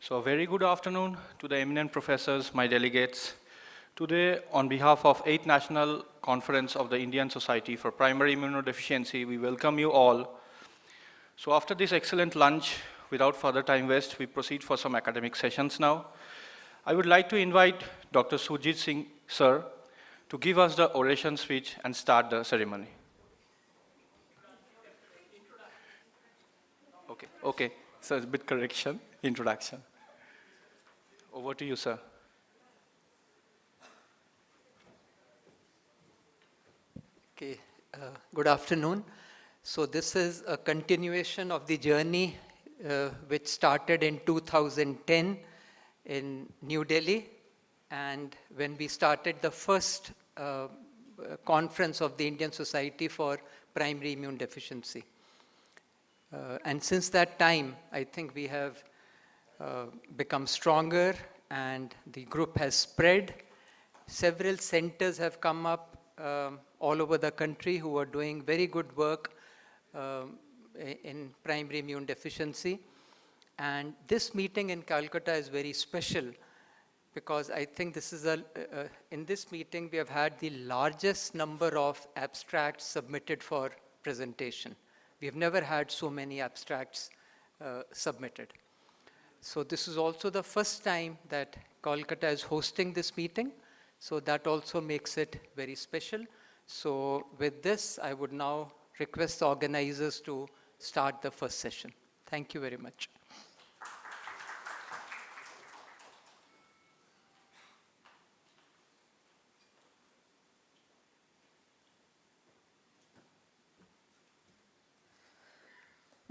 So a very good afternoon to the eminent professors, my delegates. Today, on behalf of 8th National Conference of the Indian Society for Primary Immunodeficiency, we welcome you all. So after this excellent lunch, without further time waste, we proceed for some academic sessions now. I would like to invite Dr. Sujit Singh, sir, to give us the oration speech and start the ceremony. Okay. So it's a bit correction, introduction. Over to you, sir. Okay, good afternoon. So this is a continuation of the journey which started in 2010 in New Delhi, and when we started the first conference of the Indian Society for Primary Immune Deficiency. And since that time, I think we have become stronger and the group has spread. Several centers have come up all over the country who are doing very good work in primary immune deficiency. And this meeting in Kolkata is very special because I think this is in this meeting we have had the largest number of abstracts submitted for presentation. We have never had so many abstracts submitted. So this is also the first time that Kolkata is hosting this meeting. So that also makes it very special. So with this, I would now request the organizers to start the first session. Thank you very much.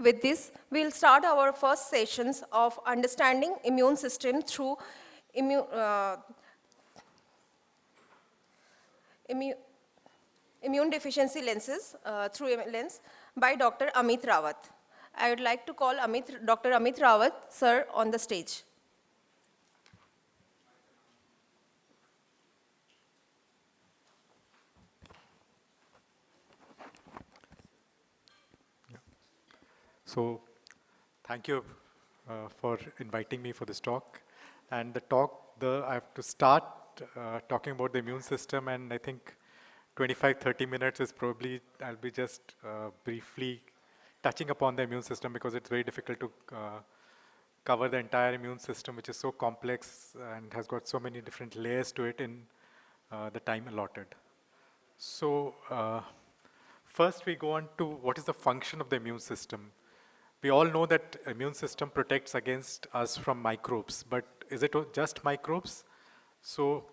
With this, we'll start our first sessions of understanding immune system through immune deficiency lenses, through lens by Dr. Amit Rawat. I would like to call Dr. Amit Rawat, sir, on the stage. So, thank you for inviting me for this talk. And the talk, I have to start talking about the immune system, and I think 25-30 minutes is probably, I'll be just briefly touching upon the immune system because it's very difficult to cover the entire immune system, which is so complex and has got so many different layers to it in the time allotted. So, first we go on to what is the function of the immune system. We all know that immune system protects against us from microbes, but is it just microbes? So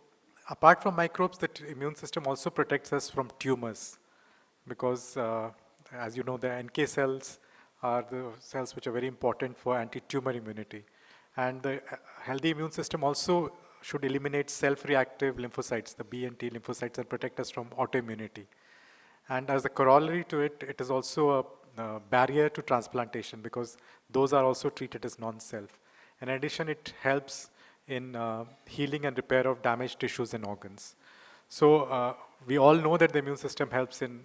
apart from microbes, the immune system also protects us from tumors because as you know, the NK cells are the cells which are very important for anti-tumor immunity. And the healthy immune system also should eliminate self-reactive lymphocytes, the B and T lymphocytes, and protect us from autoimmunity. And as a corollary to it, it is also a barrier to transplantation because those are also treated as non-self. In addition, it helps in healing and repair of damaged tissues and organs. So we all know that the immune system helps in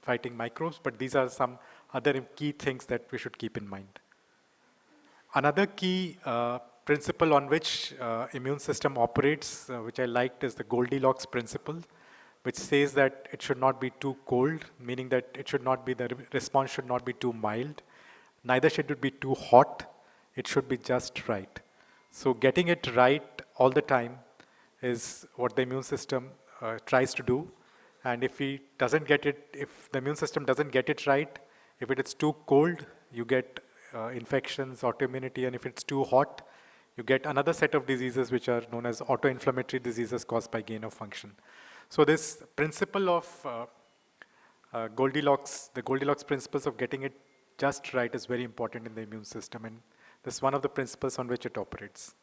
fighting microbes, but these are some other key things that we should keep in mind. Another key principle on which immune system operates, which I liked, is the Goldilocks principle, which says that it should not be too cold, meaning that it should not be, the response should not be too mild. Neither should it be too hot. It should be just right. So getting it right all the time is what the immune system tries to do. And if the immune system doesn't get it right, if it is too cold, you get infections, autoimmunity, and if it's too hot, you get another set of diseases which are known as autoinflammatory diseases caused by gain of function. So this principle of the Goldilocks principles of getting it just right is very important in the immune system, and this is one of the principles on which it operates.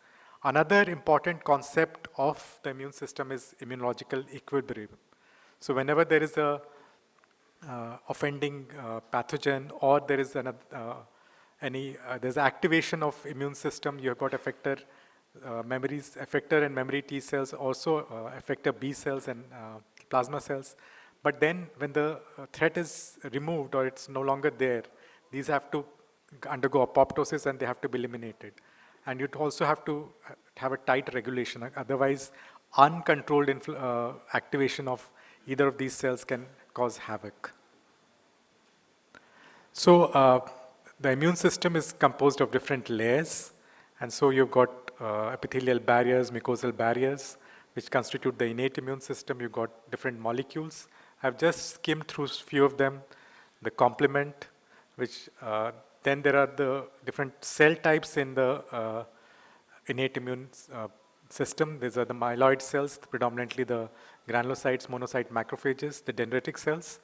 Another important concept of the immune system is immunological equilibrium. So whenever there is a offending pathogen or there is there's activation of immune system, you have got effector and memory T cells, also effector B cells and plasma cells. But then when the threat is removed or it's no longer there, these have to undergo apoptosis and they have to be eliminated. and you'd also have to have a tight regulation. Otherwise, uncontrolled activation of either of these cells can cause havoc. So the immune system is composed of different layers, and so you've got epithelial barriers, mucosal barriers, which constitute the innate immune system. You've got different molecules. I've just skimmed through a few of them. The complement, which then there are the different cell types in the innate immune system. These are the myeloid cells, predominantly the granulocytes, monocyte macrophages, the dendritic cells.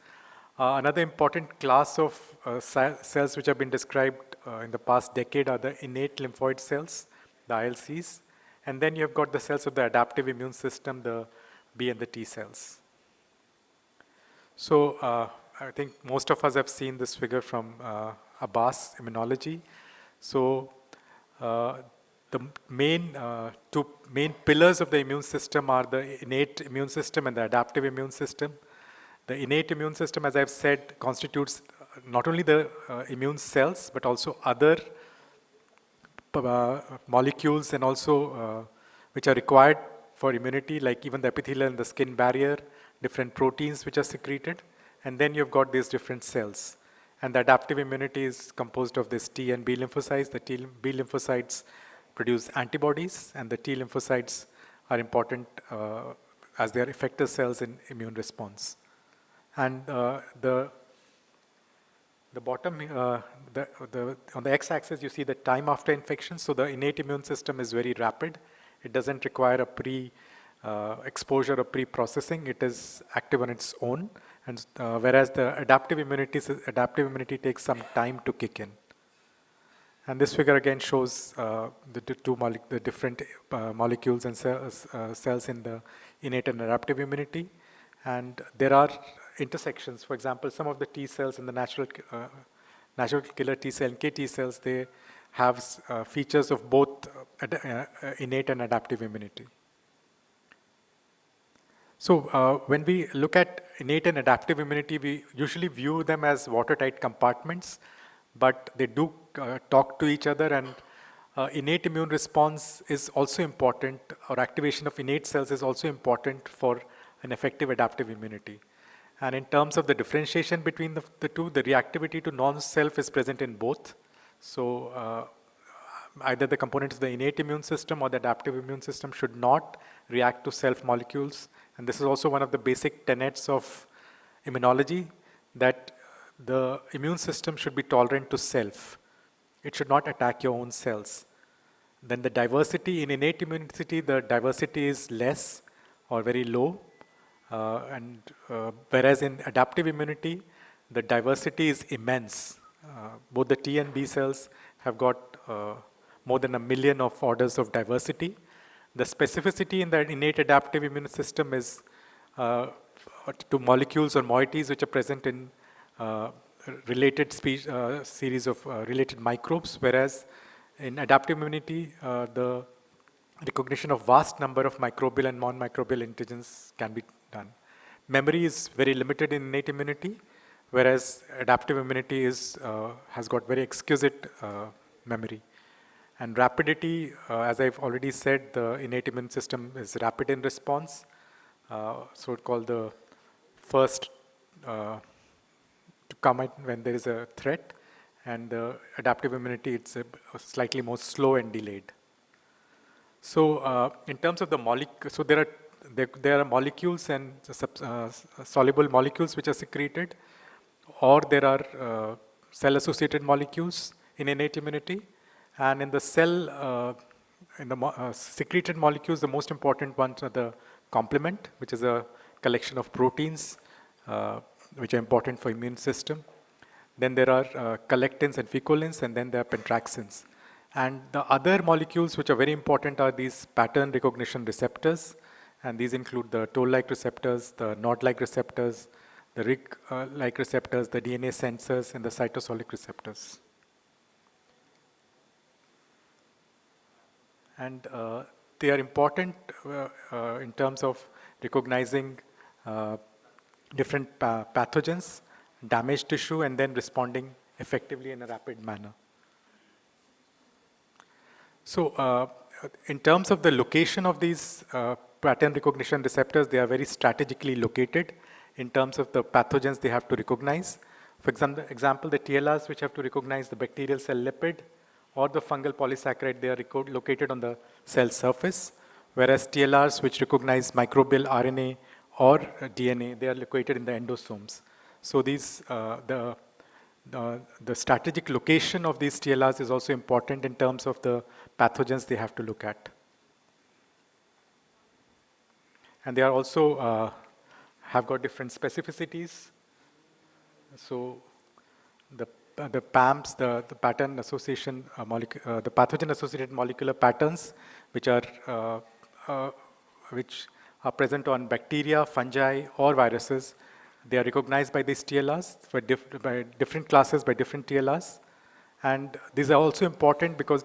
Another important class of cells which have been described in the past decade are the innate lymphoid cells, the ILCs. And then you've got the cells of the adaptive immune system, the B and the T cells. So I think most of us have seen this figure from Abbas Immunology. So the main two main pillars of the immune system are the innate immune system and the adaptive immune system. The innate immune system, as I've said, constitutes not only the immune cells, but also other molecules and also which are required for immunity, like even the epithelial and the skin barrier, different proteins which are secreted, and then you've got these different cells. And the adaptive immunity is composed of this T and B lymphocytes. The B lymphocytes produce antibodies, and the T lymphocytes are important as they are effector cells in immune response. And the bottom, on the x-axis, you see the time after infection. So the innate immune system is very rapid. It doesn't require a pre-exposure or pre-processing. It is active on its own. And whereas the adaptive immunity takes some time to kick in. And this figure again shows the different molecules and cells in the innate and adaptive immunity. And there are intersections. For example, some of the T cells in the natural killer T cell, NK T cells, they have features of both innate and adaptive immunity. So when we look at innate and adaptive immunity, we usually view them as watertight compartments, but they do talk to each other, and innate immune response is also important, or activation of innate cells is also important for an effective adaptive immunity. And in terms of the differentiation between the two, the reactivity to non-self is present in both. So either the components of the innate immune system or the adaptive immune system should not react to self molecules. And this is also one of the basic tenets of immunology, that the immune system should be tolerant to self. It should not attack your own cells. Then the diversity in innate immunity, the diversity is less or very low. Whereas in adaptive immunity, the diversity is immense. Both the T and B cells have got more than 1 million of orders of diversity. The specificity in the innate adaptive immune system is to molecules or moieties which are present in related series of related microbes, whereas in adaptive immunity, the recognition of vast number of microbial and non-microbial antigens can be done. Memory is very limited in innate immunity, whereas adaptive immunity has got very exquisite memory. And rapidity, as I've already said, the innate immune system is rapid in response. So it's called the first to come out when there is a threat, and the adaptive immunity, it's slightly more slow and delayed. So in terms of the molecule, so there are molecules and soluble molecules which are secreted, or there are cell-associated molecules in innate immunity. And in the cell, in the secreted molecules, the most important ones are the complement, which is a collection of proteins which are important for immune system. Then there are collectins and fecolins, and then there are pentraxins. And the other molecules which are very important are these pattern recognition receptors, and these include the toll-like receptors, the NOD-like receptors, the RIG-like receptors, the DNA sensors, and the cytosolic receptors. And they are important in terms of recognizing different pathogens, damaged tissue, and then responding effectively in a rapid manner. So in terms of the location of these pattern recognition receptors, they are very strategically located in terms of the pathogens they have to recognize. For example, the TLRs which have to recognize the bacterial cell lipid or the fungal polysaccharide, they are located on the cell surface, whereas TLRs which recognize microbial RNA or DNA, they are located in the endosomes. So these, the strategic location of these TLRs is also important in terms of the pathogens they have to look at. And they are also have got different specificities. So the PAMPs, the pattern association the pathogen associated molecular patterns, which are present on bacteria, fungi, or viruses, they are recognized by these TLRs by different classes, by different TLRs. And these are also important because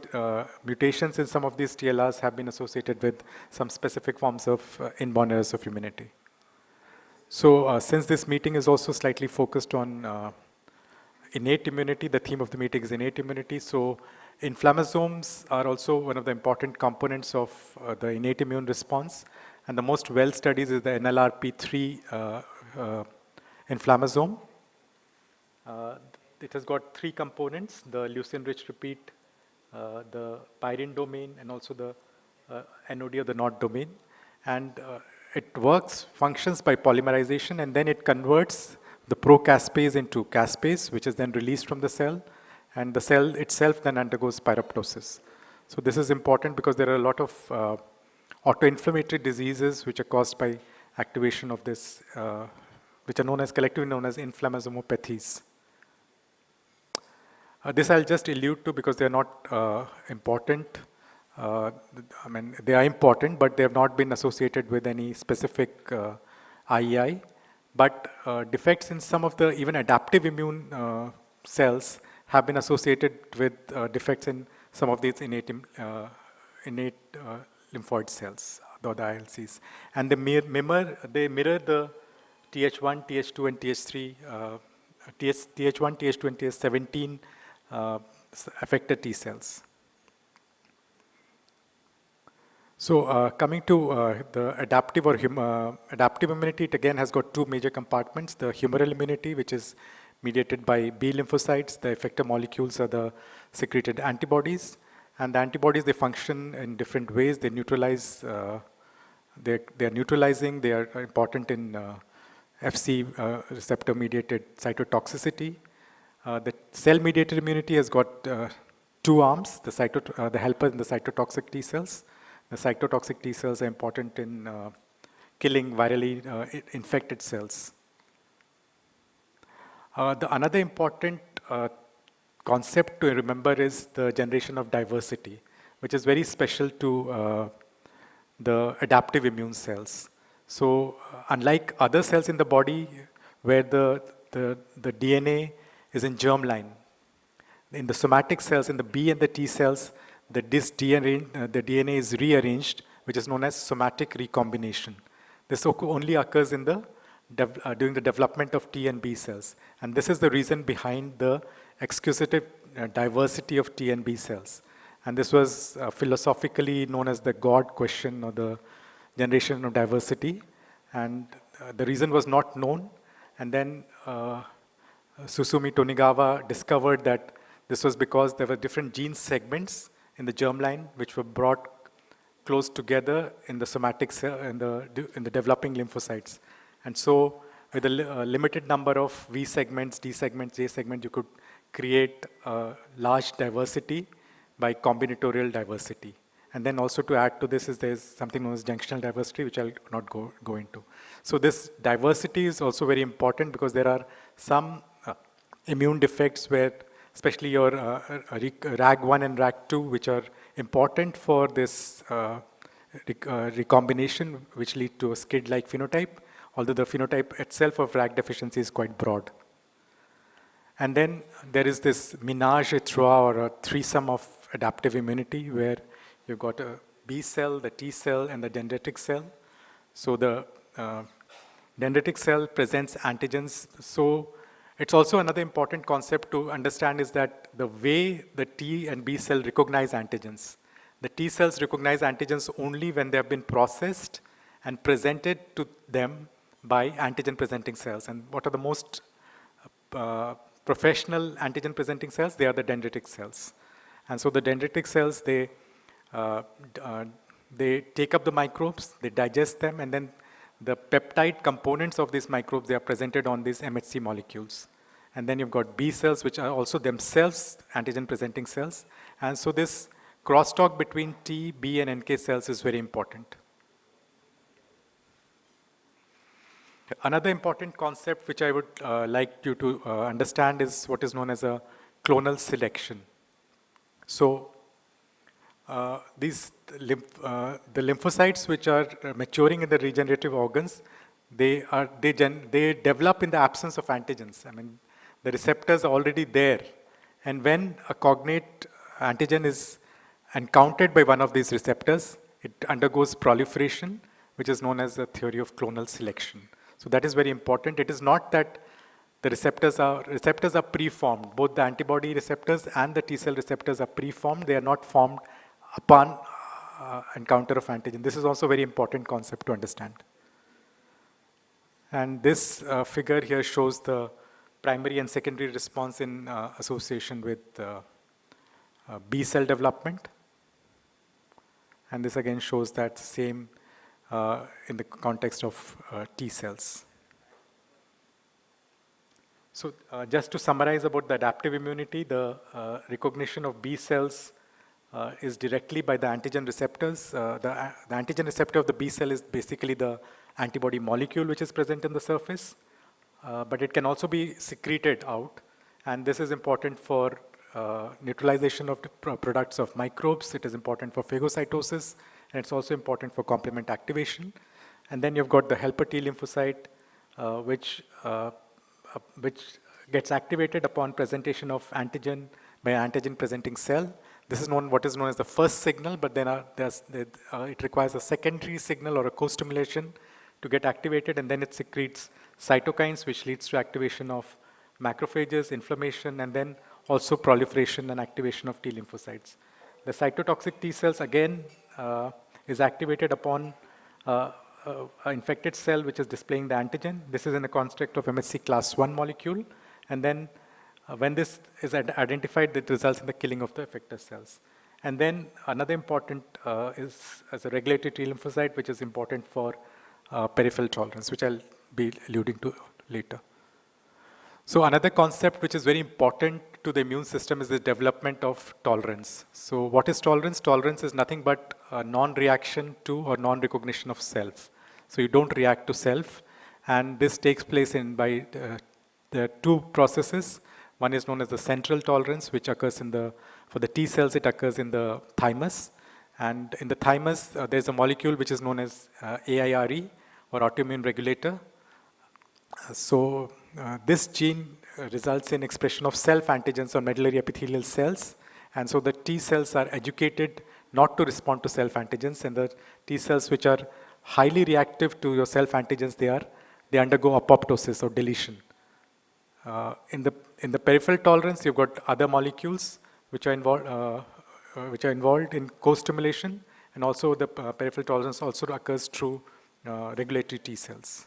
mutations in some of these TLRs have been associated with some specific forms of inborn errors of immunity. So since this meeting is also slightly focused on innate immunity, the theme of the meeting is innate immunity. So inflammasomes are also one of the important components of the innate immune response. And the most well studied is the NLRP3 inflammasome. It has got three components: the leucine-rich repeat, the pyrin domain, and also the NOD or the NOT domain. And it functions by polymerization, and then it converts the procaspase into caspase, which is then released from the cell, and the cell itself then undergoes pyroptosis. So this is important because there are a lot of autoinflammatory diseases which are caused by activation of this, which are collectively known as inflammasomopathies. This I'll just allude to because they're not important. I mean, they are important, but they have not been associated with any specific IEI. But defects in some of the even adaptive immune cells have been associated with defects in some of these innate lymphoid cells, the ILCs. And they mirror the TH1, TH2, and TH3, TH1, TH2, and TH17 affected T cells. So coming to the adaptive or adaptive immunity, it again has got two major compartments: the humoral immunity, which is mediated by B lymphocytes. The effector molecules are the secreted antibodies, and the antibodies, they function in different ways. They neutralize. They are neutralizing. They are important in FC receptor mediated cytotoxicity. The cell-mediated immunity has got two arms: the helper and the cytotoxic T cells. The cytotoxic T cells are important in killing virally infected cells. Another important concept to remember is the generation of diversity, which is very special to the adaptive immune cells. So unlike other cells in the body where the DNA is in germline, in the somatic cells, in the B and the T cells, the DNA is rearranged, which is known as somatic recombination. This only occurs in during the development of T and B cells. And this is the reason behind the exquisite diversity of T and B cells. And this was philosophically known as the God question, or the generation of diversity. And the reason was not known. And then Susumi Tonigawa discovered that this was because there were different gene segments in the germline which were brought close together in the somatic cell, in the developing lymphocytes. And so with a limited number of V segments, D segments, J segments, you could create large diversity by combinatorial diversity. And then also to add to this there's something known as junctional diversity, which I'll not go into. So this diversity is also very important because there are some immune defects where, especially your RAG1 and RAG2, which are important for this recombination, which lead to a SCID-like phenotype, although the phenotype itself of RAG deficiency is quite broad. And then there is this ménage à trois, or a threesome of adaptive immunity, where you've got a B cell, the T cell, and the dendritic cell. So the dendritic cell presents antigens. So it's also another important concept to understand is that the way the T and B cell recognize antigens, The T cells recognize antigens only when they have been processed and presented to them by antigen-presenting cells. And what are the most professional antigen-presenting cells? They are the dendritic cells. And so the dendritic cells, they take up the microbes, they digest them, and then the peptide components of these microbes, they are presented on these MHC molecules. And then you've got B cells, which are also themselves antigen-presenting cells. And so this crosstalk between T, B, and NK cells is very important. Another important concept which I would like you to understand is what is known as a clonal selection. So the lymphocytes which are maturing in the regenerative organs, they develop in the absence of antigens. I mean, the receptors are already there. And when a cognate antigen is encountered by one of these receptors, it undergoes proliferation, which is known as the theory of clonal selection. So that is very important. It is not that the receptors are preformed. Both the antibody receptors and the T cell receptors are preformed. They are not formed upon encounter of antigen. This is also a very important concept to understand. And this figure here shows the primary and secondary response in association with B cell development. And this again shows that same in the context of T cells. So just to summarize about the adaptive immunity, the recognition of B cells is directly by the antigen receptors. The antigen receptor of the B cell is basically the antibody molecule which is present in the surface, but it can also be secreted out. And this is important for neutralization of the products of microbes. It is important for phagocytosis, and it's also important for complement activation. And then you've got the helper T lymphocyte, which gets activated upon presentation of antigen by an antigen-presenting cell. This is what is known as the first signal, but then it requires a secondary signal or a co-stimulation to get activated, and then it secretes cytokines, which leads to activation of macrophages, inflammation, and then also proliferation and activation of T lymphocytes. The cytotoxic T cells, again, is activated upon an infected cell which is displaying the antigen. This is in the construct of MHC class 1 molecule. And then when this is identified, it results in the killing of the effector cells. And then another important is as a regulatory T lymphocyte, which is important for peripheral tolerance, which I'll be alluding to later. So another concept which is very important to the immune system is the development of tolerance. So what is tolerance? Tolerance is nothing but a non-reaction to or non-recognition of self. So you don't react to self, and this takes place by the two processes. One is known as the central tolerance, which occurs for the T cells, it occurs in the thymus. And in the thymus, there's a molecule which is known as AIRE, or autoimmune regulator. So this gene results in expression of self-antigens on medullary epithelial cells. And so the T cells are educated not to respond to self-antigens. And the T cells which are highly reactive to your self-antigens, they undergo apoptosis or deletion. In the peripheral tolerance, you've got other molecules which are involved in co-stimulation. And also the peripheral tolerance also occurs through regulatory T cells.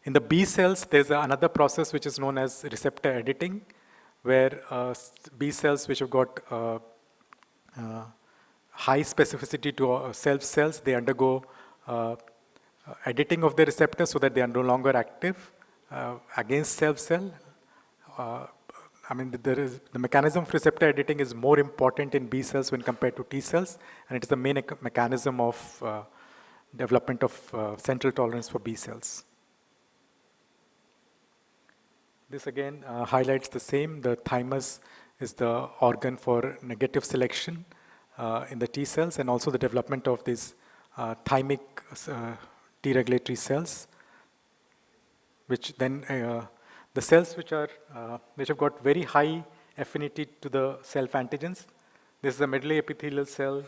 In the B cells, there's another process which is known as receptor editing, where B cells which have got high specificity to self cells, they undergo editing of the receptor so that they are no longer active against self cell. I mean, the mechanism of receptor editing is more important in B cells when compared to T cells, and it is the main mechanism of development of central tolerance for B cells. This again highlights the same. The thymus is the organ for negative selection in the T cells, and also the development of these thymic T regulatory cells, which then the cells which have got very high affinity to the self-antigens. This is a medullary epithelial cell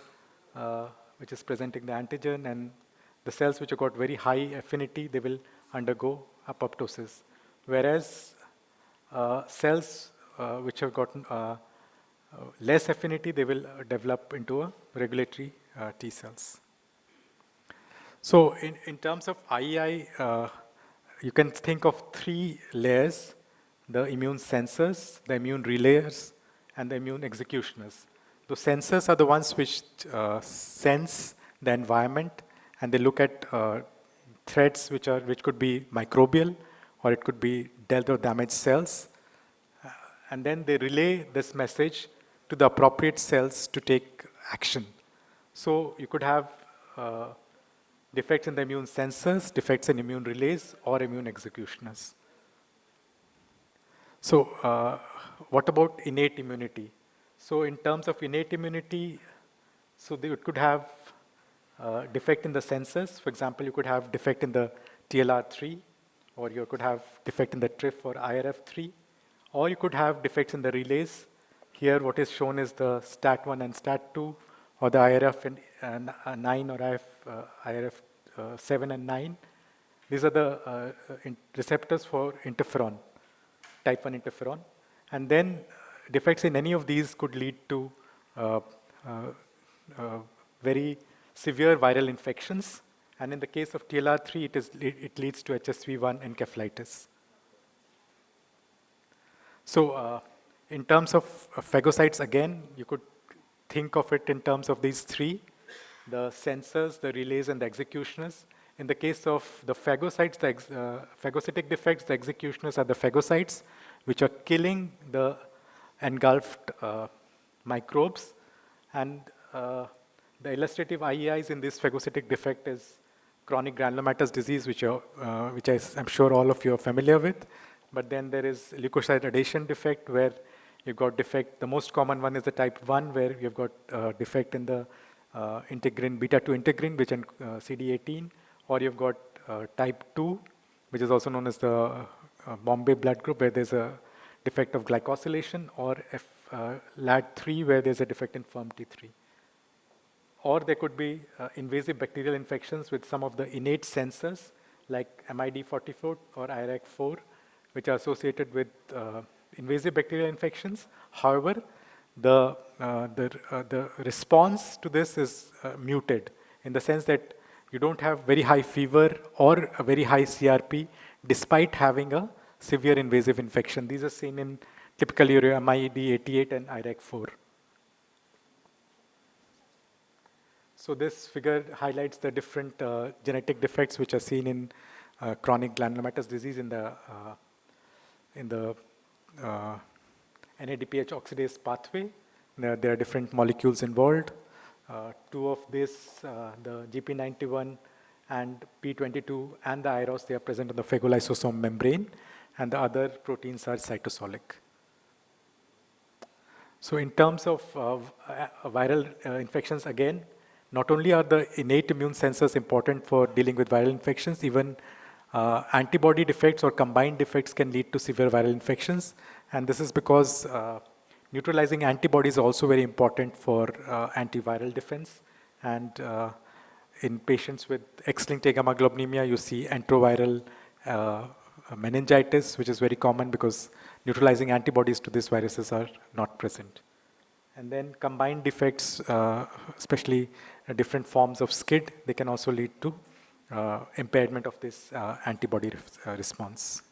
which is presenting the antigen, and the cells which have got very high affinity, they will undergo apoptosis. Whereas cells which have gotten less affinity, they will develop into a regulatory T cells. So in terms of IEI, you can think of three layers: the immune sensors, the immune relayers, and the immune executioners. The sensors are the ones which sense the environment, and they look at threats which could be microbial, or it could be death or damaged cells. And then they relay this message to the appropriate cells to take action. So you could have defects in the immune sensors, defects in immune relays, or immune executioners. So what about innate immunity? So in terms of innate immunity, so it could have defect in the sensors. For example, you could have defect in the TLR3, or you could have defect in the TRIF or IRF3, or you could have defects in the relays. Here what is shown is the STAT1 and STAT2, or the IRF9 or IRF7 and 9. These are the receptors for interferon, type 1 interferon. And then defects in any of these could lead to very severe viral infections. And in the case of TLR3, it leads to HSV1 encephalitis. So in terms of phagocytes, again, you could think of it in terms of these three: the sensors, the relays, and the executioners. In the case of the phagocytes, the phagocytic defects, the executioners are the phagocytes, which are killing the engulfed microbes. And the illustrative IEIs in this phagocytic defect is chronic granulomatous disease, which I'm sure all of you are familiar with. But then there is leukocyte adhesion defect, where you've got defect. The most common one is the type 1, where you've got defect in the integrin, beta-2 integrin, which is CD18, or you've got type 2, which is also known as the Bombay blood group, where there's a defect of glycosylation, or LAD3, where there's a defect in FermT3. Or there could be invasive bacterial infections with some of the innate sensors, like MID44 or IRAC4, which are associated with invasive bacterial infections. However, the response to this is muted, in the sense that you don't have very high fever or a very high CRP, despite having a severe invasive infection. These are seen in typically your MID88 and IRAC4. So this figure highlights the different genetic defects which are seen in chronic granulomatous disease in the NADPH oxidase pathway. There are different molecules involved. Two of this, the GP91 and P22 and the IROS, they are present on the phagolysosome membrane, and the other proteins are cytosolic. So in terms of viral infections, again, not only are the innate immune sensors important for dealing with viral infections, even antibody defects or combined defects can lead to severe viral infections. And this is because neutralizing antibodies are also very important for antiviral defense. And in patients with X-linked agammaglobulinemia, you see enteroviral meningitis, which is very common because neutralizing antibodies to these viruses are not present. And then combined defects, especially different forms of SCID, they can also lead to impairment of this antibody response.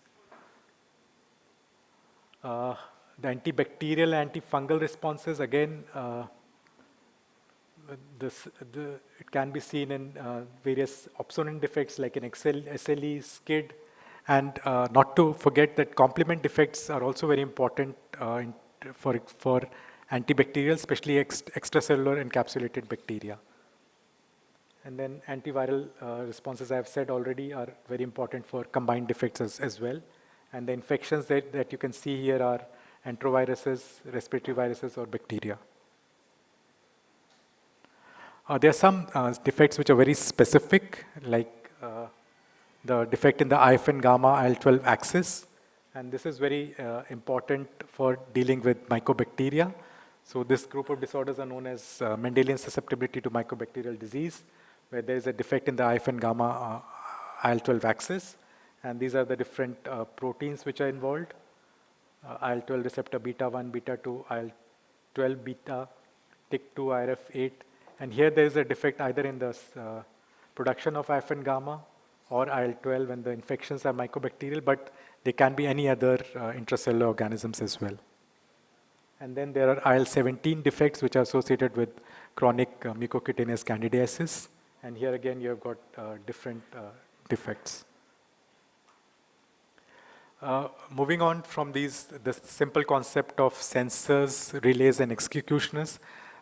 The antibacterial, antifungal responses, again, it can be seen in various opsonin defects like in SLE, SCID, and not to forget that complement defects are also very important for antibacterial, especially extracellular encapsulated bacteria. And then antiviral responses, I have said already, are very important for combined defects as well. And the infections that you can see here are enteroviruses, respiratory viruses, or bacteria. There are some defects which are very specific, like the defect in the IFN gamma IL-12 axis. And this is very important for dealing with mycobacteria. So this group of disorders are known as Mendelian susceptibility to mycobacterial disease, where there is a defect in the IFN gamma IL-12 axis. And these are the different proteins which are involved. IL-12 receptor beta-1, beta-2, 12 beta, TIC2, IRF8. And here there is a defect either in the production of IFN gamma or IL-12 when the infections are mycobacterial, but they can be any other intracellular organisms as well. And then there are IL-17 defects which are associated with chronic mucocutaneous candidiasis. And here again you have got different defects. Moving on from the simple concept of sensors, relays, and executioners,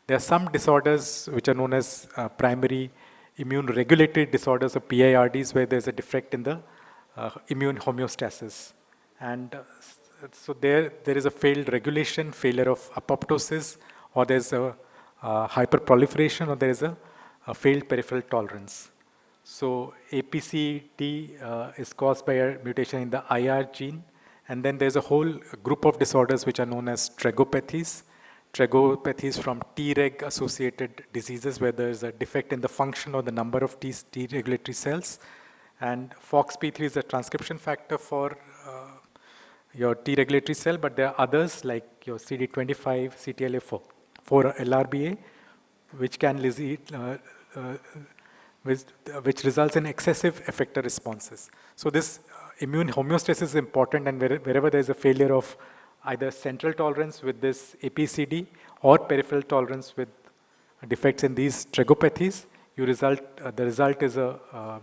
there are some disorders which are known as primary immune regulatory disorders or PIRDs, where there's a defect in the immune homeostasis. And so there is a failed regulation, failure of apoptosis, or there's a hyperproliferation, or there is a failed peripheral tolerance. So APCD is caused by a mutation in the IR gene, and then there's a whole group of disorders which are known as tragopathies. Tragopathies from Treg associated diseases where there's a defect in the function or the number of T regulatory cells. And FOXP3 is a transcription factor for your T regulatory cell, but there are others like your CD25, CTLA4 LRBA, which can which results in excessive effector responses. So this immune homeostasis is important, and wherever there is a failure of either central tolerance with this APCD or peripheral tolerance with defects in these tragopathies, the result is a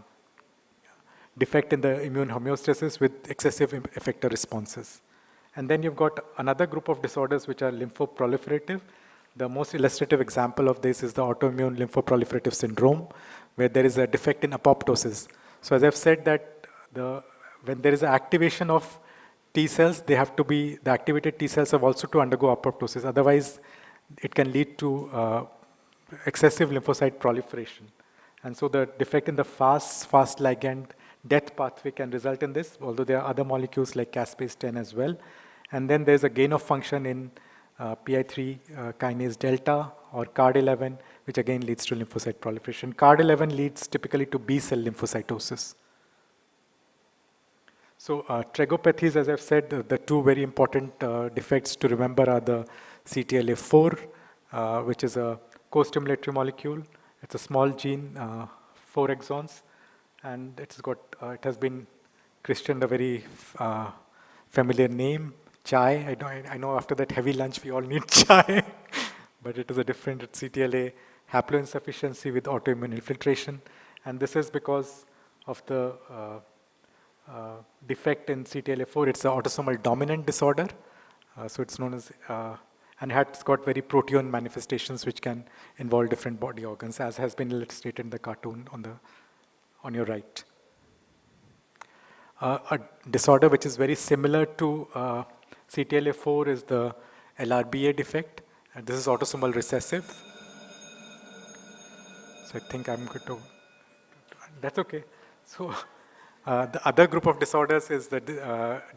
defect in the immune homeostasis with excessive effector responses. And then you've got another group of disorders which are lymphoproliferative. The most illustrative example of this is the autoimmune lymphoproliferative syndrome, where there is a defect in apoptosis. So as I've said that when there is an activation of T cells, the activated T cells have also to undergo apoptosis. Otherwise, it can lead to excessive lymphocyte proliferation. And so the defect in the fast ligand death pathway can result in this, although there are other molecules like caspase-10 as well. And then there's a gain of function in PI3 kinase delta or CARD11, which again leads to lymphocyte proliferation. CARD11 leads typically to B cell lymphocytosis. So tragopathies, as I've said, the two very important defects to remember are the CTLA4, which is a co-stimulatory molecule. It's a small gene, 4 exons, and it has been christened a very familiar name, chai. I know after that heavy lunch we all need chai, but it is a different CTLA haploinsufficiency with autoimmune infiltration, and this is because of the defect in CTLA4. It's an autosomal dominant disorder, so it's known as, and it's got very proteome manifestations which can involve different body organs, as has been illustrated in the cartoon on your right. A disorder which is very similar to CTLA4 is the LRBA defect, and this is autosomal recessive. So I think I'm going to, that's okay. So the other group of disorders is the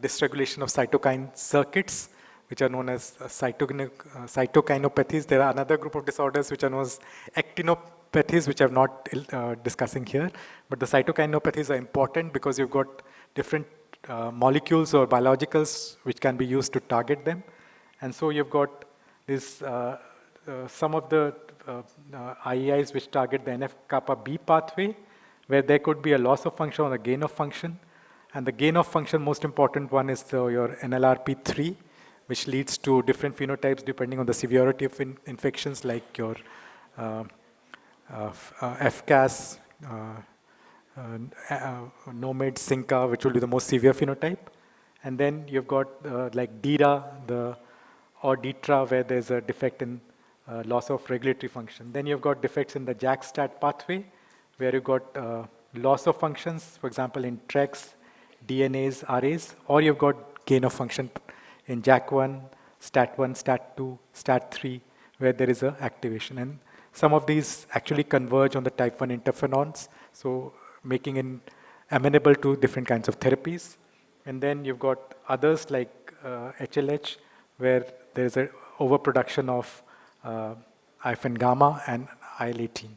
dysregulation of cytokine circuits, which are known as cytokinopathies. There are another group of disorders which are known as actinopathies, which I'm not discussing here. But the cytokinopathies are important because you've got different molecules or biologicals which can be used to target them. And so you've got this, some of the IEIs which target the NF-kappa B pathway, where there could be a loss of function or a gain of function. And the gain of function, most important one is your NLRP3, which leads to different phenotypes depending on the severity of infections, like your FCAS, NOMAD, SINCA, which will be the most severe phenotype. And then you've got like DIRA or DITRA, where there's a defect in loss of regulatory function. Then you've got defects in the JAK-STAT pathway, where you've got loss of functions, for example, in TREX, DNAs, RAs, or you've got gain of function in JAK1, STAT1, STAT2, STAT3, where there is a activation. And some of these actually converge on the type 1 interferons, so making it amenable to different kinds of therapies. And then you've got others like HLH, where there's an overproduction of IFN gamma and IL-18.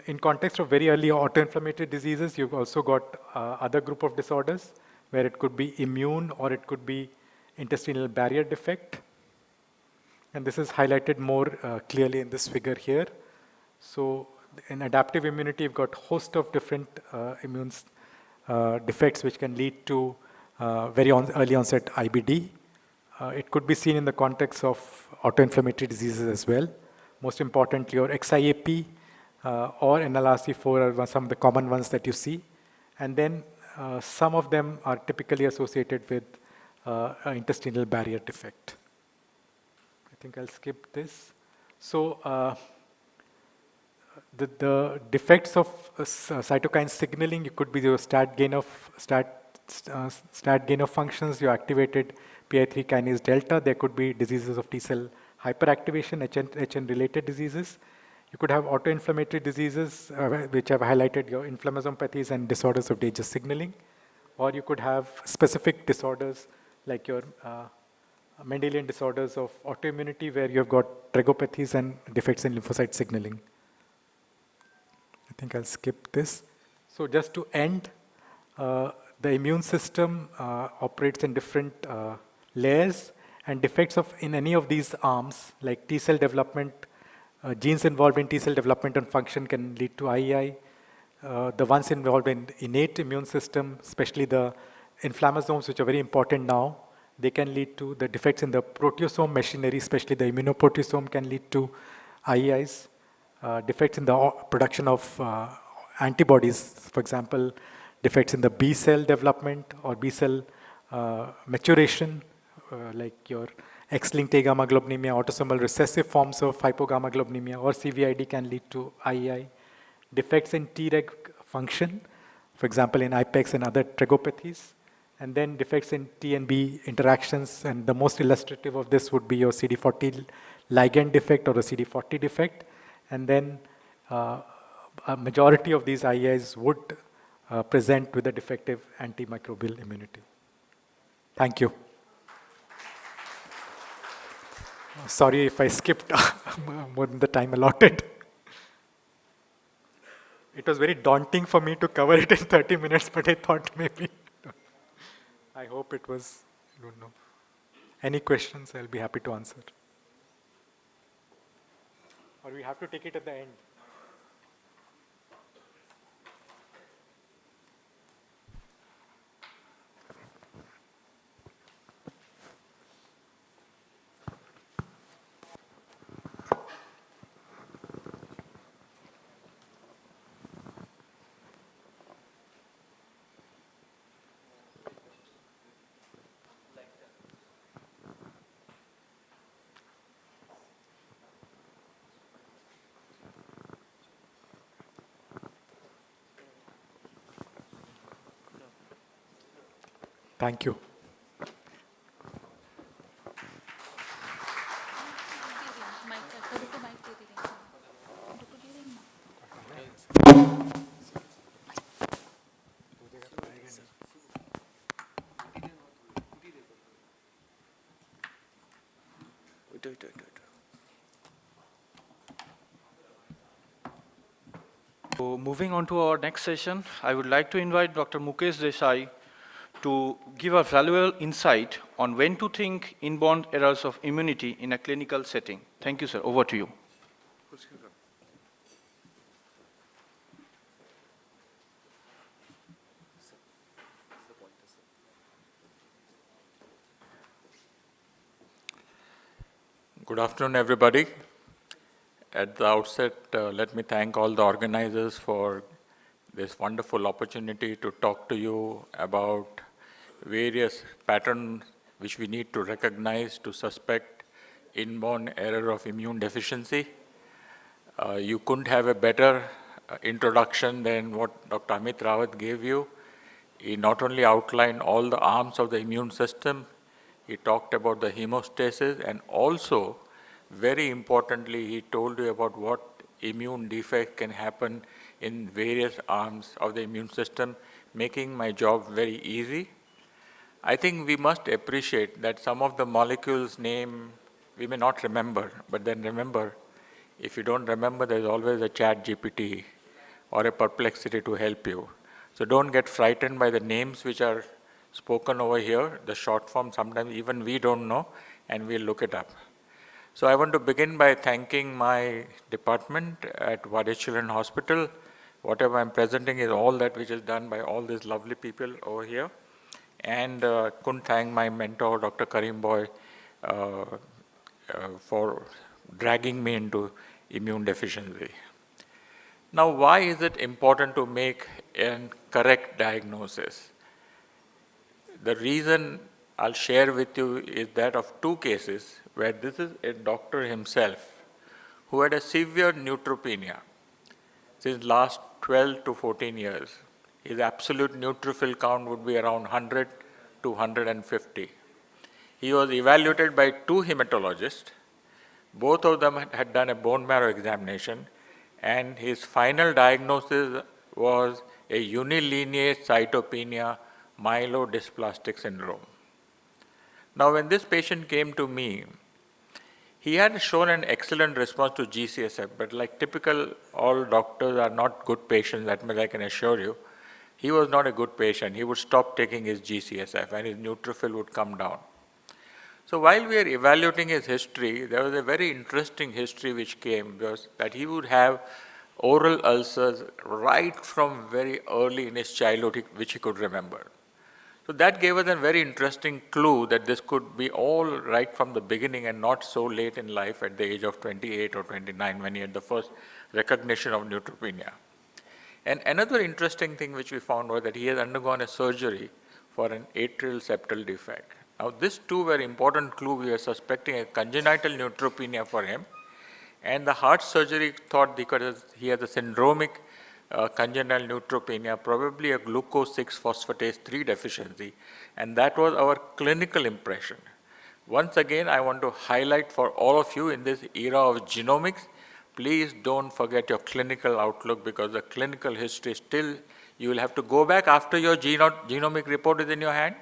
In context of very early autoinflammatory diseases, you've also got other group of disorders where it could be immune or it could be intestinal barrier defect. And this is highlighted more clearly in this figure here. So in adaptive immunity, you've got a host of different immune defects which can lead to very early onset IBD. It could be seen in the context of autoinflammatory diseases as well. Most importantly, your XIAP or NLRC4 are some of the common ones that you see. And then some of them are typically associated with intestinal barrier defect. I think I'll skip this. So the defects of cytokine signaling, it could be your stat gain of functions, you activated PI3 kinase delta. There could be diseases of T cell hyperactivation, HN related diseases. You could have autoinflammatory diseases, which I've highlighted, your inflammasomopathies and disorders of Day's signaling. Or you could have specific disorders like your Mendelian disorders of autoimmunity, where you've got trigopathies and defects in lymphocyte signaling. I think I'll skip this. So just to end, the immune system operates in different layers, and defects in any of these arms, like T cell development, genes involved in T cell development and function can lead to IEI. The ones involved in innate immune system, especially the inflammasomes, which are very important now, they can lead to the defects in the proteasome machinery, especially the immunoproteasome can lead to IEIs. Defects in the production of antibodies, for example, defects in the B cell development or B cell maturation, like your X-linked agammaglobulinemia, autosomal recessive forms of hypogammaglobulinemia or CVID can lead to IEI. Defects in Treg function, for example, in IPEX and other trigopathies. And then defects in T and B interactions, and the most illustrative of this would be your CD40 ligand defect or a CD40 defect. And then a majority of these IEIs would present with a defective antimicrobial immunity. Thank you. Sorry if I skipped more than the time allotted. It was very daunting for me to cover it in 30 minutes, but I thought maybe. I hope it was, I don't know. Any questions, I'll be happy to answer. Or we have to take it at the end. Thank you. So moving on to our next session, I would like to invite Dr. Mukesh Desai to give a valuable insight on when to think inborn errors of immunity in a clinical setting. Thank you, sir. Over to you. Good afternoon, everybody. At the outset, let me thank all the organizers for this wonderful opportunity to talk to you about various patterns which we need to recognize to suspect inborn error of immune deficiency. You couldn't have a better introduction than what Dr. Amit Rawat gave you. He not only outlined all the arms of the immune system, he talked about the hemostasis, and also, very importantly, he told you about what immune defect can happen in various arms of the immune system, making my job very easy. I think we must appreciate that some of the molecules' name we may not remember, but then remember, if you don't remember, there's always a chat GPT or a perplexity to help you. So don't get frightened by the names which are spoken over here. The short form, sometimes even we don't know, and we'll look it up. So I want to begin by thanking my department at Vade Children's Hospital. Whatever I'm presenting is all that which is done by all these lovely people over here. And couldn't thank my mentor, Dr. Karim Boy, for dragging me into immune deficiency. Now, why is it important to make a correct diagnosis? The reason I'll share with you is that of two cases where this is a doctor himself who had a severe neutropenia since last 12 to 14 years. His absolute neutrophil count would be around 100 to 150. He was evaluated by two hematologists. Both of them had done a bone marrow examination, and his final diagnosis was a unilinear cytopenia myelodysplastic syndrome. Now, when this patient came to me, he had shown an excellent response to GCSF, but like typical, all doctors are not good patients, that much I can assure you. He was not a good patient. He would stop taking his GCSF and his neutrophil would come down. So while we are evaluating his history, there was a very interesting history which came, was that he would have oral ulcers right from very early in his childhood, which he could remember. So that gave us a very interesting clue that this could be all right from the beginning and not so late in life at the age of 28 or 29 when he had the first recognition of neutropenia. And another interesting thing which we found was that he has undergone a surgery for an atrial septal defect. Now, this too very important clue. We were suspecting a congenital neutropenia for him, and the heart surgery thought because he has a syndromic congenital neutropenia, probably a glucose 6-phosphatase 3 deficiency, and that was our clinical impression. Once again, I want to highlight for all of you in this era of genomics, please don't forget your clinical outlook, because the clinical history still, you will have to go back after your genomic report is in your hand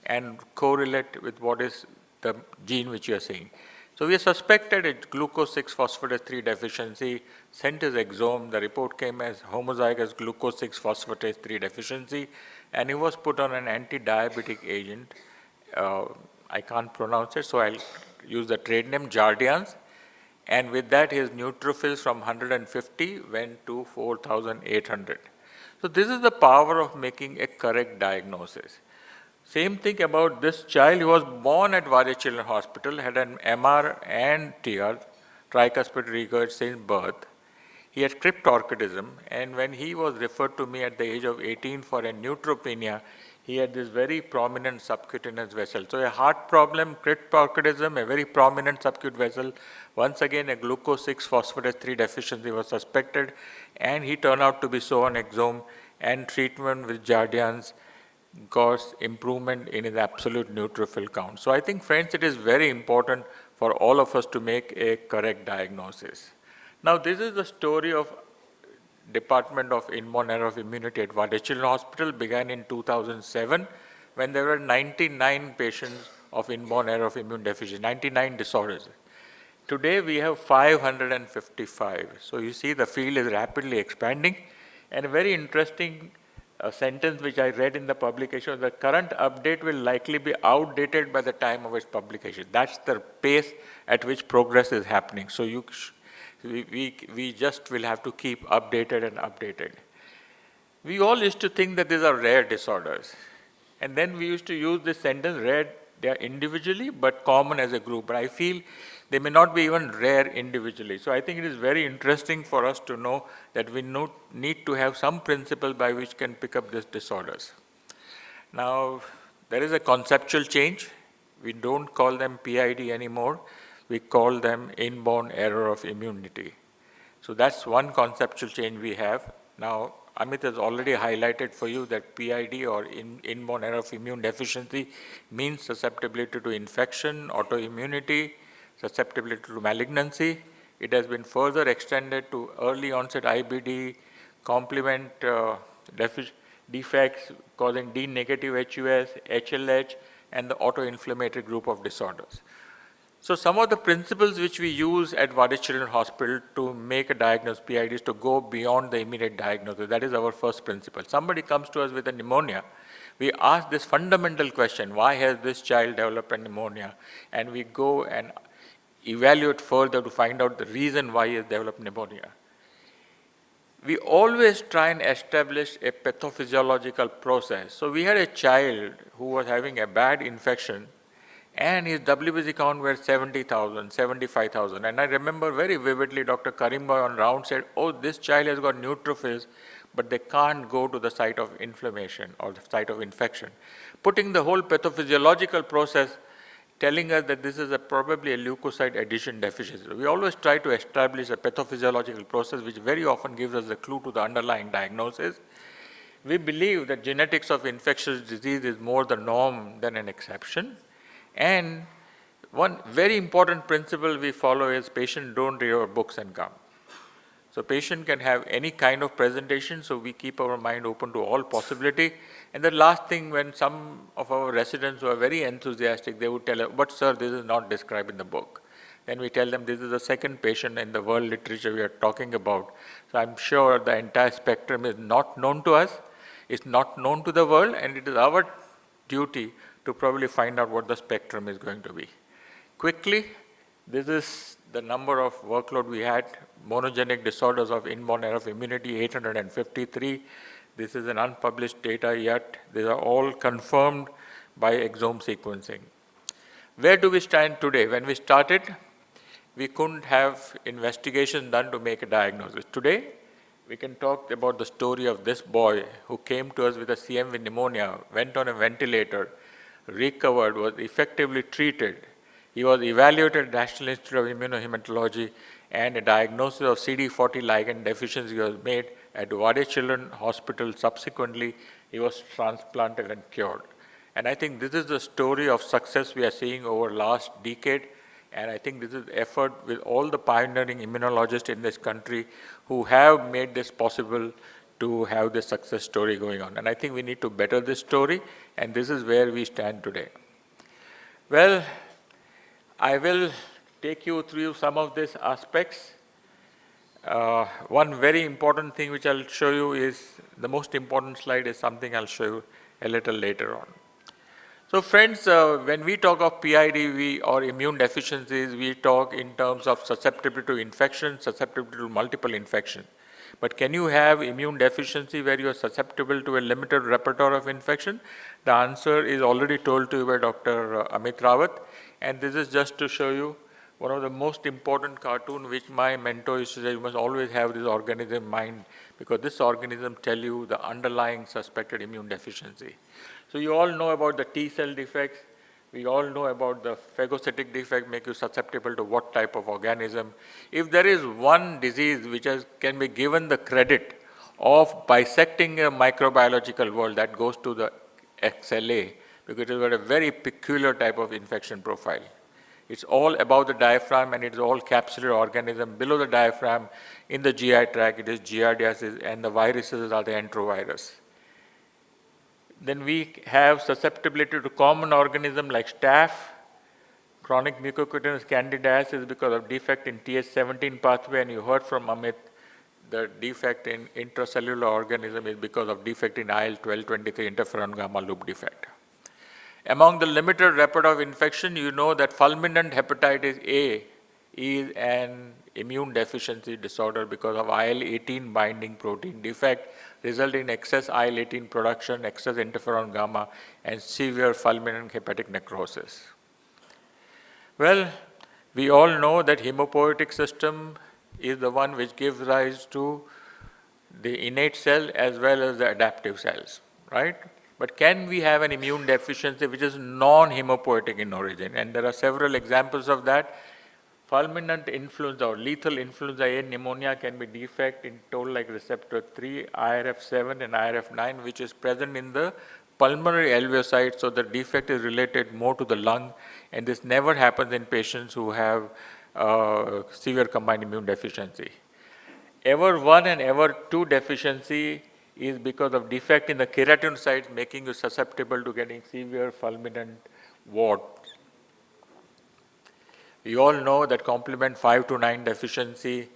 and correlate with what is the gene which you are seeing. So we suspected a glucose 6-phosphatase 3 deficiency, sent his exome, the report came as homozygous glucose 6-phosphatase 3 deficiency, and he was put on an anti-diabetic agent. I can't pronounce it, so I'll use the trade name, Jardiance, and with that his neutrophils from 150 went to 4,800. So this is the power of making a correct diagnosis. Same thing about this child. He was born at Vade Children's Hospital, had an MR and TR, tricuspid regurg, since birth. He had cryptorchidism, and when he was referred to me at the age of 18 for a neutropenia, he had this very prominent subcutaneous vessel. So a heart problem, cryptorchidism, a very prominent subcutaneous vessel. Once again, a glucose 6-phosphatase 3 deficiency was suspected, and he turned out to be so on exome, and treatment with Jardiance caused improvement in his absolute neutrophil count. So I think, friends, it is very important for all of us to make a correct diagnosis. Now, this is the story of Department of Inborn Error of Immunity at Vade Children's Hospital. Began in 2007 when there were 99 patients of inborn error of immune deficiency, 99 disorders. Today we have 555. So you see the field is rapidly expanding, and a very interesting sentence which I read in the publication, the current update will likely be outdated by the time of its publication. That's the pace at which progress is happening. So we just will have to keep updated and updated. We all used to think that these are rare disorders. And then we used to use this sentence, rare, they are individually, but common as a group. But I feel they may not be even rare individually. So I think it is very interesting for us to know that we need to have some principle by which can pick up these disorders. Now, there is a conceptual change. We don't call them PID anymore. We call them inborn error of immunity. So that's one conceptual change we have. Now, Amit has already highlighted for you that PID, or inborn error of immune deficiency, means susceptibility to infection, autoimmunity, susceptibility to malignancy. It has been further extended to early onset IBD, complement defects causing D negative HUS, HLH, and the autoinflammatory group of disorders. So some of the principles which we use at Vade Children's Hospital to make a diagnosis PID is to go beyond the immediate diagnosis. That is our first principle. Somebody comes to us with a pneumonia, We ask this fundamental question, why has this child developed a pneumonia? And we go and evaluate further to find out the reason why he has developed pneumonia. We always try and establish a pathophysiological process. So we had a child who was having a bad infection and his WBC count were 70,000, 75,000. And I remember very vividly Dr. Karimboy on round said, oh, this child has got neutrophils, but they can't go to the site of inflammation or the site of infection. Putting the whole pathophysiological process, telling us that this is probably a leukocyte addition deficiency. We always try to establish a pathophysiological process which very often gives us a clue to the underlying diagnosis. We believe that genetics of infectious disease is more the norm than an exception. And one very important principle we follow is patient don't read our books and come. So patient can have any kind of presentation, so we keep our mind open to all possibility. And the last thing, when some of our residents who are very enthusiastic, they would tell us, but sir, this is not described in the book. Then we tell them this is the second patient in the world literature we are talking about. So I'm sure the entire spectrum is not known to us, it's not known to the world, and it is our duty to probably find out what the spectrum is going to be. Quickly, this is the number of workload we had. Monogenic disorders of inborn error of immunity, 853. This is an unpublished data yet. These are all confirmed by exome sequencing. Where do we stand today? When we started, we couldn't have investigation done to make a diagnosis. Today, we can talk about the story of this boy who came to us with a CME pneumonia, went on a ventilator, recovered, was effectively treated. He was evaluated at National Institute of Immunohematology, and a diagnosis of CD40 ligand deficiency was made at Wade Children's Hospital. Subsequently, he was transplanted and cured. And I think this is the story of success we are seeing over last decade. And I think this is effort with all the pioneering immunologists in this country who have made this possible to have this success story going on. And I think we need to better this story, and this is where we stand today. Well, I will take you through some of these aspects. One very important thing which I'll show you is, the most important slide is something I'll show you a little later on. So friends, when we talk of PID or immune deficiencies, we talk in terms of susceptibility to infection, susceptibility to multiple infection. But can you have immune deficiency where you are susceptible to a limited repertoire of infection? The answer is already told to you by Dr. Amit Rawat. And this is just to show you one of the most important cartoon which my mentor used to say, you must always have this organism in mind, because this organism tell you the underlying suspected immune deficiency. So you all know about the T cell defects. We all know about the phagocytic defect, make you susceptible to what type of organism. If there is one disease which can be given the credit of bisecting a microbiological world, that goes to the XLA, because it has got a very peculiar type of infection profile. It's all about the diaphragm, and it's all capsular organism. Below the diaphragm, in the GI tract, it is giardiasis, and the viruses are the enterovirus. Then we have susceptibility to common organisms like staph. Chronic mucocutaneous candidiasis because of defect in Th17 pathway, and you heard from Amit, the defect in intracellular organism is because of defect in IL-12-23 interferon gamma loop defect. Among the limited repertoire of infection, you know that fulminant hepatitis A is an immune deficiency disorder because of IL-18 binding protein defect, resulting in excess IL-18 production, excess interferon gamma, and severe fulminant hepatic necrosis. Well, we all know that hemopoietic system is the one which gives rise to the innate cell as well as the adaptive cells, right? But can we have an immune deficiency which is non-hemopoietic in origin? And there are several examples of that. Fulminant influenza or lethal influenza A pneumonia can be defect in toll-like receptor 3, IRF7 and IRF9, which is present in the pulmonary alveocytes, so the defect is related more to the lung, and this never happens in patients who have severe combined immune deficiency. EVER1 and EVER2 deficiency is because of defect in the keratinocytes, making you susceptible to getting severe fulminant wart. You all know that complement 5 to 9 deficiency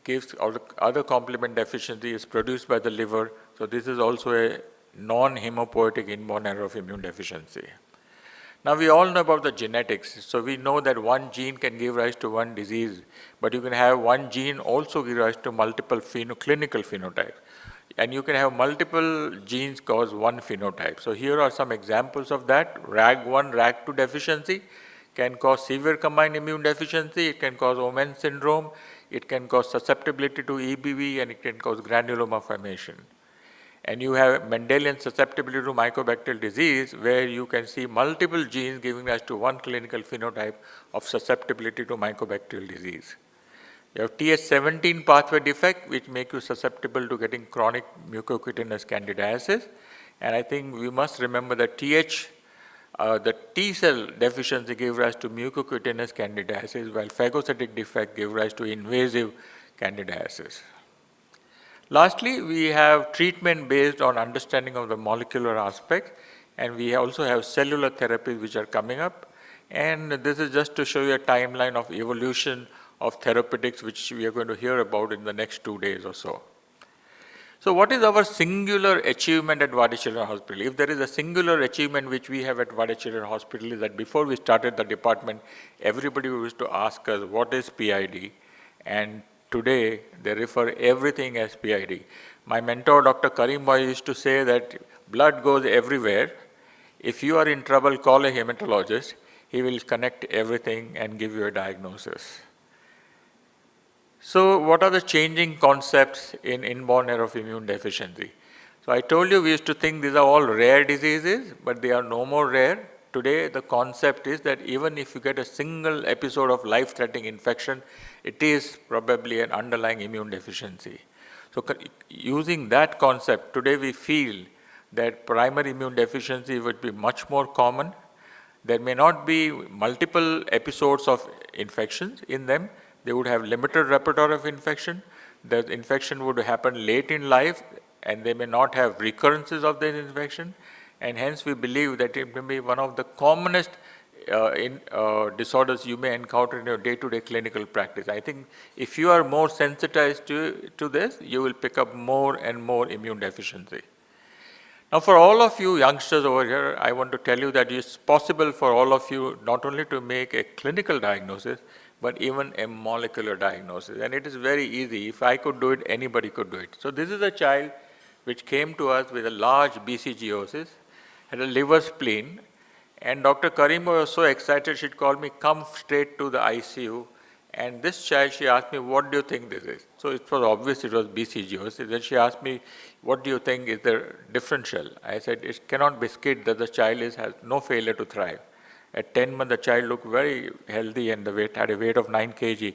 gives, or other complement deficiency is produced by the liver. So this is also a non-hemopoietic inborn error of immune deficiency. Now we all know about the genetics, so we know that one gene can give rise to one disease, but you can have one gene also give rise to multiple clinical phenotypes. And you can have multiple genes cause one phenotype. So here are some examples of that. RAG1, RAG2 deficiency can cause severe combined immune deficiency, it can cause Omenn syndrome, it can cause susceptibility to EBV, and it can cause granuloma formation. And you have Mendelian susceptibility to mycobacterial disease, where you can see multiple genes giving rise to one clinical phenotype of susceptibility to mycobacterial disease. You have Th17 pathway defect, which make you susceptible to getting chronic mucocutaneous candidiasis. And I think we must remember that the T cell deficiency gave rise to mucocutaneous candidiasis, while phagocytic defect gave rise to invasive candidiasis. Lastly, we have treatment based on understanding of the molecular aspects, and we also have cellular therapies which are coming up. And this is just to show you a timeline of evolution of therapeutics, which we are going to hear about in the next 2 days or so. So what is our singular achievement at Vadi Children's Hospital? If there is a singular achievement which we have at Vadi Children's Hospital, is that before we started the department, everybody used to ask us, what is PID? And today, they refer everything as PID. My mentor, Dr. Karim Bhai, used to say that blood goes everywhere. If you are in trouble, call a hematologist. He will connect everything and give you a diagnosis. So what are the changing concepts in inborn error of immune deficiency? So I told you we used to think these are all rare diseases, but they are no more rare. Today the concept is that even if you get a single episode of life-threatening infection, it is probably an underlying immune deficiency. So using that concept, today we feel that primary immune deficiency would be much more common. There may not be multiple episodes of infections in them. They would have limited repertoire of infection. The infection would happen late in life, and they may not have recurrences of the infection. And hence we believe that it may be one of the commonest disorders you may encounter in your day-to-day clinical practice. I think if you are more sensitized to this, you will pick up more and more immune deficiency. Now for all of you youngsters over here, I want to tell you that it's possible for all of you not only to make a clinical diagnosis, but even a molecular diagnosis. And it is very easy. If I could do it, anybody could do it. So this is a child which came to us with a large BCGosis, had a liver spleen, and Dr. Karim was so excited, she'd call me, come straight to the ICU. And this child, she asked me, what do you think this is? So it was obvious it was BCGosis. Then she asked me, what do you think is the differential? I said, it cannot be skid that the child has no failure to thrive. At 10 months, the child looked very healthy and had a weight of 9 kg.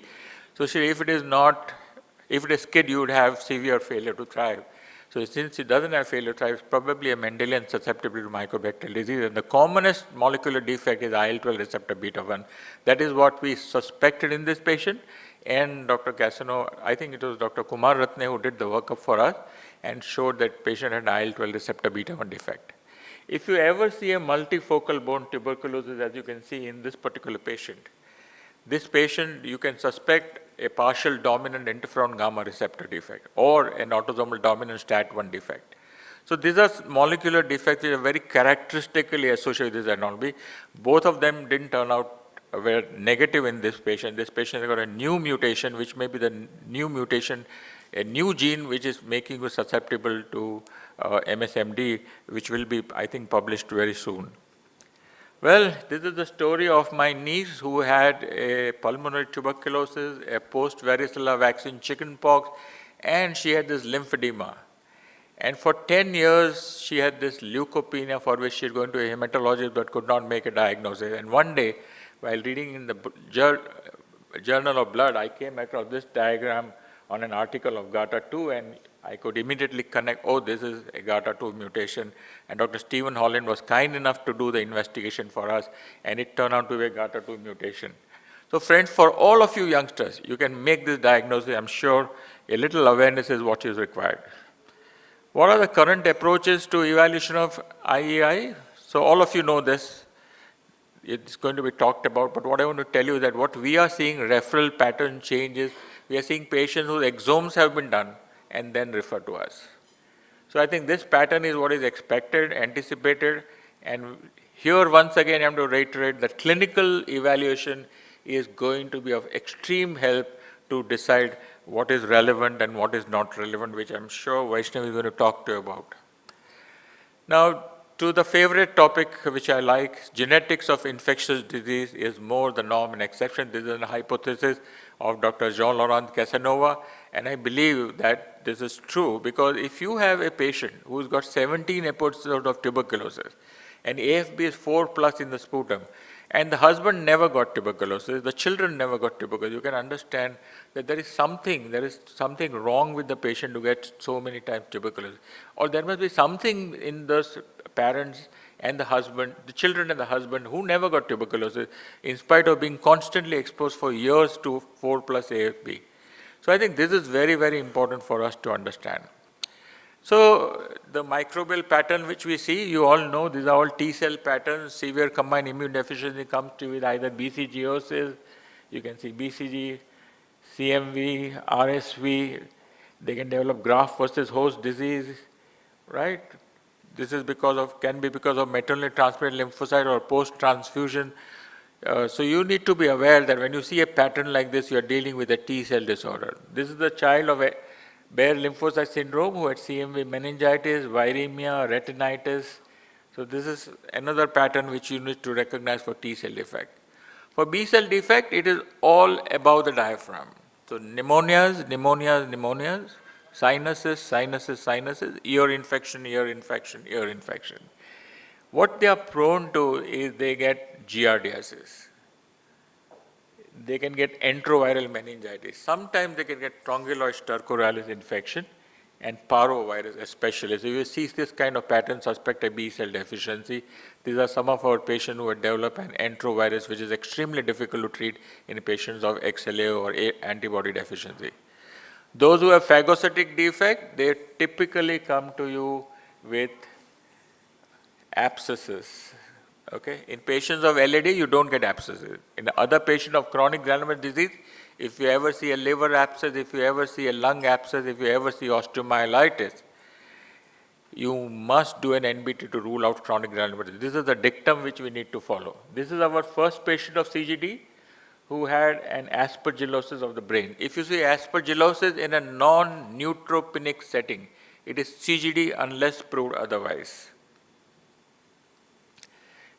So she said, if it is skid, you would have severe failure to thrive. So since it doesn't have failure to thrive, it's probably a Mendelian susceptibility to mycobacterial disease. And the commonest molecular defect is IL-12 receptor beta 1. That is what we suspected in this patient. And Dr. Casino, I think it was Dr. Kumar Ratne who did the workup for us and showed that patient had IL-12 receptor beta 1 defect. If you ever see a multifocal bone tuberculosis, as you can see in this particular patient, this patient, you can suspect a partial dominant interferon gamma receptor defect or an autosomal dominant STAT1 defect. So these are molecular defects that are very characteristically associated with this anomaly. Both of them didn't turn out were negative in this patient. This patient has got a new mutation, which may be the new mutation, a new gene which is making you susceptible to MSMD, which will be, I think, published very soon. Well, this is the story of my niece who had a pulmonary tuberculosis, a post-varicella vaccine chickenpox, and she had this lymphedema. And for 10 years, she had this leukopenia for which she had gone to a hematologist but could not make a diagnosis. And one day, while reading in the Journal of Blood, I came across this diagram on an article of GATA2, and I could immediately connect, oh, this is a GATA2 mutation. And Dr. Stephen Holland was kind enough to do the investigation for us, and it turned out to be a GATA2 mutation. So friends, for all of you youngsters, you can make this diagnosis. I'm sure a little awareness is what is required. What are the current approaches to evaluation of IEI? So all of you know this. It's going to be talked about, but what I want to tell you is that what we are seeing, referral pattern changes. We are seeing patients whose exomes have been done and then refer to us. So I think this pattern is what is expected, anticipated, and here once again I am to reiterate that clinical evaluation is going to be of extreme help to decide what is relevant and what is not relevant, which I'm sure Vaishnav is going to talk to you about. Now, to the favorite topic which I like, genetics of infectious disease is more the norm and exception. This is a hypothesis of Dr. Jean-Laurent Casanova, and I believe that this is true because if you have a patient who's got 17 episodes of tuberculosis and AFB is 4 plus in the sputum, and the husband never got tuberculosis, the children never got tuberculosis, you can understand that there is something wrong with the patient who gets so many times tuberculosis. Or there must be something in those parents and the husband, the children and the husband who never got tuberculosis in spite of being constantly exposed for years to 4 plus AFB. So I think this is very, very important for us to understand. So the microbial pattern which we see, you all know these are all T cell patterns. Severe combined immune deficiency comes to with either BCG-osis, you can see BCG, CMV, RSV, they can develop graft versus host disease, right? This is can be because of maternally transmitted lymphocyte or post-transfusion. So you need to be aware that when you see a pattern like this, you are dealing with a T cell disorder. This is the child of a Bare lymphocyte syndrome who had CMV meningitis, viremia, retinitis. So this is another pattern which you need to recognize for T cell defect. For B cell defect, it is all above the diaphragm. So pneumonias, sinuses, ear infection, ear infection. What they are prone to is they get giardiasis. They can get enteroviral meningitis. Sometimes they can get Strongyloides stercoralis infection and parvovirus especially. So you see this kind of pattern, suspect a B cell deficiency. These are some of our patients who have developed an enterovirus, which is extremely difficult to treat in patients of XLA or antibody deficiency. Those who have phagocytic defect, they typically come to you with abscesses. Okay. In patients of LAD, you don't get abscesses. In the other patient of chronic granular disease, if you ever see a liver abscess, if you ever see a lung abscess, if you ever see osteomyelitis, you must do an NBT to rule out chronic granular disease. This is the dictum which we need to follow. This is our first patient of CGD who had an aspergillosis of the brain. If you see aspergillosis in a non-neutropenic setting, it is CGD unless proved otherwise.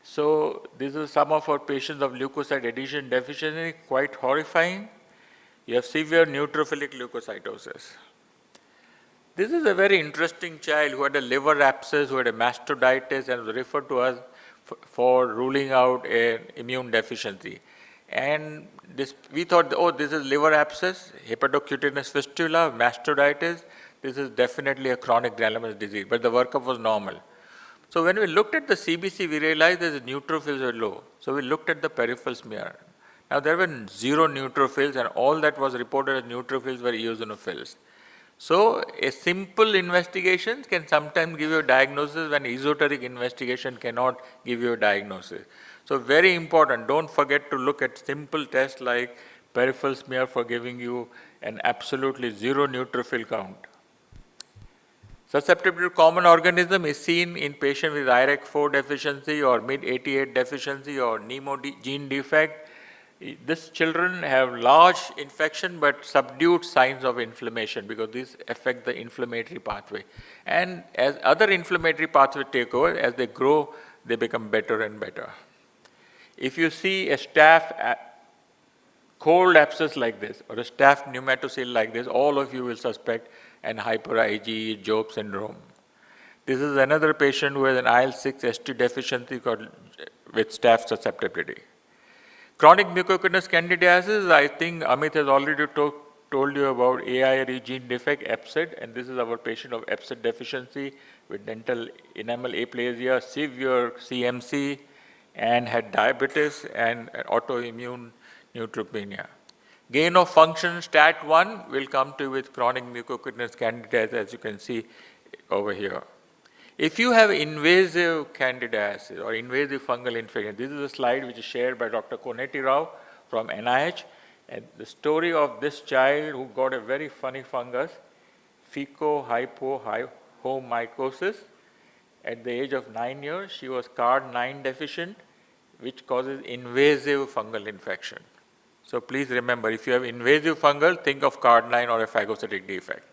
So these are some of our patients of leukocyte adhesion deficiency, quite horrifying. You have severe neutrophilic leukocytosis. This is a very interesting child who had a liver abscess, who had a mastocytitis, and was referred to us for ruling out an immune deficiency. And we thought, oh, this is liver abscess, hepatocutaneous fistula, mastocytitis. This is definitely a chronic granulomatous disease, but the workup was normal. So when we looked at the CBC, we realized that the neutrophils were low. So we looked at the peripheral smear. Now there were 0 neutrophils, and all that was reported as neutrophils were eosinophils. So a simple investigation can sometimes give you a diagnosis when esoteric investigation cannot give you a diagnosis. So very important, don't forget to look at simple tests like peripheral smear for giving you an absolutely 0 neutrophil count. Susceptibility to common organism is seen in patients with IRAK4 deficiency or MYD88 deficiency or NEMO gene defect. These children have large infection but subdued signs of inflammation because these affect the inflammatory pathway. And as other inflammatory pathways take over, as they grow, they become better and better. If you see a staph cold abscess like this or a staph pneumatocyst like this, all of you will suspect an hyper IgE Job syndrome. This is another patient who has an IL-6 ST deficiency with staph susceptibility. Chronic mucocutaneous candidiasis, I think Amit has already told you about AIRE gene defect, EPSID, and this is our patient of EPSID deficiency with dental enamel aplasia, severe CMC, and had diabetes and autoimmune neutropenia. Gain of function STAT1 will come to you with chronic mucocutaneous candidiasis, as you can see over here. If you have invasive candidiasis or invasive fungal infection, this is a slide which is shared by Dr. Koneti Rao from NIH, and the story of this child who got a very funny fungus, home mycosis. At the age of 9 years, she was CARD9 deficient, which causes invasive fungal infection. So please remember, if you have invasive fungal, think of CARD9 or a phagocytic defect.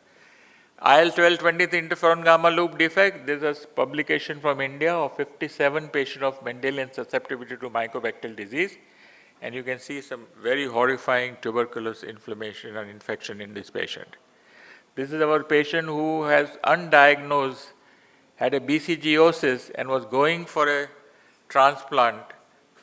IL-12/23 interferon gamma loop defect, this is a publication from India of 57 patients of Mendelian susceptibility to mycobacterial disease. And you can see some very horrifying tuberculous inflammation and infection in this patient. This is our patient who has undiagnosed, had a BCGosis and was going for a transplant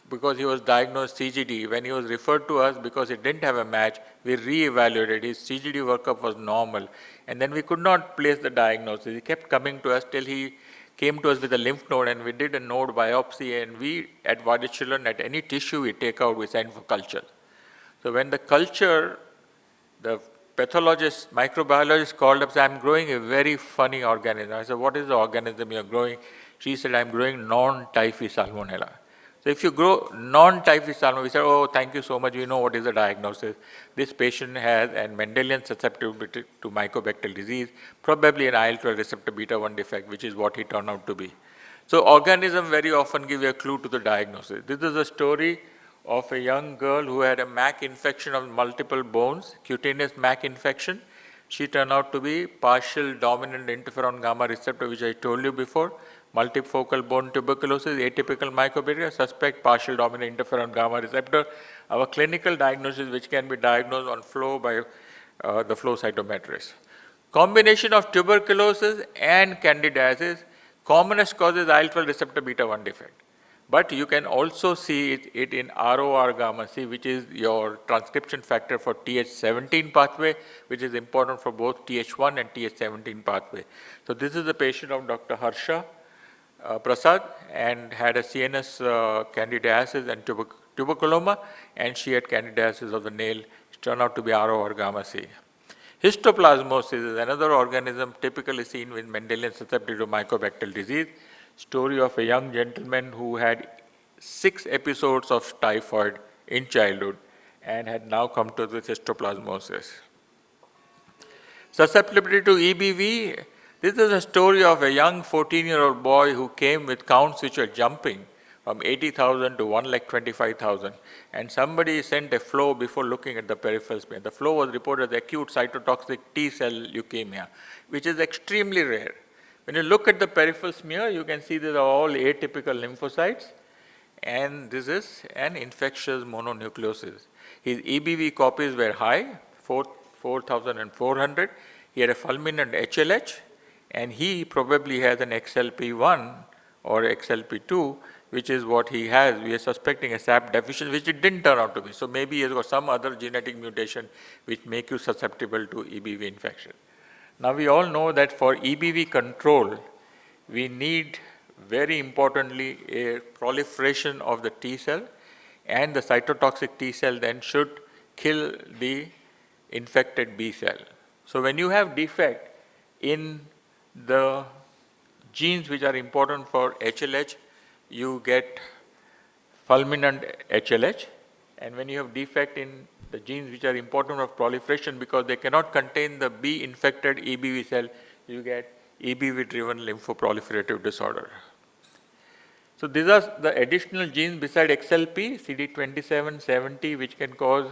because he was diagnosed CGD. When he was referred to us because he didn't have a match, we re-evaluated. His CGD workup was normal. And then we could not place the diagnosis. He kept coming to us till he came to us with a lymph node, and we did a node biopsy, and we at Vardis Children, at any tissue we take out, we send for culture. So when the culture, the pathologist, microbiologist called up and said, I'm growing a very funny organism. I said, what is the organism you're growing? She said, I'm growing non-typhi salmonella. So if you grow non-typhi salmonella, we said, oh, thank you so much, we know what is the diagnosis. This patient has a Mendelian susceptibility to mycobacterial disease, probably an IL-12 receptor beta-1 defect, which is what he turned out to be. So organism very often give you a clue to the diagnosis. This is a story of a young girl who had a MAC infection of multiple bones, cutaneous MAC infection. She turned out to be partial dominant interferon gamma receptor, which I told you before, multifocal bone tuberculosis, atypical mycobacteria, suspect partial dominant interferon gamma receptor. Our clinical diagnosis, which can be diagnosed on flow by the flow cytometry. Combination of tuberculosis and candidiasis, commonest cause is IL-12 receptor beta-1 defect. But you can also see it in ROR gamma C, which is your transcription factor for Th17 pathway, which is important for both Th1 and Th17 pathway. So this is a patient of Dr. Harsha Prasad, and had a CNS candidiasis and tuberculoma, and she had candidiasis of the nail. It turned out to be ROR gamma C. Histoplasmosis is another organism typically seen with Mendelian susceptibility to mycobacterial disease. Story of a young gentleman who had 6 episodes of typhoid in childhood and had now come to this histoplasmosis. Susceptibility to EBV, this is a story of a young 14-year-old boy who came with counts which were jumping from 80,000 to 1,25,000, and somebody sent a flow before looking at the peripheral smear. The flow was reported as acute cytotoxic T-cell leukemia, which is extremely rare. When you look at the peripheral smear, you can see these are all atypical lymphocytes, and this is an infectious mononucleosis. His EBV copies were high, 4,400. He had a fulminant HLH, and he probably has an XLP1 or XLP2, which is what he has. We are suspecting a SAP deficiency, which it didn't turn out to be. So maybe he has got some other genetic mutation which make you susceptible to EBV infection. Now we all know that for EBV control, we need very importantly a proliferation of the T cell, and the cytotoxic T cell then should kill the infected B cell. So when you have defect in the genes which are important for HLH, you get fulminant HLH, and when you have defect in the genes which are important for proliferation because they cannot contain the B infected EBV cell, you get EBV driven lymphoproliferative disorder. So these are the additional genes beside XLP, CD27, 70, which can cause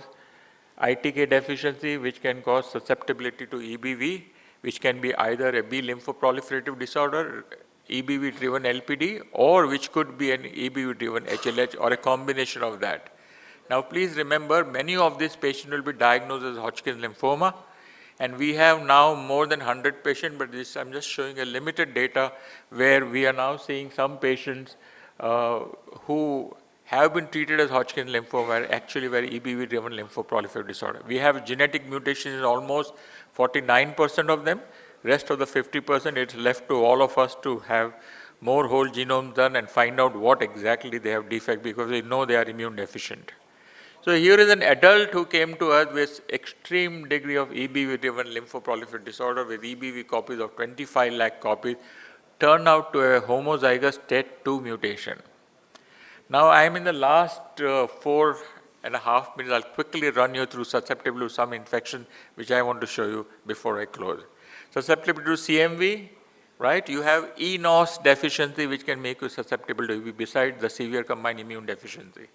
ITK deficiency, which can cause susceptibility to EBV, which can be either a B lymphoproliferative disorder, EBV driven LPD, or which could be an EBV driven HLH or a combination of that. Now please remember, many of these patients will be diagnosed as Hodgkin's lymphoma, and we have now more than 100 patients, but this I'm just showing a limited data where we are now seeing some patients who have been treated as Hodgkin's lymphoma actually were EBV driven lymphoproliferative disorder. We have genetic mutations in almost 49% of them. Rest of the 50%, it's left to all of us to have more whole genomes done and find out what exactly they have defect, because we know they are immune deficient. So here is an adult who came to us with extreme degree of EBV-driven lymphoproliferative disorder with EBV copies of 25 lakh copies, turned out to a homozygous TET2 mutation. Now I am in the last 4.5 minutes, I'll quickly run you through susceptibility to some infection which I want to show you before I close. Susceptibility to CMV, right? You have ENOS deficiency, which can make you susceptible to EBV besides the severe combined immune deficiency.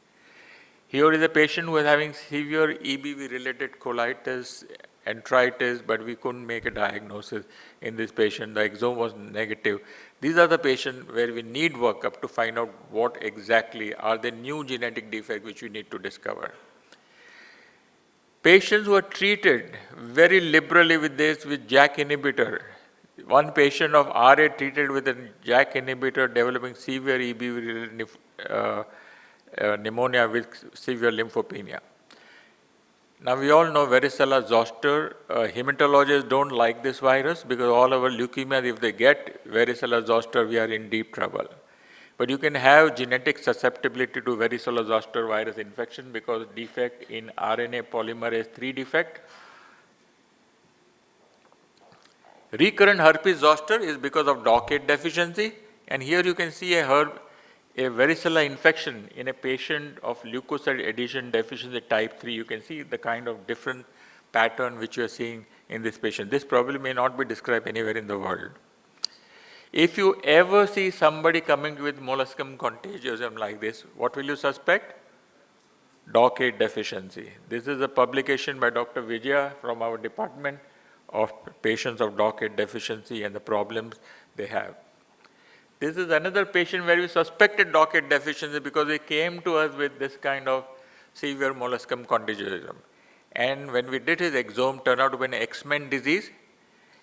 Here is a patient who is having severe EBV-related colitis, enteritis, but we couldn't make a diagnosis in this patient. The exome was negative. These are the patients where we need workup to find out what exactly are the new genetic defects which we need to discover. Patients who are treated very liberally with this, with JAK inhibitor. One patient of RA treated with a JAK inhibitor developing severe EBV pneumonia with severe lymphopenia. Now we all know varicella zoster. Hematologists don't like this virus because all our leukemias, if they get varicella zoster, we are in deep trouble. But you can have genetic susceptibility to varicella zoster virus infection because defect in RNA polymerase 3 defect. Recurrent herpes zoster is because of DOC8 deficiency, and here you can see a varicella infection in a patient of leukocyte adhesion deficiency type 3. You can see the kind of different pattern which you are seeing in this patient. This probably may not be described anywhere in the world. If you ever see somebody coming with molluscum contagiosum like this, what will you suspect? DOC8 deficiency. This is a publication by Dr. Vijaya from our department of patients of DOC8 deficiency and the problems they have. This is another patient where we suspected DOC8 deficiency because he came to us with this kind of severe molluscum contagiosum. And when we did his exome, turned out to be an X-Men disease.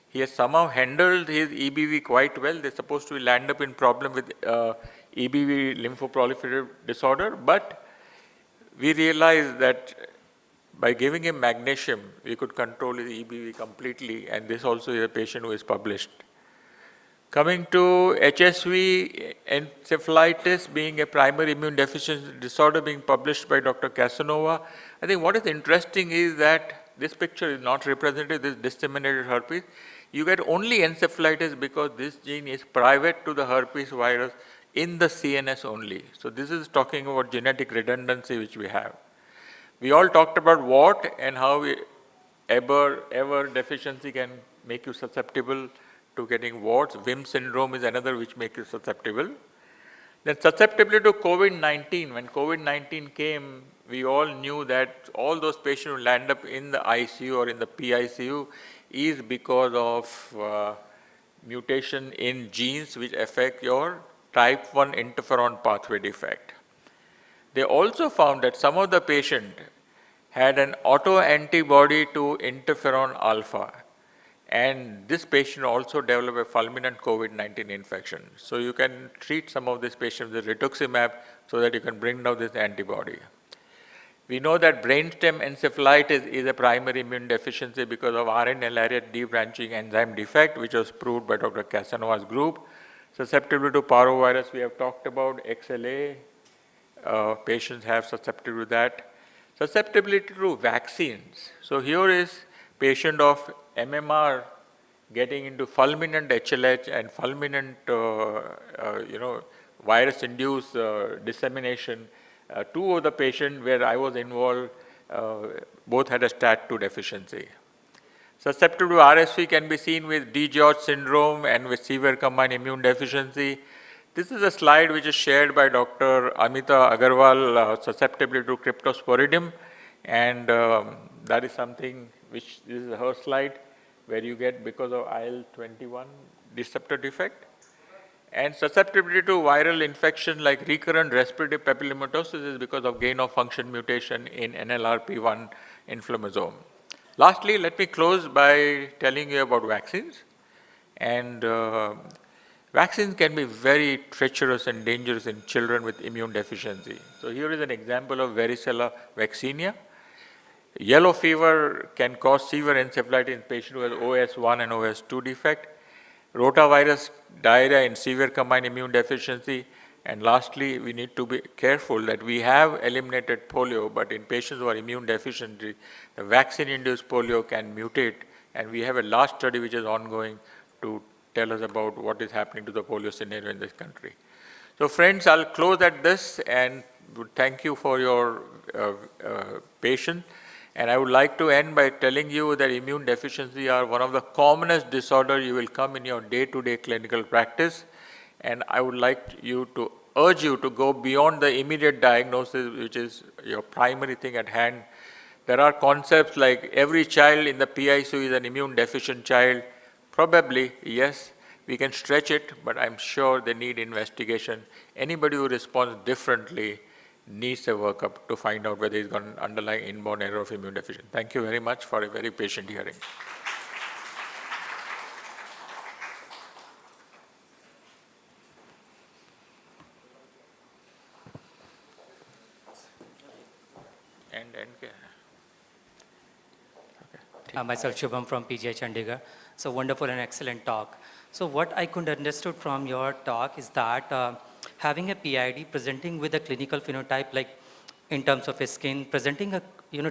He has somehow handled his EBV quite well. They're supposed to land up in problem with EBV lymphoproliferative disorder, but we realized that by giving him magnesium, we could control his EBV completely, and this also is a patient who is published. Coming to HSV encephalitis being a primary immune deficiency disorder being published by Dr. Casanova, I think what is interesting is that this picture is not representative, this disseminated herpes. You get only encephalitis because this gene is private to the herpes virus in the CNS only. So this is talking about genetic redundancy which we have. We all talked about what and how ever deficiency can make you susceptible to getting warts. WIM syndrome is another which makes you susceptible. Then susceptibility to COVID-19. When COVID-19 came, we all knew that all those patients who land up in the ICU or in the PICU is because of mutation in genes which affect your type 1 interferon pathway defect. They also found that some of the patients had an autoantibody to interferon alpha. And this patient also developed a fulminant COVID-19 infection. So you can treat some of these patients with rituximab so that you can bring down this antibody. We know that brainstem encephalitis is a primary immune deficiency because of RNA lariat debranching enzyme defect, which was proved by Dr. Casanova's group. Susceptibility to parvovirus, we have talked about. XLA, patients have susceptibility to that. Susceptibility to vaccines. So here is patient of MMR getting into fulminant HLH and fulminant, virus-induced dissemination. Two of the patients where I was involved, both had a STAT2 deficiency. Susceptibility to RSV can be seen with DiGeorge syndrome and with severe combined immune deficiency. This is a slide which is shared by Dr. Amita Agarwal, susceptibility to cryptosporidium, and that is something which, this is her slide, where you get because of IL-21 receptor defect. And susceptibility to viral infection like recurrent respiratory papillomatosis is because of gain of function mutation in NLRP1 inflammasome. Lastly, let me close by telling you about vaccines. And vaccines can be very treacherous and dangerous in children with immune deficiency. So here is an example of varicella vaccinia. Yellow fever can cause severe encephalitis in patients who have OS1 and OS2 defect. Rotavirus diarrhea in severe combined immune deficiency. And lastly, we need to be careful that we have eliminated polio, but in patients who are immune deficient, the vaccine-induced polio can mutate. And we have a large study which is ongoing to tell us about what is happening to the polio scenario in this country. So friends, I'll close at this and thank you for your patience. And I would like to end by telling you that immune deficiency are one of the commonest disorders you will come in your day-to-day clinical practice. And I would like you to urge you to go beyond the immediate diagnosis, which is your primary thing at hand. There are concepts like every child in the PICU is an immune deficient child. Probably, yes, we can stretch it, but I'm sure they need investigation. Anybody who responds differently needs a workup to find out whether he's got an underlying inborn error of immune deficiency. Thank you very much for a very patient hearing. Myself Shubham from PGI Chandigarh. So wonderful and excellent talk. So what I could understood from your talk is that having a PID presenting with a clinical phenotype, like in terms of a skin, presenting a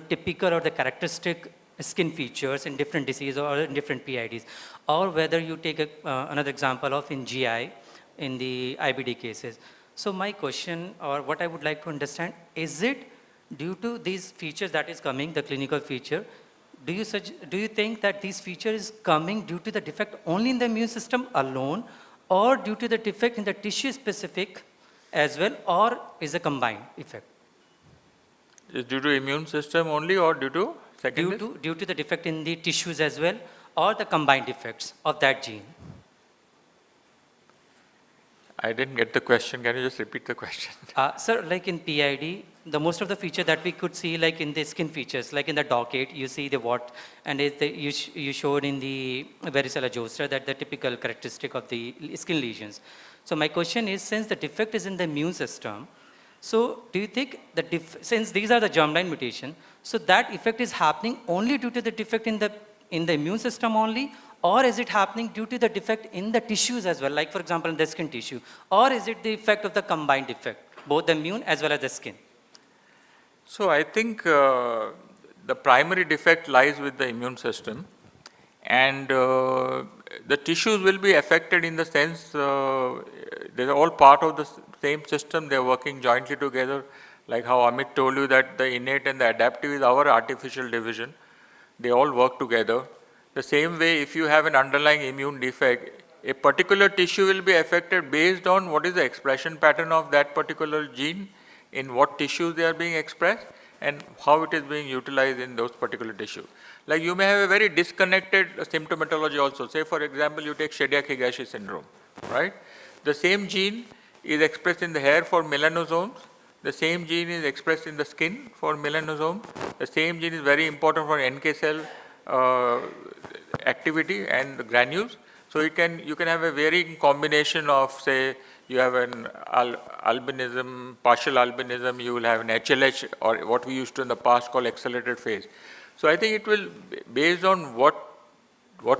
typical or the characteristic skin features in different diseases or in different PIDs, or whether you take another example of in GI in the IBD cases. So my question, or what I would like to understand, is it due to these features that is coming, the clinical feature, do you think that this feature is coming due to the defect only in the immune system alone, or due to the defect in the tissue specific as well, or is a combined effect? Is due to immune system only or due to secondary? Due to the defect in the tissues as well, or the combined effects of that gene? I didn't get the question. Can you just repeat the question? Sir, like in PID, the most of the feature that we could see, like in the skin features, like in the docket, you see the what, and you showed in the varicella zoster that the typical characteristic of the skin lesions. So my question is, since the defect is in the immune system, so do you think that since these are the germline mutation, so that effect is happening only due to the defect in the immune system only, or is it happening due to the defect in the tissues as well, like for example in the skin tissue, or is it the effect of the combined effect, both the immune as well as the skin? So I think the primary defect lies with the immune system, and the tissues will be affected in the sense they're all part of the same system, they're working jointly together, like how Amit told you that the innate and the adaptive is our artificial division. They all work together. The same way, if you have an underlying immune defect, a particular tissue will be affected based on what is the expression pattern of that particular gene, in what tissues they are being expressed, and how it is being utilized in those particular tissues. Like you may have a very disconnected symptomatology also. Say for example, you take Shediac-Higashi syndrome, right? The same gene is expressed in the hair for melanosomes. The same gene is expressed in the skin for melanosomes. The same gene is very important for NK cell activity and the granules. So you can have a varying combination of, say, you have an albinism, partial albinism, you will have an HLH, or what we used to in the past call accelerated phase. So I think it will, based on what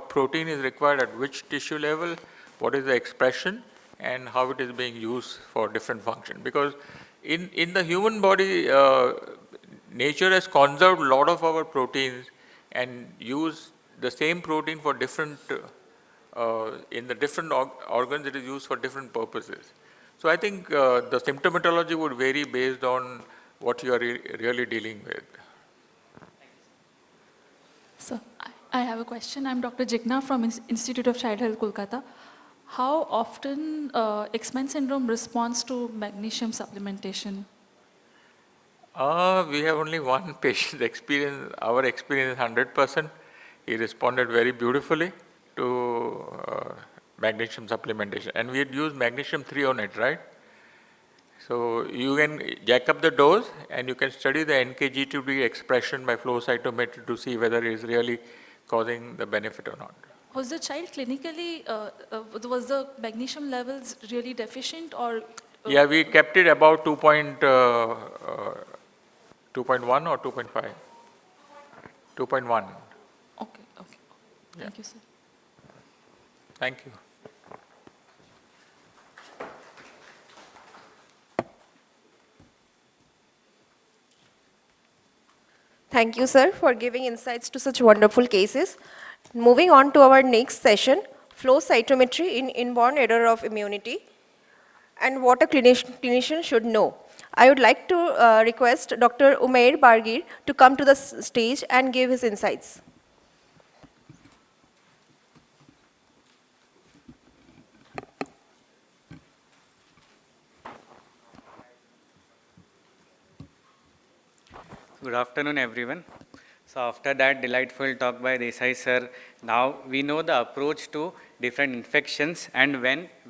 protein is required at which tissue level, what is the expression, and how it is being used for different function. Because in the human body, nature has conserved a lot of our proteins and used the same protein for different, in the different organs it is used for different purposes. So I think the symptomatology would vary based on what you are really dealing with. So I have a question. I'm Dr. Jigna from Institute of Child Health, Kolkata. How often X-Men syndrome responds to magnesium supplementation? We have only one patient experience. Our experience is 100%. He responded very beautifully to magnesium supplementation. And we had used magnesium threonate, right? So you can jack up the dose and you can study the NKG2D expression by flow cytometry to see whether it is really causing the benefit or not. Was the child clinically, was the magnesium levels really deficient or? Yeah, we kept it about 2.1 or 2.5? 2.1. Okay. Thank you, sir. Thank you. Thank you, sir, for giving insights to such wonderful cases. Moving on to our next session, flow cytometry in inborn error of immunity and what a clinician should know. I would like to request Dr. Umair Bargir to come to the stage and give his insights. Good afternoon, everyone. So after that delightful talk by Desai sir, now we know the approach to different infections and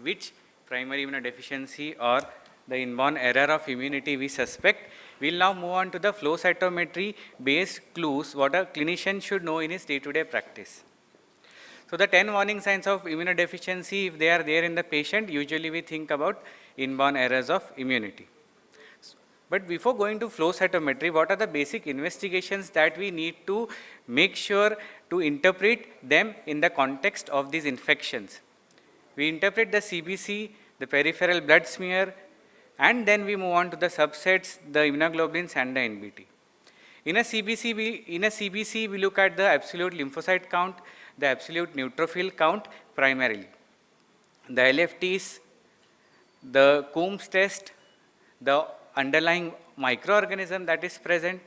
which primary immunodeficiency or the inborn error of immunity we suspect. We'll now move on to the flow cytometry based clues what a clinician should know in his day-to-day practice. So the 10 warning signs of immunodeficiency, if they are there in the patient, usually we think about inborn errors of immunity. But before going to flow cytometry, what are the basic investigations that we need to make sure to interpret them in the context of these infections? We interpret the CBC, the peripheral blood smear, and then we move on to the subsets, the immunoglobulins and the NBT. In a CBC, we look at the absolute lymphocyte count, the absolute neutrophil count primarily. The LFTs, the Coombs test, the underlying microorganism that is present,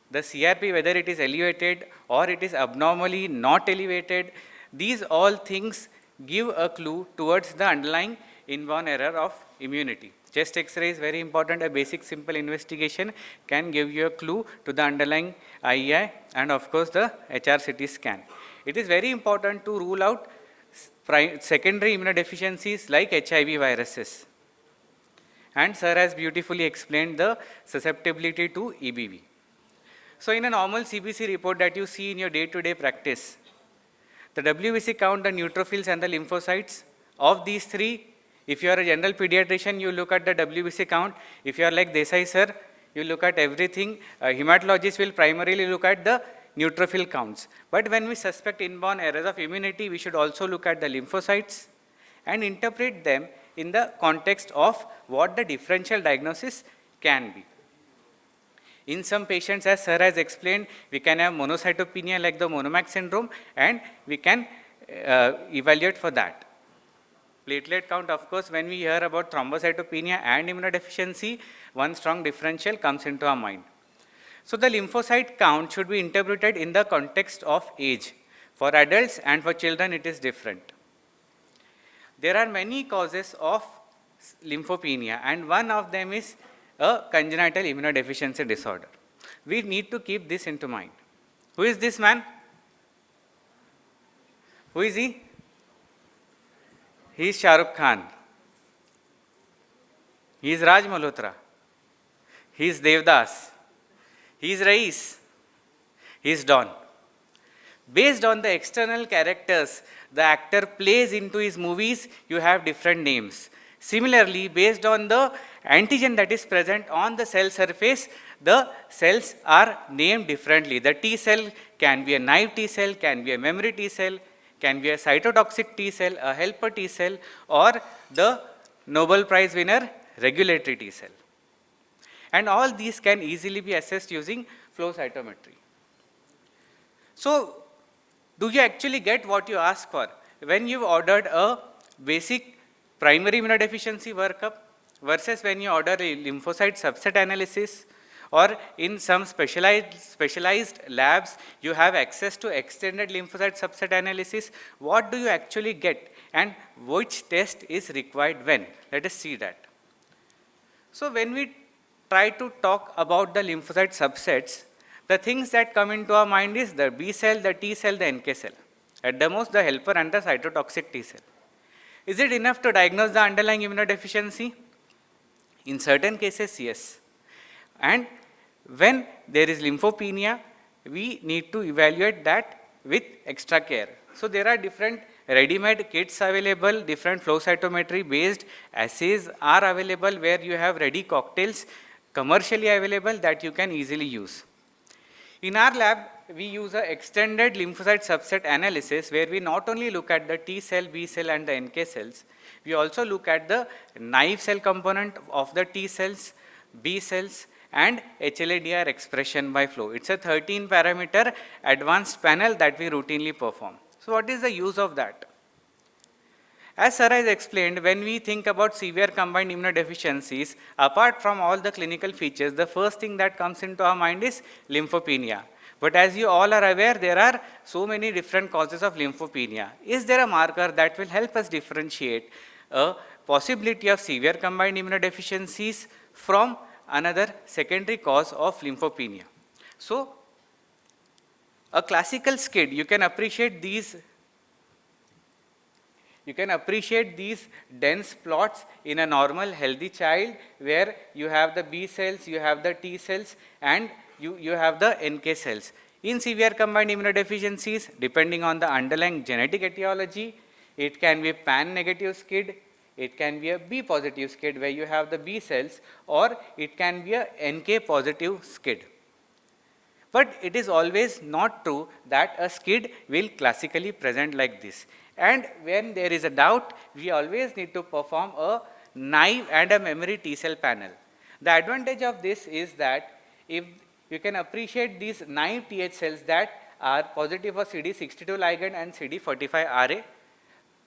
the CRP, whether it is elevated or it is abnormally not elevated, these all things give a clue towards the underlying inborn error of immunity. Chest X-ray is very important. A basic simple investigation can give you a clue to the underlying IEI and of course the HRCT scan. It is very important to rule out secondary immunodeficiencies like HIV viruses. And sir has beautifully explained the susceptibility to EBV. So in a normal CBC report that you see in your day-to-day practice, the WBC count, the neutrophils and the lymphocytes, of these three, if you are a general pediatrician, you look at the WBC count. If you are like Desai sir, you look at everything. Hematologists will primarily look at the neutrophil counts. But when we suspect inborn errors of immunity, we should also look at the lymphocytes and interpret them in the context of what the differential diagnosis can be. In some patients, as sir has explained, we can have monocytopenia like the Monomax syndrome and we can evaluate for that. Platelet count, of course, when we hear about thrombocytopenia and immunodeficiency, one strong differential comes into our mind. So the lymphocyte count should be interpreted in the context of age. For adults and for children, it is different. There are many causes of lymphopenia and one of them is a congenital immunodeficiency disorder. We need to keep this into mind. Who is this man? Who is he? He is Shah Rukh Khan. He is Raj Malhotra. He is Devdas. He is Rais. He is Don. Based on the external characters the actor plays into his movies, you have different names. Similarly, based on the antigen that is present on the cell surface, the cells are named differently. The T cell can be a naive T cell, can be a memory T cell, can be a cytotoxic T cell, a helper T cell, or the Nobel Prize winner regulatory T cell. And all these can easily be assessed using flow cytometry. So, do you actually get what you ask for? When you've ordered a basic primary immunodeficiency workup versus when you order a lymphocyte subset analysis, or in some specialized labs, you have access to extended lymphocyte subset analysis, what do you actually get and which test is required when? Let us see that. So when we try to talk about the lymphocyte subsets, the things that come into our mind is the B cell, the T cell, the NK cell. At the most, the helper and the cytotoxic T cell. Is it enough to diagnose the underlying immunodeficiency? In certain cases, yes. And when there is lymphopenia, we need to evaluate that with extra care. So there are different ready-made kits available, different flow cytometry based assays are available where you have ready cocktails commercially available that you can easily use. In our lab, we use an extended lymphocyte subset analysis where we not only look at the T cell, B cell and the NK cells, we also look at the naive cell component of the T cells, B cells and HLA-DR expression by flow. It's a 13 parameter advanced panel that we routinely perform. So what is the use of that? As Sir has explained, when we think about severe combined immunodeficiencies, apart from all the clinical features, the first thing that comes into our mind is lymphopenia. But as you all are aware, there are so many different causes of lymphopenia. Is there a marker that will help us differentiate a possibility of severe combined immunodeficiencies from another secondary cause of lymphopenia? So, a classical SCID, you can appreciate these dense plots in a normal healthy child where you have the B cells, you have the T cells, and you have the NK cells. In severe combined immunodeficiencies, depending on the underlying genetic etiology, it can be pan-negative SCID, it can be a B-positive SCID where you have the B cells, or it can be a NK-positive SCID. But it is always not true that a SCID will classically present like this. And when there is a doubt, we always need to perform a naive and a memory T cell panel. The advantage of this is that if you can appreciate these naive TH cells that are positive for CD62 ligand and CD45RA.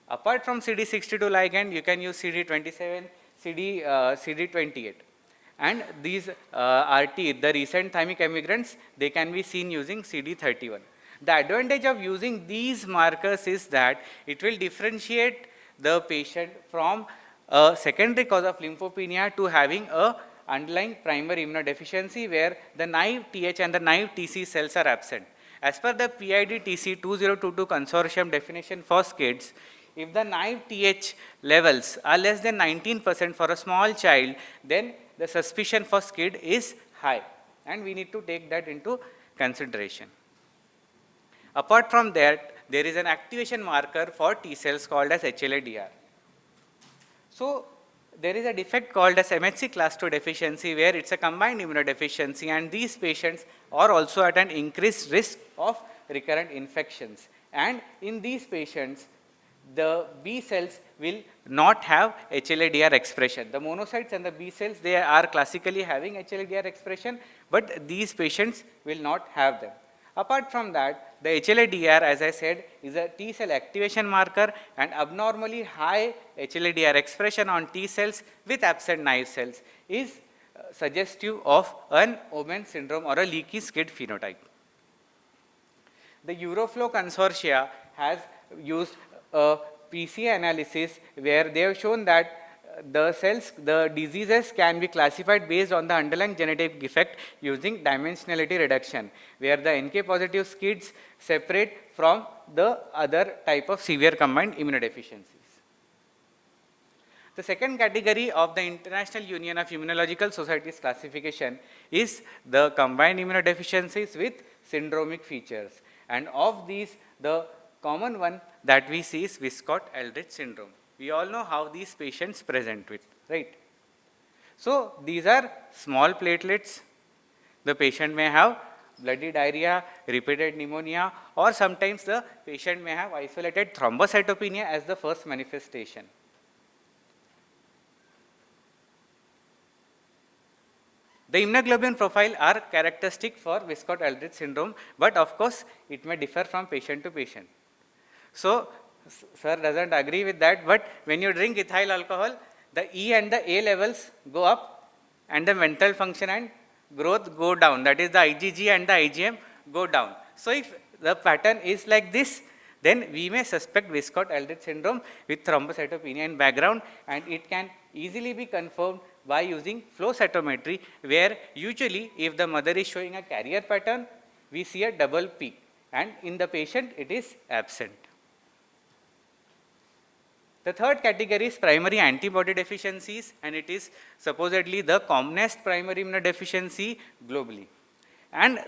Apart from CD62 ligand, you can use CD27, CD28. And these RT, the recent thymic emigrants, they can be seen using CD31. The advantage of using these markers is that it will differentiate the patient from a secondary cause of lymphopenia to having a underlying primary immunodeficiency where the naive TH and the naive TC cells are absent. As per the PIDTC 2022 consortium definition for SCIDs, if the naive TH levels are less than 19% for a small child, then the suspicion for SCID is high, and we need to take that into consideration. Apart from that, there is an activation marker for T cells called as HLA-DR. So, there is a defect called as MHC class II deficiency where it's a combined immunodeficiency, and these patients are also at an increased risk of recurrent infections. And in these patients, the B cells will not have HLA-DR expression. The monocytes and the B cells, they are classically having HLA-DR expression, but these patients will not have them. Apart from that, the HLA-DR, as I said, is a T cell activation marker, and abnormally high HLA-DR expression on T cells with absent naive cells is suggestive of an Omen syndrome or a leaky SCID phenotype. The Euroflow consortia has used a PCA analysis where they have shown that the diseases can be classified based on the underlying genetic defect using dimensionality reduction, where the NK positive SCIDs separate from the other type of severe combined immunodeficiencies. The second category of the International Union of Immunological Societies classification is the combined immunodeficiencies with syndromic features. And of these, the common one that we see is Wiskott-Aldrich syndrome. We all know how these patients present with, right? So, these are small platelets. The patient may have bloody diarrhea, repeated pneumonia, or sometimes the patient may have isolated thrombocytopenia as the first manifestation. The immunoglobulin profile are characteristic for Wiskott-Aldrich syndrome, but of course, it may differ from patient to patient. So, sir doesn't agree with that, but when you drink ethyl alcohol, the E and the A levels go up and the mental function and growth go down. That is the IgG and the IgM go down. So, if the pattern is like this, then we may suspect Wiskott-Aldrich syndrome with thrombocytopenia in background, and it can easily be confirmed by using flow cytometry, where usually if the mother is showing a carrier pattern, we see a double peak, and in the patient it is absent. The third category is primary antibody deficiencies, and it is supposedly the commonest primary immunodeficiency globally. And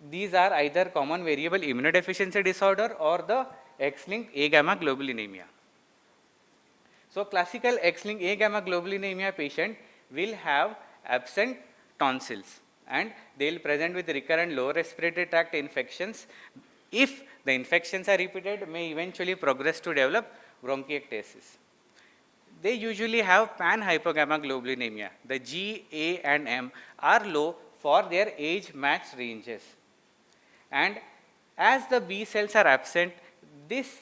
these are either common variable immunodeficiency disorder or the X-linked A-gamma globulinemia. So, classical X-linked A-gamma globulinemia patient will have absent tonsils, and they will present with recurrent lower respiratory tract infections. If the infections are repeated, may eventually progress to develop bronchiectasis. They usually have pan-hypogammaglobulinemia. The G, A, and M are low for their age-matched ranges. And as the B cells are absent, this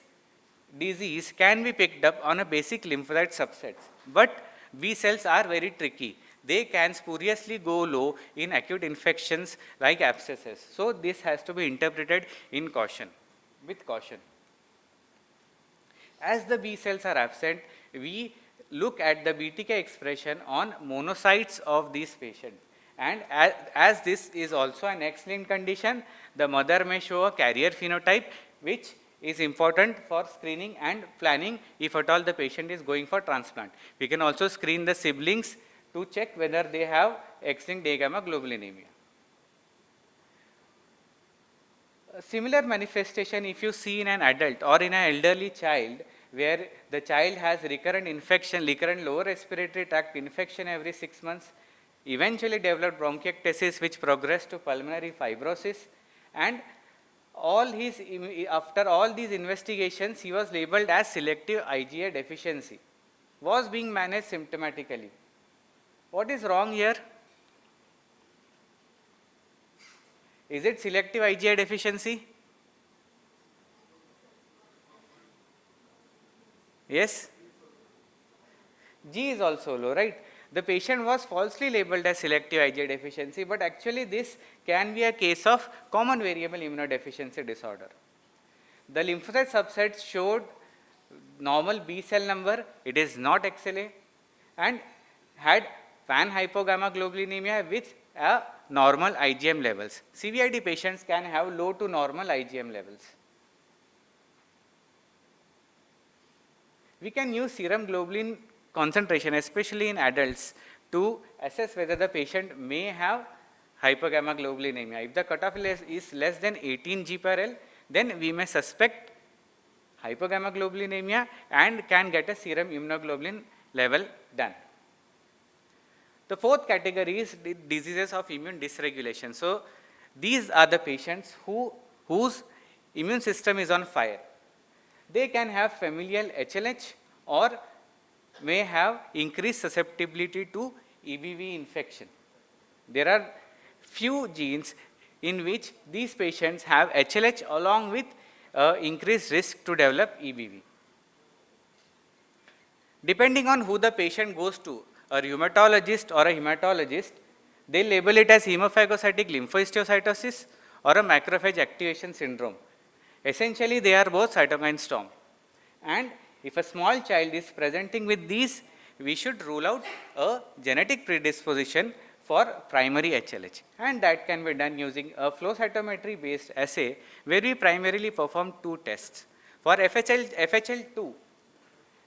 disease can be picked up on a basic lymphocyte subsets, but B cells are very tricky. They can spuriously go low in acute infections like abscesses. So this has to be interpreted in caution, with caution. As the B cells are absent, we look at the BTK expression on monocytes of these patients. And as this is also an X-linked condition, the mother may show a carrier phenotype, which is important for screening and planning if at all the patient is going for transplant. We can also screen the siblings to check whether they have X-linked A-gamma globulinemia. A similar manifestation if you see in an adult or in an elderly child, where the child has recurrent infection, recurrent lower respiratory tract infection every 6 months, eventually developed bronchiectasis which progressed to pulmonary fibrosis, and after all these investigations, he was labeled as selective IgA deficiency, was being managed symptomatically. What is wrong here? Is it selective IgA deficiency? Yes? G is also low, right? The patient was falsely labeled as selective IgA deficiency, but actually this can be a case of common variable immunodeficiency disorder. The lymphocyte subsets showed normal B cell number, it is not XLA, and had panhypogammaglobulinemia with a normal IgM levels. CVID patients can have low to normal IgM levels. We can use serum globulin concentration, especially in adults, to assess whether the patient may have hypogammaglobulinemia. If the cutoff is less than 18 G per L, then we may suspect hypogammaglobulinemia and can get a serum immunoglobulin level done. The fourth category is diseases of immune dysregulation. So these are the patients whose immune system is on fire. They can have familial HLH or may have increased susceptibility to EBV infection. There are few genes in which these patients have HLH along with increased risk to develop EBV. Depending on who the patient goes to, a rheumatologist or a hematologist, they label it as hemophagocytic lymphohistiocytosis or a macrophage activation syndrome. Essentially, they are both cytokine storm. And if a small child is presenting with these, we should rule out a genetic predisposition for primary HLH. And that can be done using a flow cytometry based assay, where we primarily perform two tests. For FHL2,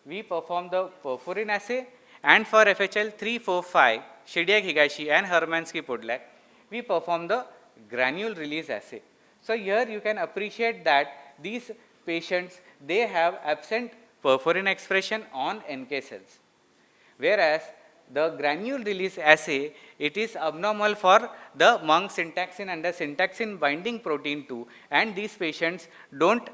we perform the perforin assay, and for FHL 3, 4, 5, Shidiak-Higashi and Hermansky-Podolak, we perform the granule release assay. So here you can appreciate that these patients, they have absent perforin expression on NK cells. Whereas the granule release assay, it is abnormal for the monk syntaxin and the syntaxin binding protein 2, and these patients don't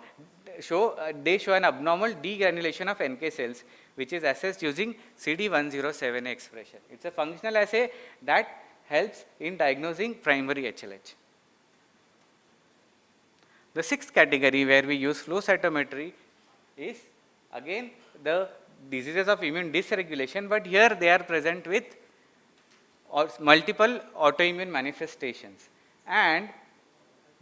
show, they show an abnormal degranulation of NK cells, which is assessed using CD107A expression. It's a functional assay that helps in diagnosing primary HLH. The sixth category where we use flow cytometry is again the diseases of immune dysregulation, but here they are present with multiple autoimmune manifestations. And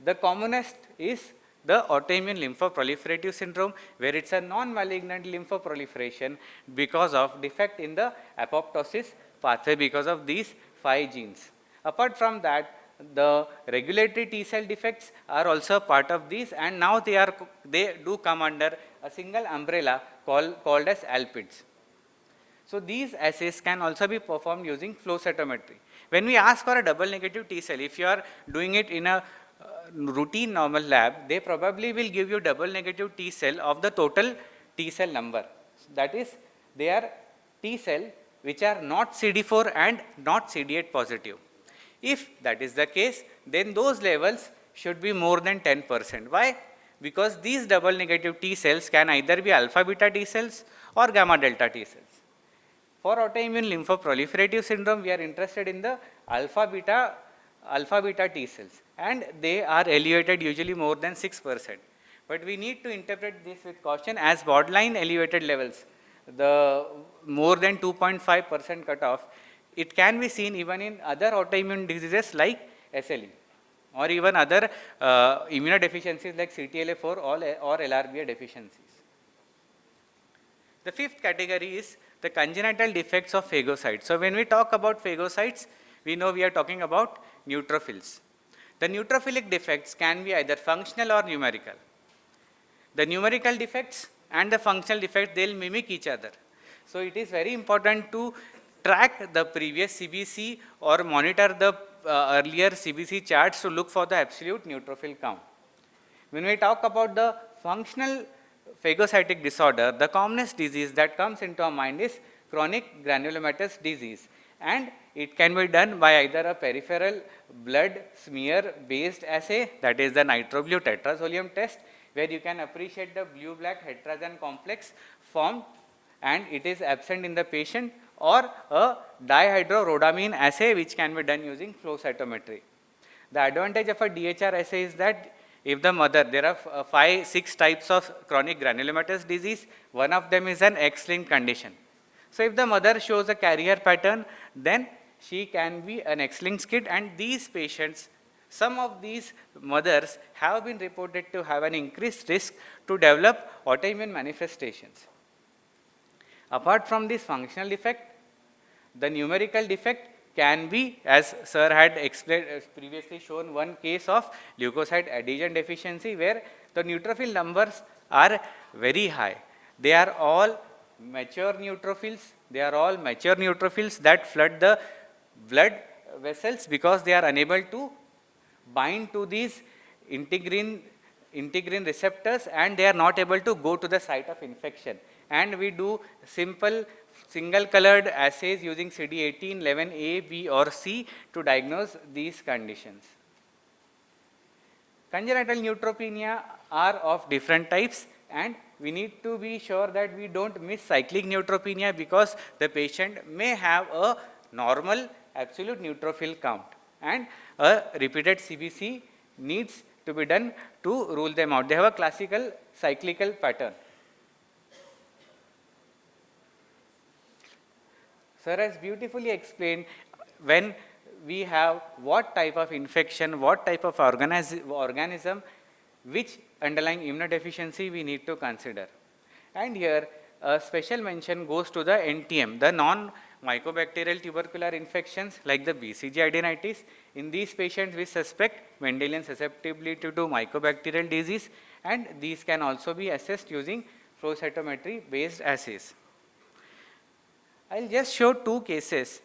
the commonest is the autoimmune lymphoproliferative syndrome, where it's a non-malignant lymphoproliferation because of defect in the apoptosis pathway because of these 5 genes. Apart from that, the regulatory T cell defects are also part of these, and now they do come under a single umbrella called as ALPIDs. So these assays can also be performed using flow cytometry. When we ask for a double negative T cell, if you are doing it in a routine normal lab, they probably will give you double negative T cell of the total T cell number. That is, they are T cell which are not CD4 and not CD8 positive. If that is the case, then those levels should be more than 10%. Why? Because these double negative T cells can either be alpha beta T cells or gamma delta T cells. For autoimmune lymphoproliferative syndrome, we are interested in the alpha beta T cells, and they are elevated usually more than 6%. But we need to interpret this with caution as borderline elevated levels, the more than 2.5% cutoff. It can be seen even in other autoimmune diseases like SLE or even other immunodeficiencies like CTLA4 or LRBA deficiencies. The fifth category is the congenital defects of phagocytes. So when we talk about phagocytes, we know we are talking about neutrophils. The neutrophilic defects can be either functional or numerical. The numerical defects and the functional defects, they'll mimic each other. So it is very important to track the previous CBC or monitor the earlier CBC charts to look for the absolute neutrophil count. When we talk about the functional phagocytic disorder, the commonest disease that comes into our mind is chronic granulomatous disease. And it can be done by either a peripheral blood smear based assay, that is the nitroblue tetrazolium test, where you can appreciate the blue-black heterogen complex formed and it is absent in the patient, or a dihydrorhodamine assay which can be done using flow cytometry. The advantage of a DHR assay is that if the mother, there are 5-6 types of chronic granulomatous disease, one of them is an X-linked condition. So if the mother shows a carrier pattern, then she can be an X-linked kid, and these patients, some of these mothers have been reported to have an increased risk to develop autoimmune manifestations. Apart from this functional defect, the numerical defect can be, as sir had explained, previously shown one case of leukocyte adhesion deficiency where the neutrophil numbers are very high. They are all mature neutrophils. They are all mature neutrophils that flood the blood vessels because they are unable to bind to these integrin receptors, and they are not able to go to the site of infection. And we do simple single colored assays using CD18, 11A, B or C to diagnose these conditions. Congenital neutropenia are of different types, and we need to be sure that we don't miss cyclic neutropenia because the patient may have a normal absolute neutrophil count, and a repeated CBC needs to be done to rule them out. They have a classical cyclical pattern. Sir has beautifully explained when we have what type of infection, what type of organism, which underlying immunodeficiency we need to consider. And here a special mention goes to the NTM, the non-mycobacterial tubercular infections like the BCG adenitis. In these patients we suspect Mendelian susceptibility to mycobacterial disease, and these can also be assessed using flow cytometry based assays. I will just show two cases.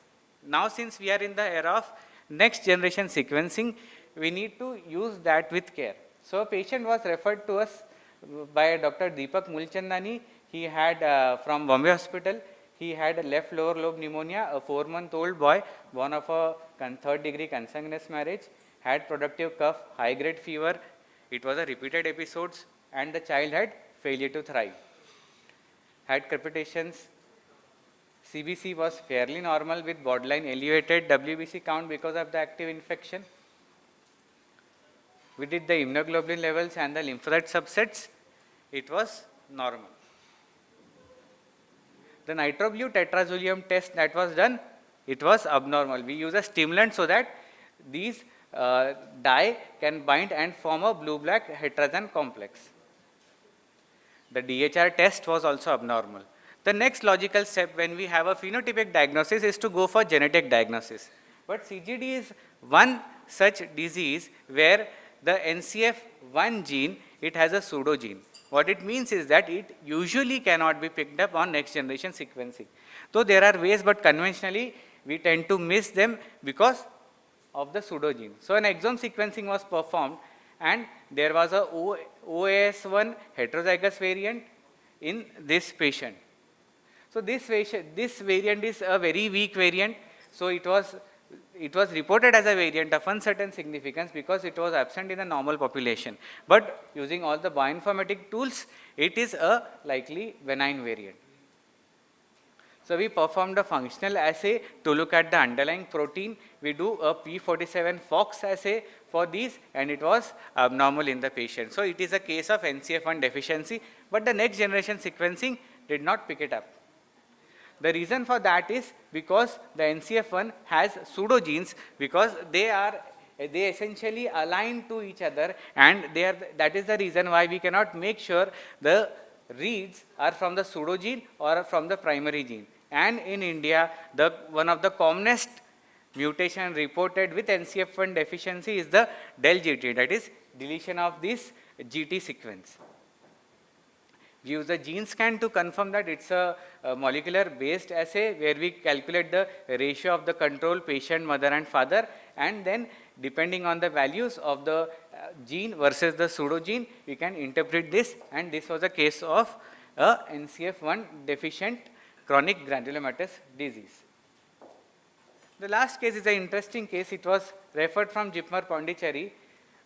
Now since we are in the era of next generation sequencing, we need to use that with care. So a patient was referred to us by Dr. Deepak Mulchandani. He had from Bombay Hospital, he had a left lower lobe pneumonia, a 4-month-old boy born of a 3rd degree consanguineous marriage, had productive cough, high grade fever. It was a repeated episodes, and the child had failure to thrive. Had crepitations. CBC was fairly normal with borderline elevated WBC count because of the active infection. We did the immunoglobulin levels and the lymphocyte subsets. It was normal. The nitroblue tetrazolium test that was done, it was abnormal. We use a stimulant so that these dye can bind and form a blue-black heterogen complex. The DHR test was also abnormal. The next logical step when we have a phenotypic diagnosis is to go for genetic diagnosis. But CGD is one such disease where the NCF1 gene, it has a pseudogene. What it means is that it usually cannot be picked up on next generation sequencing. Though there are ways, but conventionally we tend to miss them because of the pseudogene. So an exome sequencing was performed, and there was a OAS1 heterozygous variant in this patient. So this variant is a very weak variant. So it was reported as a variant of uncertain significance because it was absent in the normal population. But using all the bioinformatic tools, it is a likely benign variant. So we performed a functional assay to look at the underlying protein. We do a P47 FOX assay for these and it was abnormal in the patient. So it is a case of NCF1 deficiency, but the next generation sequencing did not pick it up. The reason for that is because the NCF1 has pseudogenes, because they essentially align to each other, and that is the reason why we cannot make sure the reads are from the pseudogene or from the primary gene. And in India, one of the commonest mutation reported with NCF1 deficiency is the del GT, that is deletion of this GT sequence. We use the gene scan to confirm that it's a molecular based assay where we calculate the ratio of the control patient, mother and father, and then depending on the values of the gene versus the pseudogene, we can interpret this, and this was a case of a NCF1 deficient chronic granulomatous disease. The last case is an interesting case. It was referred from Jipmer, Pondicherry.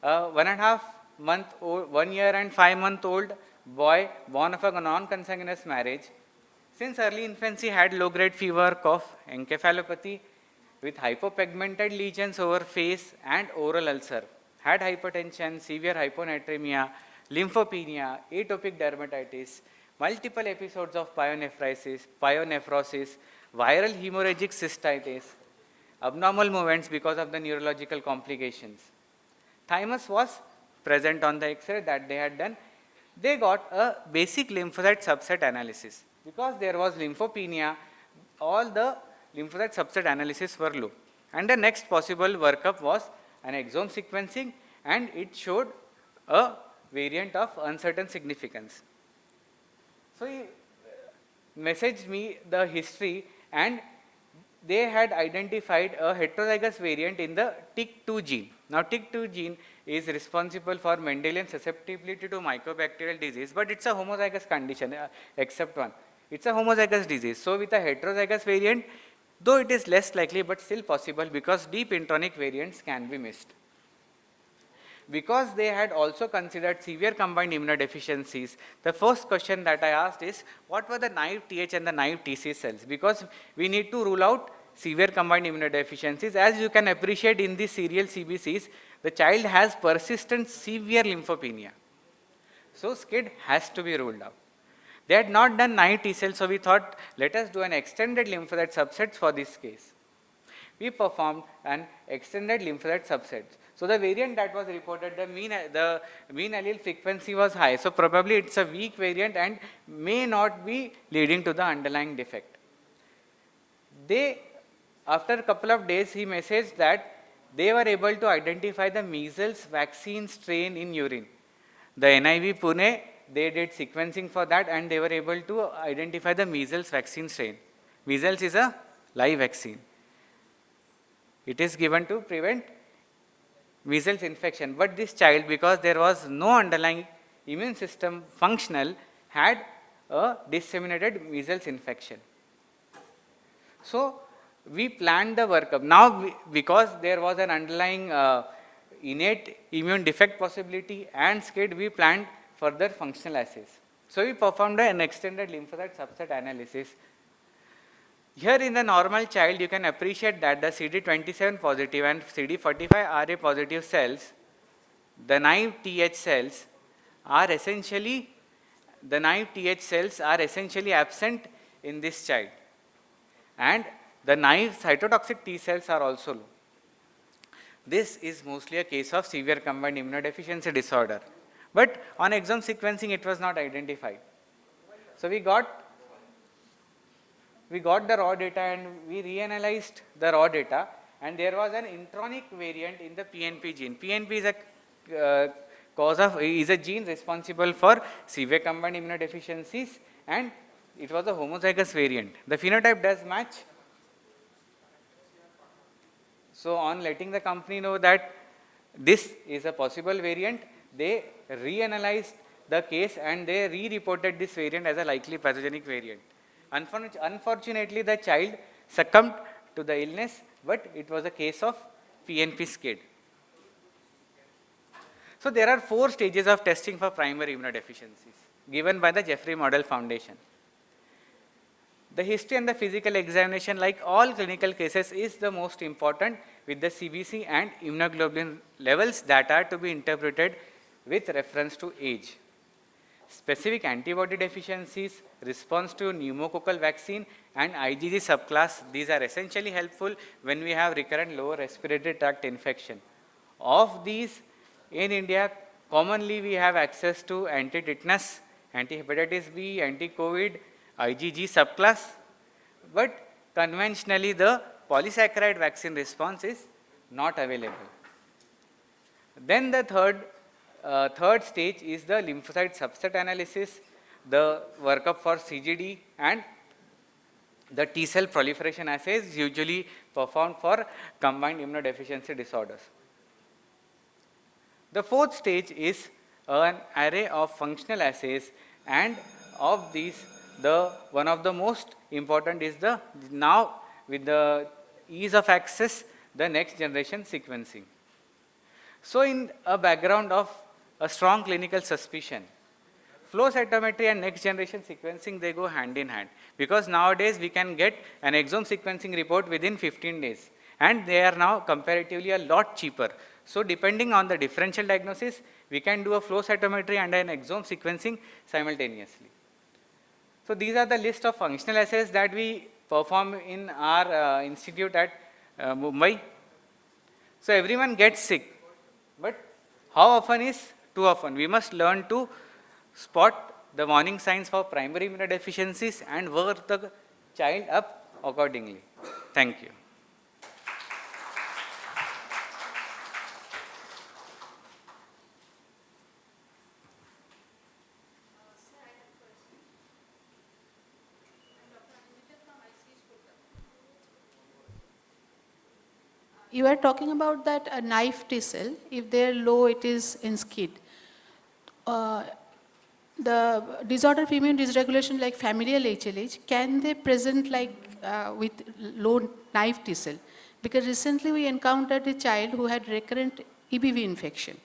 1 year and 5 month old boy born of a non-consanguineous marriage. Since early infancy had low-grade fever, cough, encephalopathy with hypopigmented lesions over face and oral ulcer. Had hypertension, severe hyponatremia, lymphopenia, atopic dermatitis, multiple episodes of pyonephrosis, viral hemorrhagic cystitis, abnormal movements because of the neurological complications. Thymus was present on the X-ray that they had done. They got a basic lymphocyte subset analysis. Because there was lymphopenia, all the lymphocyte subset analysis were low. And the next possible workup was an exome sequencing, and it showed a variant of uncertain significance. So he messaged me the history, and they had identified a heterozygous variant in the TIC2 gene. Now TIC2 gene is responsible for Mendelian susceptibility to mycobacterial disease, but it's a homozygous condition, except one. It's a homozygous disease. So with a heterozygous variant, though it is less likely, but still possible because deep intronic variants can be missed. Because they had also considered severe combined immunodeficiencies, the first question that I asked is, what were the naive TH and the naive TC cells? Because we need to rule out severe combined immunodeficiencies. As you can appreciate in these serial CBCs, the child has persistent severe lymphopenia. So SCID has to be ruled out. They had not done naive T cells, so we thought, let us do an extended lymphocyte subsets for this case. We performed an extended lymphocyte subset. So the variant that was reported, the mean allele frequency was high. So probably it's a weak variant and may not be leading to the underlying defect. After a couple of days, he messaged that they were able to identify the measles vaccine strain in urine. The NIV Pune, they did sequencing for that, and they were able to identify the measles vaccine strain. Measles is a live vaccine. It is given to prevent measles infection, but this child, because there was no underlying immune system functional, had a disseminated measles infection. So we planned the workup. Now, because there was an underlying innate immune defect possibility and SCID, we planned further functional assays. So we performed an extended lymphocyte subset analysis. Here in the normal child, you can appreciate that the CD27 positive and CD45RA positive cells, the naive TH cells are essentially absent in this child. And the naive cytotoxic T cells are also low. This is mostly a case of severe combined immunodeficiency disorder. But on exome sequencing, it was not identified. So we got the raw data and we reanalyzed the raw data, and there was an intronic variant in the PNP gene. PNP is a gene responsible for severe combined immunodeficiencies, and it was a homozygous variant. The phenotype does match. So on letting the company know that this is a possible variant, they reanalyzed the case and they re-reported this variant as a likely pathogenic variant. Unfortunately, the child succumbed to the illness, but it was a case of PNP SCID. So there are 4 stages of testing for primary immunodeficiencies given by the Jeffrey Model Foundation. The history and the physical examination, like all clinical cases, is the most important. with the CBC and immunoglobulin levels that are to be interpreted with reference to age. Specific antibody deficiencies, response to pneumococcal vaccine and IgG subclass, these are essentially helpful when we have recurrent lower respiratory tract infection. Of these, in India, commonly we have access to anti-tetanus, anti-hepatitis B, anti-COVID, IgG subclass, but conventionally the polysaccharide vaccine response is not available. Then the third stage is the lymphocyte subset analysis, the workup for CGD and the T cell proliferation assays usually performed for combined immunodeficiency disorders. The fourth stage is an array of functional assays, and of these one of the most important is the now with the ease of access the next generation sequencing. So in a background of a strong clinical suspicion, flow cytometry and next generation sequencing, they go hand in hand, because nowadays we can get an exome sequencing report within 15 days and they are now comparatively a lot cheaper. So depending on the differential diagnosis, we can do a flow cytometry and an exome sequencing simultaneously. So these are the list of functional assays that we perform in our institute at Mumbai. So everyone gets sick, but how often is too often? We must learn to spot the warning signs for primary immunodeficiencies and work the child up accordingly. Thank you. You are talking about that a knife T cell, if they're low, it is in skid. The disorder of immune dysregulation like familial HLH, can they present like with low knife T cell? Because recently we encountered a child who had recurrent EBV infection.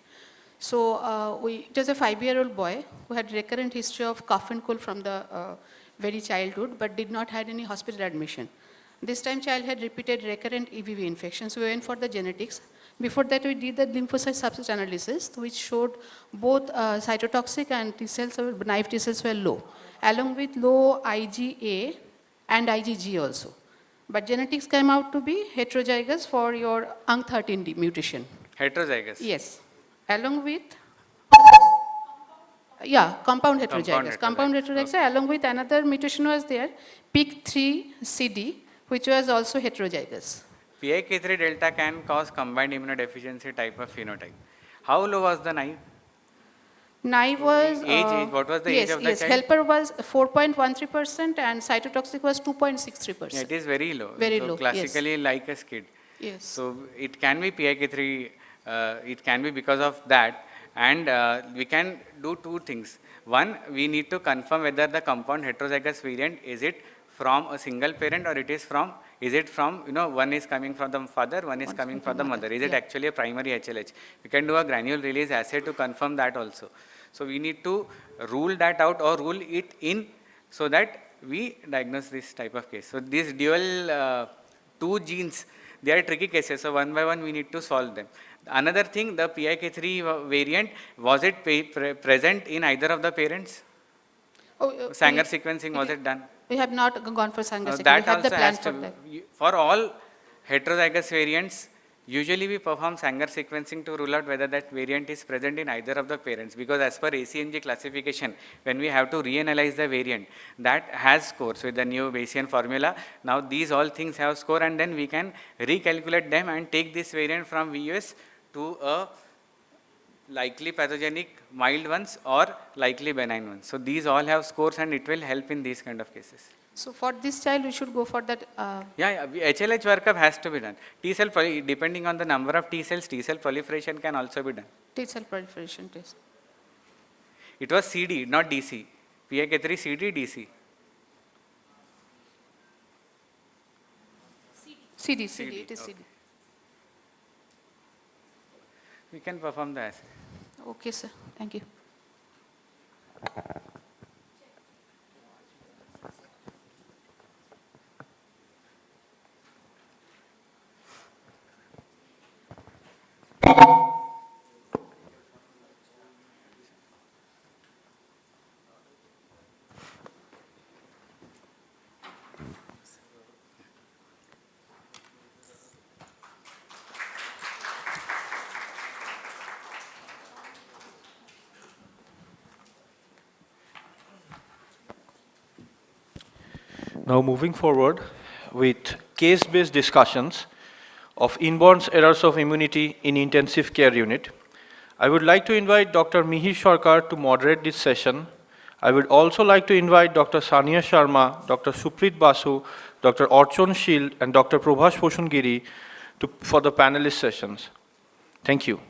So it was a 5-year-old boy who had recurrent history of cough and cold from the very childhood, but did not had any hospital admission. This time child had repeated recurrent EBV infections. We went for the genetics. Before that we did the lymphocyte subset analysis, which showed both cytotoxic and T cells, naive T cells were low, along with low IgA and IgG also. But genetics came out to be heterozygous for your UNC13D mutation. Heterozygous? Yes. Along with, compound heterozygous. Compound heterozygous, okay. Along with another mutation was there, PIK3CD, which was also heterozygous. PIK3 delta can cause combined immunodeficiency type of phenotype. How low was the naive? Naive was... Age, what was the age of the child? Helper was 4.13% and cytotoxic was 2.63%. Yeah, it is very low. Very so low, classically yes. like a skid. Yes. So it can be PIK3, it can be because of that, and we can do two things. One, we need to confirm whether the compound heterozygous variant, is it from a single parent or is it from, one is coming from the father, one is coming from the mother. Is it actually a primary HLH? We can do a granule release assay to confirm that also. So we need to rule that out or rule it in so that we diagnose this type of case. So these dual two genes, they are tricky cases. So one by one we need to solve them. Another thing, the PIK3 variant, was it present in either of the parents? Sanger sequencing, was it done? We have not gone for Sanger sequencing. That we have also the plan has for to, that. for all heterozygous variants, usually we perform Sanger sequencing to rule out whether that variant is present in either of the parents, because as per ACMG classification, when we have to reanalyze the variant, that has scores with the new Bayesian formula. Now these all things have score, and then we can recalculate them and take this variant from VUS to a likely pathogenic mild ones or likely benign ones. So these all have scores and it will help in these kind of cases. So for this child, we should go for that. HLH workup has to be done. T cell, depending on the number of T cells, T cell proliferation can also be done. T cell proliferation test. It was CD, not DC. PIK3 CD, DC. CD, it is okay. CD. We can perform the assay. Okay, sir. Thank you. Now moving forward with case-based discussions of inborn errors of immunity in intensive care unit. I would like to invite Dr. Mihir Sarkar to moderate this session. I would also like to invite Dr. Sania Sharma, Dr. Suprit Basu, Dr. Orchon Shield, and Dr. Prabhas Poshungiri for the panelist sessions. Thank you.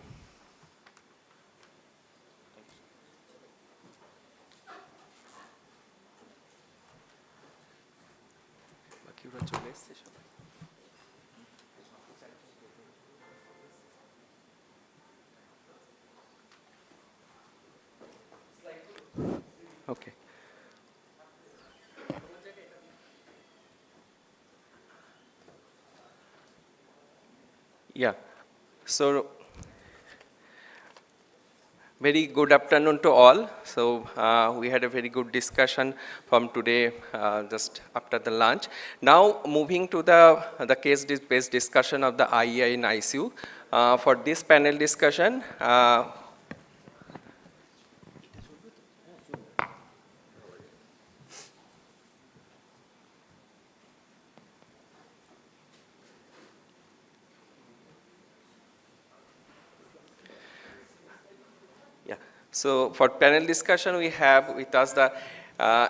Okay. Yeah. So, very good afternoon to all. So, we had a very good discussion from today, just after the lunch. Now, moving to the case-based discussion of the IEI in ICU. For this panel discussion, so for panel discussion, we have with us the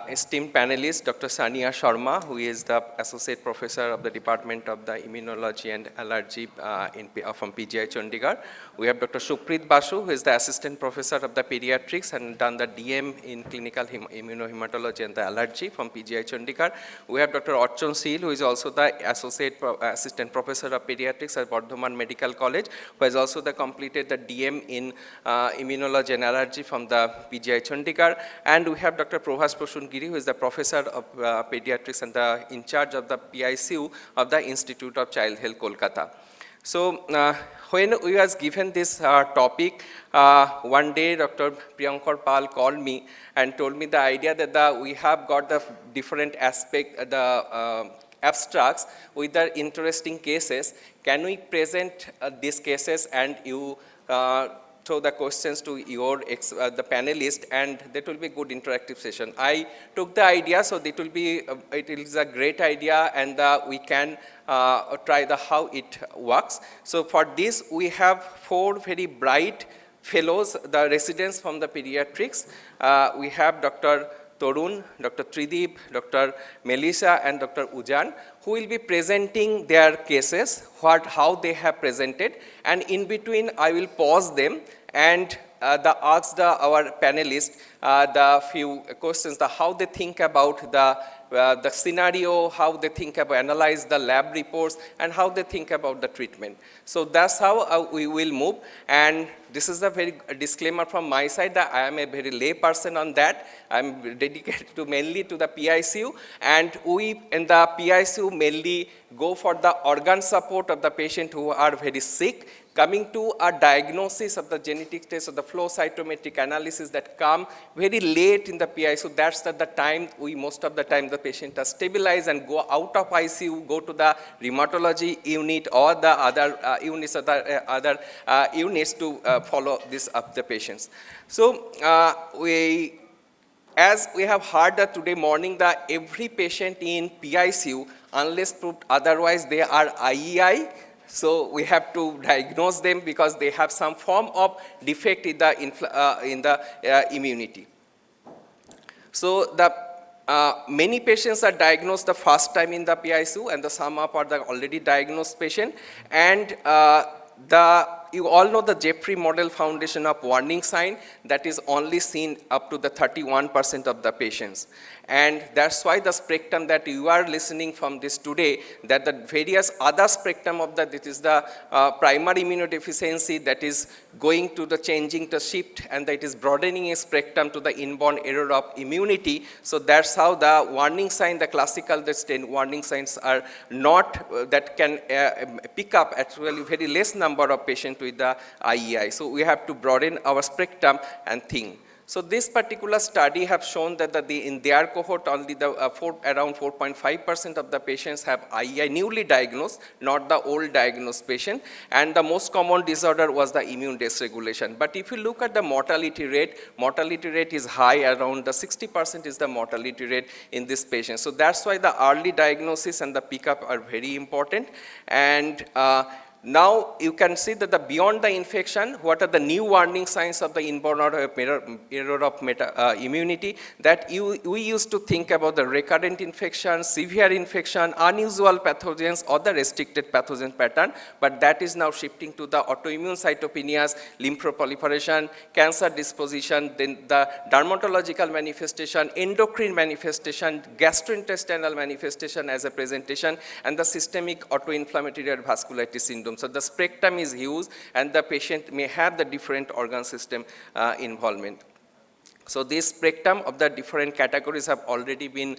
esteemed panelist, Dr. Sania Sharma, who is the Associate Professor of the Department of the Immunology and Allergy from PGI Chandigarh. We have Dr. Suprit Basu, who is the Assistant Professor of the Pediatrics and done the DM in Clinical Immunohematology and the Allergy from PGI Chandigarh. We have Dr. Orchon Shield, who is also the Assistant Professor of Pediatrics at Bardhaman Medical College, who has also completed the DM in Immunology and Allergy from the PGI Chandigarh. And we have Dr. Prabhas Poshungiri, who is the Professor of Pediatrics and in charge of the PICU of the Institute of Child Health, Kolkata. So, when we was given this topic, one day Dr. Priyankar Pal called me and told me the idea that we have got the different aspect, the abstracts with the interesting cases. Can we present these cases and you throw the questions to the panelists, and that will be a good interactive session. I took the idea, so it is a great idea, and we can try how it works. So for this, we have 4 very bright fellows, the residents from the pediatrics. We have Dr. Torun, Dr. Trideep, Dr. Melissa, and Dr. Ujan, who will be presenting their cases, how they have presented, and in between I will pause them and ask our panelists the few questions, how they think about the scenario, how they think about analyze the lab reports, and how they think about the treatment. So that's how we will move. And this is a very disclaimer from my side that I am a very lay person on that. I'm dedicated mainly to the PICU, and we in the PICU mainly go for the organ support of the patient who are very sick. Coming to a diagnosis of the genetic test of the flow cytometric analysis that come very late in the PICU, that's the time most of the time the patient are stabilized and go out of ICU, go to the rheumatology unit or the other units of the other units to follow this up the patients. So as we have heard that today morning that every patient in PICU, unless proved otherwise, they are IEI. So we have to diagnose them because they have some form of defect in the immunity. So the many patients are diagnosed the first time in the PICU, and the some are the already diagnosed patient. And you all know the Jeffrey Model Foundation of warning sign that is only seen up to the 31% of the patients. And that's why the spectrum that you are listening from this today, that the various other spectrum of that is the primary immunodeficiency that is going to the changing the shift, and that is broadening a spectrum to the inborn error of immunity. So that's how the warning sign, the classical warning signs are not that can pick up actually very less number of patients with the IEI. So we have to broaden our spectrum and think. So this particular study have shown that in their cohort only around 4.5% of the patients have IEI newly diagnosed, not the old diagnosed patient, and the most common disorder was the immune dysregulation. But if you look at the mortality rate is high, around the 60% is the mortality rate in this patient. So that's why the early diagnosis and the pickup are very important. And now you can see that beyond the infection, what are the new warning signs of the inborn error of immunity, that we used to think about the recurrent infection, severe infection, unusual pathogens, or the restricted pathogen pattern, but that is now shifting to the autoimmune cytopenias, lymphoproliferation, cancer disposition, then the dermatological manifestation, endocrine manifestation, gastrointestinal manifestation as a presentation, and the systemic autoinflammatory vasculitis syndrome. So the spectrum is huge, and the patient may have the different organ system involvement. So this spectrum of the different categories have already been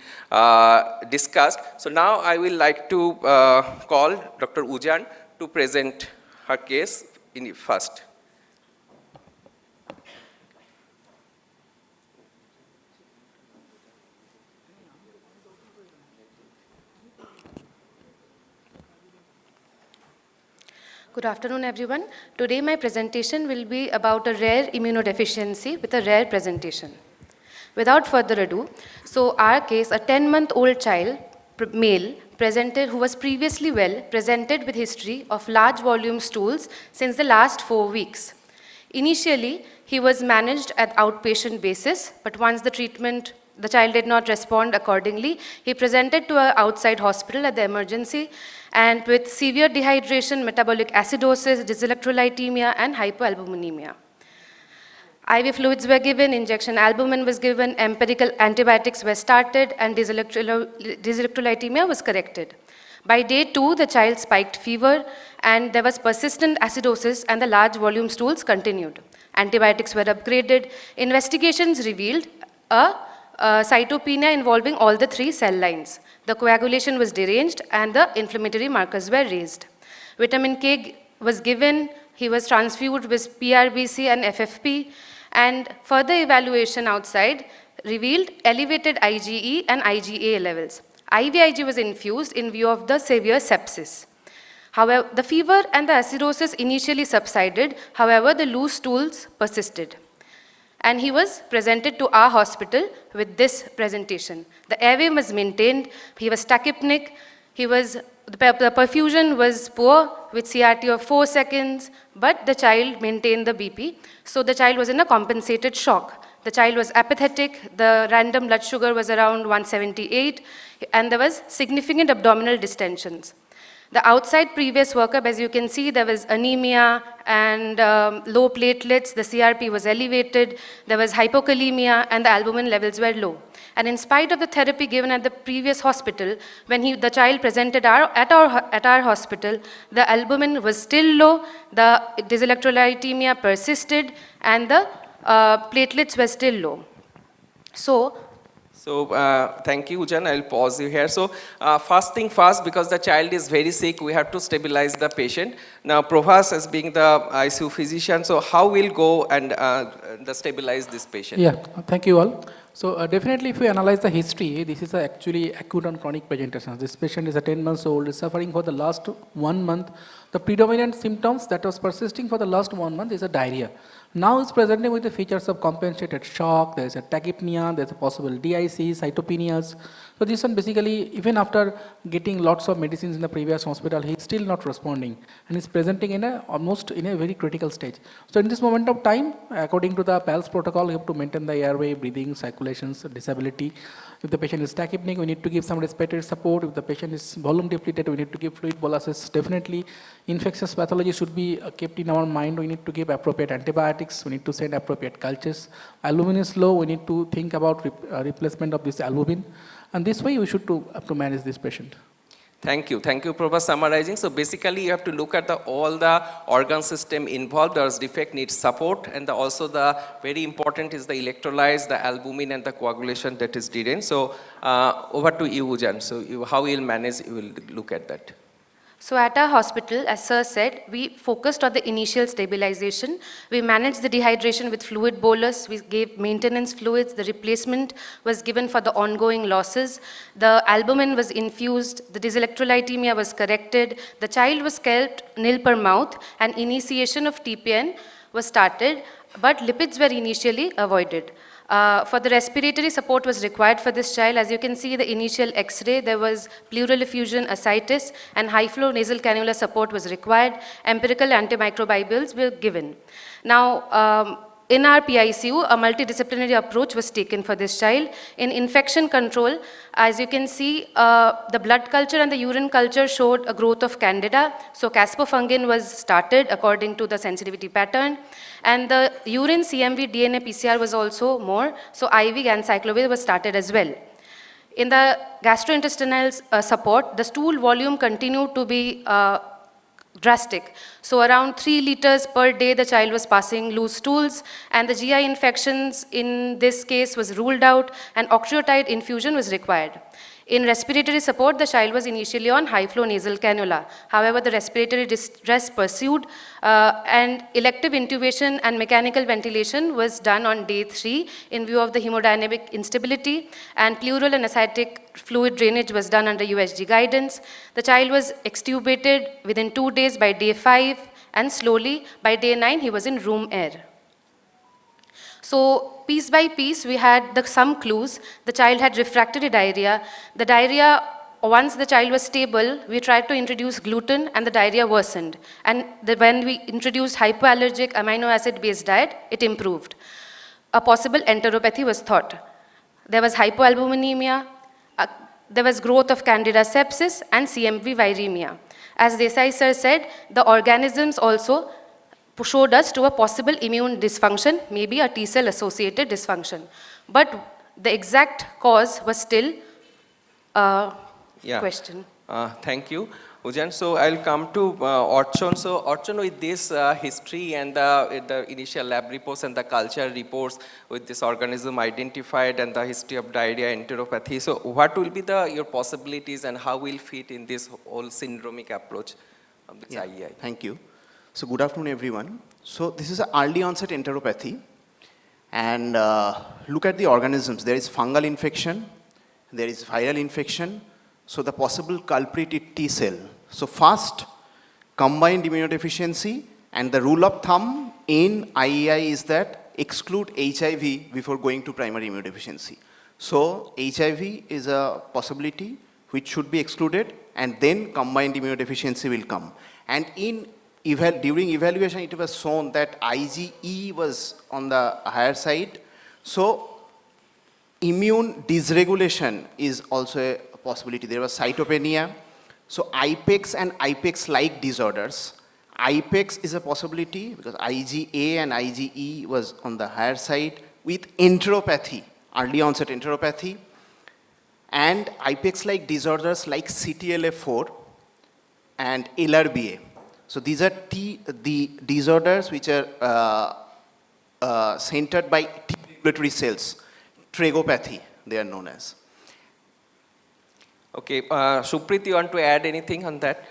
discussed. So now I will like to call Dr. Ujan to present her case first. Good afternoon, everyone. Today my presentation will be about a rare immunodeficiency with a rare presentation. Without further ado, so our case, a 10-month-old child, male, who was previously well, presented with history of large volume stools since the last 4 weeks. Initially, he was managed at outpatient basis, but once the child did not respond accordingly, he presented to an outside hospital at the emergency and with severe dehydration, metabolic acidosis, dyselectrolytemia, and hypoalbuminemia. IV fluids were given, injection albumin was given, empirical antibiotics were started, and dyselectrolytemia was corrected. By day 2, the child spiked fever, and there was persistent acidosis, and the large volume stools continued. Antibiotics were upgraded. Investigations revealed a cytopenia involving all the 3 cell lines. The coagulation was deranged and the inflammatory markers were raised. Vitamin K was given, he was transfused with PRBC and FFP, and further evaluation outside revealed elevated IgE and IgA levels. IVIG was infused in view of the severe sepsis. However, the fever and the acidosis initially subsided, however, the loose stools persisted. And he was presented to our hospital with this presentation. The airway was maintained, he was tachypnic, the perfusion was poor with CRT of 4 seconds, but the child maintained the BP. So the child was in a compensated shock. The child was apathetic, the random blood sugar was around 178, and there was significant abdominal distensions. The outside previous workup, as you can see, there was anemia and low platelets, the CRP was elevated, there was hypokalemia, and the albumin levels were low. And in spite of the therapy given at the previous hospital, when the child presented at our hospital, the albumin was still low, the dyselectrolytemia persisted, and the platelets were still low. So thank you, Ujan. I'll pause you here. So first thing first, because the child is very sick, we have to stabilize the patient. Now, Prabhas, as being the ICU physician, so how we'll go and stabilize this patient? Yeah, thank you all. So definitely, if we analyze the history, this is actually acute and chronic presentation. This patient is a 10 months old, is suffering for the last 1 month. The predominant symptoms that was persisting for the last 1 month is a diarrhea. Now it's presenting with the features of compensated shock, there is a tachypnea, there is a possible DIC, cytopenias. So this one basically, even after getting lots of medicines in the previous hospital, he's still not responding and is presenting almost in a very critical stage. So in this moment of time, according to the PALS protocol, we have to maintain the airway, breathing, circulations, disability. If the patient is tachypnic, we need to give some respiratory support. If the patient is volume depleted, we need to give fluid boluses. Definitely, infectious pathology should be kept in our mind. We need to give appropriate antibiotics. We need to send appropriate cultures. Albumin is low. We need to think about replacement of this albumin. And this way, we should have to manage this patient. Thank you, Prabha, summarizing. So basically, you have to look at all the organ system involved. There's defect needs support, and also the very important is the electrolytes, the albumin, and the coagulation that is deranged. So over to you, Ujan. So how you'll manage, you will look at that. So at our hospital, as Sir said, we focused on the initial stabilization. We managed the dehydration with fluid bolus. We gave maintenance fluids. The replacement was given for the ongoing losses. The albumin was infused. The dyselectrolytemia was corrected. The child was kept nil per mouth, and initiation of TPN was started, but lipids were initially avoided. For the respiratory support was required for this child. As you can see the initial X-ray, there was pleural effusion, ascites, and high-flow nasal cannula support was required. Empirical antimicrobials were given. Now, in our PICU, a multidisciplinary approach was taken for this child. In infection control, as you can see, the blood culture and the urine culture showed a growth of candida. So caspofungin was started according to the sensitivity pattern. And the urine CMV DNA PCR was also more. So IV ganciclovir was started as well. In the gastrointestinal support, the stool volume continued to be drastic. So around 3 liters per day the child was passing loose stools, and the GI infections in this case was ruled out, and octreotide infusion was required. In respiratory support, the child was initially on high-flow nasal cannula. However, the respiratory distress pursued, and elective intubation and mechanical ventilation was done on day 3 in view of the hemodynamic instability, and pleural and ascitic fluid drainage was done under USG guidance. The child was extubated within 2 days by day 5, and slowly by day 9 he was in room air. So piece by piece, we had some clues. The child had refractory diarrhea. The diarrhea, once the child was stable, we tried to introduce gluten, and the diarrhea worsened. And when we introduced hypoallergic amino acid-based diet, it improved. A possible enteropathy was thought. There was hypoalbuminemia, there was growth of candida sepsis, and CMV viremia. As Desai sir said, the organisms also showed us to a possible immune dysfunction, maybe a T-cell associated dysfunction. But the exact cause was still a question. Thank you, Ujan. So I'll come to Orchon. So Orchon, with this history and the initial lab reports and the culture reports with this organism identified and the history of diarrhea, enteropathy, so what will be your possibilities and how will fit in this whole syndromic approach of the IEI? Thank you. So good afternoon, everyone. So this is an early onset enteropathy, and look at the organisms. There is fungal infection, there is viral infection. So the possible culprit is T cell. So first, combined immunodeficiency, and the rule of thumb in IEI is that exclude HIV before going to primary immunodeficiency. So HIV is a possibility which should be excluded, and then combined immunodeficiency will come. And during evaluation, it was shown that IgE was on the higher side. So immune dysregulation is also a possibility. There was cytopenia. So IPEX and IPEX-like disorders. IPEX is a possibility because IgA and IgE was on the higher side with enteropathy, early onset enteropathy. And IPEX-like disorders like CTLA4 and LRBA. So these are the disorders which are centered by T regulatory cells, tragopathy they are known as. Okay, Suprit, you want to add anything on that?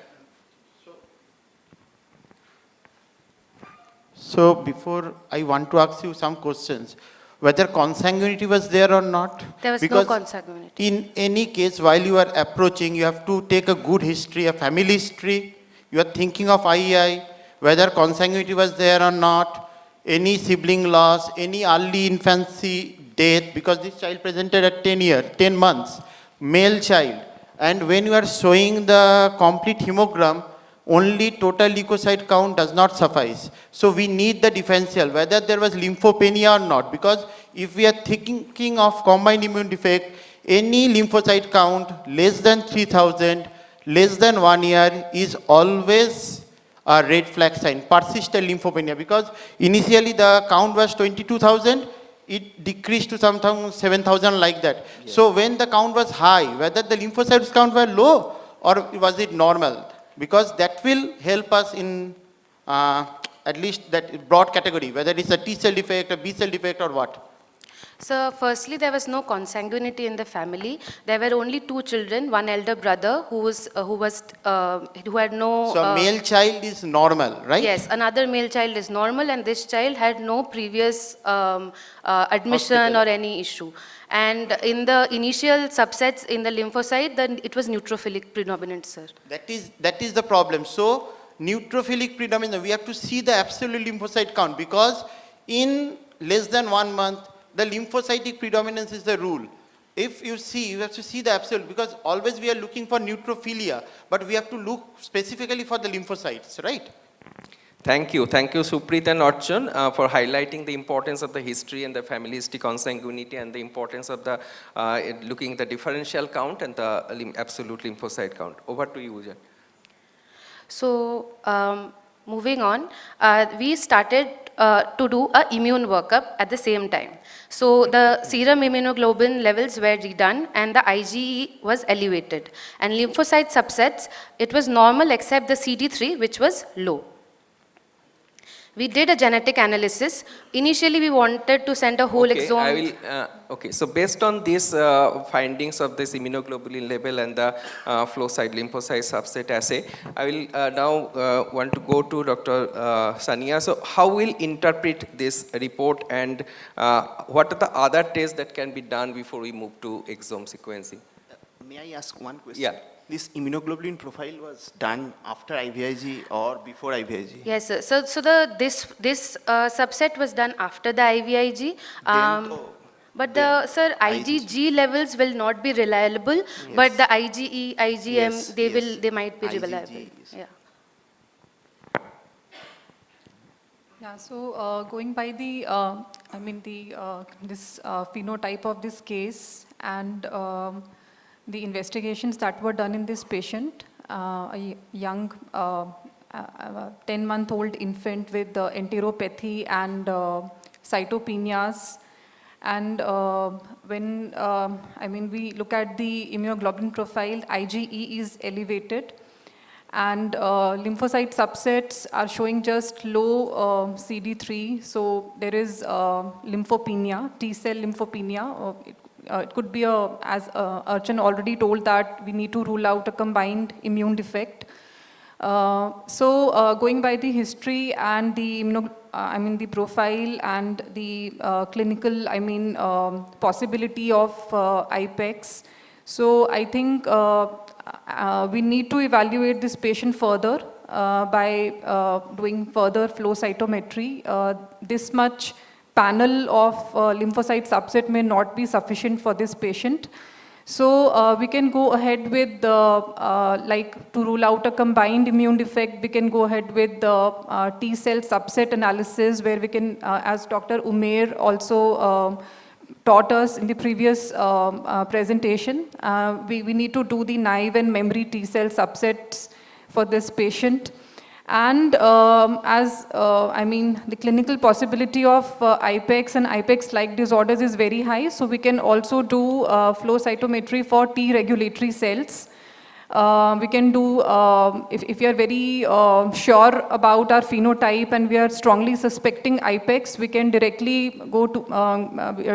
So before I want to ask you some questions, whether consanguinity was there or not? There was because no consanguinity. In any case, while you are approaching, you have to take a good history, a family history. You are thinking of IEI, whether consanguinity was there or not, any sibling loss, any early infancy death, because this child presented at 10 months, male child. And when you are showing the complete hemogram, only total leukocyte count does not suffice. So we need the differential, whether there was lymphopenia or not, because if we are thinking of combined immune defect, any lymphocyte count less than 3,000, less than 1 year is always a red flag sign, persistent lymphopenia, because initially the count was 22,000, it decreased to something 7,000 like that. Yes. So when the count was high, whether the lymphocytes count were low or was it normal? Because that will help us in at least that broad category, whether it's a T cell defect, a B cell defect or what. So firstly, there was no consanguinity in the family. There were only 2 children, one elder brother who had no. So male child is normal, right? Yes, another male child is normal, and this child had no previous admission Hospital. or any issue. And in the initial subsets in the lymphocyte, then it was neutrophilic predominant, sir. That is the problem. So neutrophilic predominance, we have to see the absolute lymphocyte count, because in less than 1 month, the lymphocytic predominance is the rule. If you see, you have to see the absolute, because always we are looking for neutrophilia, but we have to look specifically for the lymphocytes, right? Thank you, Supreet and Arjun, for highlighting the importance of the history and the family history consanguinity and the importance of the looking at the differential count and the absolute lymphocyte count. Over to you, Ujan. So moving on, we started to do a immune workup at the same time. So the serum immunoglobulin levels were redone and the IgE was elevated. And lymphocyte subsets, it was normal except the CD3, which was low. We did a genetic analysis. Initially, we wanted to send a whole exome. Okay, so based on these findings of this immunoglobulin level and the flow side lymphocyte subset assay, I will now want to go to Dr. Sania. So how will interpret this report, and what are the other tests that can be done before we move to exome sequencing? May I ask one question? Yeah. This immunoglobulin profile was done after IVIG or before IVIG? Yes, sir. So this subset was done after the IVIG. But the IgG levels will not be reliable, yes. But the IgE, IgM, yes, they might be reliable. Yeah. Yeah, so going by the, this phenotype of this case and the investigations that were done in this patient, a young 10-month-old infant with enteropathy and cytopenias. And when we look at the immunoglobulin profile, IgE is elevated. And lymphocyte subsets are showing just low CD3. So there is lymphopenia, T-cell lymphopenia. It could be, as Archana already told, that we need to rule out a combined immune defect. So going by the history and the the profile and the clinical, possibility of IPEX. So I think we need to evaluate this patient further by doing further flow cytometry. This much panel of lymphocyte subset may not be sufficient for this patient. So we can go ahead with to rule out a combined immune defect, we can go ahead with the T-cell subset analysis, where we can, as Dr. Umair also taught us in the previous presentation, we need to do the naive and memory T-cell subsets for this patient. And the clinical possibility of IPEX and IPEX-like disorders is very high, so we can also do flow cytometry for T regulatory cells. We can do, if we are very sure about our phenotype and we are strongly suspecting IPEX, we can directly go to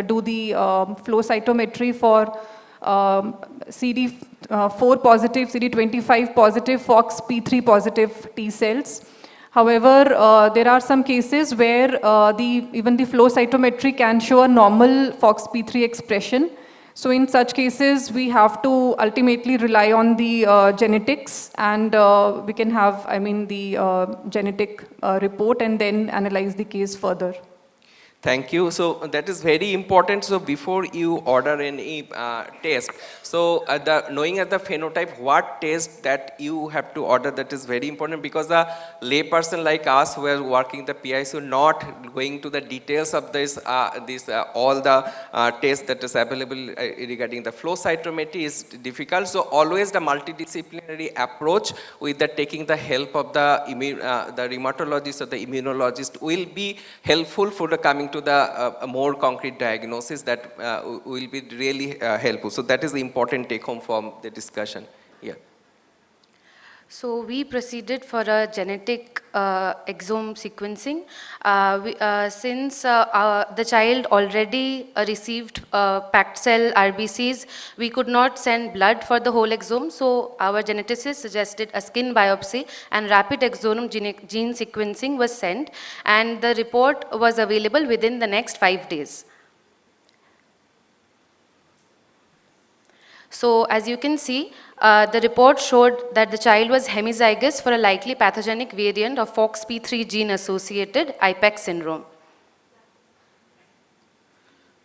do the flow cytometry for CD4 positive, CD25 positive, FOXP3 positive T cells. However, there are some cases where even the flow cytometry can show a normal FOXP3 expression. So in such cases, we have to ultimately rely on the genetics, and we can have, the genetic report and then analyze the case further. Thank you. So that is very important. So before you order any test, so knowing the phenotype, what test that you have to order, that is very important, because a layperson like us who are working the PI, so not going to the details of this, all the tests that is available regarding the flow cytometry is difficult. So always the multidisciplinary approach with the taking the help of the rheumatologist or the immunologist will be helpful for the coming to the more concrete diagnosis that will be really helpful. So that is the important take home from the discussion. Yeah. So we proceeded for a genetic exome sequencing. Since the child already received packed cell RBCs, we could not send blood for the whole exome, so our geneticist suggested a skin biopsy and rapid exome gene sequencing was sent, and the report was available within the next 5 days. So as you can see, the report showed that the child was hemizygous for a likely pathogenic variant of FOXP3 gene-associated IPEX syndrome.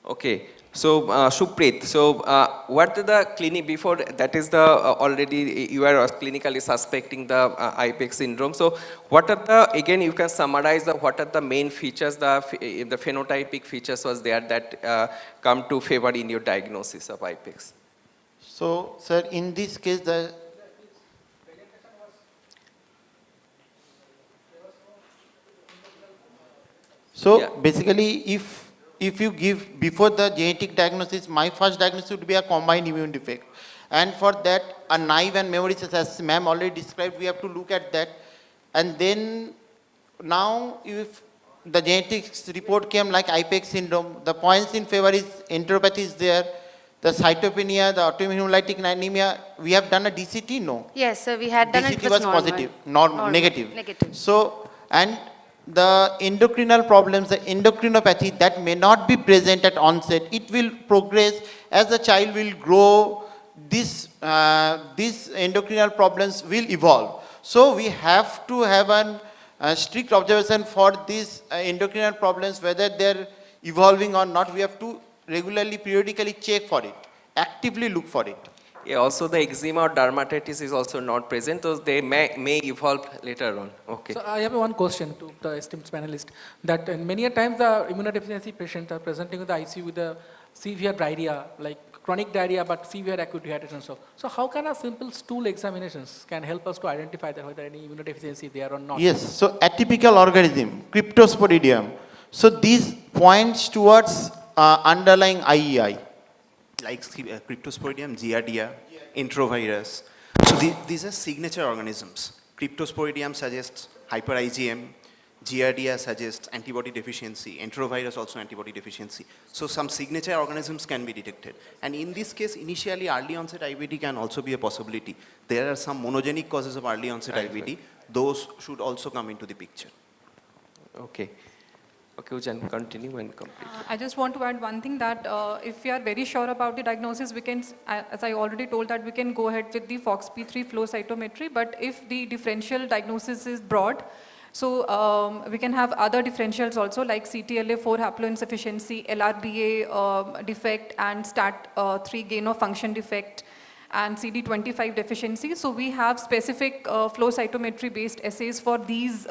Okay. So, Supreet, so what are the clinic before that is the already you are clinically suspecting the IPEX syndrome. So, what are the again you can summarize the what are the main features the phenotypic features was there that come to favor in your diagnosis of IPEX. So, sir, in this case, basically, if you give before the genetic diagnosis, my first diagnosis would be a combined immune defect, and for that, a naive and memory test, as ma'am already described, we have to look at that, and then now if the genetics report came like IPEX syndrome, the points in favor is enteropathy is there. The cytopenia, the autoimmune hemolytic anemia, we have done a DCT, no? Yes, sir, we had done DCT it. was Normal. positive, negative. Negative. So, and the endocrinal problems, the endocrinopathy that may not be present at onset, it will progress as the child will grow, these endocrinal problems will evolve. So, we have to have a strict observation for these endocrinal problems, whether they're evolving or not. We have to regularly, periodically check for it, actively look for it. Yeah, also the eczema or dermatitis is also not present, so they may evolve later on. Okay. So I have one question to the esteemed panelist, that many a times the immunodeficiency patients are presenting with the ICU with a severe diarrhea, like chronic diarrhea but severe acute dehydration. So how can a simple stool examinations can help us to identify that whether any immunodeficiency is there or not? Yes, so atypical organism, cryptosporidium. So these points towards underlying IEI. Like Cryptosporidium, Giardia, enterovirus. So these are signature organisms. Cryptosporidium suggests hyper IgM, Giardia suggests antibody deficiency, enterovirus also antibody deficiency. So some signature organisms can be detected. And in this case, initially early onset IBD can also be a possibility. There are some monogenic causes of early onset IBD. Those should also come into the picture. Okay. Okay, we can continue and complete. I just want to add one thing, that if we are very sure about the diagnosis, we can, as I already told, that we can go ahead with the FOXP3 flow cytometry. But if the differential diagnosis is broad, so we can have other differentials also, like CTLA4 haploinsufficiency, LRBA defect, and STAT3 gain of function defect, and CD25 deficiency. So we have specific flow cytometry based assays for these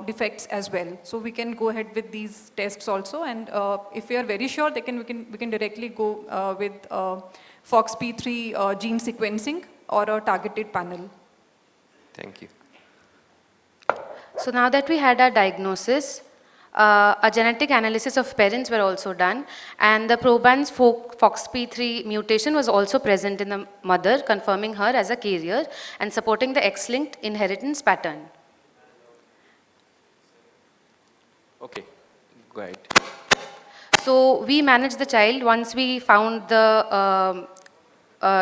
defects as well. So we can go ahead with these tests also, and if we are very sure, we can directly go with FOXP3 gene sequencing or a targeted panel. Thank you. So now that we had our diagnosis, a genetic analysis of parents were also done, and the proband's FOXP3 mutation was also present in the mother, confirming her as a carrier and supporting the X-linked inheritance pattern. Okay, go ahead. So we managed the child. Once we found the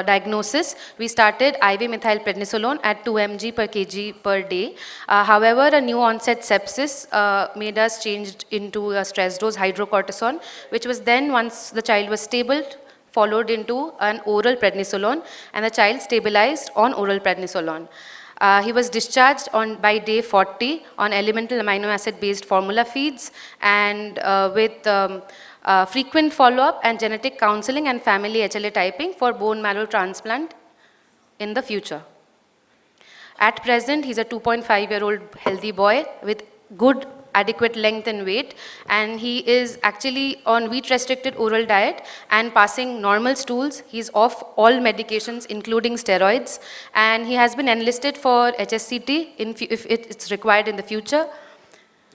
diagnosis, we started IV methylprednisolone at 2 mg per kg per day. However, a new onset sepsis made us change into a stress dose hydrocortisone, which was then, once the child was stable, followed into an oral prednisolone, and the child stabilized on oral prednisolone. He was discharged by day 40 on elemental amino acid based formula feeds, and with frequent follow-up and genetic counseling and family HLA typing for bone marrow transplant in the future. At present, he's a 2.5-year-old healthy boy with good adequate length and weight, and he is actually on wheat-restricted oral diet and passing normal stools. He's off all medications, including steroids, and he has been enlisted for HSCT if it's required in the future.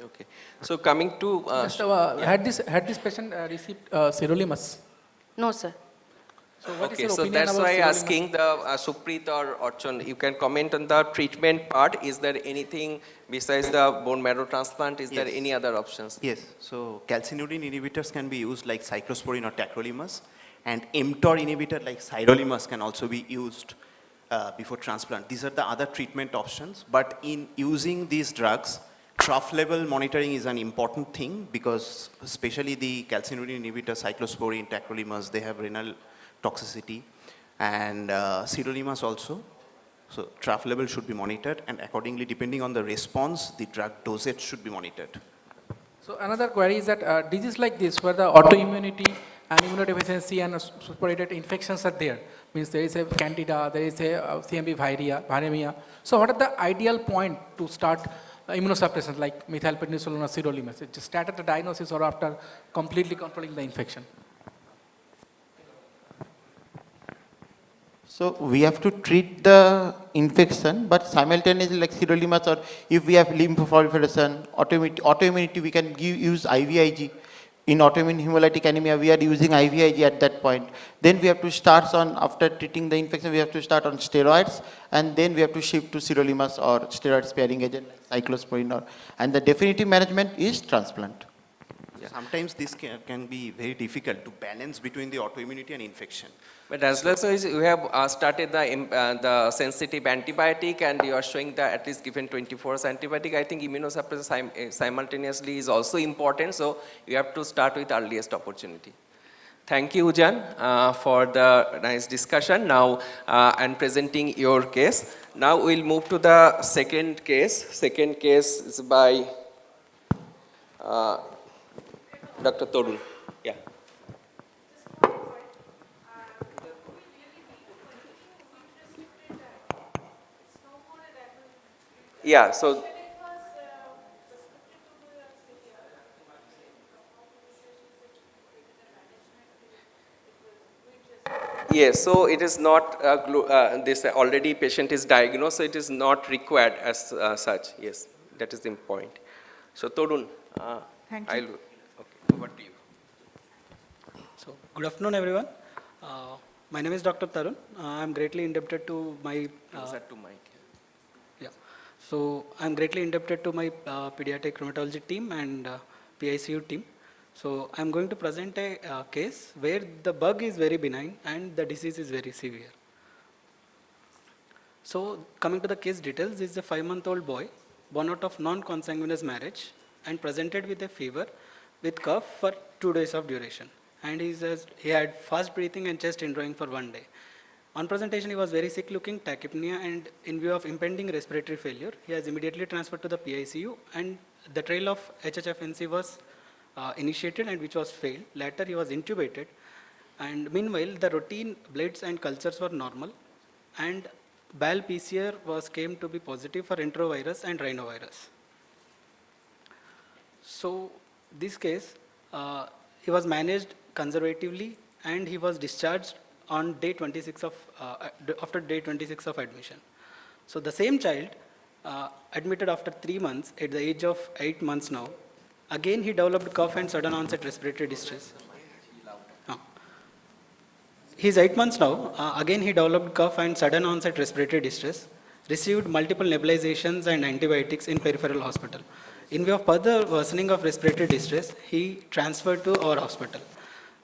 Okay. So coming to... had this patient received sirolimus? No, sir. So what is Okay, your so opinion that's about why sirolimus? asking the Suprit or Archon, you can comment on the treatment part. Is there anything besides the bone marrow transplant? Is there Yes. any other options? Yes, so calcineurin inhibitors can be used like cyclosporine or tacrolimus, and mTOR inhibitor like sirolimus can also be used before transplant. These are the other treatment options, but in using these drugs, trough level monitoring is an important thing because especially the calcineurin inhibitor, cyclosporine, tacrolimus, they have renal toxicity, and sirolimus also. So trough level should be monitored, and accordingly, depending on the response, the drug dosage should be monitored. So another query is that disease like this, where the autoimmunity and immunodeficiency and supported infections are there, means there is a candida, there is a CME viremia. So what are the ideal point to start immunosuppression like methylprednisolone or sirolimus? It just start at the diagnosis or after completely controlling the infection? So we have to treat the infection, but simultaneously like sirolimus, or if we have lymphoproliferation, autoimmunity, we can use IVIG. In autoimmune hemolytic anemia, we are using IVIG at that point. Then we have to start on, after treating the infection, we have to start on steroids, and then we have to shift to sirolimus or steroid sparing agent like cyclosporine, and the definitive management is transplant. Sometimes this can be very difficult to balance between the autoimmunity and infection. But as well as you have started the sensitive antibiotic and you are showing that at least given 24 hours antibiotic, I think immunosuppressant simultaneously is also important. So you have to start with earliest opportunity. Thank you, Ujan, for the nice discussion. Now, and presenting your case. Now we'll move to the second case. Second case is by Dr. Torun. Yeah. Yeah, so yes, so it is not this already patient is diagnosed, so it is not required as such. Yes, that is the point. So Torun, Thank you. Okay, over to you. So good afternoon, everyone. My name is Dr. Tarun. I am greatly indebted to my. Closer to mic. Yeah. So I am greatly indebted to my pediatric rheumatology team and PICU team. So I am going to present a case where the bug is very benign and the disease is very severe. So coming to the case details, this is a 5-month-old boy born out of non-consanguineous marriage and presented with a fever with cough for 2 days of duration. And he had fast breathing and chest indrawing for 1 day. On presentation, he was very sick looking, tachypnea, and in view of impending respiratory failure, he was immediately transferred to the PICU, and the trial of HHFNC was initiated and which was failed. Later, he was intubated, and meanwhile, the routine bloods and cultures were normal, and BAL PCR came to be positive for enterovirus and rhinovirus. So this case, he was managed conservatively, and he was discharged on day 26 of after day 26 of admission. So the same child admitted after 3 months at the age of 8 months now. Again, he developed cough and sudden onset respiratory distress. He's 8 months now. Again, he developed cough and sudden onset respiratory distress, received multiple nebulizations and antibiotics in peripheral hospital. In view of further worsening of respiratory distress, he transferred to our hospital.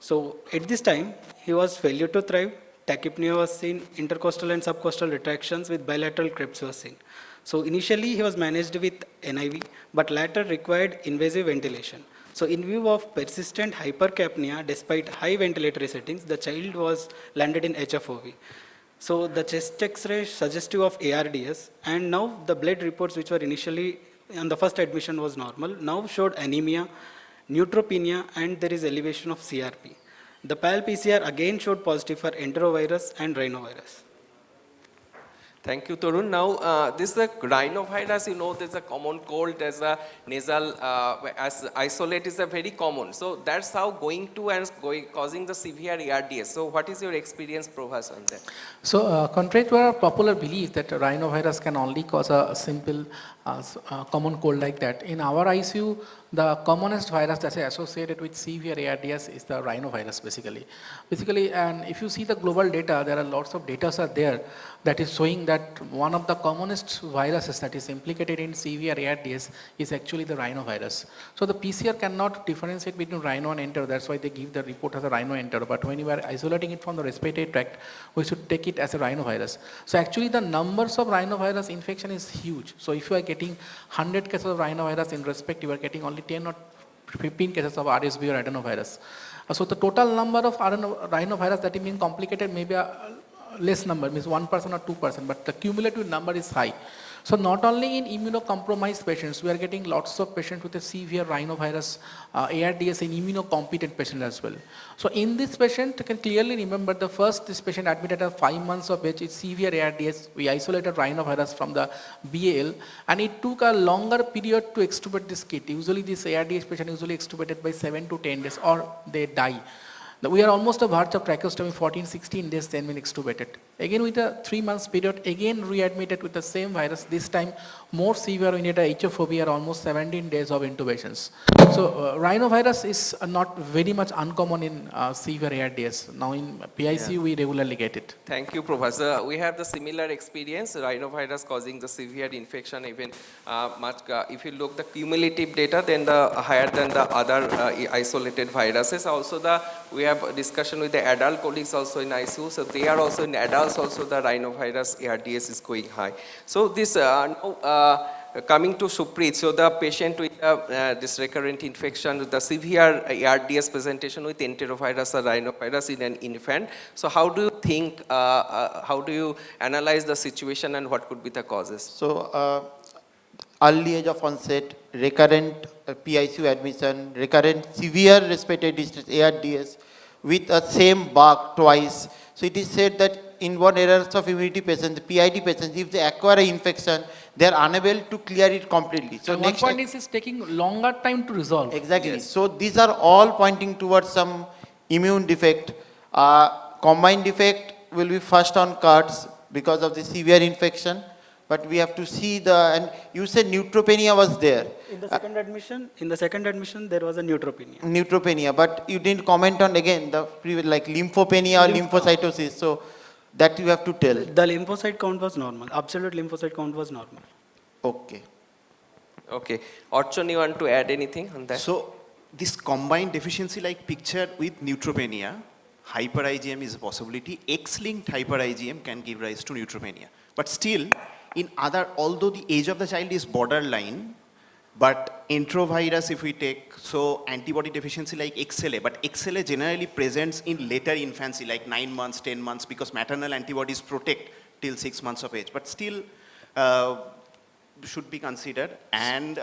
So at this time, he was failure to thrive, tachypnea was seen, intercostal and subcostal retractions with bilateral crepes was seen. So initially, he was managed with NIV, but later required invasive ventilation. So in view of persistent hypercapnia, despite high ventilatory settings, the child was landed in HFOV. So the chest X-ray suggestive of ARDS, and now the blood reports which were initially on the first admission was normal, now showed anemia, neutropenia, and there is elevation of CRP. The PAL PCR again showed positive for enterovirus and rhinovirus. Thank you, Torun. Now, this is the rhinovirus, you know, there's a common cold, there's a nasal, as isolate is a very common. So that's how going to and causing the severe ARDS. So what is your experience, Professor, on that? So contrary to our popular belief that rhinovirus can only cause a simple common cold like that, in our ICU, the commonest virus that's associated with severe ARDS is the rhinovirus basically. And if you see the global data, there are lots of data are there that is showing that one of the commonest viruses that is implicated in severe ARDS is actually the rhinovirus. So the PCR cannot differentiate between rhino and enter, that's why they give the report as a rhino enter, but when you are isolating it from the respiratory tract, we should take it as a rhinovirus. So actually the numbers of rhinovirus infection is huge. So if you are getting 100 cases of rhinovirus in respect, you are getting only 10 or 15 cases of RSV or adenovirus. So the total number of rhinovirus that is being complicated may be a less number, means 1% or 2%, but the cumulative number is high. So not only in immunocompromised patients, we are getting lots of patients with a severe rhinovirus ARDS in immunocompetent patients as well. So in this patient, you can clearly remember this patient admitted at 5 months of age, it's severe ARDS. We isolated rhinovirus from the BAL, and it took a longer period to extubate this kit. Usually this ARDS patient usually extubated by 7 to 10 days or they die. We are almost a verge of tracheostomy 14-16 days, then when extubated. Again with a 3 months period, again readmitted with the same virus, this time more severe, we need a HFOB or almost 17 days of intubations. So rhinovirus is not very much uncommon in severe ARDS. Now in PICU, we regularly get it. Thank you, Professor. We have the similar experience, rhinovirus causing the severe infection, even if you look the cumulative data, then the higher than the other isolated viruses. Also we have a discussion with the adult colleagues also in ICU, so they are also in adults also the rhinovirus ARDS is going high. So this coming to Supreet, so the patient with this recurrent infection with the severe ARDS presentation with enterovirus or rhinovirus in an infant. So how do you think, how do you analyze the situation and what could be the causes? So early age of onset, recurrent PICU admission, recurrent severe respiratory distress ARDS with a same bug twice. So it is said that inborn errors of immunity patients, PID patients, if they acquire an infection, they are unable to clear it completely. So one point is it's taking longer time to resolve. Exactly. Yes. So these are all pointing towards some immune defect. Combined defect will be first on cards because of the severe infection. But we have to see and you said neutropenia was there. In the second admission, there was a neutropenia. Neutropenia, but you didn't comment on again the previous like lymphopenia or lymphocytosis. So that you have to tell. The lymphocyte count was normal. Absolute lymphocyte count was normal. Okay. Okay. Archon, you want to add anything on that? So this combined deficiency like picture with neutropenia, hyper IgM is a possibility. X-linked hyper IgM can give rise to neutropenia. But still, in other, although the age of the child is borderline, but enterovirus if we take, so antibody deficiency like XLA, but XLA generally presents in later infancy like 9 months, 10 months because maternal antibodies protect till 6 months of age, but still should be considered. And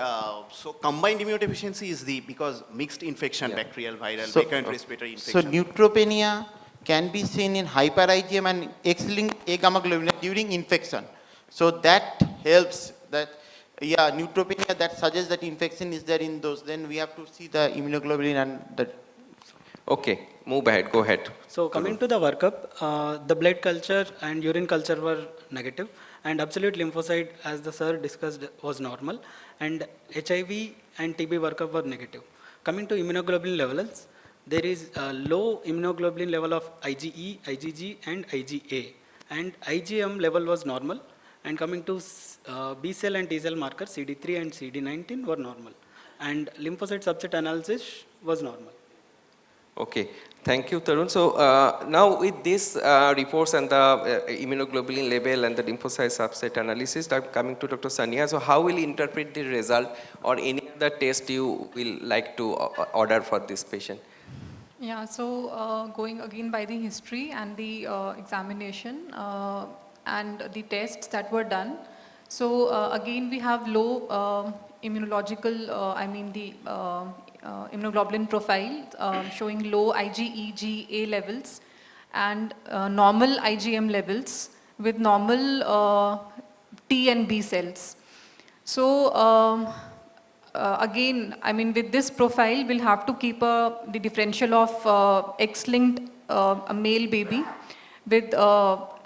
so combined immunodeficiency is because mixed infection, bacterial, viral, recurrent respiratory infection. So neutropenia can be seen in hyper IgM and X-linked A gamma globulin during infection. So that helps that, neutropenia that suggests that infection is there in those. Then we have to see the immunoglobulin and the. Okay, move ahead, go ahead. So coming to the workup, the blood culture and urine culture were negative, and absolute lymphocyte, as the sir discussed, was normal, and HIV and TB workup were negative. Coming to immunoglobulin levels, there is a low immunoglobulin level of IgE, IgG, and IgA, and IgM level was normal. And coming to B cell and T cell markers, CD3 and CD19 were normal. And lymphocyte subset analysis was normal. Okay, thank you, Tarun. So now with these reports and the immunoglobulin level and the lymphocyte subset analysis, I'm coming to Dr. Sania. So how will you interpret the result or any other test you will like to order for this patient? Yeah, so going again by the history and the examination, and the tests that were done. So again, we have low immunological, the immunoglobulin profile showing low IgE-GA levels and normal IgM levels with normal T and B cells. So again, with this profile, we'll have to keep the differential of X-linked a male baby with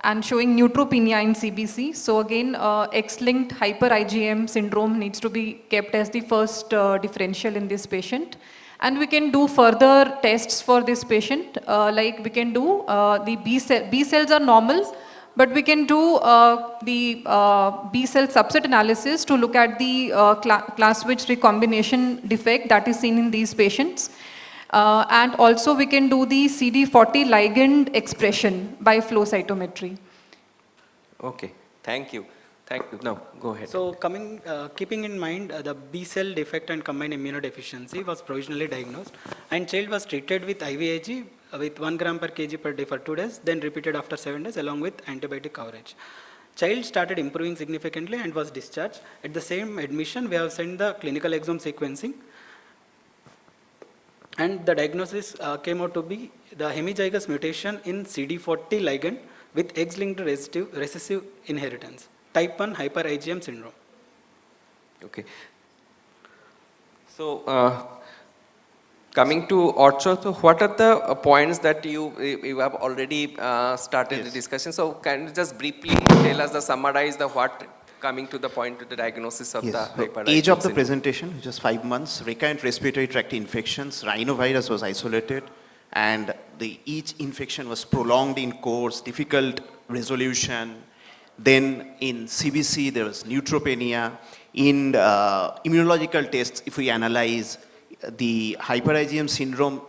and showing neutropenia in CBC. So again, X-linked hyper-IgM syndrome needs to be kept as the first differential in this patient. And we can do further tests for this patient, like we can do the B cells are normal, but we can do the B cell subset analysis to look at the class switch recombination defect that is seen in these patients. And also we can do the CD40 ligand expression by flow cytometry. Okay, thank you. Thank you. Now, go ahead. So keeping in mind the B cell defect and combined immunodeficiency was provisionally diagnosed, and child was treated with IVIG with 1 gram per kg per day for 2 days, then repeated after 7 days along with antibiotic coverage. Child started improving significantly and was discharged. At the same admission, we have sent the clinical exome sequencing, and the diagnosis came out to be the hemizygous mutation in CD40 ligand with X-linked recessive inheritance, type 1 hyper-IgM syndrome. Okay. So, coming to Orcho, so what are the points that you have already started the discussion? So, can you just briefly tell us, summarize what coming to the point to the diagnosis of the hyper-IgM age of the syndrome? presentation, just 5 months, recurrent respiratory tract infections, rhinovirus was isolated, and each infection was prolonged in course, difficult resolution. Then in CBC, there was neutropenia. In immunological tests, if we analyze the hyper-IgM syndrome,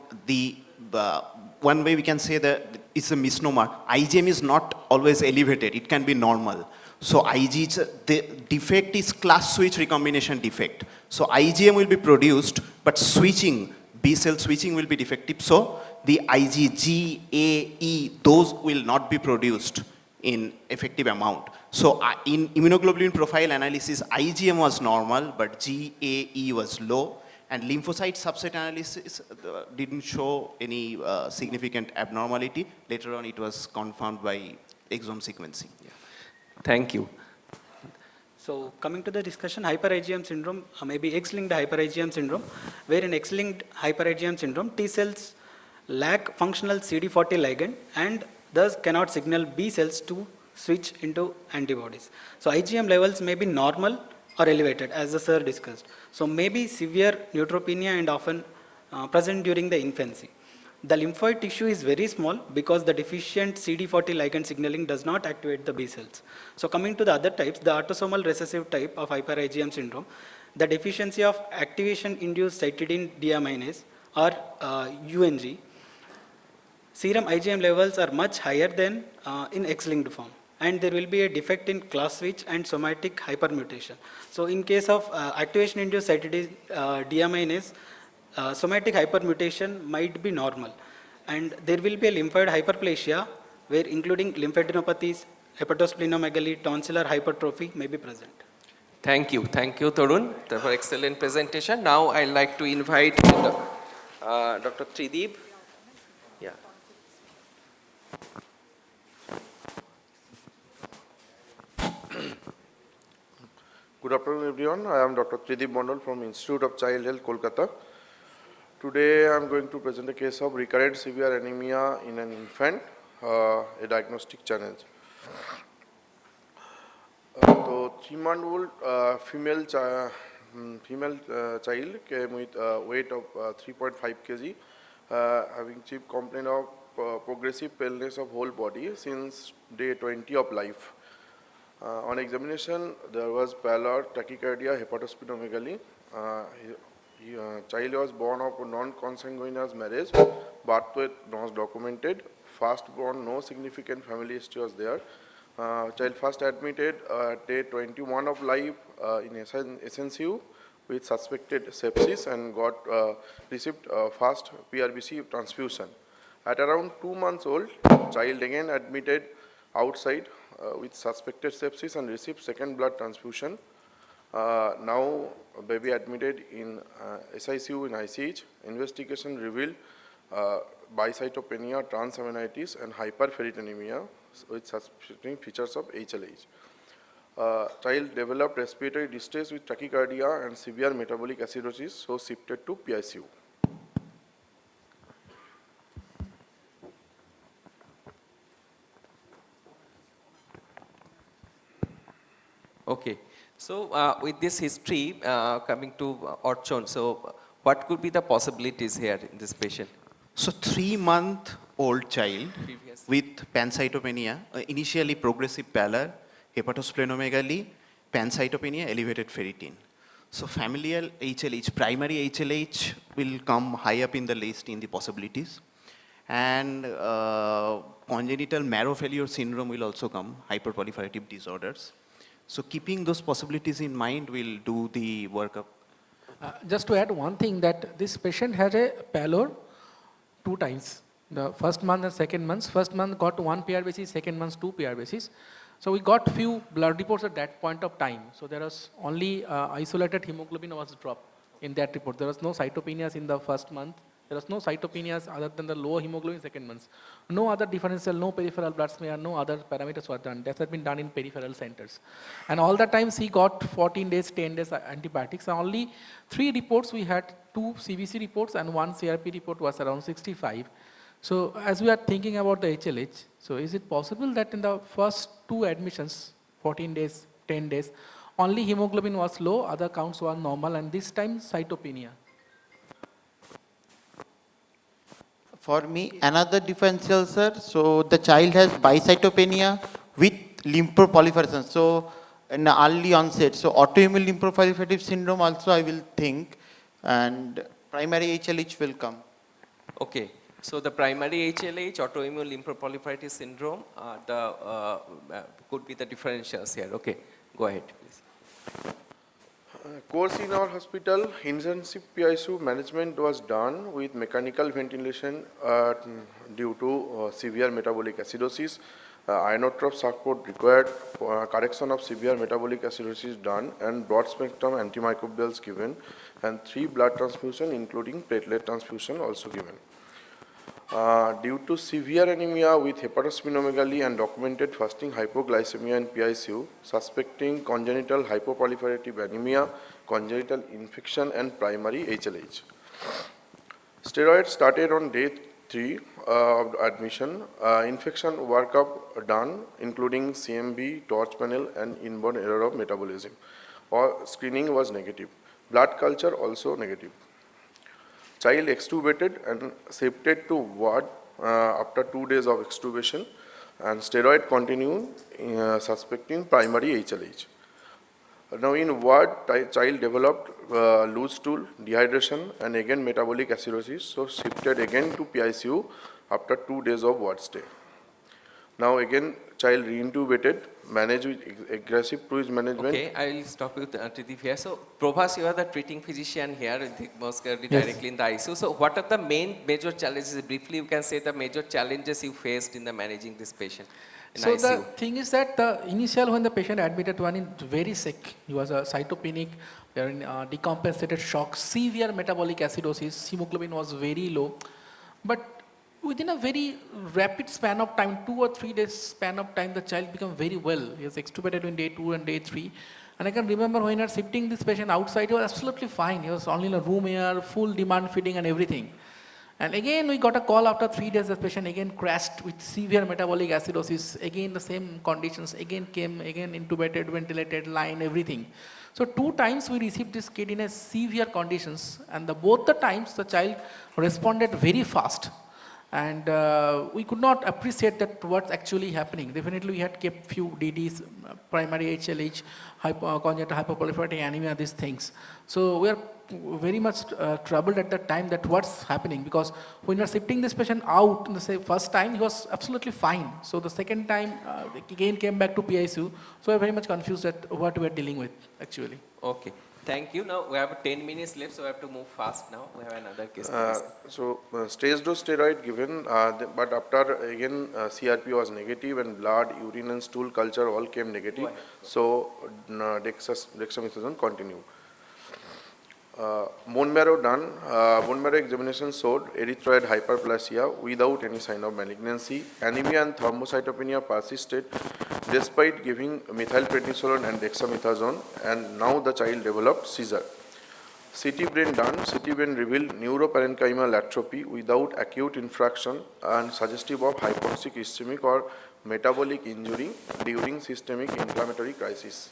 one way we can say that it's a misnomer. IgM is not always elevated. It can be normal. So the defect is class switch recombination defect. So IgM will be produced, but switching, B cell switching will be defective. So the IgG, A, E, those will not be produced in effective amount. So in immunoglobulin profile analysis, IgM was normal, but GAE was low. And lymphocyte subset analysis didn't show any significant abnormality. Later on, it was confirmed by exome sequencing. Yeah. Thank you. So coming to the discussion, hyper-IgM syndrome, maybe X-linked hyper-IgM syndrome, where in X-linked hyper-IgM syndrome, T cells lack functional CD40 ligand and thus cannot signal B cells to switch into antibodies. So IgM levels may be normal or elevated, as the sir discussed. So maybe severe neutropenia and often present during the infancy. The lymphoid tissue is very small because the deficient CD40 ligand signaling does not activate the B cells. So coming to the other types, the autosomal recessive type of hyper-IgM syndrome, the deficiency of activation-induced cytidine deaminase or UNG, serum IgM levels are much higher than in X-linked form. And there will be a defect in class switch and somatic hypermutation. So in case of activation-induced cytidine deaminase, somatic hypermutation might be normal. And there will be a lymphoid hyperplasia where including lymphadenopathies, hepatosplenomegaly, tonsillar hypertrophy may be present. Thank you, Tarun, for excellent presentation. Now I'd like to invite Dr. Tridib. Yeah. Good afternoon, everyone. I am Dr. Tridib Mondal from Institute of Child Health, Kolkata. Today, I am going to present a case of recurrent severe anemia in an infant, a diagnostic challenge. So, 3-month-old female child came with a weight of 3.5 kg, having chief complaint of progressive paleness of whole body since day 20 of life. On examination, there was pallor, tachycardia, hepatosplenomegaly. Child was born of non-consanguineous marriage, birth weight was documented, fast born, no significant family history was there. Child first admitted at day 21 of life in SNCU with suspected sepsis and received fast PRBC transfusion. At around 2 months old, child again admitted outside with suspected sepsis and received second blood transfusion. Now baby admitted in SICU in ICH. Investigation revealed bicytopenia, transaminitis and hyperferritinemia with suspecting features of HLH. Child developed respiratory distress with tachycardia and severe metabolic acidosis, so shifted to PICU. Okay. So with this history, coming to Orchon, so what could be the possibilities here in this patient? So 3-month-old child Previous. with pancytopenia, initially progressive pallor, hepatosplenomegaly, pancytopenia, elevated ferritin. So familial HLH, primary HLH will come high up in the list in the possibilities. And congenital marrow failure syndrome will also come, hyperproliferative disorders. So keeping those possibilities in mind, we'll do the workup. Just to add one thing, that this patient had a pallor 2 times. The first month and second month. First month got 1 PR basis, second month 2 PR basis. So we got few blood reports at that point of time. So there was only isolated hemoglobin was dropped in that report. There was no cytopenias in the first month. There was no cytopenias other than the low hemoglobin second month. No other differential, no peripheral blood smear, no other parameters were done. That has been done in peripheral centers. And all the times he got 14 days, 10 days antibiotics. And only 3 reports we had, 2 CBC reports and 1 CRP report was around 65. So as we are thinking about the HLH, so is it possible that in the first 2 admissions, 14 days, 10 days, only hemoglobin was low, other counts were normal, and this time cytopenia? For me, another differential, sir. So the child has bicytopenia with lymphoproliferation. So in early onset, so autoimmune lymphoproliferative syndrome also I will think, and primary HLH will come. Okay. So the primary HLH, autoimmune lymphoproliferative syndrome, could be the differentials here. Okay. Go ahead, please. Course in our hospital, intensive PICU management was done with mechanical ventilation due to severe metabolic acidosis. Inotrope support required, correction of severe metabolic acidosis done, and broad spectrum antimicrobials given, and 3 blood transfusion including platelet transfusion also given. Due to severe anemia with hepatosplenomegaly and documented fasting hypoglycemia in PICU, suspecting congenital hypoproliferative anemia, congenital infection, and primary HLH. Steroids started on day 3 of admission. Infection workup done, including CMB, torch panel, and inborn error of metabolism. Screening was negative. Blood culture also negative. Child extubated and shifted to ward after 2 days of extubation, and steroid continued, suspecting primary HLH. Now in ward, child developed loose stool, dehydration, and again metabolic acidosis, so shifted again to PICU after 2 days of ward stay. Now again, child reintubated, managed with aggressive fluid management. Okay, I will stop you, Tridip here. So, Prabhas, you are the treating physician here, most directly in the ICU. So, what are the major challenges? Briefly, you can say the major challenges you faced in the managing this patient in So ICU. the thing is that the initial, when the patient admitted, one is very sick. He was a cytopenic, decompensated shock, severe metabolic acidosis, hemoglobin was very low. But within a very rapid span of time, 2 or 3 days span of time, the child became very well. He was extubated on day 2 and day 3. And I can remember when I was shifting this patient outside, he was absolutely fine. He was only in a room air, full demand feeding and everything. And again, we got a call after 3 days, the patient again crashed with severe metabolic acidosis, again the same conditions, again came, again intubated, ventilated, line, everything. So 2 times we received this kid in a severe conditions, and both the times the child responded very fast. And we could not appreciate that what's actually happening. Definitely we had kept few DDs, primary HLH, congenital hyperproliferative anemia, these things. So we are very much troubled at that time that what's happening, because when we are shifting this patient out in the first time, he was absolutely fine. So the second time, again came back to PICU. So we are very much confused at what we are dealing with actually. Okay. Thank you. Now we have 10 minutes left, so we have to move fast now. We have another case. Stage dose steroid given, but after again CRP was negative and blood, urine and stool culture all came negative. So dexamethasone continued. Bone marrow done. Bone marrow examination showed erythroid hyperplasia without any sign of malignancy. Anemia and thrombocytopenia persisted despite giving methylprednisolone and dexamethasone, and now the child developed seizure. CT brain done. CT brain revealed neuroparenchymal atrophy without acute infarction and suggestive of hypoxic ischemic or metabolic injury during systemic inflammatory crisis.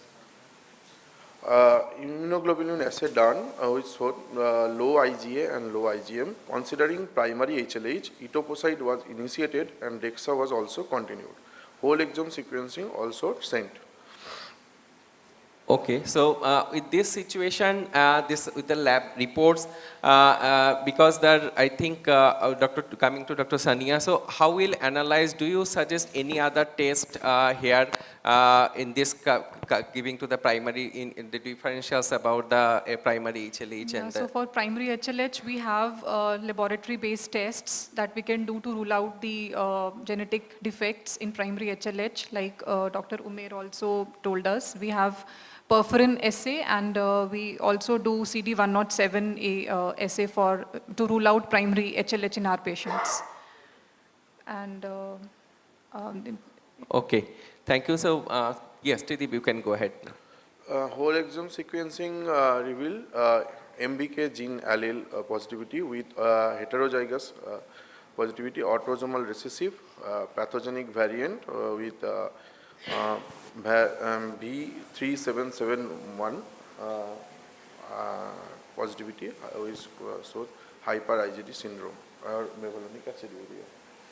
immunoglobulin assay done which showed low IgA and low IgM. Considering primary HLH, etoposide was initiated and DEXA was also continued. Whole exome sequencing also sent. Okay, so with this situation, with the lab reports, because there, I think, coming to Dr. Sania, so how will analyze? Do you suggest any other test here in this giving to the primary in the differentials about the primary HLH Yeah, and so for primary HLH, we have laboratory-based tests that we can do to rule out the genetic defects in primary HLH, like Dr. Umair also told us. We have perforin assay, and we also do CD107A assay to rule out primary HLH in our patients. And okay, thank you. So yes, Tridip, you can go ahead. Whole exome sequencing revealed MVK gene allele positivity with heterozygous positivity, autosomal recessive, pathogenic variant with V3771 positivity, which showed hyper IgD syndrome or mevalonic aciduria.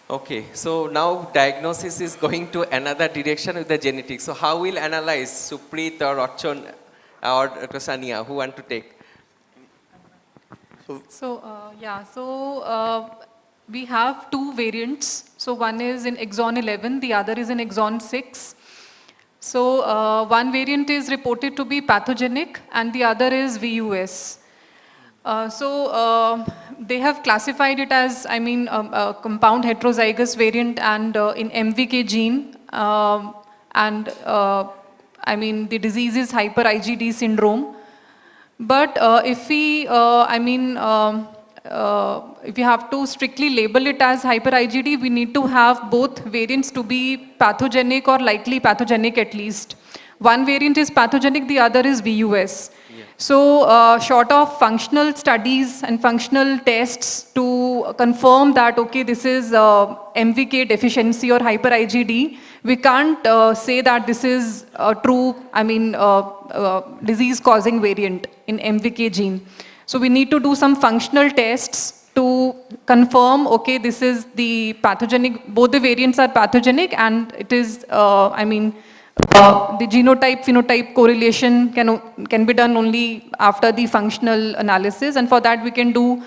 Okay, so now diagnosis is going to another direction with the genetics. So how will analyze Supreet or Achon or Dr. Sania? Who want to take? We have two variants. So one is in exon 11, the other is in exon 6. So one variant is reported to be pathogenic and the other is VUS. They have classified it as, a compound heterozygous variant and in MVK gene. The disease is hyper IgD syndrome. But if we have to strictly label it as hyper IgD, we need to have both variants to be pathogenic or likely pathogenic at least. One variant is pathogenic, the other is VUS. Yeah. So short of functional studies and functional tests to confirm that, okay, this is MVK deficiency or hyper IgD, we can't say that this is a true, disease-causing variant in MVK gene. So we need to do some functional tests to confirm, okay, this is the pathogenic, both the variants are pathogenic and it is, the genotype-phenotype correlation can be done only after the functional analysis, and for that we can do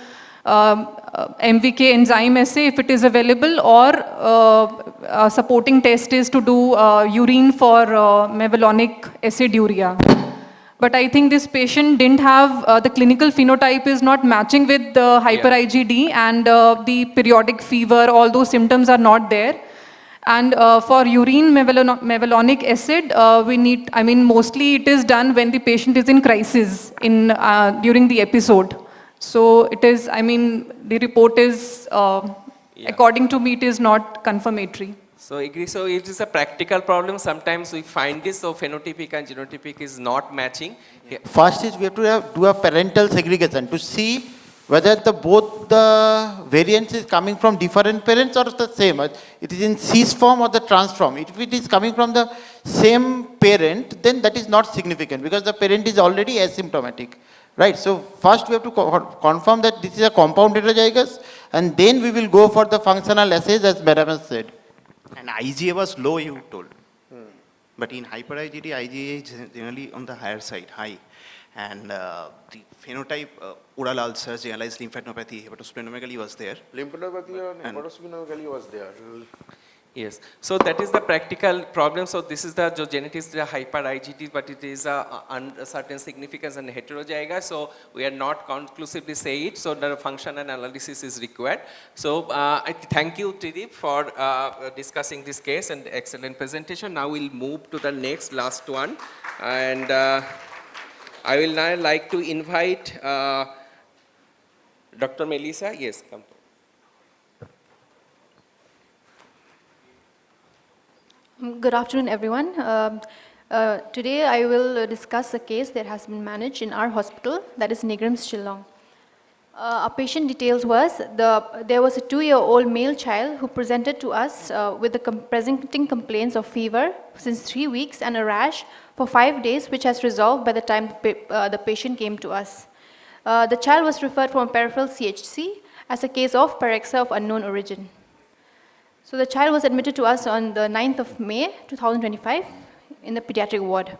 MVK enzyme assay if it is available, or a supporting test is to do urine for mevalonic aciduria. But I think this patient didn't have, the clinical phenotype is not matching with the hyper IgD, and the periodic fever, all those symptoms are not there. And for urine mevalonic acid, we need, mostly it is done when the patient is in crisis during the episode. So it is, the report is, according to me, it is not confirmatory. So agree. So it is a practical problem. Sometimes we find this, so phenotypic and genotypic is not matching. Yeah. First is we have to do a parental segregation to see whether both the variants is coming from different parents or the same. It is in cis form or the trans form. If it is coming from the same parent, then that is not significant because the parent is already asymptomatic. Right, so first we have to confirm that this is a compound heterozygous, and then we will go for the functional assays as Madam has said. And IgA was low, you told. But in hyper IgD, IgA is generally on the higher side, high. And the phenotype, oral ulcers, generalized lymphadenopathy, hepatosplenomegaly was there. Lymphadenopathy and hepatosplenomegaly was there. Yes, so that is the practical problem. So this is the genetics, the hyper IgD, but it is a certain significance and heterozygous. So we are not conclusively say it. So the functional analysis is required. So I thank you, Tridip, for discussing this case and excellent presentation. Now we'll move to the next last one, and I will now like to invite Dr. Melissa. Yes, come. Good afternoon, everyone. Today I will discuss a case that has been managed in our hospital, that is Nigram's Shillong. Our patient details was, there was a 2-year-old male child who presented to us with the presenting complaints of fever since 3 weeks and a rash for 5 days, which has resolved by the time the patient came to us. The child was referred from peripheral CHC as a case of pyrexia of unknown origin. So the child was admitted to us on the 9th of May 2025 in the pediatric ward.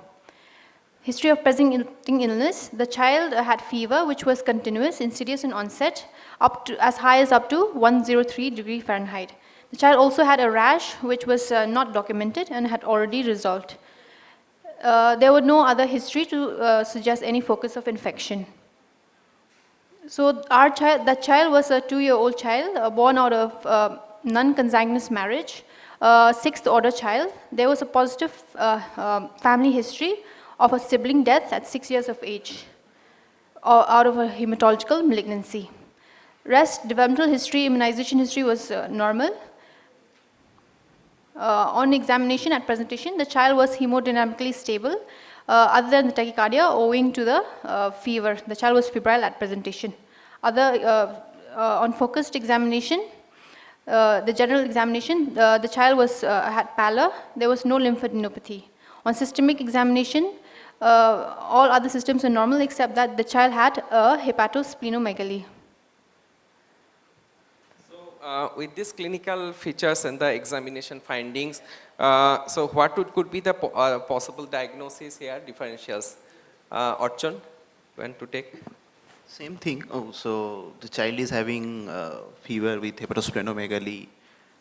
History of presenting illness, the child had fever which was continuous, insidious in onset, as high as up to 103 degree Fahrenheit. The child also had a rash which was not documented and had already resolved. There was no other history to suggest any focus of infection. So that child was a 2-year-old child born out of non-consanguineous marriage, 6th order child. There was a positive family history of a sibling death at 6 years of age out of a hematological malignancy. Rest, developmental history, immunization history was normal. On examination at presentation, the child was hemodynamically stable other than the tachycardia owing to the fever. The child was febrile at presentation. On focused examination, the general examination, the child had pallor. There was no lymphadenopathy. On systemic examination, all other systems are normal except that the child had a hepatosplenomegaly. So with these clinical features and the examination findings, so what could be the possible diagnosis here, differentials? Archon, when to take? Same thing. Oh, so the child is having fever with hepatosplenomegaly,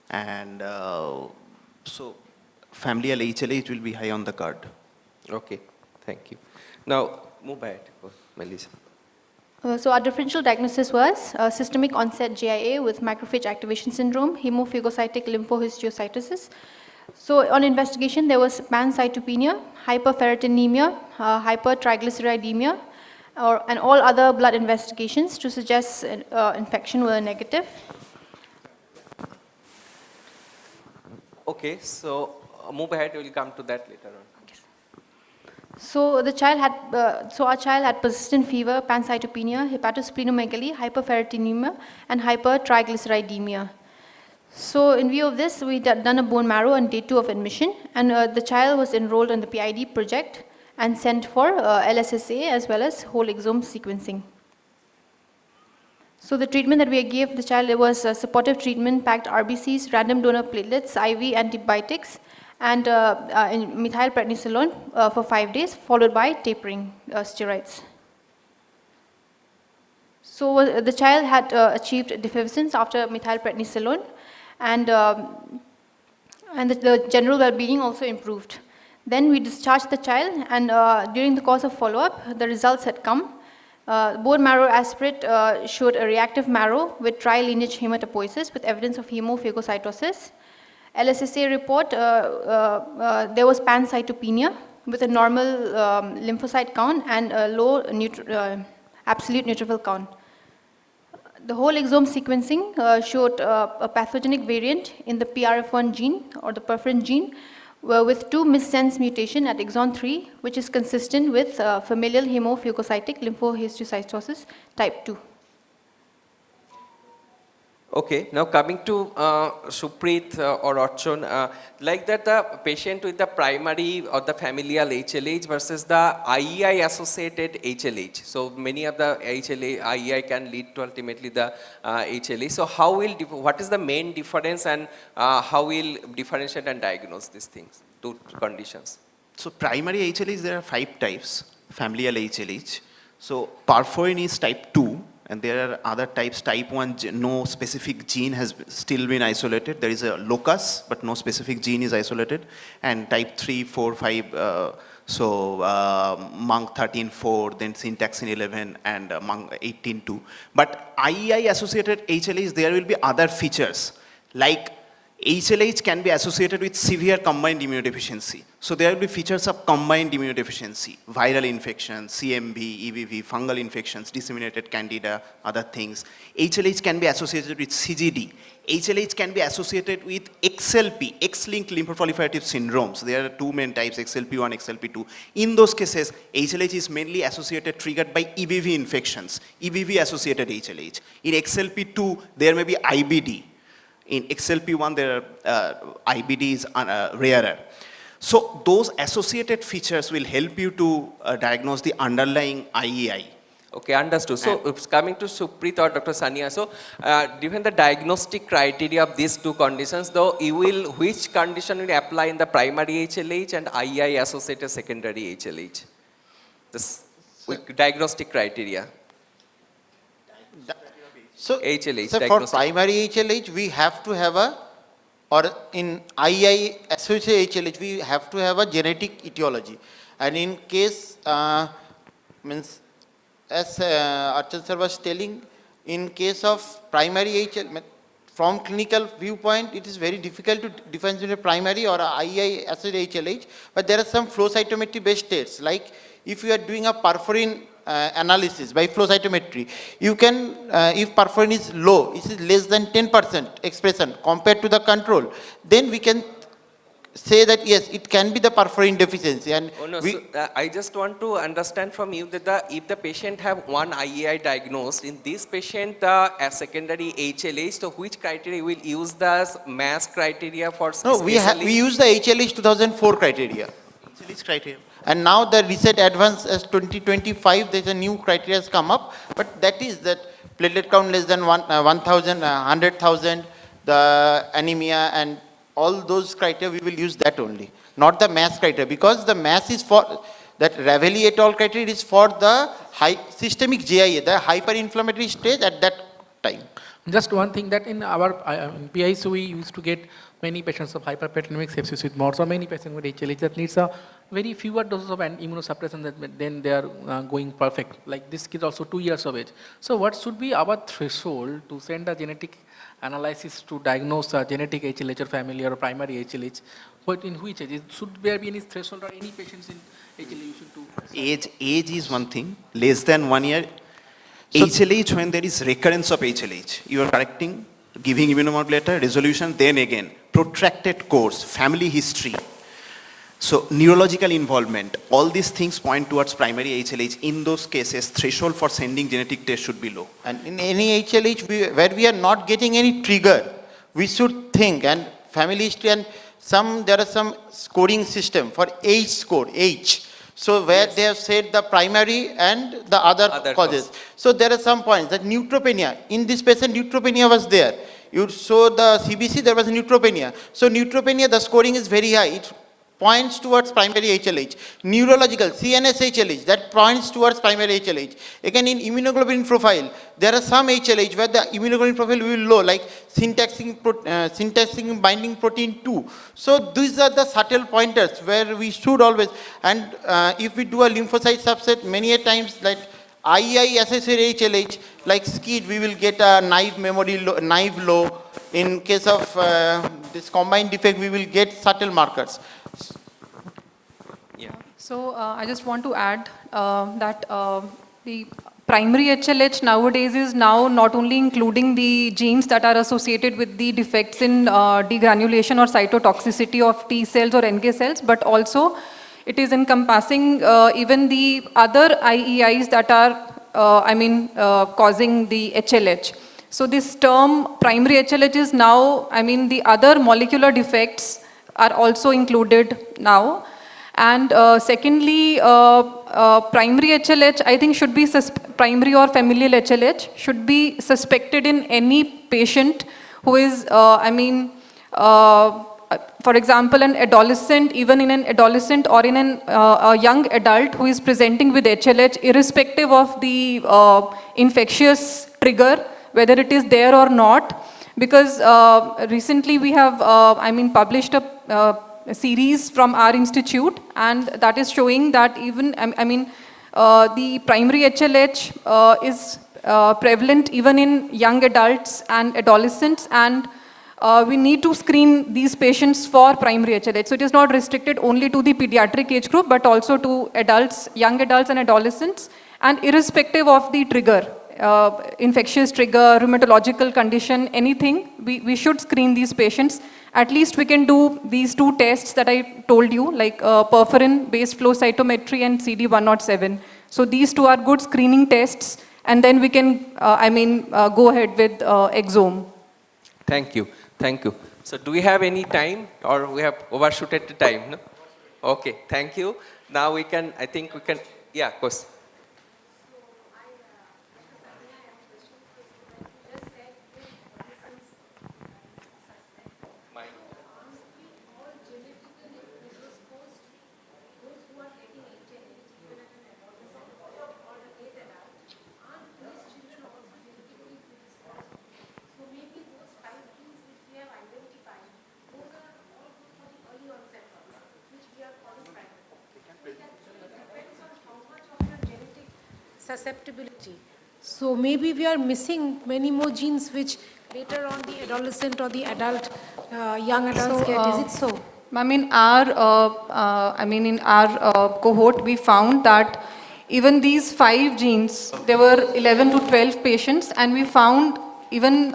and so familial HLH will be high on the card. Okay, thank you. Now, move ahead, Melissa. So our differential diagnosis was systemic onset GIA with macrophage activation syndrome, hemophagocytic lymphohistiocytosis. So on investigation, there was pancytopenia, hyperferritinemia, hypertriglyceridemia, and all other blood investigations to suggest infection were negative. Okay, so move ahead, we will come to that later on. So our child had persistent fever, pancytopenia, hepatosplenomegaly, hyperferritinemia, and hypertriglyceridemia. So in view of this, we done a bone marrow on day 2 of admission, and the child was enrolled on the PID project and sent for LSSA as well as whole exome sequencing. So the treatment that we gave the child was supportive treatment, packed RBCs, random donor platelets, IV antibiotics, and methylprednisolone for 5 days, followed by tapering steroids. So the child had achieved deficence after methylprednisolone, and the general well-being also improved. Then we discharged the child, and during the course of follow-up, the results had come. Bone marrow aspirate showed a reactive marrow with tri-lineage hematopoiesis with evidence of hemophagocytosis. LSSA report, there was pancytopenia with a normal lymphocyte count and a low absolute neutrophil count. The whole exome sequencing showed a pathogenic variant in the PRF1 gene or the perforin gene with 2 missense mutation at exon 3, which is consistent with familial hemophagocytic lymphohistiocytosis type 2. Okay, now coming to Suprit or Archon, like that the patient with the primary or the familial HLH versus the IEI associated HLH. So many of the IEI can lead to ultimately the HLH. So what is the main difference, and how will differentiate and diagnose these things, 2 conditions? So primary HLH, there are 5 types, familial HLH. So perforin is type 2. And there are other types, type 1, no specific gene has still been isolated. There is a locus, but no specific gene is isolated. And type 3, 4, 5, Monk 13.4, then Syntaxin 11, and Monk 18.2. But IEI associated HLH, there will be other features, like HLH can be associated with severe combined immunodeficiency. So there will be features of combined immunodeficiency, viral infections, CMV, EBV, fungal infections, disseminated candida, other things. HLH can be associated with CGD. HLH can be associated with XLP, X-linked lymphoproliferative syndromes. There are two main types, XLP1, XLP2. In those cases, HLH is mainly associated, triggered by EBV infections, EBV-associated HLH. In XLP2, there may be IBD. In XLP1, there are, IBD is rarer. So those associated features will help you to diagnose the underlying IEI. Okay, understood. So coming to Supreet or Dr. Sania, so given the diagnostic criteria of these two conditions, though, which condition will apply in the primary HLH and IEI associated secondary HLH? This diagnostic criteria. So, HLH, so for primary HLH, we have to have or in II associated HLH, we have to have a genetic etiology. And in case, means, as Archana sir was telling, in case of primary HLH, from clinical viewpoint, it is very difficult to define between a primary or a II associated HLH, but there are some flow cytometry based tests, like if you are doing a perforin analysis by flow cytometry, you can, if perforin is low, it is less than 10% expression compared to the control, then we can say that yes, it can be the perforin deficiency. And I just want to understand from you that if the patient have one IEI diagnosed, in this patient a secondary HLH, so which criteria will use the mass criteria for? No, we use the HLH 2004 criteria. HLH criteria. And now the recent advance as 2025, there's a new criteria has come up, but that is that platelet count less than 1,000, 100,000, the anemia and all those criteria, we will use that only, not the mass criteria, because the mass is for, that Ravelli et al. Criteria is for the systemic GIA, the hyperinflammatory stage at that time. Just one thing that in our PIs, we used to get many patients of hyperpathogenic sepsis with MORS or many patients with HLH that needs a very fewer doses of immunosuppression that then they are going perfect. Like this kid also 2 years of age. So what should be our threshold to send a genetic analysis to diagnose a genetic HLH or family or a primary HLH? But in which age? Should there be any threshold or any patients in HLH you should do? Age is one thing, less than 1 year. So HLH, when there is recurrence of HLH, you are correcting, giving immunomodulator, resolution, then again, protracted course, family history. So neurological involvement, all these things point towards primary HLH. In those cases, threshold for sending genetic test should be low. And in any HLH, where we are not getting any trigger, we should think, and family history and there are some scoring system for age score, age. So where they have said the primary and the other causes. So there are some points that neutropenia, in this patient neutropenia was there. You saw the CBC, there was neutropenia. So neutropenia, the scoring is very high. It points towards primary HLH. Neurological, CNS HLH, that points towards primary HLH. Again, in immunoglobulin profile, there are some HLH where the immunoglobulin profile will be low, like syntaxing binding protein 2. So these are the subtle pointers where we should always, and if we do a lymphocyte subset, many a times like IEI associated HLH, like SCID, we will get a naive memory low, naive low. In case of this combined defect, we will get subtle markers. So I just want to add that the primary HLH nowadays is now not only including the genes that are associated with the defects in degranulation or cytotoxicity of T cells or NK cells, but also it is encompassing even the other IEIs that are, causing the HLH. So this term primary HLH is now, the other molecular defects are also included now. And secondly, primary HLH, I think should be primary or familial HLH should be suspected in any patient who is, for example, an adolescent, even in an adolescent or in a young adult who is presenting with HLH, irrespective of the infectious trigger, whether it is there or not. Because recently we have, published a series from our institute, and that is showing that even, the primary HLH is prevalent even in young adults and adolescents, and we need to screen these patients for primary HLH. So it is not restricted only to the pediatric age group, but also to adults, young adults and adolescents, and irrespective of the trigger, infectious trigger, rheumatological condition, anything, we should screen these patients. At least we can do these 2 tests that I told you, like perforin-based flow cytometry and CD107. So these 2 are good screening tests, and then we can, go ahead with exome. Thank you. Thank you. So do we have any time, or we have overshooted the time? No? Okay, thank you. Now we can, I think we can, yeah, of course. Susceptibility. So maybe we are missing many more genes which later on the adolescent or the adult, young adults get. Is it so? In our cohort, we found that even these 5 genes, there were 11 to 12 patients, and we found even,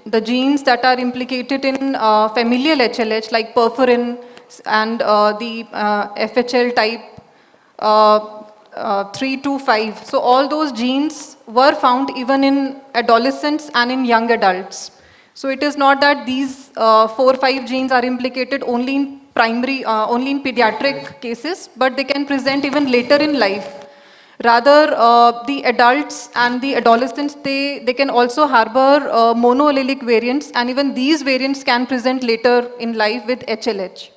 the genes that are implicated in familial HLH, like perforin and the FHL type 3 to 5. So all those genes were found even in adolescents and in young adults. So it is not that these 4 or 5 genes are implicated only in only in pediatric cases, but they can present even later in life. Rather, the adults and the adolescents, they can also harbor monoallelic variants, and even these variants can present later in life with HLH.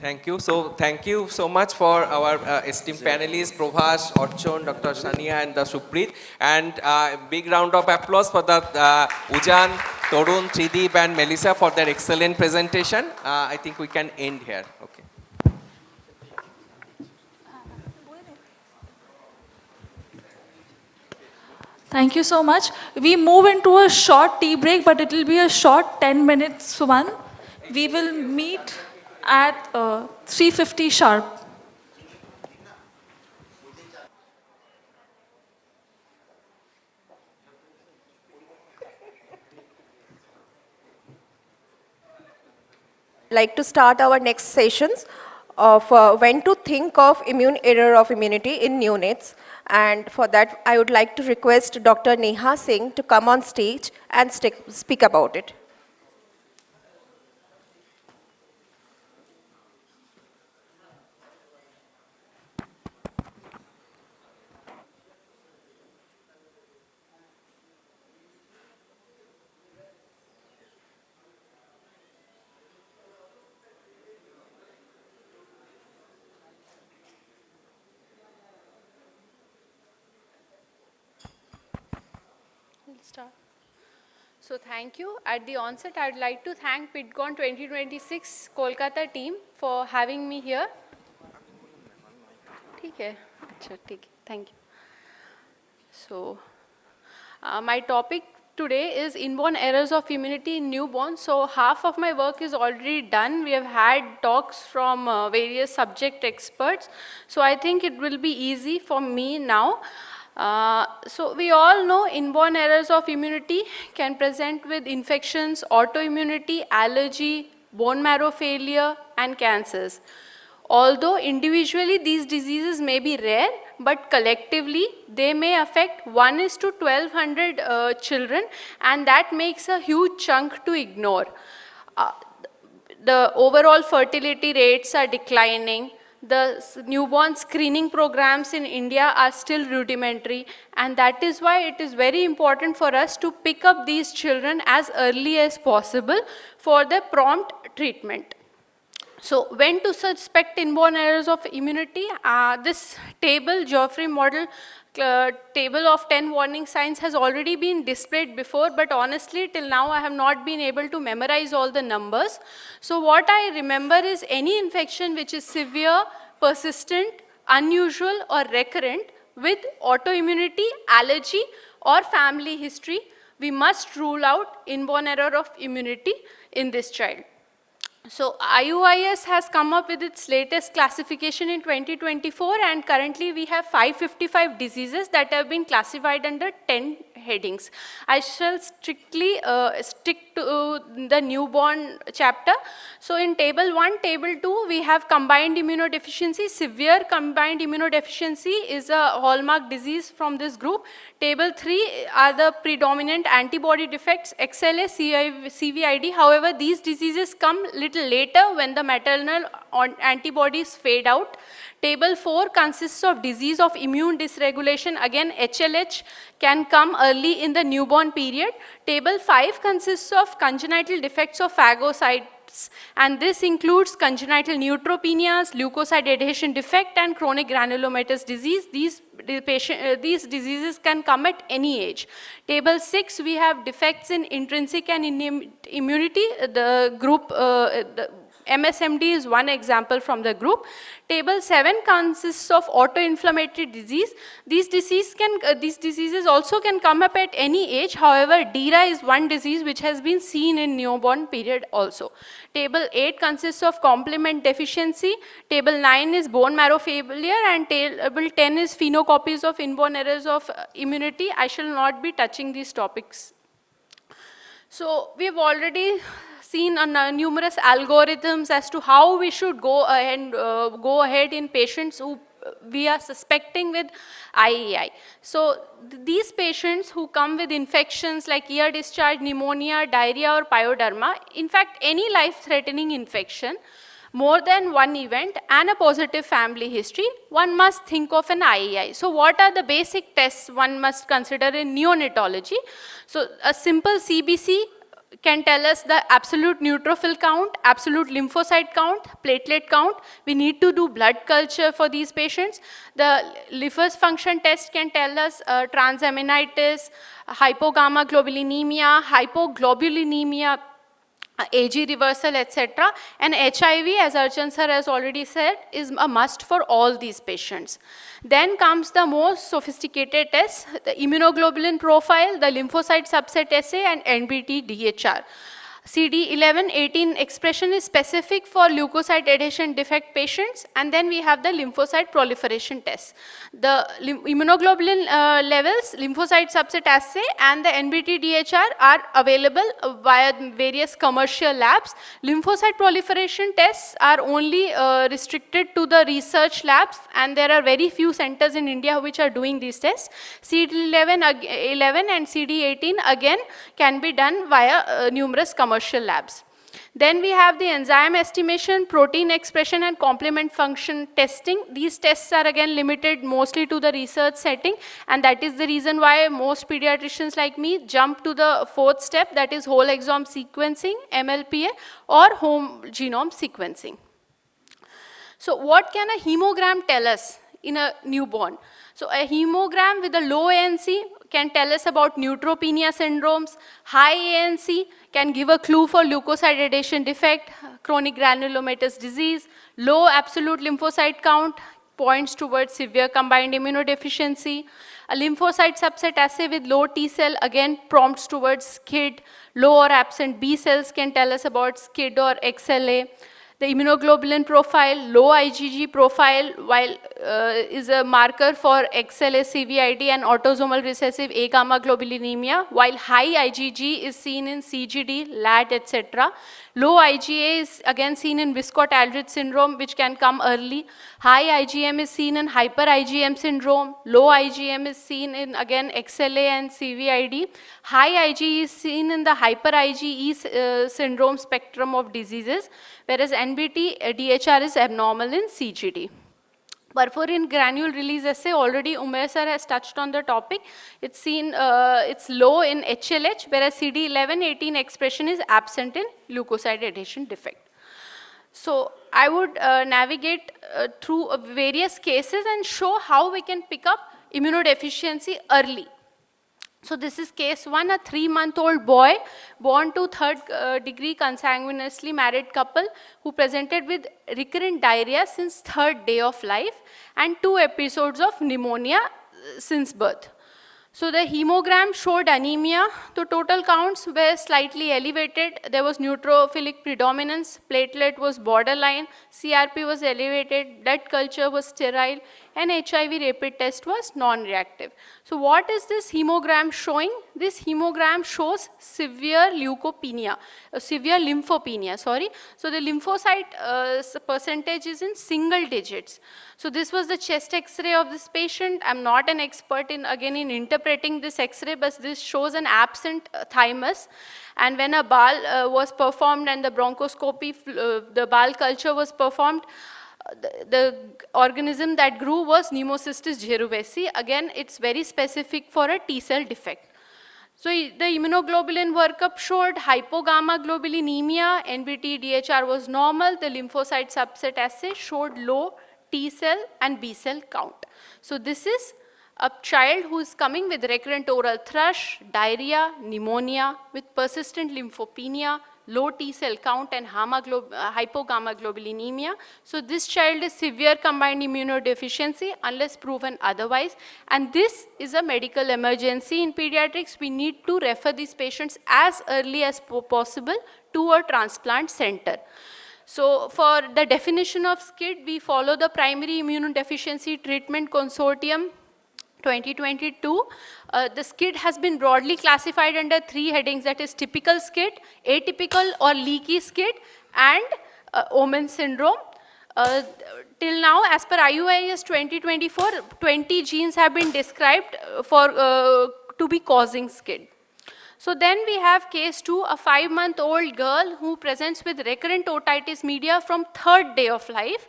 Thank you. So thank you so much for our esteemed panelists, Prabhas, Archon, Dr. Sania and the Suprit. And big round of applause for the Ujan, Torun, Trideep and Melissa for their excellent presentation. I think we can end here. Okay. Thank you so much. We move into a short tea break, but it will be a short 10 minutes one. We will meet at 3:50 sharp. Like to start our next sessions of when to think of immune error of immunity in neonates. And for that, I would like to request Dr. Neha Singh to come on stage and speak about it. Start. So thank you. At the onset, I'd like to thank PIDCON 2026 Kolkata team for having me here. Okay. Thank you. So my topic today is inborn errors of immunity in newborns. So half of my work is already done. We have had talks from various subject experts. So I think it will be easy for me now. So we all know inborn errors of immunity can present with infections, autoimmunity, allergy, bone marrow failure, and cancers. Although individually these diseases may be rare, but collectively they may affect 1:1200 children, and that makes a huge chunk to ignore. The overall fertility rates are declining. The newborn screening programs in India are still rudimentary, and that is why it is very important for us to pick up these children as early as possible for the prompt treatment. So when to suspect inborn errors of immunity? This table, Geoffrey model table of 10 warning signs has already been displayed before, but honestly till now I have not been able to memorize all the numbers. So what I remember is any infection which is severe, persistent, unusual or recurrent with autoimmunity, allergy, or family history, we must rule out inborn error of immunity in this child. So IUIS has come up with its latest classification in 2024, and currently we have 555 diseases that have been classified under 10 headings. I shall strictly stick to the newborn chapter. So in table 1, table 2, we have combined immunodeficiency. Severe combined immunodeficiency is a hallmark disease from this group. Table 3 are the predominant antibody defects, XLA, CVID. However, these diseases come little later when the maternal antibodies fade out. Table 4 consists of disease of immune dysregulation. Again, HLH can come early in the newborn period. Table 5 consists of congenital defects of phagocytes, and this includes congenital neutropenias, leukocyte adhesion defect, and chronic granulomatous disease. These diseases can come at any age. Table 6, we have defects in intrinsic and immunity. The group, MSMD is one example from the group. Table 7 consists of autoinflammatory disease. These diseases also can come up at any age. However, DIRA is one disease which has been seen in newborn period also. Table 8 consists of complement deficiency. Table 9 is bone marrow failure, and table 10 is phenocopies of inborn errors of immunity. I shall not be touching these topics. So we have already seen numerous algorithms as to how we should go ahead in patients who we are suspecting with IEI. So these patients who come with infections like ear discharge, pneumonia, diarrhea, or pyoderma, in fact any life-threatening infection, more than one event and a positive family history, one must think of an IEI. So what are the basic tests one must consider in neonatology? So a simple CBC can tell us the absolute neutrophil count, absolute lymphocyte count, platelet count. We need to do blood culture for these patients. The liver function test can tell us transaminitis, hypogammaglobulinemia, hypoglobulinemia, AG reversal, etc. And HIV, as Archan sir has already said, is a must for all these patients. Then comes the most sophisticated tests, the immunoglobulin profile, the lymphocyte subset assay, and NBT-DHR. CD11-18 expression is specific for leukocyte adhesion defect patients, and then we have the lymphocyte proliferation test. The immunoglobulin levels, lymphocyte subset assay, and the NBT-DHR are available via various commercial labs. Lymphocyte proliferation tests are only restricted to the research labs, and there are very few centers in India which are doing these tests. CD11 and CD18 again can be done via numerous commercial labs. Then we have the enzyme estimation, protein expression, and complement function testing. These tests are again limited mostly to the research setting, and that is the reason why most pediatricians like me jump to the fourth step, that is whole exome sequencing, MLPA, or whole genome sequencing. So what can a hemogram tell us in a newborn? So a hemogram with a low ANC can tell us about neutropenia syndromes. High ANC can give a clue for leukocyte adhesion defect, chronic granulomatous disease. Low absolute lymphocyte count points towards severe combined immunodeficiency. A lymphocyte subset assay with low T cell again prompts towards SCID. Low or absent B cells can tell us about SCID or XLA. The immunoglobulin profile, low IgG profile, while is a marker for XLA, CVID, and autosomal recessive agammaglobulinemia, while high IgG is seen in CGD, LAD, etc. Low IgA is again seen in Wiskott-Aldrich syndrome, which can come early. High IgM is seen in hyper IgM syndrome. Low IgM is seen in again XLA and CVID. High IgE is seen in the hyper IgE syndrome spectrum of diseases, whereas NBT-DHR is abnormal in CGD. Perforin granule release assay, already Umair sir has touched on the topic. It's seen, it's low in HLH, whereas CD11-18 expression is absent in leukocyte adhesion defect. So I would navigate through various cases and show how we can pick up immunodeficiency early. So this is case 1, a 3-month-old boy born to third-degree consanguineously married couple who presented with recurrent diarrhea since 3rd day of life and 2 episodes of pneumonia since birth. So the hemogram showed anemia. The total counts were slightly elevated. There was neutrophilic predominance. Platelet was borderline. CRP was elevated. Blood culture was sterile. And HIV rapid test was non-reactive. So what is this hemogram showing? This hemogram shows severe leukopenia, severe lymphopenia, sorry. So the lymphocyte percentage is in single digits. So this was the chest X-ray of this patient. I'm not an expert in interpreting this X-ray, but this shows an absent thymus. And when a BAL was performed and the bronchoscopy, the BAL culture was performed, the organism that grew was Pneumocystis jirovecii. Again, it's very specific for a T-cell defect. So the immunoglobulin workup showed hypogammaglobulinemia, NBT DHR was normal, the lymphocyte subset assay showed low T-cell and B-cell count. So this is a child who is coming with recurrent oral thrush, diarrhea, pneumonia, with persistent lymphopenia, low T-cell count and hypogammaglobulinemia. So this child is severe combined immunodeficiency unless proven otherwise. And this is a medical emergency in pediatrics. We need to refer these patients as early as possible to a transplant center. So for the definition of SCID, we follow the Primary Immunodeficiency Treatment Consortium 2022. The SCID has been broadly classified under 3 headings, that is typical SCID, atypical or leaky SCID, and Omen syndrome. Till now, as per IUIS 2024, 20 genes have been described to be causing SCID. So then we have case 2, a 5-month-old girl who presents with recurrent otitis media from 3rd day of life,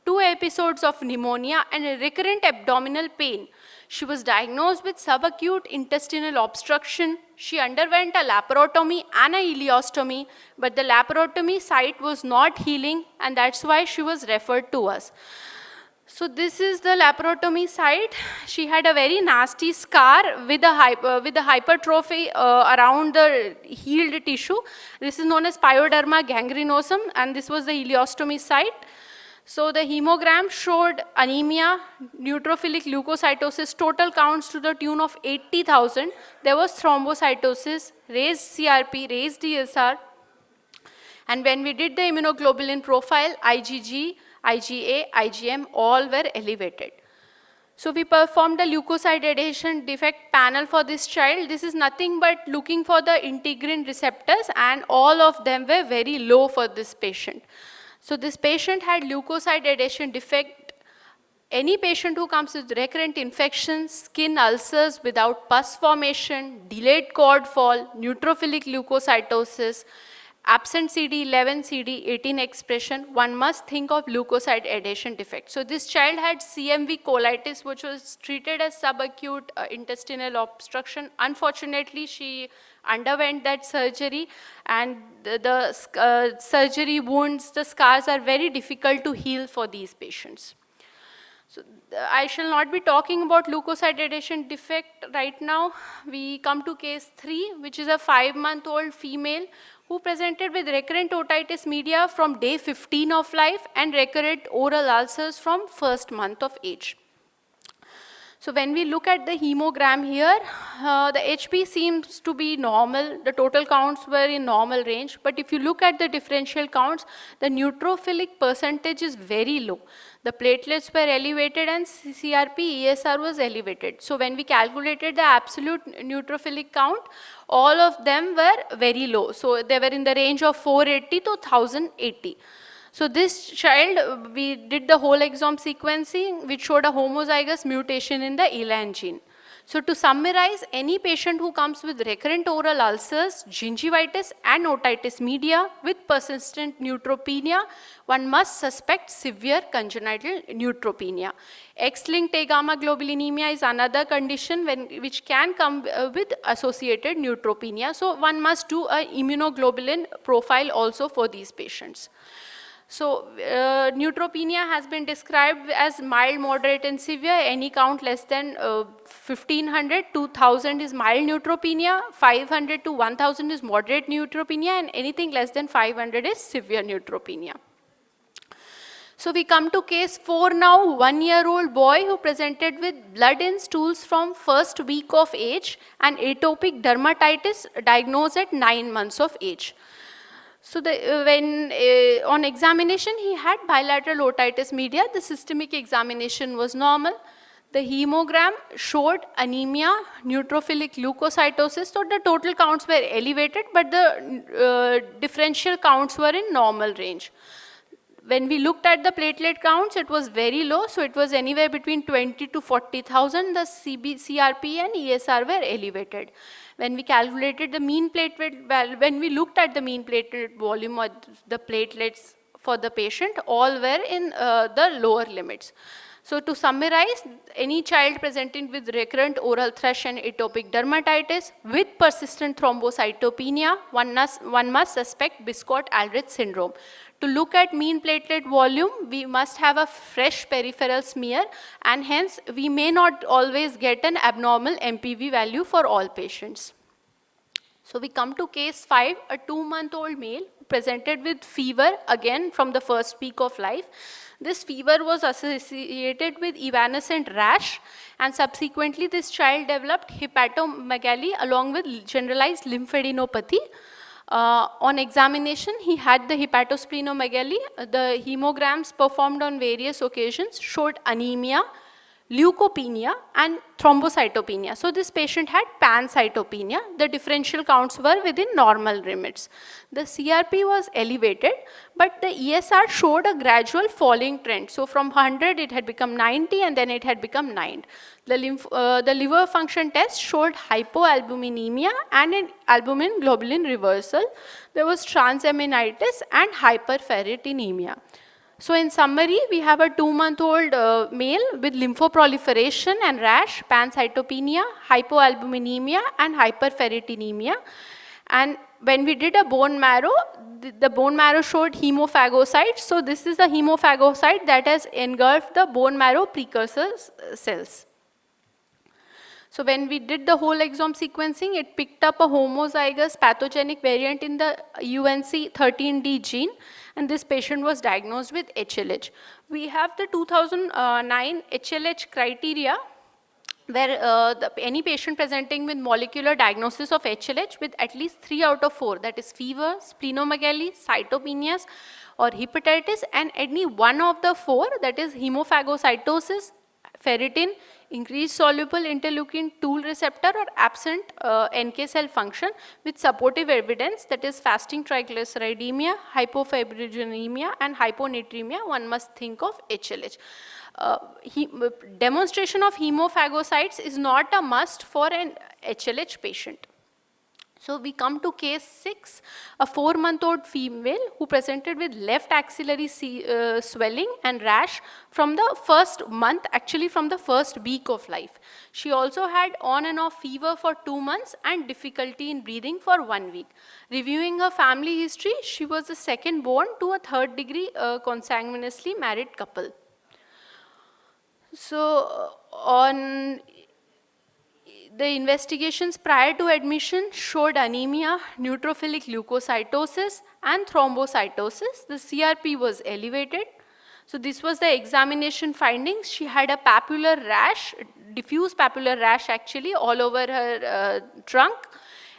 2 episodes of pneumonia and a recurrent abdominal pain. She was diagnosed with subacute intestinal obstruction. She underwent a laparotomy and a ileostomy, but the laparotomy site was not healing, and that's why she was referred to us. So this is the laparotomy site. She had a very nasty scar with a hypertrophy around the healed tissue. This is known as pyoderma gangrenosum, and this was the ileostomy site. So the hemogram showed anemia, neutrophilic leukocytosis, total counts to the tune of 80,000. There was thrombocytosis, raised CRP, raised DSR. And when we did the immunoglobulin profile, IgG, IgA, IgM, all were elevated. So we performed a leukocyte adhesion defect panel for this child. This is nothing but looking for the integrin receptors, and all of them were very low for this patient. So this patient had leukocyte adhesion defect. Any patient who comes with recurrent infections, skin ulcers without pus formation, delayed cord fall, neutrophilic leukocytosis, absent CD11, CD18 expression, one must think of leukocyte adhesion defect. So this child had CMV colitis, which was treated as subacute intestinal obstruction. Unfortunately, she underwent that surgery, and the surgery wounds, the scars are very difficult to heal for these patients. So I shall not be talking about leukocyte adhesion defect right now. We come to case 3, which is a 5-month-old female who presented with recurrent otitis media from day 15 of life and recurrent oral ulcers from 1st month of age. So when we look at the hemogram here, the HP seems to be normal. The total counts were in normal range. But if you look at the differential counts, the neutrophilic percentage is very low. The platelets were elevated and CRP, ESR was elevated. So when we calculated the absolute neutrophilic count, all of them were very low. So they were in the range of 480 to 1080. So this child, we did the whole exome sequencing, which showed a homozygous mutation in the ELAN gene. So to summarize, any patient who comes with recurrent oral ulcers, gingivitis and otitis media with persistent neutropenia, one must suspect severe congenital neutropenia. X-linked agammaglobulinemia is another condition which can come with associated neutropenia. So one must do an immunoglobulin profile also for these patients. So neutropenia has been described as mild, moderate and severe. Any count less than 1500, 2000 is mild neutropenia, 500 to 1000 is moderate neutropenia, and anything less than 500 is severe neutropenia. So we come to case 4 now, 1-year-old boy who presented with blood in stools from first week of age and atopic dermatitis diagnosed at 9 months of age. So on examination, he had bilateral otitis media. The systemic examination was normal. The hemogram showed anemia, neutrophilic leukocytosis, so the total counts were elevated, but the differential counts were in normal range. When we looked at the platelet counts, it was very low, so it was anywhere between 20 to 40,000. The CRP and ESR were elevated. When we calculated the mean platelet, when we looked at the mean platelet volume or the platelets for the patient, all were in the lower limits. So to summarize, any child presenting with recurrent oral thrush and atopic dermatitis with persistent thrombocytopenia, one must suspect Biscott-Aldrich syndrome. To look at mean platelet volume, we must have a fresh peripheral smear, and hence we may not always get an abnormal MPV value for all patients. So we come to case 5, a 2-month-old male presented with fever, again from the first week of life. This fever was associated with evanescent rash, and subsequently this child developed hepatomegaly along with generalized lymphadenopathy. On examination, he had the hepatosplenomegaly. The hemograms performed on various occasions showed anemia, leukopenia, and thrombocytopenia. So this patient had pancytopenia. The differential counts were within normal limits. The CRP was elevated, but the ESR showed a gradual falling trend. So from 100, it had become 90, and then it had become 9. The liver function test showed hypoalbuminemia and an albumin globulin reversal. There was transaminitis and hyperferritinemia. So in summary, we have a 2-month-old male with lymphoproliferation and rash, pancytopenia, hypoalbuminemia, and hyperferritinemia. And when we did a bone marrow, the bone marrow showed hemophagocytes. So this is the hemophagocyte that has engulfed the bone marrow precursor cells. So when we did the whole exome sequencing, it picked up a homozygous pathogenic variant in the UNC13D gene, and this patient was diagnosed with HLH. We have the 2009 HLH criteria, where any patient presenting with molecular diagnosis of HLH with at least 3 out of 4, that is fever, splenomegaly, cytopenias, or hepatitis, and any one of the 4, that is hemophagocytosis, ferritin, increased soluble interleukin 2 receptor, or absent NK cell function with supportive evidence, that is fasting triglyceridemia, hypofibrinogenemia, and hyponatremia, one must think of HLH. Demonstration of hemophagocytes is not a must for an HLH patient. So we come to case 6, a 4-month-old female who presented with left axillary swelling and rash from the first month, actually from the first week of life. She also had on and off fever for 2 months and difficulty in breathing for 1 week. Reviewing her family history, she was the second born to a 3rd-degree consanguineously married couple. So on the investigations prior to admission showed anemia, neutrophilic leukocytosis, and thrombocytosis. The CRP was elevated. So this was the examination findings. She had a papular rash, diffuse papular rash actually, all over her trunk,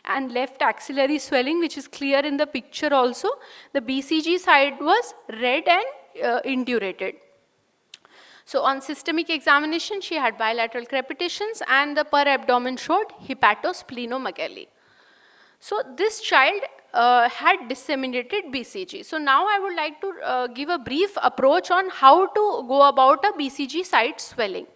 and left axillary swelling, which is clear in the picture also. The BCG side was red and indurated. So on systemic examination, she had bilateral crepitations, and the per abdomen showed hepatosplenomegaly. So this child had disseminated BCG. So now I would like to give a brief approach on how to go about a BCG site swelling.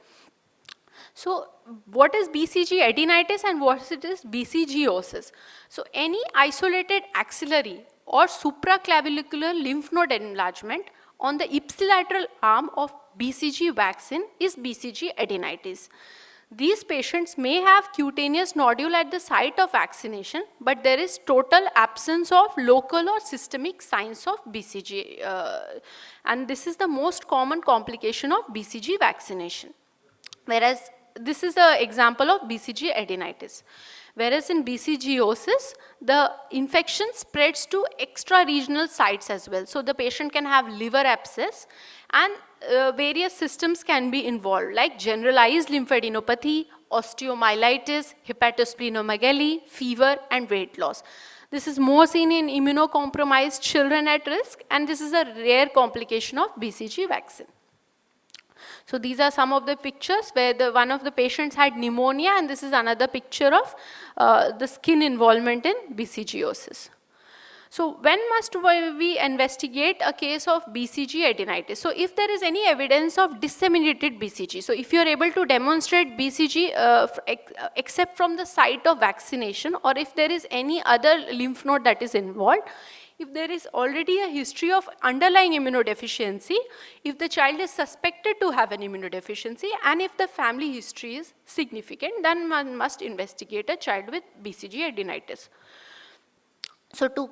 So what is BCG adenitis and what is BCGosis? So any isolated axillary or supraclavicular lymph node enlargement on the ipsilateral arm of BCG vaccine is BCG adenitis. These patients may have cutaneous nodule at the site of vaccination, but there is total absence of local or systemic signs of BCG. And this is the most common complication of BCG vaccination. Whereas this is the example of BCG adenitis. Whereas in BCGiosis, the infection spreads to extra-regional sites as well. So the patient can have liver abscess, and various systems can be involved, like generalized lymphadenopathy, osteomyelitis, hepatosplenomegaly, fever, and weight loss. This is more seen in immunocompromised children at risk, and this is a rare complication of BCG vaccine. So these are some of the pictures where one of the patients had pneumonia, and this is another picture of the skin involvement in BCGiosis. So when must we investigate a case of BCG adenitis? So if there is any evidence of disseminated BCG, so if you are able to demonstrate BCG except from the site of vaccination, or if there is any other lymph node that is involved, if there is already a history of underlying immunodeficiency, if the child is suspected to have an immunodeficiency, and if the family history is significant, then one must investigate a child with BCG adenitis. So to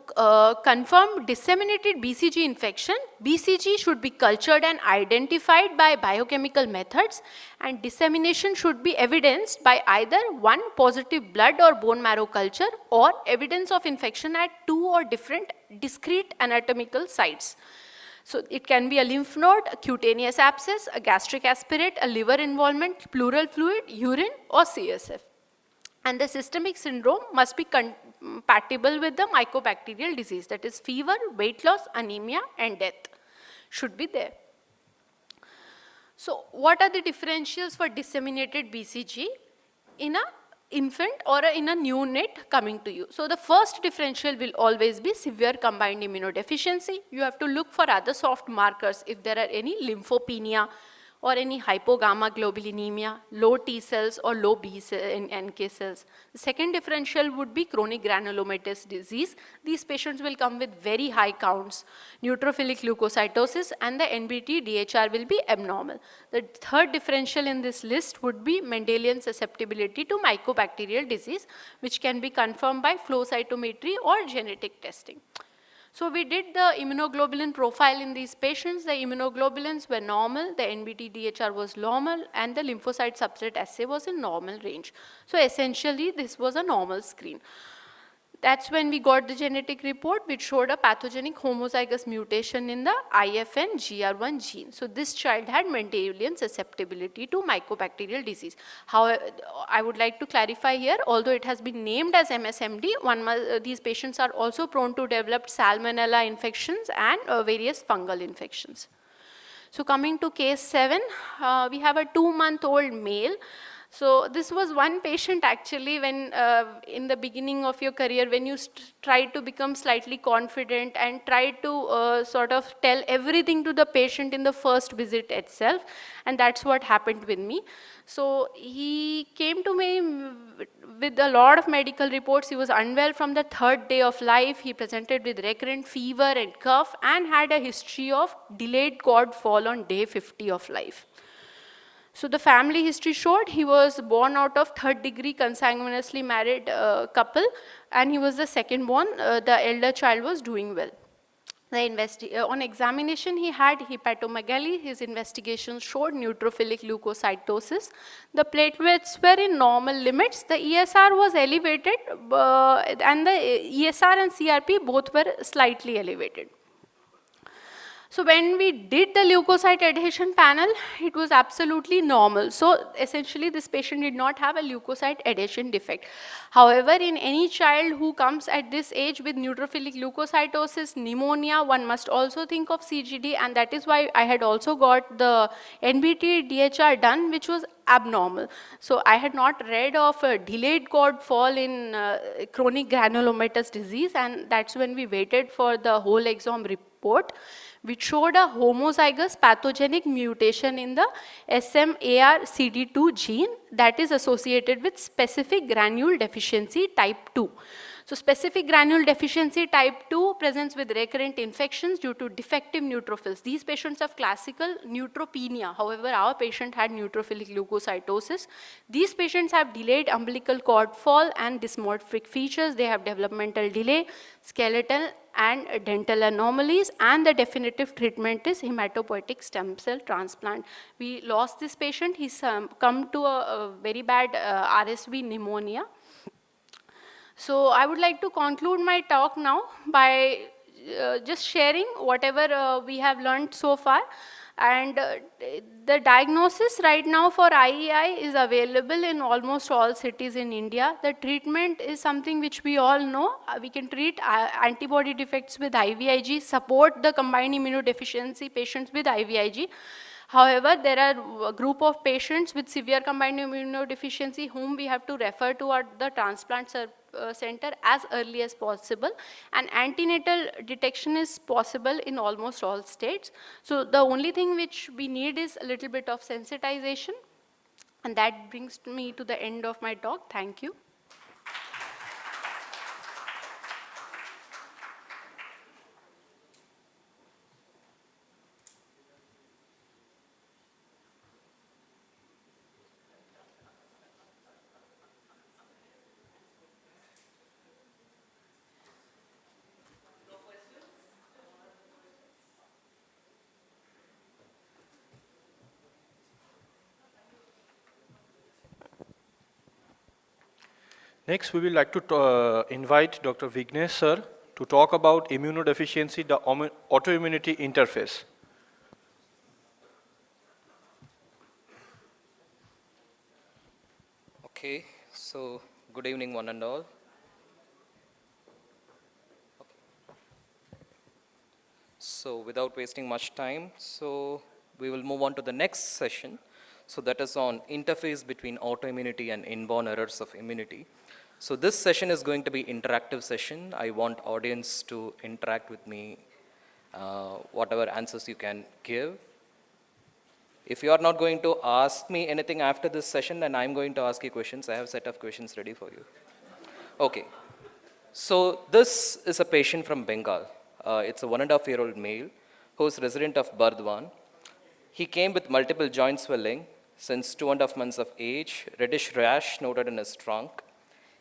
confirm disseminated BCG infection, BCG should be cultured and identified by biochemical methods, and dissemination should be evidenced by either one positive blood or bone marrow culture, or evidence of infection at two or different discrete anatomical sites. So it can be a lymph node, a cutaneous abscess, a gastric aspirate, a liver involvement, pleural fluid, urine, or CSF. And the systemic syndrome must be compatible with the mycobacterial disease, that is fever, weight loss, anemia, and death should be there. So what are the differentials for disseminated BCG in an infant or in a neonate coming to you? So the first differential will always be severe combined immunodeficiency. You have to look for other soft markers if there are any lymphopenia or any hypogammaglobulinemia, low T cells or low B cell, NK cells. The second differential would be chronic granulomatous disease. These patients will come with very high counts, neutrophilic leukocytosis, and the NBT-DHR will be abnormal. The third differential in this list would be Mendelian susceptibility to mycobacterial disease, which can be confirmed by flow cytometry or genetic testing. So we did the immunoglobulin profile in these patients. The immunoglobulins were normal, the NBT-DHR was normal, and the lymphocyte substrate assay was in normal range. So essentially, this was a normal screen. That's when we got the genetic report, which showed a pathogenic homozygous mutation in the IFN GR1 gene. So this child had Mendelian susceptibility to mycobacterial disease. However, I would like to clarify here, although it has been named as MSMD, these patients are also prone to develop salmonella infections and various fungal infections. So coming to case 7, we have a 2-month-old male. So this was one patient actually when in the beginning of your career, when you try to become slightly confident and try to sort of tell everything to the patient in the first visit itself, and that's what happened with me. So he came to me with a lot of medical reports. He was unwell from the 3rd day of life. He presented with recurrent fever and cough and had a history of delayed cord fall on day 50 of life. So the family history showed he was born out of 3rd-degree consanguineously married couple, and he was the second born. The elder child was doing well. On examination, he had hepatomegaly. His investigation showed neutrophilic leukocytosis. The platelets were in normal limits. The ESR was elevated, and the ESR and CRP both were slightly elevated. So when we did the leukocyte adhesion panel, it was absolutely normal. So essentially this patient did not have a leukocyte adhesion defect. However, in any child who comes at this age with neutrophilic leukocytosis, pneumonia, one must also think of CGD, and that is why I had also got the NBT-DHR done, which was abnormal. So I had not read of a delayed cord fall in chronic granulomatous disease, and that's when we waited for the whole exome report, which showed a homozygous pathogenic mutation in the SMARCD2 gene that is associated with specific granule deficiency type 2. So specific granule deficiency type 2 presents with recurrent infections due to defective neutrophils. These patients have classical neutropenia. However, our patient had neutrophilic leukocytosis. These patients have delayed umbilical cord fall and dysmorphic features. They have developmental delay, skeletal and dental anomalies, and the definitive treatment is hematopoietic stem cell transplant. We lost this patient. He's come to a very bad RSV pneumonia. So I would like to conclude my talk now by just sharing whatever we have learned so far. And the diagnosis right now for IEI is available in almost all cities in India. The treatment is something which we all know. We can treat antibody defects with IVIG, support the combined immunodeficiency patients with IVIG. However, there are a group of patients with severe combined immunodeficiency whom we have to refer to at the transplant center as early as possible, and antenatal detection is possible in almost all states. So the only thing which we need is a little bit of sensitization, and that brings me to the end of my talk. Thank you. Next, we would like to invite Dr. Vignesh sir to talk about immunodeficiency, the autoimmunity interface. Okay, so good evening one and all. So without wasting much time, so we will move on to the next session. So that is on interface between autoimmunity and inborn errors of immunity. So this session is going to be interactive session. I want audience to interact with me, whatever answers you can give. If you are not going to ask me anything after this session, then I'm going to ask you questions. I have a set of questions ready for you. Okay. So this is a patient from Bengal. It's a 1.5-year-old male who's resident of Bardwan. He came with multiple joint swelling since 2.5 months of age, reddish rash noted in his trunk.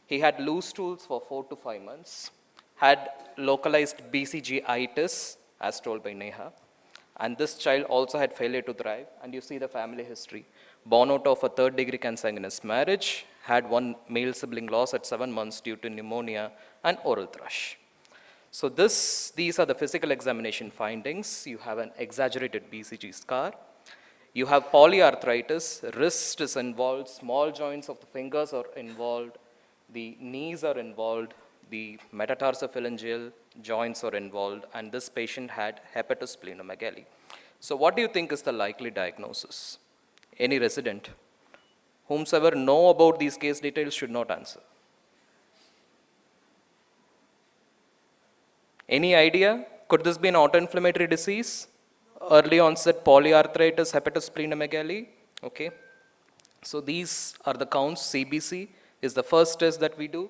He had loose stools for 4 to 5 months, had localized BCG-itis, as told by Neha. And this child also had failure to thrive, and you see the family history. Born out of a 3rd-degree consanguineous marriage, had 1 male sibling loss at 7 months due to pneumonia and oral thrush. So these are the physical examination findings. You have an exaggerated BCG scar. You have polyarthritis, wrist is involved, small joints of the fingers are involved, the knees are involved, the metatarsophalangeal joints are involved, and this patient had hepatosplenomegaly. So what do you think is the likely diagnosis? Any resident? Whomsoever know about these case details should not answer. Any idea? Could this be an autoinflammatory disease? Early onset polyarthritis, hepatosplenomegaly? Okay. So these are the counts. CBC is the first test that we do.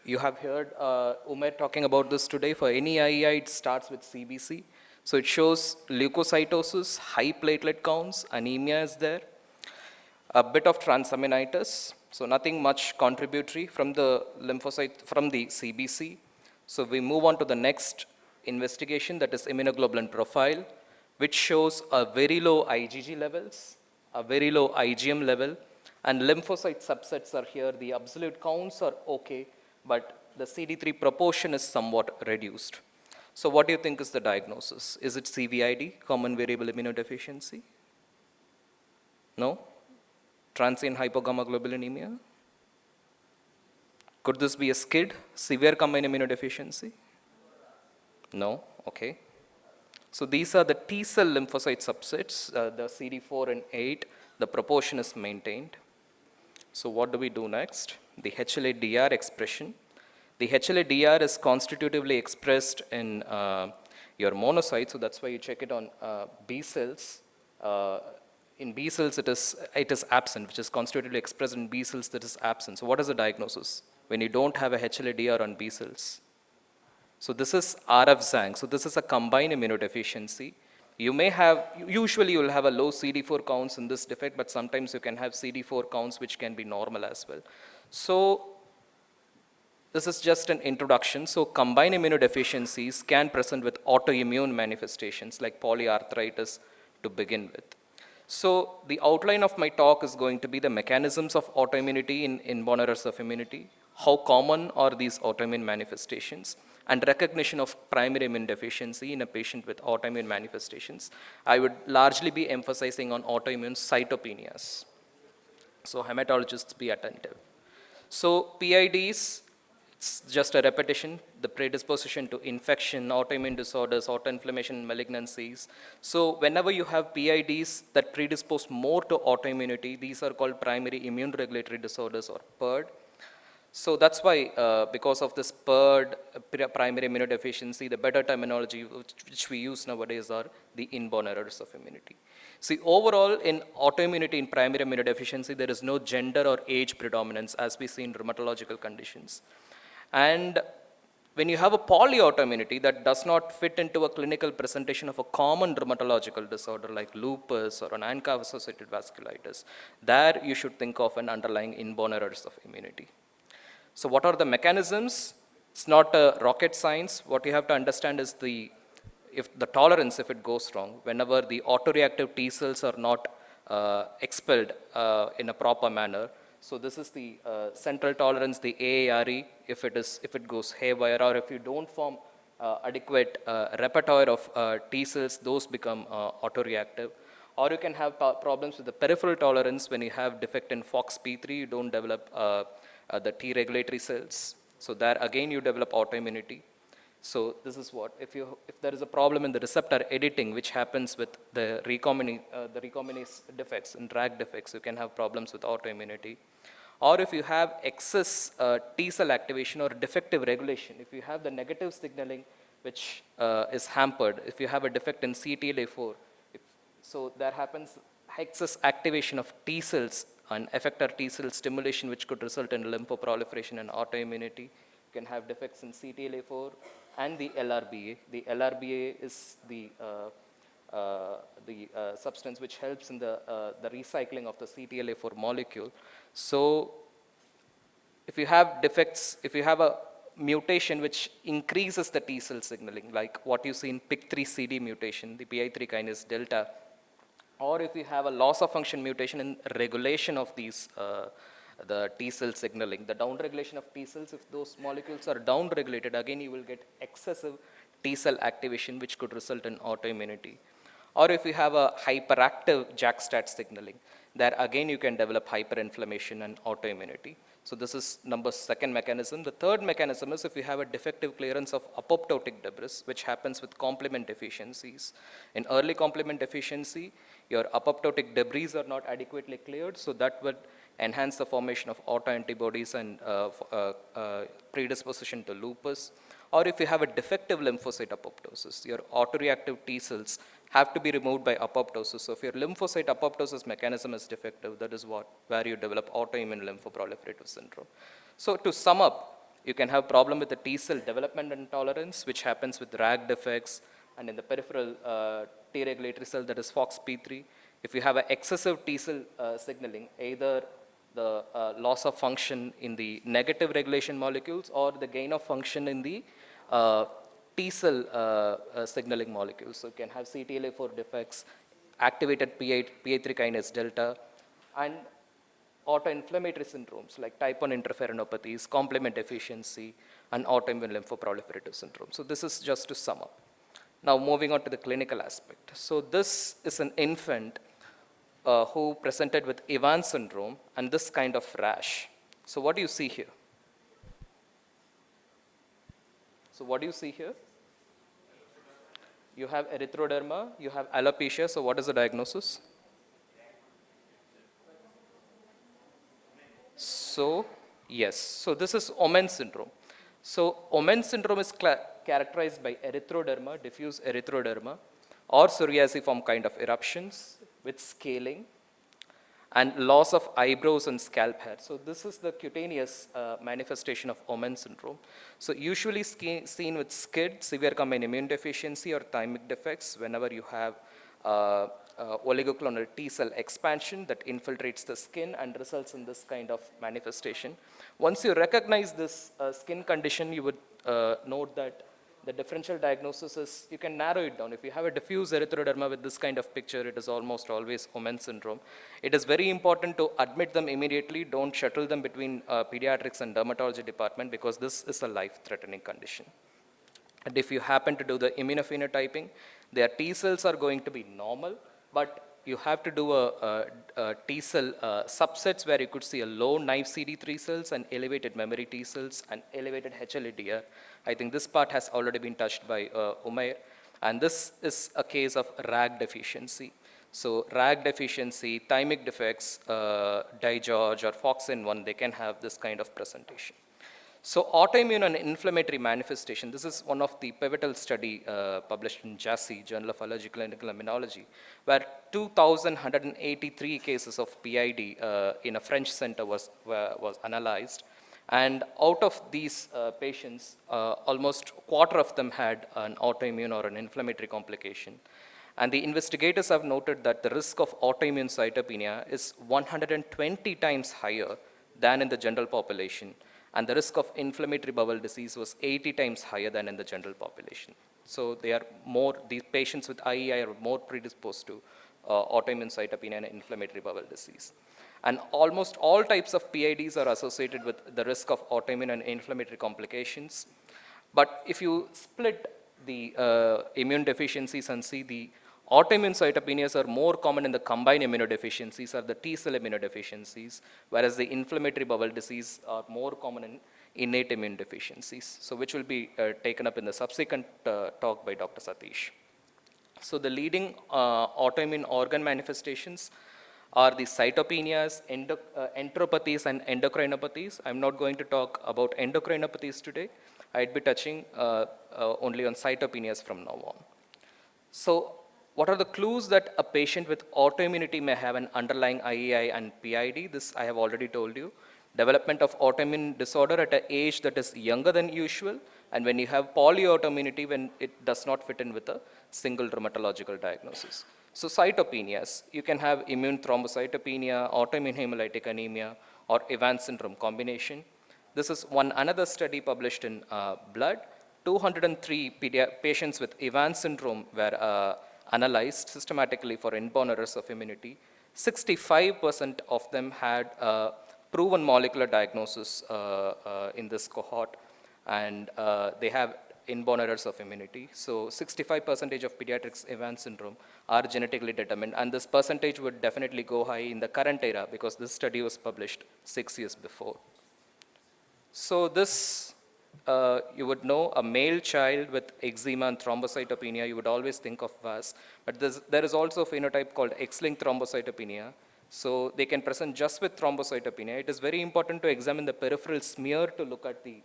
You have heard Umer talking about this today. For any IEI, it starts with CBC. So it shows leukocytosis, high platelet counts, anemia is there, a bit of transaminitis, so nothing much contributory from the lymphocyte, from the CBC. So we move on to the next investigation, that is immunoglobulin profile, which shows a very low IgG levels, a very low IgM level, and lymphocyte subsets are here. The absolute counts are okay, but the CD3 proportion is somewhat reduced. So what do you think is the diagnosis? Is it CVID, common variable immunodeficiency? No? Transient hypogammaglobulinemia? Could this be a SCID, severe combined immunodeficiency? No, okay. So these are the T cell lymphocyte subsets, the CD4 and 8, the proportion is maintained. So what do we do next? The HLA-DR expression. The HLA-DR is constitutively expressed in your monocytes, so that's why you check it on B cells. In B cells, it is absent, which is constitutively expressed in B cells that is absent. So what is the diagnosis when you don't have a HLA-DR on B cells? So this is RF-ZANG. So this is a combined immunodeficiency. You may have, usually you will have a low CD4 counts in this defect, but sometimes you can have CD4 counts which can be normal as well. So this is just an introduction. So combined immunodeficiencies can present with autoimmune manifestations like polyarthritis to begin with. So the outline of my talk is going to be the mechanisms of autoimmunity in inborn errors of immunity, how common are these autoimmune manifestations, and recognition of primary immune deficiency in a patient with autoimmune manifestations. I would largely be emphasizing on autoimmune cytopenias. So hematologists be attentive. So PIDs, it's just a repetition, the predisposition to infection, autoimmune disorders, autoinflammation, malignancies. So whenever you have PIDs that predispose more to autoimmunity, these are called primary immune regulatory disorders or PIRD. So that's why, because of this PIRD, primary immunodeficiency, the better terminology which we use nowadays are the inborn errors of immunity. See, overall in autoimmunity in primary immunodeficiency, there is no gender or age predominance as we see in rheumatological conditions. And when you have a polyautoimmunity that does not fit into a clinical presentation of a common rheumatological disorder like lupus or an ANCA-associated vasculitis, there you should think of an underlying inborn errors of immunity. So what are the mechanisms? It's not a rocket science. What you have to understand is if the tolerance, if it goes wrong, whenever the autoreactive T cells are not expelled in a proper manner. So this is the central tolerance, the AARE, if it goes haywire, or if you don't form adequate repertoire of T cells, those become autoreactive. Or you can have problems with the peripheral tolerance when you have defect in FOXP3, you don't develop the T regulatory cells. So there again you develop autoimmunity. So this is what, if there is a problem in the receptor editing which happens with the recombinase defects and drag defects, you can have problems with autoimmunity. Or if you have excess T cell activation or defective regulation, if you have the negative signaling which is hampered, if you have a defect in CTLA4, so there happens excess activation of T cells and effector T cell stimulation which could result in lymphoproliferation and autoimmunity. You can have defects in CTLA4 and the LRBA. The LRBA is the substance which helps in the recycling of the CTLA4 molecule. So if you have defects, if you have a mutation which increases the T cell signaling, like what you see in PIK3CD mutation, the PI3 kinase delta, or if you have a loss of function mutation in regulation of these, the T cell signaling, the downregulation of T cells, if those molecules are downregulated, again you will get excessive T cell activation which could result in autoimmunity. Or if you have a hyperactive JAK-STAT signaling, there again you can develop hyperinflammation and autoimmunity. So this is second mechanism. The third mechanism is if you have a defective clearance of apoptotic debris, which happens with complement deficiencies. In early complement deficiency, your apoptotic debris are not adequately cleared, so that would enhance the formation of autoantibodies and predisposition to lupus. Or if you have a defective lymphocyte apoptosis, your autoreactive T cells have to be removed by apoptosis. So if your lymphocyte apoptosis mechanism is defective, that is where you develop autoimmune lymphoproliferative syndrome. So to sum up, you can have problem with the T cell development intolerance, which happens with RAG defects, and in the peripheral T regulatory cell, that is FOXP3. If you have an excessive T cell signaling, either the loss of function in the negative regulation molecules or the gain of function in the T cell signaling molecules. So you can have CTLA4 defects, activated PI3 kinase delta, and autoinflammatory syndromes like type 1 interferonopathies, complement deficiency, and autoimmune lymphoproliferative syndrome. So this is just to sum up. Now moving on to the clinical aspect. So this is an infant who presented with Evans syndrome and this kind of rash. So what do you see here? So what do you see here? You have erythroderma, you have alopecia. So what is the diagnosis? So yes, so this is Omenn syndrome. So Omenn syndrome is characterized by erythroderma, diffuse erythroderma, or psoriasiform kind of eruptions with scaling and loss of eyebrows and scalp hair. So this is the cutaneous manifestation of Omenn syndrome. So usually seen with SCID, severe combined immune deficiency, or thymic defects whenever you have oligoclonal T cell expansion that infiltrates the skin and results in this kind of manifestation. Once you recognize this skin condition, you would note that The differential diagnosis is, you can narrow it down. If you have a diffuse erythroderma with this kind of picture, it is almost always Omenn syndrome. It is very important to admit them immediately. Don't shuttle them between pediatrics and dermatology department, because this is a life-threatening condition. And if you happen to do the immunophenotyping, their T cells are going to be normal, but you have to do a T cell subsets where you could see a low naive CD3 cells and elevated memory T cells and elevated HLA-DR. I think this part has already been touched by Umair. And this is a case of RAG deficiency. So RAG deficiency, thymic defects, DiGeorge or FOXN1, they can have this kind of presentation. So autoimmune and inflammatory manifestation, this is one of the pivotal study published in JACI, Journal of Allergy Clinical Immunology, where 2,183 cases of PID in a French center was analyzed. And out of these patients, almost a quarter of them had an autoimmune or an inflammatory complication. And the investigators have noted that the risk of autoimmune cytopenia is 120 times higher than in the general population. And the risk of inflammatory bowel disease was 80 times higher than in the general population. So these patients with IEI are more predisposed to autoimmune cytopenia and inflammatory bowel disease. And almost all types of PIDs are associated with the risk of autoimmune and inflammatory complications. But if you split the immune deficiencies and see the autoimmune cytopenias are more common in the combined immunodeficiencies or the T cell immunodeficiencies, whereas the inflammatory bowel disease are more common in innate immune deficiencies, so which will be taken up in the subsequent talk by Dr. Satish. So the leading autoimmune organ manifestations are the cytopenias, enteropathies, and endocrinopathies. I'm not going to talk about endocrinopathies today. I'd be touching only on cytopenias from now on. So what are the clues that a patient with autoimmunity may have an underlying IEI and PID? This I have already told you. Development of autoimmune disorder at an age that is younger than usual, and when you have polyautoimmunity, when it does not fit in with a single rheumatological diagnosis. So cytopenias, you can have immune thrombocytopenia, autoimmune hemolytic anemia, or Evans syndrome combination. This is another study published in Blood. 203 patients with Evans syndrome were analyzed systematically for inborn errors of immunity. 65% of them had proven molecular diagnosis in this cohort, and they have inborn errors of immunity. So 65% of pediatrics Evans syndrome are genetically determined, and this percentage would definitely go high in the current era because this study was published 6 years before. So this, you would know, a male child with eczema and thrombocytopenia, you would always think of VAS, but there is also a phenotype called X-linked thrombocytopenia. So they can present just with thrombocytopenia. It is very important to examine the peripheral smear to look at the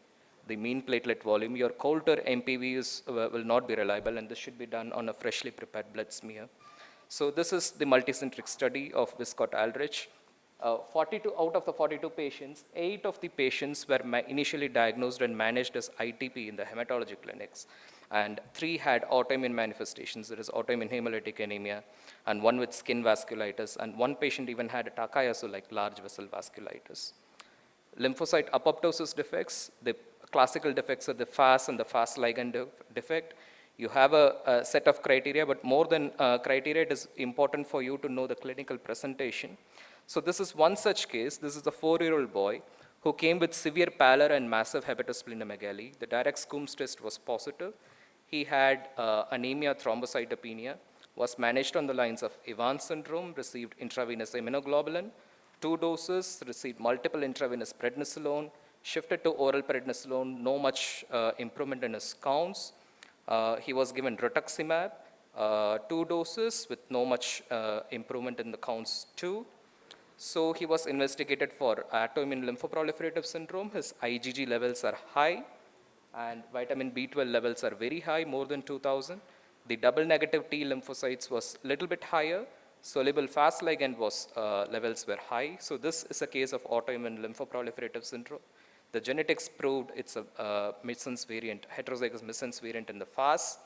mean platelet volume. Your Coulter MPV will not be reliable, and this should be done on a freshly prepared blood smear. So this is the multicentric study of Viscott-Aldrich. 42 out of the 42 patients, 8 of the patients were initially diagnosed and managed as ITP in the hematology clinics, and 3 had autoimmune manifestations. There is autoimmune hemolytic anemia, and 1 with skin vasculitis, and 1 patient even had a Takayasu, like large vessel vasculitis. Lymphocyte apoptosis defects, the classical defects are the FAS and the FAS ligand defect. You have a set of criteria, but more than criteria, it is important for you to know the clinical presentation. So this is one such case. This is a 4-year-old boy who came with severe pallor and massive hepatosplenomegaly. The direct Coombs test was positive. He had anemia, thrombocytopenia, was managed on the lines of Evans syndrome, received intravenous immunoglobulin, 2 doses, received multiple intravenous prednisolone, shifted to oral prednisolone, no much improvement in his counts. He was given rituximab, 2 doses with no much improvement in the counts too. So he was investigated for autoimmune lymphoproliferative syndrome. His IgG levels are high, and vitamin B12 levels are very high, more than 2000. The double negative T lymphocytes was little bit higher. Soluble FAS ligand levels were high. So this is a case of autoimmune lymphoproliferative syndrome. The genetics proved it's a missense variant, heterozygous missense variant in the FAS.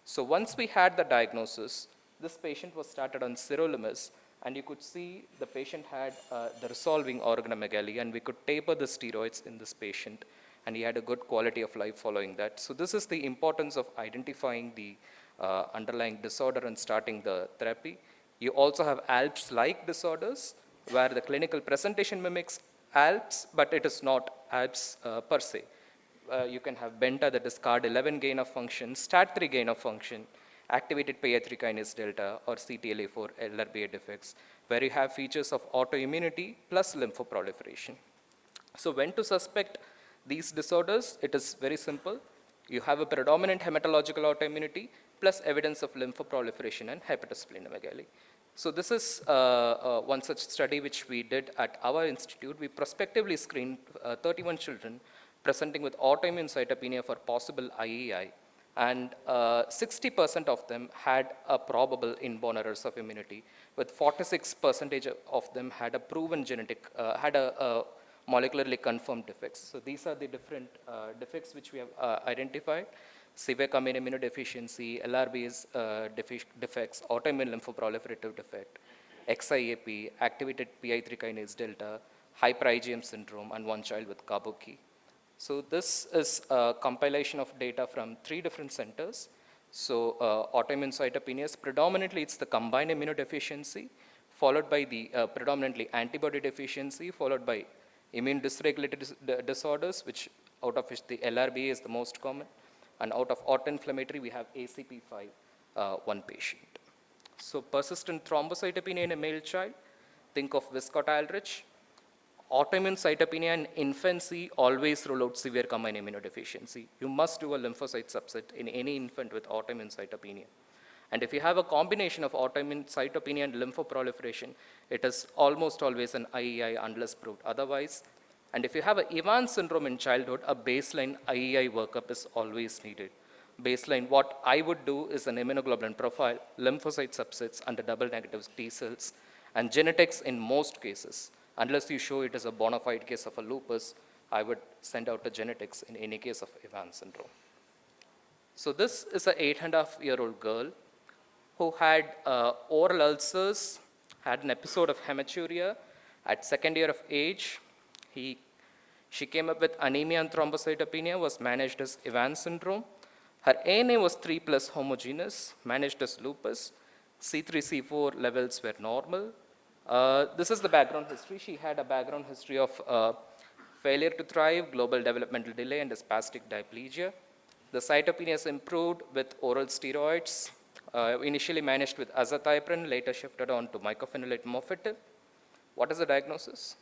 So once we had the diagnosis, this patient was started on sirolimus, and you could see the patient had the resolving organomegaly, and we could taper the steroids in this patient. and he had a good quality of life following that. So this is the importance of identifying the underlying disorder and starting the therapy. You also have ALPS-like disorders, where the clinical presentation mimics ALPS, but it is not ALPS per se. You can have BENTA, that is CARD11 gain of function, STAT3 gain of function, activated PI3 kinase delta, or CTLA4 LRBA defects, where you have features of autoimmunity plus lymphoproliferation. So when to suspect these disorders, it is very simple. You have a predominant hematological autoimmunity plus evidence of lymphoproliferation and hepatosplenomegaly. So this is one such study which we did at our institute. We prospectively screened 31 children presenting with autoimmune cytopenia for possible IEI, and 60% of them had a probable inborn errors of immunity, with 46% of them had a proven genetic, had a molecularly confirmed defects. So these are the different defects which we have identified: severe common immunodeficiency, LRB's defects, autoimmune lymphoproliferative defect, XIAP, activated PI3 kinase delta, hyper IgM syndrome, and one child with Kabuki. So this is a compilation of data from 3 different centers. So autoimmune cytopenias, predominantly it's the combined immunodeficiency, followed by the predominantly antibody deficiency, followed by immune dysregulated disorders, out of which the LRBA is the most common. And out of autoinflammatory, we have ACP5, one patient. So persistent thrombocytopenia in a male child, think of Wiskott-Aldrich. Autoimmune cytopenia in infancy, always rule out severe combined immunodeficiency. You must do a lymphocyte subset in any infant with autoimmune cytopenia. And if you have a combination of autoimmune cytopenia and lymphoproliferation, it is almost always an IEI unless proved otherwise. And if you have an Evans syndrome in childhood, a baseline IEI workup is always needed. Baseline, what I would do is an immunoglobulin profile, lymphocyte subsets under double negative T cells, and genetics in most cases. Unless you show it is a bona fide case of a lupus, I would send out the genetics in any case of Evans syndrome. So this is an 8.5-year-old girl who had oral ulcers, had an episode of hematuria at 2nd year of age. She came up with anemia and thrombocytopenia, was managed as Evans syndrome. Her ANA was 3+ homogeneous, managed as lupus. C3, C4 levels were normal. This is the background history. She had a background history of failure to thrive, global developmental delay, and spastic diplegia. The cytopenias improved with oral steroids, initially managed with azathioprine, later shifted on to mycophenolate mofetil. What is the diagnosis?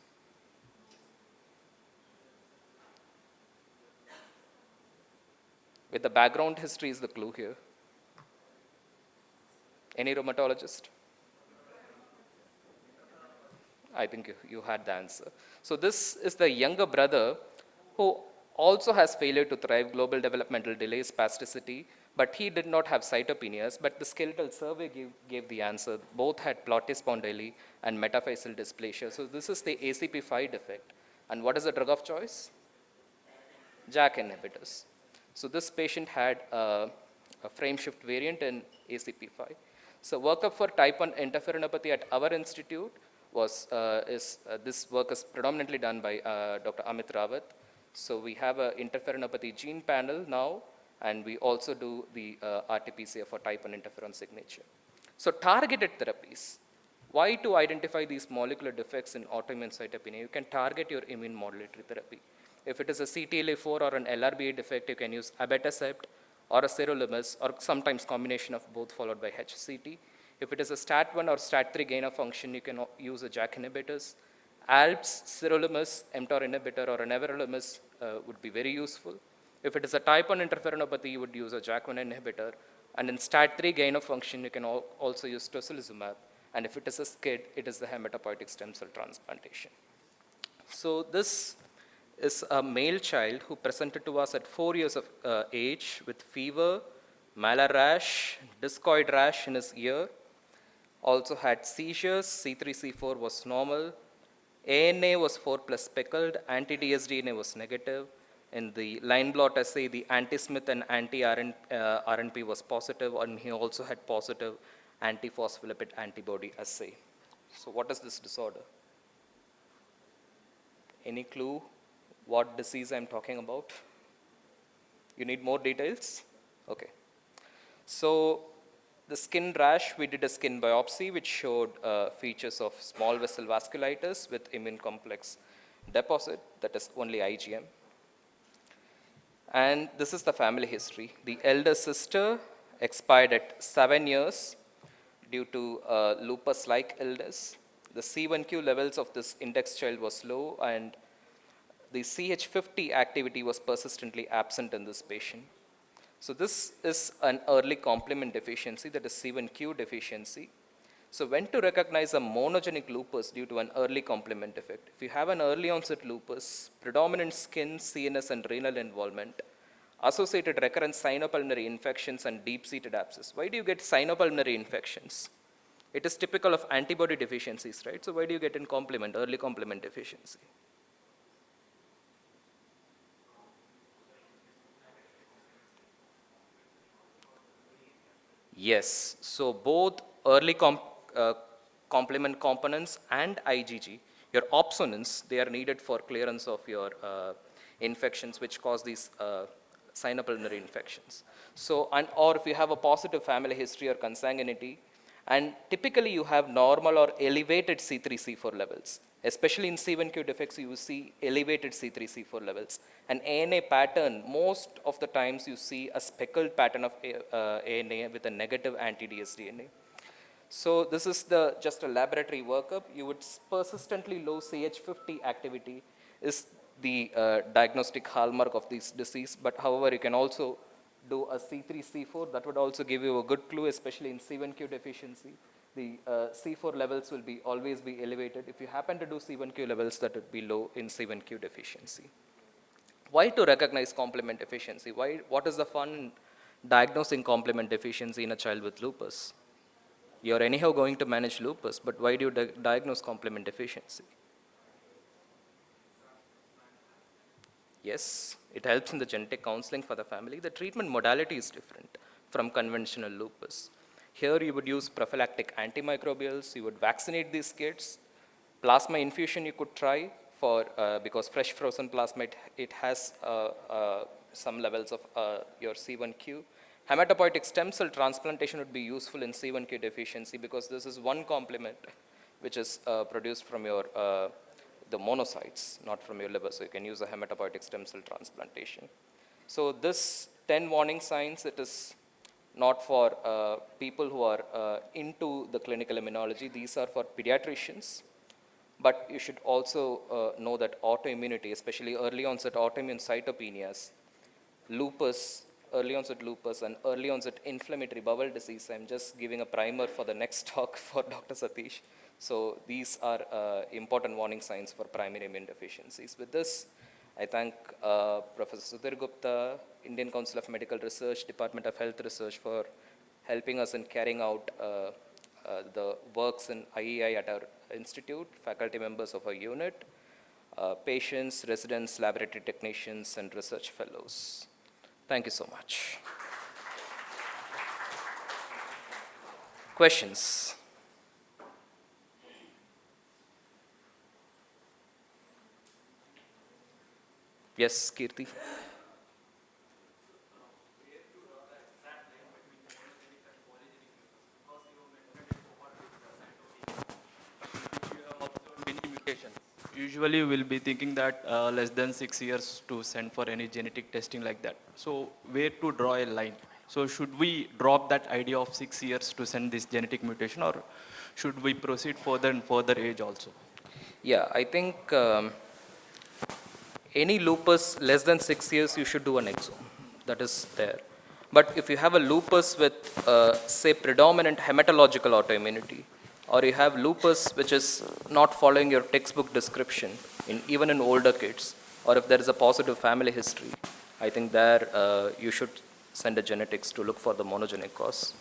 With the background history is the clue here. Any rheumatologist? I think you had the answer. So this is the younger brother who also has failure to thrive, global developmental delay, spasticity, but he did not have cytopenias, but the skeletal survey gave the answer. Both had platyspondyly and metaphyseal dysplasia. So this is the ACP5 defect. And what is the drug of choice? JAK inhibitors. So this patient had a frame shift variant in ACP5. So workup for type 1 interferonopathy at our institute was, this work is predominantly done by Dr. Amit Rawat. So we have an interferonopathy gene panel now, and we also do the RT-PCR for type 1 interferon signature. So targeted therapies. Why to identify these molecular defects in autoimmune cytopenia? You can target your immune modulatory therapy. If it is a CTLA4 or an LRBA defect, you can use abatacept or a sirolimus, or sometimes combination of both followed by HCT. If it is a STAT1 or STAT3 gain of function, you can use a JAK inhibitors. ALPS, sirolimus, mTOR inhibitor, or an everolimus would be very useful. If it is a type 1 interferonopathy, you would use a JAK1 inhibitor. And in STAT3 gain of function, you can also use tocilizumab. And if it is a SCID, it is the hematopoietic stem cell transplantation. So this is a male child who presented to us at 4 years of age with fever, malar rash, discoid rash in his ear, also had seizures, C3, C4 was normal, ANA was 4+ speckled, anti-DSDNA was negative. In the line blot assay, the anti-Smith and anti-RNP was positive, and he also had positive anti-phospholipid antibody assay. So what is this disorder? Any clue what disease I'm talking about? You need more details? Okay. So the skin rash, we did a skin biopsy which showed features of small vessel vasculitis with immune complex deposit, that is only IgM. And this is the family history. The elder sister expired at 7 years due to lupus-like illness. The C1q levels of this index child was low, and the CH50 activity was persistently absent in this patient. So this is an early complement deficiency, that is C1q deficiency. So when to recognize a monogenic lupus due to an early complement defect? If you have an early onset lupus, predominant skin, CNS and renal involvement, associated recurrent sinopulmonary infections and deep-seated abscess. Why do you get sinopulmonary infections? It is typical of antibody deficiencies, right? So why do you get in complement, early complement deficiency? Yes, so both early complement components and IgG, your opsonins, they are needed for clearance of your infections which cause these sinopulmonary infections. So, or if you have a positive family history or consanguinity, and typically you have normal or elevated C3-C4 levels. Especially in C1q defects, you will see elevated C3-C4 levels. An ANA pattern, most of the times you see a speckled pattern of ANA with a negative anti-dsDNA. So this is just a laboratory workup. You would persistently low CH50 activity is the diagnostic hallmark of this disease. But however, you can also do a C3-C4. That would also give you a good clue, especially in C1q deficiency. The C4 levels will always be elevated. If you happen to do C1q levels, that would be low in C1q deficiency. Why to recognize complement deficiency? What is the fun in diagnosing complement deficiency in a child with lupus? You're anyhow going to manage lupus, but why do you diagnose complement deficiency? Yes, it helps in the genetic counseling for the family. The treatment modality is different from conventional lupus. Here you would use prophylactic antimicrobials, you would vaccinate these kids. Plasma infusion you could try for, because fresh frozen plasma, it has some levels of your C1q. Hematopoietic stem cell transplantation would be useful in C1q deficiency because this is one complement which is produced from your the monocytes, not from your liver. So you can use a hematopoietic stem cell transplantation. So this 10 warning signs, it is not for people who are into the clinical immunology. These are for pediatricians. But you should also know that autoimmunity, especially early onset autoimmune cytopenias, lupus, early onset lupus and early onset inflammatory bowel disease. I'm just giving a primer for the next talk for Dr. Satish. So these are important warning signs for primary immune deficiencies. With this, I thank Professor Sudhir Gupta, Indian Council of Medical Research, Department of Health Research for helping us in carrying out the works in IEI at our institute, faculty members of our unit, patients, residents, laboratory technicians, and research fellows. Thank you so much. Questions? Yes, Kirti. Usually we'll be thinking that less than 6 years to send for any genetic testing like that. So where to draw a line? So should we drop that idea of 6 years to send this genetic mutation, or should we proceed further and further age also? Yeah, I think any lupus less than 6 years, you should do an exome. That is there. But if you have a lupus with, say, predominant hematological autoimmunity, or you have lupus which is not following your textbook description, even in older kids, or if there is a positive family history, I think there you should send a genetics to look for the monogenic cause.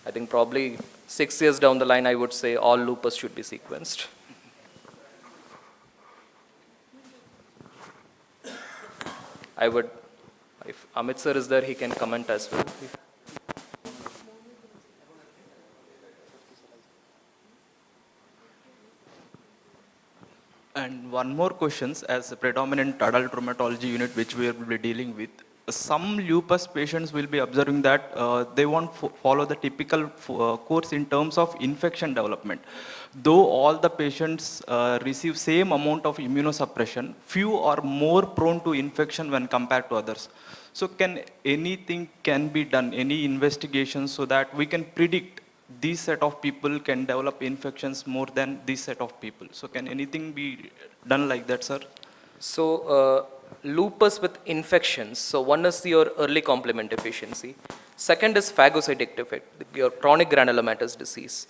I think probably 6 years down the line, I would say all lupus should be sequenced. I would, if Amit sir is there, he can comment as well. And one more question, as a predominant adult rheumatology unit which we will be dealing with, some lupus patients will be observing that they won't follow the typical course in terms of infection development. Though all the patients receive same amount of immunosuppression, few are more prone to infection when compared to others. So can anything can be done, any investigation so that we can predict this set of people can develop infections more than this set of people? So can anything be done like that, sir? So lupus with infections. So one is your early complement deficiency. Second is phagocytic defect, your chronic granulomatous disease.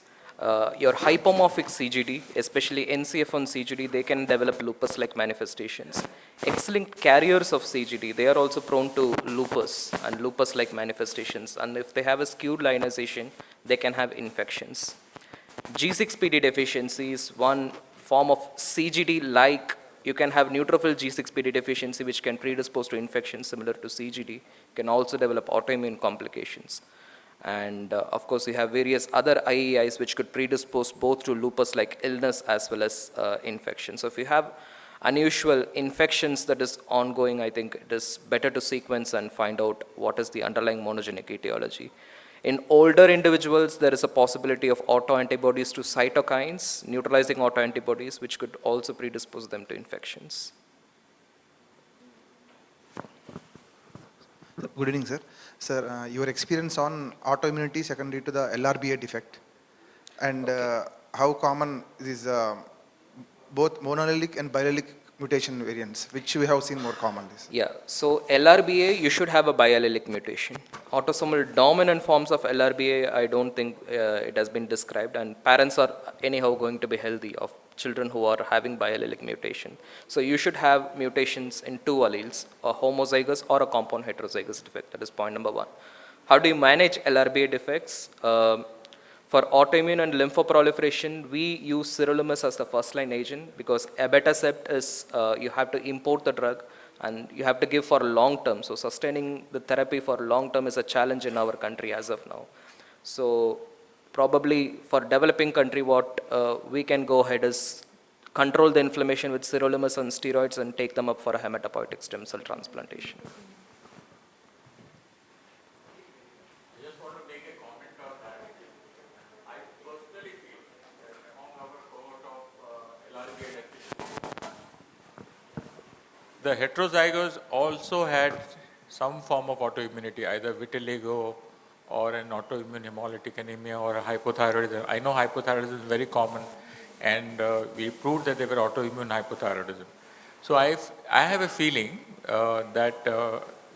Your hypomorphic CGD, especially NCF1 CGD, they can develop lupus-like manifestations. X-linked carriers of CGD, they are also prone to lupus and lupus-like manifestations. And if they have a skewed lionization, they can have infections. G6PD deficiency is one form of CGD-like. You can have neutrophil G6PD deficiency, which can predispose to infections similar to CGD. Can also develop autoimmune complications. And of course, we have various other IEIs which could predispose both to lupus-like illness as well as infection. So if you have unusual infections that is ongoing, I think it is better to sequence and find out what is the underlying monogenic etiology. In older individuals, there is a possibility of autoantibodies to cytokines, neutralizing autoantibodies, which could also predispose them to infections. Good evening, sir. Sir, your experience on autoimmunity secondary to the LRBA defect, and how common is both monoallelic and biallelic mutation variants, which we have seen more commonly? Yeah, so LRBA, you should have a biallelic mutation. Autosomal dominant forms of LRBA, I don't think it has been described, and parents are anyhow going to be healthy of children who are having biallelic mutation. So you should have mutations in two alleles, a homozygous or a compound heterozygous defect. That is point number one. How do you manage LRBA defects? For autoimmune and lymphoproliferation, we use sirolimus as the first line agent because abatacept is, you have to import the drug and you have to give for long term. So sustaining the therapy for long term is a challenge in our country as of now. So probably for developing country, what we can go ahead is control the inflammation with sirolimus and steroids and take them up for a hematopoietic stem cell transplantation. The heterozygous also had some form of autoimmunity, either vitiligo or an autoimmune hemolytic anemia or a hypothyroidism. I know hypothyroidism is very common, and we proved that they were autoimmune hypothyroidism. So I have a feeling that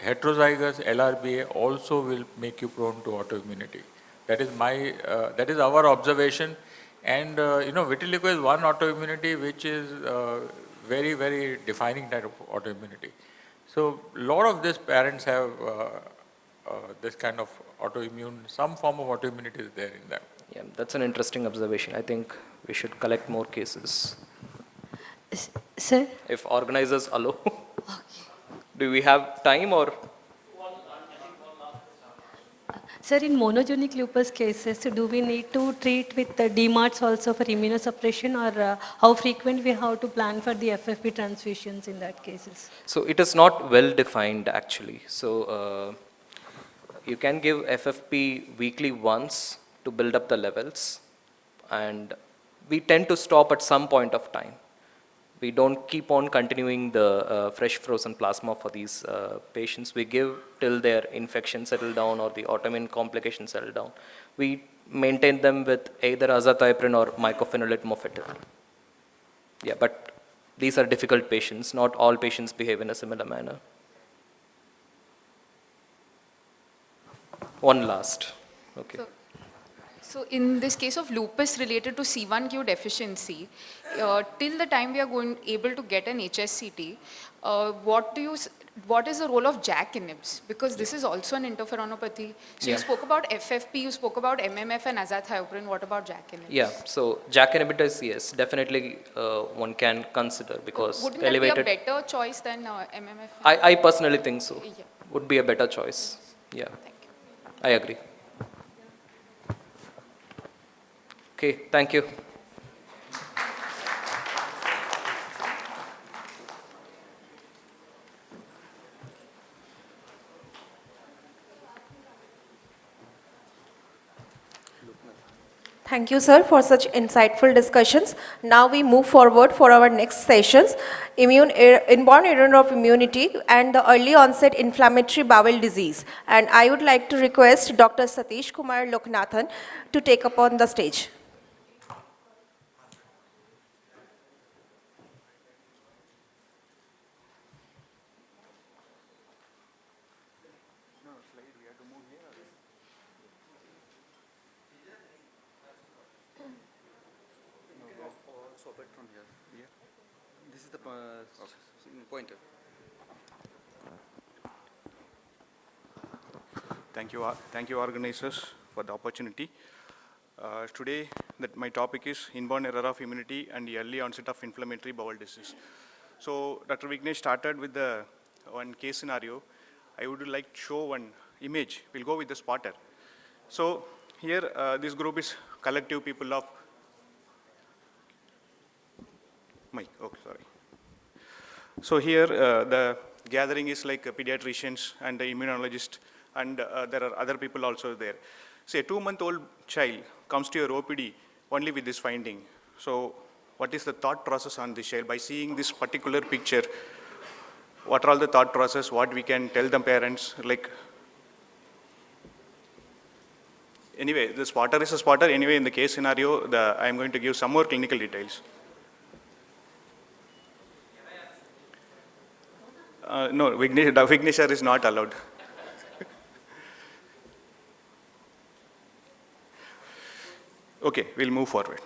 heterozygous LRBA also will make you prone to autoimmunity. That is that is our observation. And vitiligo is one autoimmunity which is very, very defining type of autoimmunity. So a lot of these parents have this kind of autoimmune, some form of autoimmunity is there in them. Yeah, that's an interesting observation. I think we should collect more cases. Sir? If organizers allow. Do we have time or? Sir, in monogenic lupus cases, do we need to treat with the DMARDs also for immunosuppression, or how frequent we have to plan for the FFP transfusions in that cases? So it is not well defined actually. So you can give FFP weekly once to build up the levels, and we tend to stop at some point of time. We don't keep on continuing the fresh frozen plasma for these patients. We give till their infection settle down or the autoimmune complications settle down. We maintain them with either azathioprine or mycophenolate mofetil. Yeah, but these are difficult patients. Not all patients behave in a similar manner. One last. Okay. So in this case of lupus related to C1q deficiency, till the time we are able to get an HSCT, what is the role of JAK inhibitors? Because this is also an interferonopathy. So you spoke about FFP, you spoke about MMF and azathioprine. What about JAK inhibitors? Yeah, so JAK inhibitors, yes, definitely one can consider because Wouldn't elevated. that be a better choice than MMF? I personally think so. Yeah. Would be a better choice. Yeah. Thank you. I agree. Okay, thank you. Thank you, sir, for such insightful discussions. Now we move forward for our next sessions, inborn error of immunity and the early onset inflammatory bowel disease. And I would like to request Dr. Satish Kumar Loknathan to take up on the stage. This is the pointer. Thank you organizers for the opportunity. Today, my topic is inborn error of immunity and the early onset of inflammatory bowel disease. So Dr. Vignesh started with the one case scenario. I would like to show one image. We'll go with the spotter. So here, this group is collective people of Mike. Okay, sorry. So here, the gathering is like pediatricians and the immunologist, and there are other people also there. Say a 2-month-old child comes to your OPD only with this finding. So what is the thought process on this child? By seeing this particular picture, what are all the thought process, what we can tell the parents, like, anyway, the spotter is a spotter. Anyway, in the case scenario, I'm going to give some more clinical details. No, Vignesh is not allowed. Okay, we'll move forward.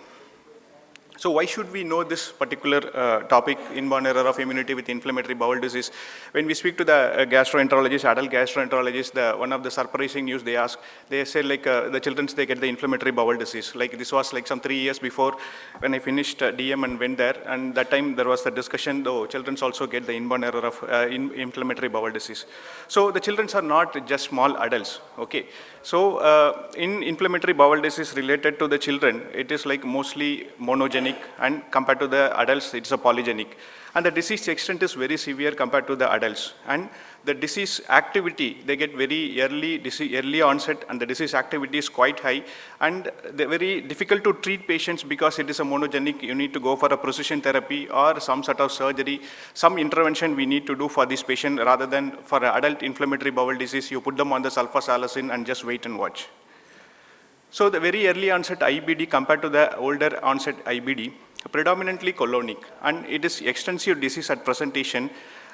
So why should we know this particular topic, inborn error of immunity with inflammatory bowel disease? When we speak to the gastroenterologist, adult gastroenterologist, one of the surprising news they ask, they say like the children, they get the inflammatory bowel disease. Like this was like some 3 years before when I finished DM and went there, and that time there was the discussion, though children also get the inborn error of inflammatory bowel disease. So the children are not just small adults, okay? So in inflammatory bowel disease related to the children, it is like mostly monogenic, and compared to the adults, it's a polygenic. And the disease extent is very severe compared to the adults. And the disease activity, they get very early onset, and the disease activity is quite high. And they're very difficult to treat patients because it is a monogenic. You need to go for a precision therapy or some sort of surgery, some intervention we need to do for this patient rather than for adult inflammatory bowel disease, you put them on the sulfasalazine and just wait and watch. So the very early onset IBD compared to the older onset IBD, predominantly colonic, and it is extensive disease at presentation,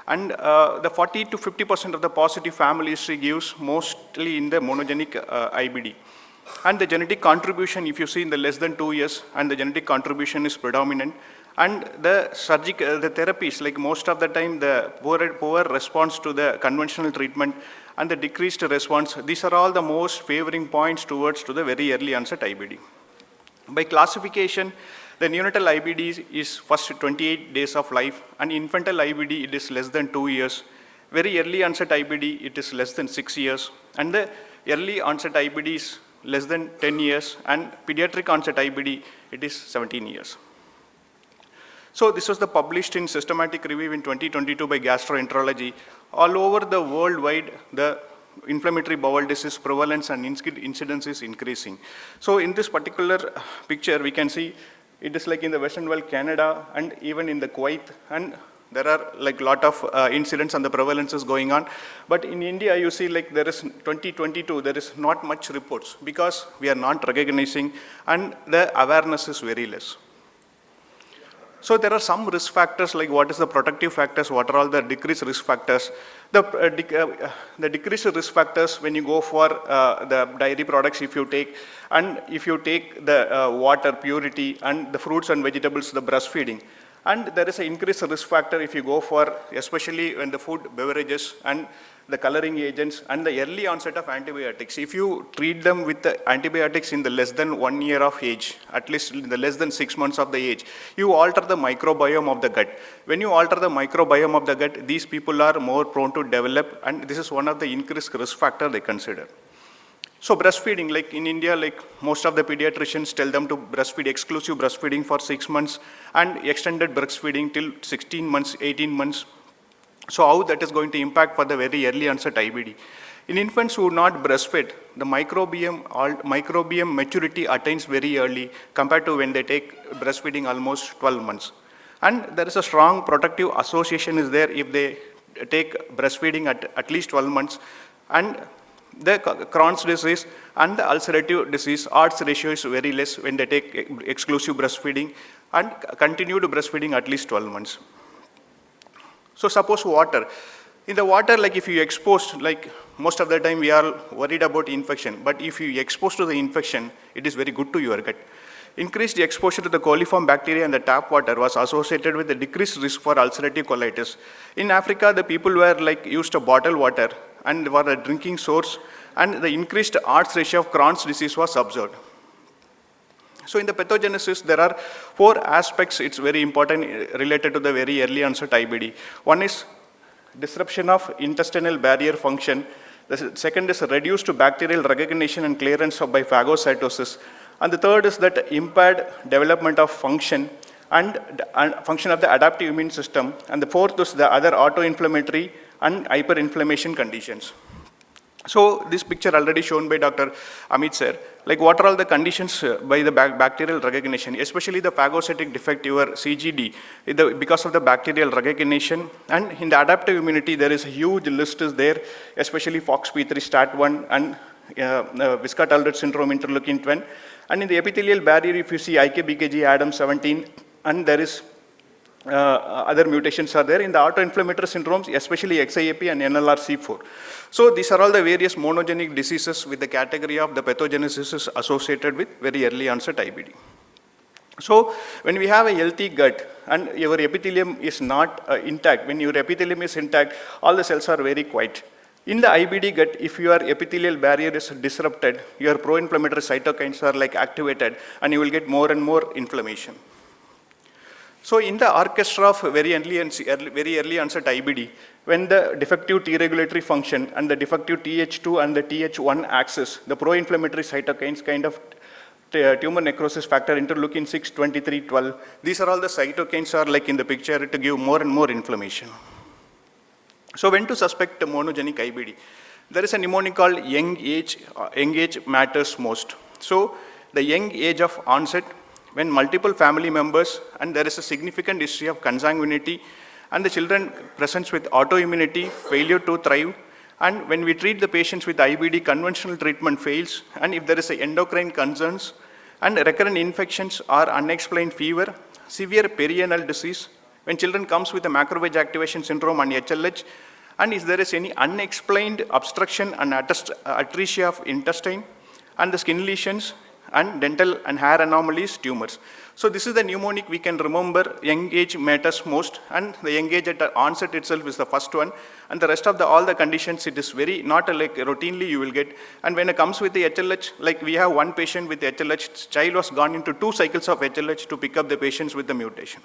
and the 40 to 50% of the positive family history gives mostly in the monogenic IBD. And the genetic contribution, if you see in the less than 2 years, and the genetic contribution is predominant, and the therapies, like most of the time, the poor response to the conventional treatment and the decreased response, these are all the most favoring points towards to the very early onset IBD. By classification, the neonatal IBD is first 28 days of life, and infantile IBD, it is less than 2 years. Very early onset IBD, it is less than 6 years, and the early onset IBD is less than 10 years, and pediatric onset IBD, it is 17 years. So this was published in systematic review in 2022 by gastroenterology. All over the worldwide, the inflammatory bowel disease prevalence and incidence is increasing. So in this particular picture, we can see it is like in the Western world, Canada, and even in the Kuwait, and there are like lot of incidents and the prevalence is going on. But in India, you see like there is 2022, there is not much reports because we are not recognizing and the awareness is very less. So there are some risk factors, like what is the protective factors, what are all the decreased risk factors. The decreased risk factors when you go for the dairy products, if you take, and if you take the water purity and the fruits and vegetables, the breastfeeding. And there is an increased risk factor if you go for, especially when the food, beverages, and the coloring agents, and the early onset of antibiotics. If you treat them with the antibiotics in the less than 1 year of age, at least in the less than 6 months of the age, you alter the microbiome of the gut. When you alter the microbiome of the gut, these people are more prone to develop, and this is one of the increased risk factor they consider. So breastfeeding, like in India, like most of the pediatricians tell them to breastfeed, exclusive breastfeeding for 6 months and extended breastfeeding till 16 months, 18 months. So how that is going to impact for the very early onset IBD? In infants who do not breastfeed, the microbiome maturity attains very early compared to when they take breastfeeding almost 12 months. And there is a strong protective association is there if they take breastfeeding at least 12 months. And the Crohn's disease and the ulcerative disease odds ratio is very less when they take exclusive breastfeeding and continue to breastfeeding at least 12 months. So suppose water. In the water, like if you expose, like most of the time we are worried about infection, but if you expose to the infection, it is very good to your gut. Increased exposure to the coliform bacteria in the tap water was associated with a decreased risk for ulcerative colitis. In Africa, the people were like used to bottled water and were a drinking source, and the increased odds ratio of Crohn's disease was observed. So in the pathogenesis, there are 4 aspects, it's very important related to the very early onset IBD. One is disruption of intestinal barrier function. The second is reduced bacterial recognition and clearance by phagocytosis. And the third is that impaired development of function and function of the adaptive immune system. And the fourth is the other autoinflammatory and hyperinflammation conditions. So this picture already shown by Dr. Amit sir, like what are all the conditions by the bacterial recognition, especially the phagocytic defect, your CGD, because of the bacterial recognition. And in the adaptive immunity, there is a huge list is there, especially FOXP3, STAT1, and Visca-Talbot syndrome, interleukin-10. And in the epithelial barrier, if you see IKBKG, ADAM17, and there is other mutations are there in the autoinflammatory syndromes, especially XIAP and NLRC4. So these are all the various monogenic diseases with the category of the pathogenesis is associated with very early onset IBD. So when we have a healthy gut and your epithelium is not intact, when your epithelium is intact, all the cells are very quiet. In the IBD gut, if your epithelial barrier is disrupted, your pro-inflammatory cytokines are like activated, and you will get more and more inflammation. So in the orchestra of very early onset IBD, when the defective T regulatory function and the defective TH2 and the TH1 axis, the pro-inflammatory cytokines kind of tumor necrosis factor, interleukin 6, 23, 12, these are all the cytokines are like in the picture to give more and more inflammation. So when to suspect monogenic IBD? There is a mnemonic called young age matters most. So the young age of onset, when multiple family members and there is a significant history of consanguinity and the children presents with autoimmunity, failure to thrive, and when we treat the patients with IBD, conventional treatment fails, and if there is a endocrine concerns and recurrent infections or unexplained fever, severe perianal disease, when children comes with a macrophage activation syndrome and HLH, and if there is any unexplained obstruction and atresia of intestine, and the skin lesions, and dental and hair anomalies, tumors. So this is the mnemonic we can remember, young age matters most, and the young age at the onset itself is the first one, and the rest of all the conditions, it is very, not like routinely you will get. And when it comes with the HLH, like we have one patient with HLH, child was gone into 2 cycles of HLH to pick up the patients with the mutation.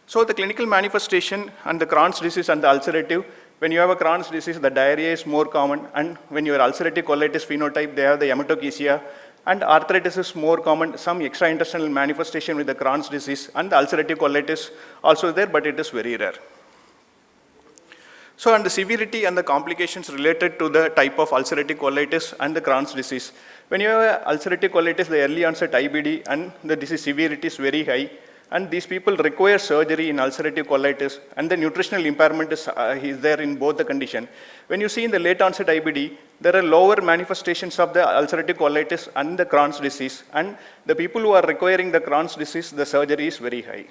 So the clinical manifestation and the Crohn's disease and the ulcerative, when you have a Crohn's disease, the diarrhea is more common, and when you have ulcerative colitis phenotype, they have the hematochezia, and arthritis is more common, some extraintestinal manifestation with the Crohn's disease, and the ulcerative colitis also there, but it is very rare. So, and the severity and the complications related to the type of ulcerative colitis and the Crohn's disease. When you have ulcerative colitis, the early onset IBD, and the disease severity is very high, and these people require surgery in ulcerative colitis, and the nutritional impairment is there in both the condition. When you see in the late onset IBD, there are lower manifestations of the ulcerative colitis and the Crohn's disease, and the people who are requiring the Crohn's disease, the surgery is very high.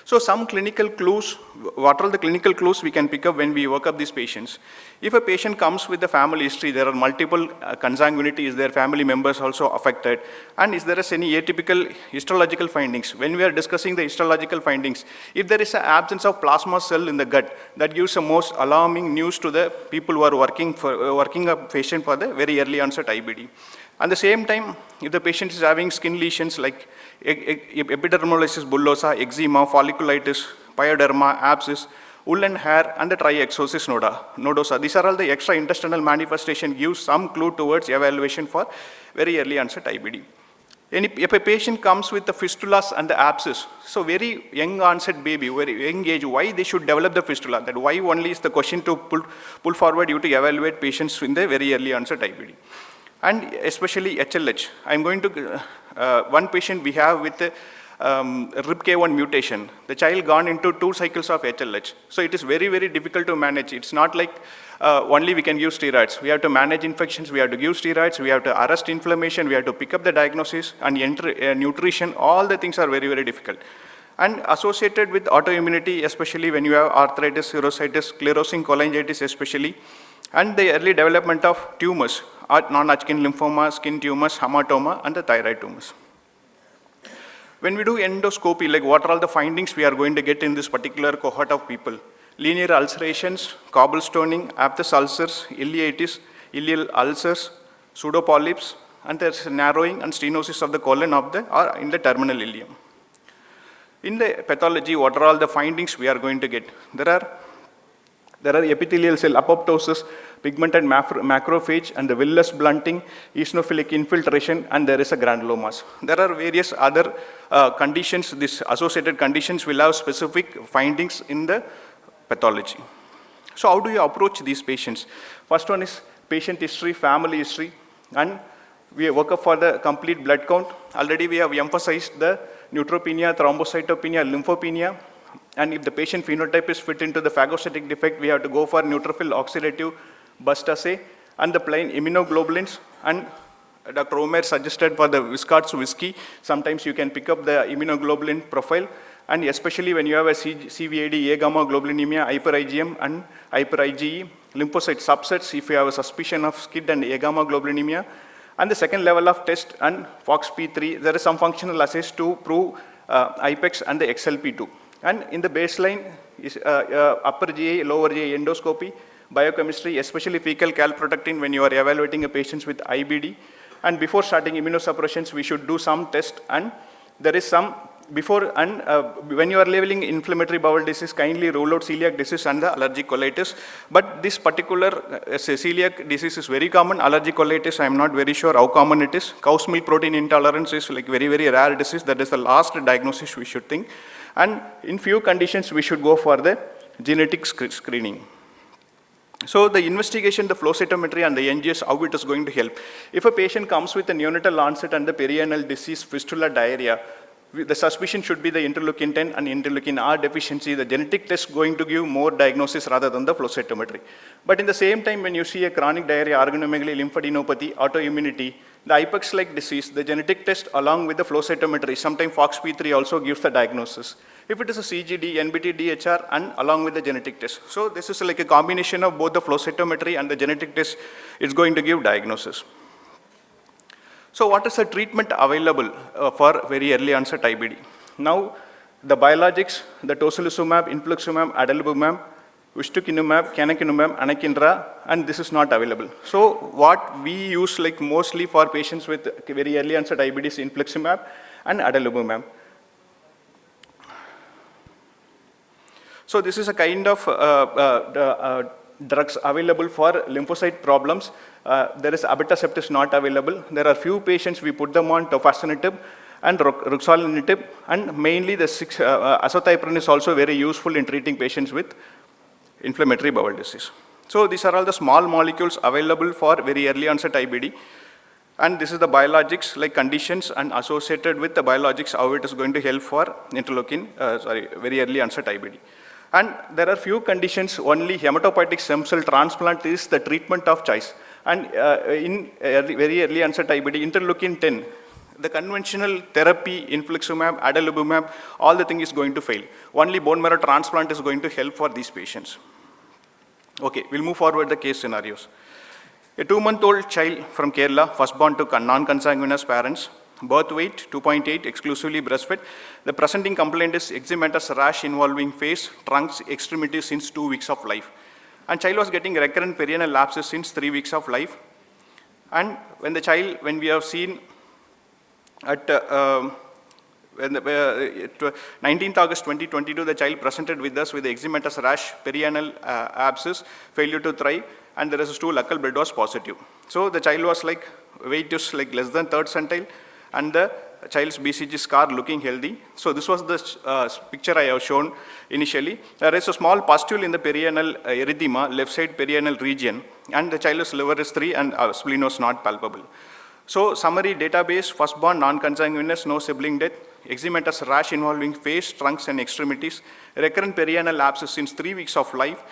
So some clinical clues, what are the clinical clues we can pick up when we work up these patients? If a patient comes with the family history, there are multiple consanguinity, is there family members also affected, and is there any atypical histological findings? When we are discussing the histological findings, if there is an absence of plasma cell in the gut, that gives the most alarming news to the people who are working a patient for the very early onset IBD. At the same time, if the patient is having skin lesions like epidermolysis bullosa, eczema, folliculitis, pyoderma, abscess, woolen hair, and the triexosis nodosa. These are all the extraintestinal manifestation, gives some clue towards evaluation for very early onset IBD. If a patient comes with the fistulas and the abscess, so very young onset baby, very young age, why they should develop the fistula? That why only is the question to pull forward you to evaluate patients in the very early onset IBD. And especially HLH. I'm going to, one patient we have with a RIPK1 mutation. The child gone into 2 cycles of HLH. So it is very, very difficult to manage. It's not like only we can give steroids. We have to manage infections, we have to give steroids, we have to arrest inflammation, we have to pick up the diagnosis and nutrition. All the things are very, very difficult. And associated with autoimmunity, especially when you have arthritis, cirrhosis, sclerosing cholangitis especially, and the early development of tumors, non-Hodgkin lymphoma, skin tumors, hematoma, and the thyroid tumors. When we do endoscopy, like what are all the findings we are going to get in this particular cohort of people? Linear ulcerations, cobblestoning, aphthous ulcers, ileitis, ileal ulcers, pseudopolyps, and there's narrowing and stenosis of the colon of the, or in the terminal ileum. In the pathology, what are all the findings we are going to get? There are epithelial cell apoptosis, pigmented macrophage, and the villus blunting, eosinophilic infiltration, and there is a granulomas. There are various other conditions. These associated conditions will have specific findings in the pathology. So how do you approach these patients? First one is patient history, family history, and we work up for the complete blood count. Already we have emphasized the neutropenia, thrombocytopenia, lymphopenia. And if the patient phenotype is fit into the phagocytic defect, we have to go for neutrophil oxidative bust assay and the plain immunoglobulins. And Dr. Omer suggested for the Viscard's whiskey, sometimes you can pick up the immunoglobulin profile. And especially when you have a CVAD, A gamma globulinemia, hyper-IgM and hyper-IgE, lymphocyte subsets, if you have a suspicion of SCID and A gamma globulinemia. And the second level of test and FOXP3, there is some functional assays to prove IPEX and the XLP2. And in the baseline is upper GI, lower GI endoscopy, biochemistry, especially fecal calprotectin when you are evaluating a patient with IBD. And before starting immunosuppressions, we should do some test. And there is some before and when you are labeling inflammatory bowel disease, kindly rule out celiac disease and the allergic colitis. But this particular celiac disease is very common. Allergic colitis, I am not very sure how common it is. Cow's milk protein intolerance is like very, very rare disease. That is the last diagnosis we should think. And in few conditions, we should go for the genetic screening. So the investigation, the flow cytometry and the NGS, how it is going to help. If a patient comes with a neonatal onset and the perianal disease, fistula, diarrhea, the suspicion should be the interleukin 10 and interleukin R deficiency. The genetic test going to give more diagnosis rather than the flow cytometry. But in the same time, when you see a chronic diarrhea, organomegaly, lymphadenopathy, autoimmunity, the IPEX-like disease, the genetic test along with the flow cytometry, sometimes FOXP3 also gives the diagnosis. If it is a CGD, NBT, DHR, and along with the genetic test. So this is like a combination of both the flow cytometry and the genetic test is going to give diagnosis. So what is the treatment available for very early onset IBD? Now, the biologics, the tocilizumab, infliximab, adalimumab, ustekinumab, canakinumab, anakinra, and this is not available. So what we use like mostly for patients with very early onset IBD is infliximab and adalimumab. So this is a kind of drugs available for lymphocyte problems. There is abatacept is not available. There are few patients we put them on tofacitinib and ruxolitinib, and mainly the azathioprine is also very useful in treating patients with inflammatory bowel disease. So these are all the small molecules available for very early onset IBD. And this is the biologics like conditions and associated with the biologics how it is going to help for very early onset IBD. And there are few conditions, only hematopoietic stem cell transplant is the treatment of choice. And in very early onset IBD, interleukin 10, the conventional therapy, infliximab, adalimumab, all the thing is going to fail. Only bone marrow transplant is going to help for these patients. Okay, we'll move forward the case scenarios. A 2-month-old child from Kerala, first born to non-consanguineous parents, birth weight 2.8, exclusively breastfed. The presenting complaint is eczematous rash involving face, trunks, extremities since 2 weeks of life. And child was getting recurrent perianal lapses since 3 weeks of life. And when we have seen at 19th August 2022, the child presented with us with eczematous rash, perianal abscess, failure to thrive, and there is a stool, local blood was positive. So the child was like, weight is like less than 3rd centile, and the child's BCG scar looking healthy. So this was the picture I have shown initially. There is a small pustule in the perianal erythema, left side perianal region, and the child's liver is 3 and spleen was not palpable. So summary database, firstborn, non-consanguineous, no sibling death, eczematous rash involving face, trunks and extremities, recurrent perianal abscess since 3 weeks of life,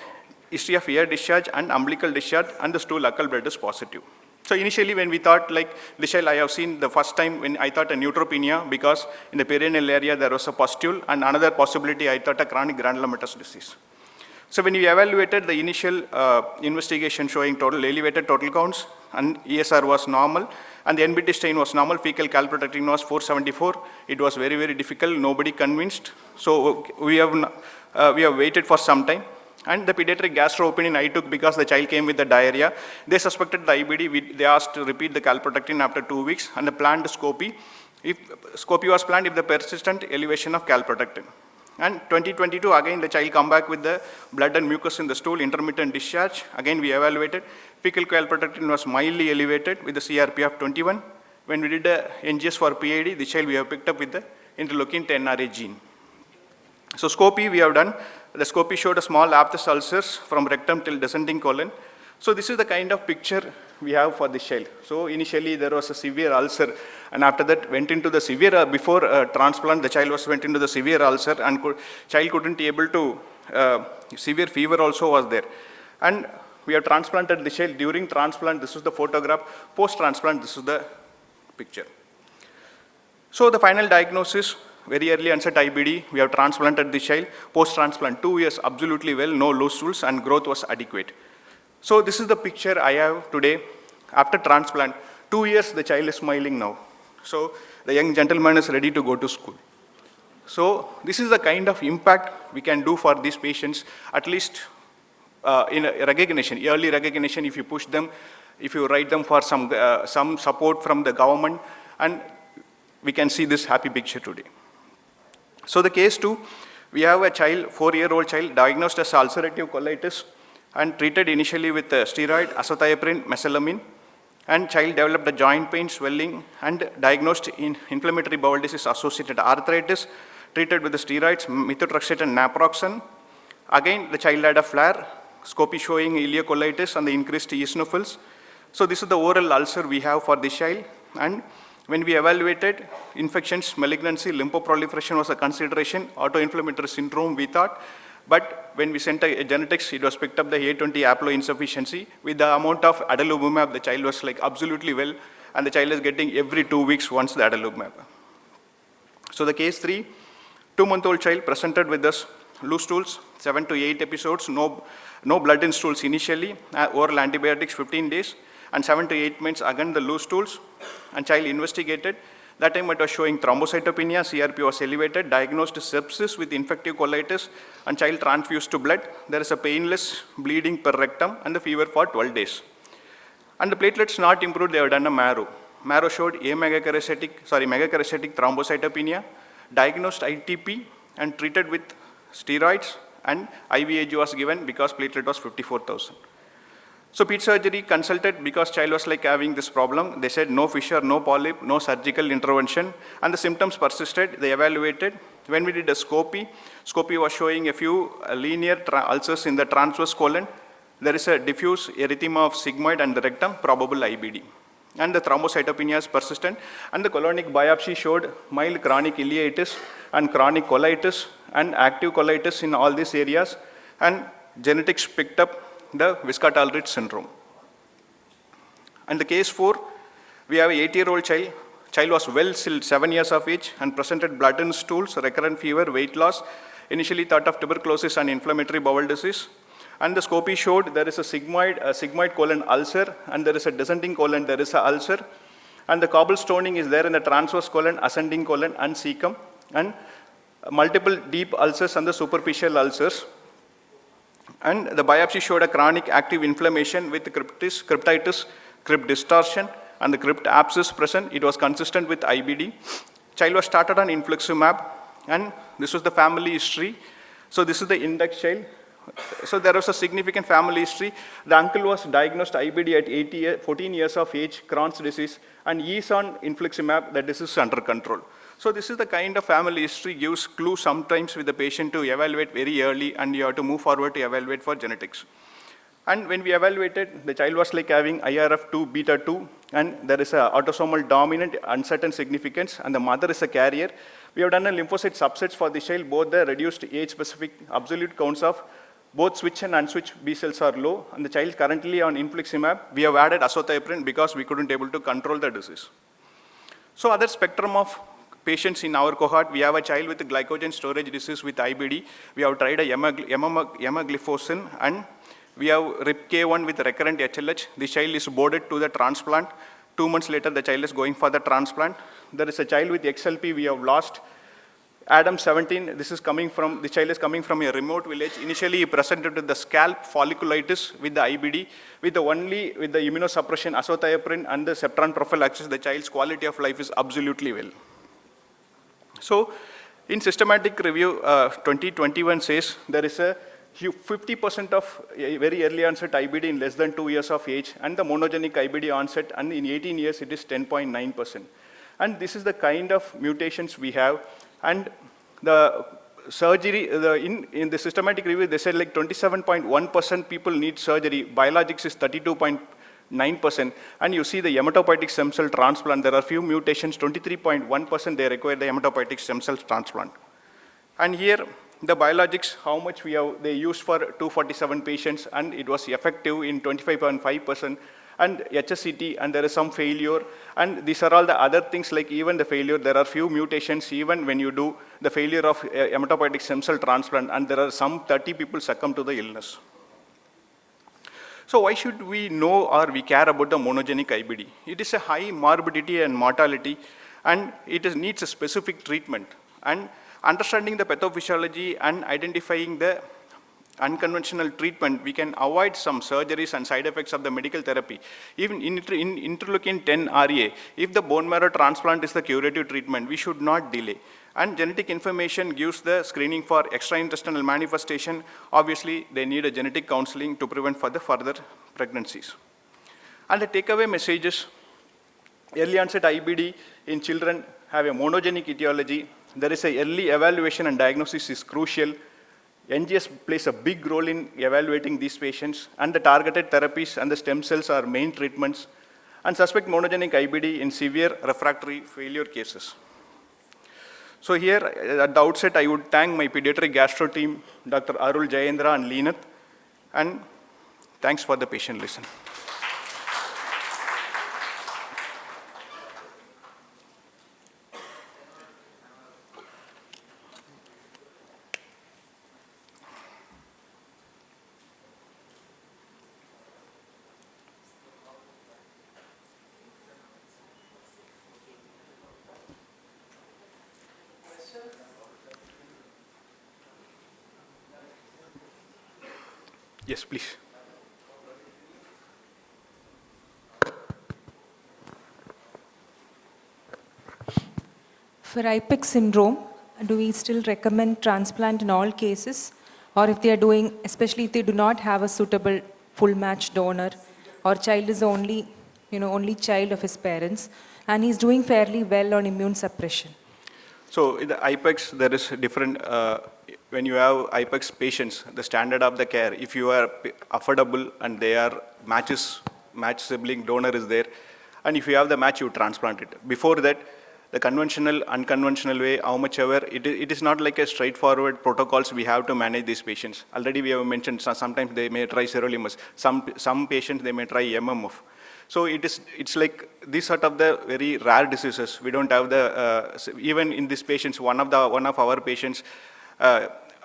history of ear discharge and umbilical discharge, and the stool occult blood is positive. So initially when we thought like this child I have seen the first time when I thought a neutropenia because in the perineal area there was a pustule, and another possibility I thought a chronic granulomatous disease. So when we evaluated the initial investigation showing total elevated total counts and ESR was normal and the NBT stain was normal, fecal calprotectin was 474. It was very, very difficult, nobody convinced. So we have waited for some time. And the pediatric gastro opinion I took because the child came with the diarrhea. They suspected the IBD. They asked to repeat the calprotectin after 2 weeks and the planned scopy. If scopy was planned, if the persistent elevation of calprotectin. And 2022, again the child come back with the blood and mucus in the stool, intermittent discharge. Again we evaluated. Fecal calprotectin was mildly elevated with the CRP of 21. When we did the NGS for PID, the child we have picked up with the interleukin 10RA gene. So scopy we have done. The scopy showed a small aphthous ulcers from rectum till descending colon. So this is the kind of picture we have for this child. So initially there was a severe ulcer, and after that went into the severe, before transplant the child went into the severe ulcer, and child couldn't be able to, severe fever also was there. And we have transplanted the child. During transplant, this is the photograph. Post-transplant, this is the picture. So the final diagnosis, very early onset IBD, we have transplanted the child. Post-transplant, 2 years absolutely well, no loose stools, and growth was adequate. So this is the picture I have today. After transplant, 2 years the child is smiling now. So the young gentleman is ready to go to school. So this is the kind of impact we can do for these patients, at least in recognition, early recognition, if you push them, if you write them for some support from the government, and we can see this happy picture today. So the case 2, we have a child, 4-year-old child, diagnosed as ulcerative colitis and treated initially with steroid, azathioprine, mesalamine, and child developed a joint pain, swelling, and diagnosed in inflammatory bowel disease associated arthritis, treated with the steroids, methotrexate and naproxen. Again, the child had a flare, scopy showing ileocolitis and the increased eosinophils. So this is the oral ulcer we have for this child, and when we evaluated infections, malignancy, lymphoproliferation was a consideration, autoinflammatory syndrome we thought, but when we sent a genetics, it was picked up the A20 haploinsufficiency. With the amount of adalimumab, the child was like absolutely well, and the child is getting every 2 weeks once the adalimumab. So the case 3, 2-month-old child presented with us loose stools, 7 to 8 episodes, no blood in stools initially, oral antibiotics 15 days, and 7 to 8 months again the loose stools, and child investigated. That time it was showing thrombocytopenia, CRP was elevated, diagnosed sepsis with infective colitis, and child transfused to blood. There is a painless bleeding per rectum and the fever for 12 days. And the platelets not improved, they have done a marrow. Marrow showed megakaryocytic thrombocytopenia, diagnosed ITP and treated with steroids, and IVAG was given because platelet was 54,000. So ped surgery consulted because child was like having this problem. They said no fissure, no polyp, no surgical intervention, and the symptoms persisted. They evaluated. When we did a scopy was showing a few linear ulcers in the transverse colon. There is a diffuse erythema of sigmoid and the rectum, probable IBD. And the thrombocytopenia is persistent, and the colonic biopsy showed mild chronic ileitis and chronic colitis and active colitis in all these areas, and genetics picked up the Viscott-Ulrich syndrome. And the case 4, we have an 8-year-old child. Child was well still 7 years of age and presented blood in stools, recurrent fever, weight loss, initially thought of tuberculosis and inflammatory bowel disease. And the scopy showed there is a sigmoid colon ulcer, and there is a descending colon, there is an ulcer. And the cobblestoning is there in the transverse colon, ascending colon, and cecum, and multiple deep ulcers and the superficial ulcers. And the biopsy showed a chronic active inflammation with cryptitis, crypt distortion, and the crypt abscess present. It was consistent with IBD. Child was started on infliximab, and this was the family history. So this is the index child. So there was a significant family history. The uncle was diagnosed IBD at 14 years of age, Crohn's disease, and he is on infliximab, the disease is under control. So this is the kind of family history gives clue sometimes with the patient to evaluate very early, and you have to move forward to evaluate for genetics. And when we evaluated, the child was like having IRF2 beta 2, and there is a autosomal dominant uncertain significance, and the mother is a carrier. We have done a lymphocyte subsets for the child, both the reduced age-specific absolute counts of both switch and unswitched B cells are low, and the child currently on infliximab. We have added azathioprine because we couldn't able to control the disease. So other spectrum of patients in our cohort, we have a child with glycogen storage disease with IBD. We have tried a emagliflozin, and we have RIPK1 with recurrent HLH. The child is boarded to the transplant. 2 months later, the child is going for the transplant. There is a child with XLP we have lost. Adam 17, this is coming from, the child is coming from a remote village. Initially, he presented with the scalp folliculitis with the IBD. With the immunosuppression, azathioprine, and the Septran prophylaxis, the child's quality of life is absolutely well. So, in systematic review, 2021 says there is a 50% of very early onset IBD in less than 2 years of age, and the monogenic IBD onset, and in 18 years it is 10.9%. And this is the kind of mutations we have. And the surgery, in the systematic review, they said like 27.1% people need surgery. Biologics is 32.9%. And you see the hematopoietic stem cell transplant, there are few mutations, 23.1% they require the hematopoietic stem cell transplant. And here, the biologics, how much they used for 247 patients, and it was effective in 25.5%, and HSCT, and there is some failure, and these are all the other things like even the failure, there are few mutations even when you do the failure of hematopoietic stem cell transplant, and there are some 30 people succumb to the illness. So why should we know or we care about the monogenic IBD? It is a high morbidity and mortality, and it needs a specific treatment. And understanding the pathophysiology and identifying the unconventional treatment, we can avoid some surgeries and side effects of the medical therapy. Even in interleukin 10 RA, if the bone marrow transplant is the curative treatment, we should not delay. And genetic information gives the screening for extraintestinal manifestation. Obviously, they need a genetic counseling to prevent for the further pregnancies. And the takeaway message is, early onset IBD in children have a monogenic etiology. There is a early evaluation and diagnosis is crucial. NGS plays a big role in evaluating these patients, and the targeted therapies and the stem cells are main treatments, and suspect monogenic IBD in severe refractory failure cases. So here, at the outset, I would thank my pediatric gastro team, Dr. Arul Jayendra and Leenath, and thanks for the patient listen. Yes, please. For IPEX syndrome, do we still recommend transplant in all cases? Or if they are doing, especially if they do not have a suitable full match donor, or child is only child of his parents, and he's doing fairly well on immune suppression? So in the IPEX, there is different, when you have IPEX patients, the standard of the care, if you are affordable and they are match sibling donor is there, and if you have the match, you transplant it. Before that, the conventional, unconventional way, how much ever, it is not like a straightforward protocols we have to manage these patients. Already we have mentioned, sometimes they may try sirolimus, some patients they may try MMF. So it's like these sort of the very rare diseases. We don't have the, even in these patients, one of our patients,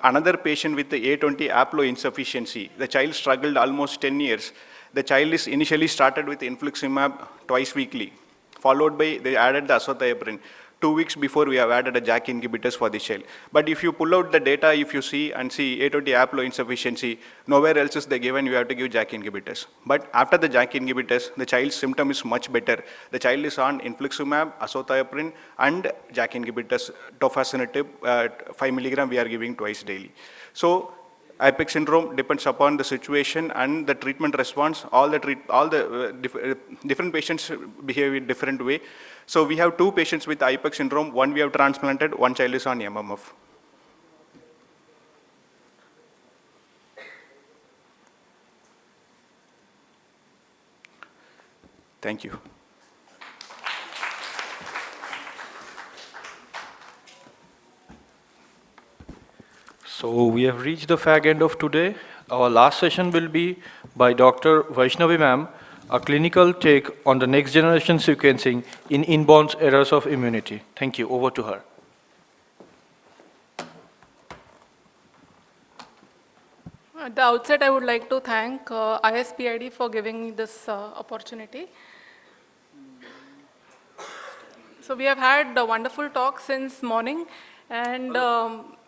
another patient with the A20 haploinsufficiency, the child struggled almost 10 years. The child is initially started with infliximab twice weekly, followed by, they added the azathioprine. 2 weeks before we have added a JAK inhibitors for the child. But if you pull out the data, if you see A20 haploinsufficiency, nowhere else is they given you have to give JAK inhibitors. But after the JAK inhibitors, the child's symptom is much better. The child is on infliximab, azathioprine, and JAK inhibitors, tofacitinib, 5 milligram we are giving twice daily. So IPEX syndrome depends upon the situation and the treatment response. All the different patients behave in different way. So we have 2 patients with IPEX syndrome. One we have transplanted, one child is on MMF. Thank you. So we have reached the fag end of today. Our last session will be by Dr. Vaishnavi ma'am, a clinical take on the next generation sequencing in inborn errors of immunity. Thank you. Over to her. At the outset, I would like to thank ISPID for giving me this opportunity. So we have had a wonderful talk since morning, and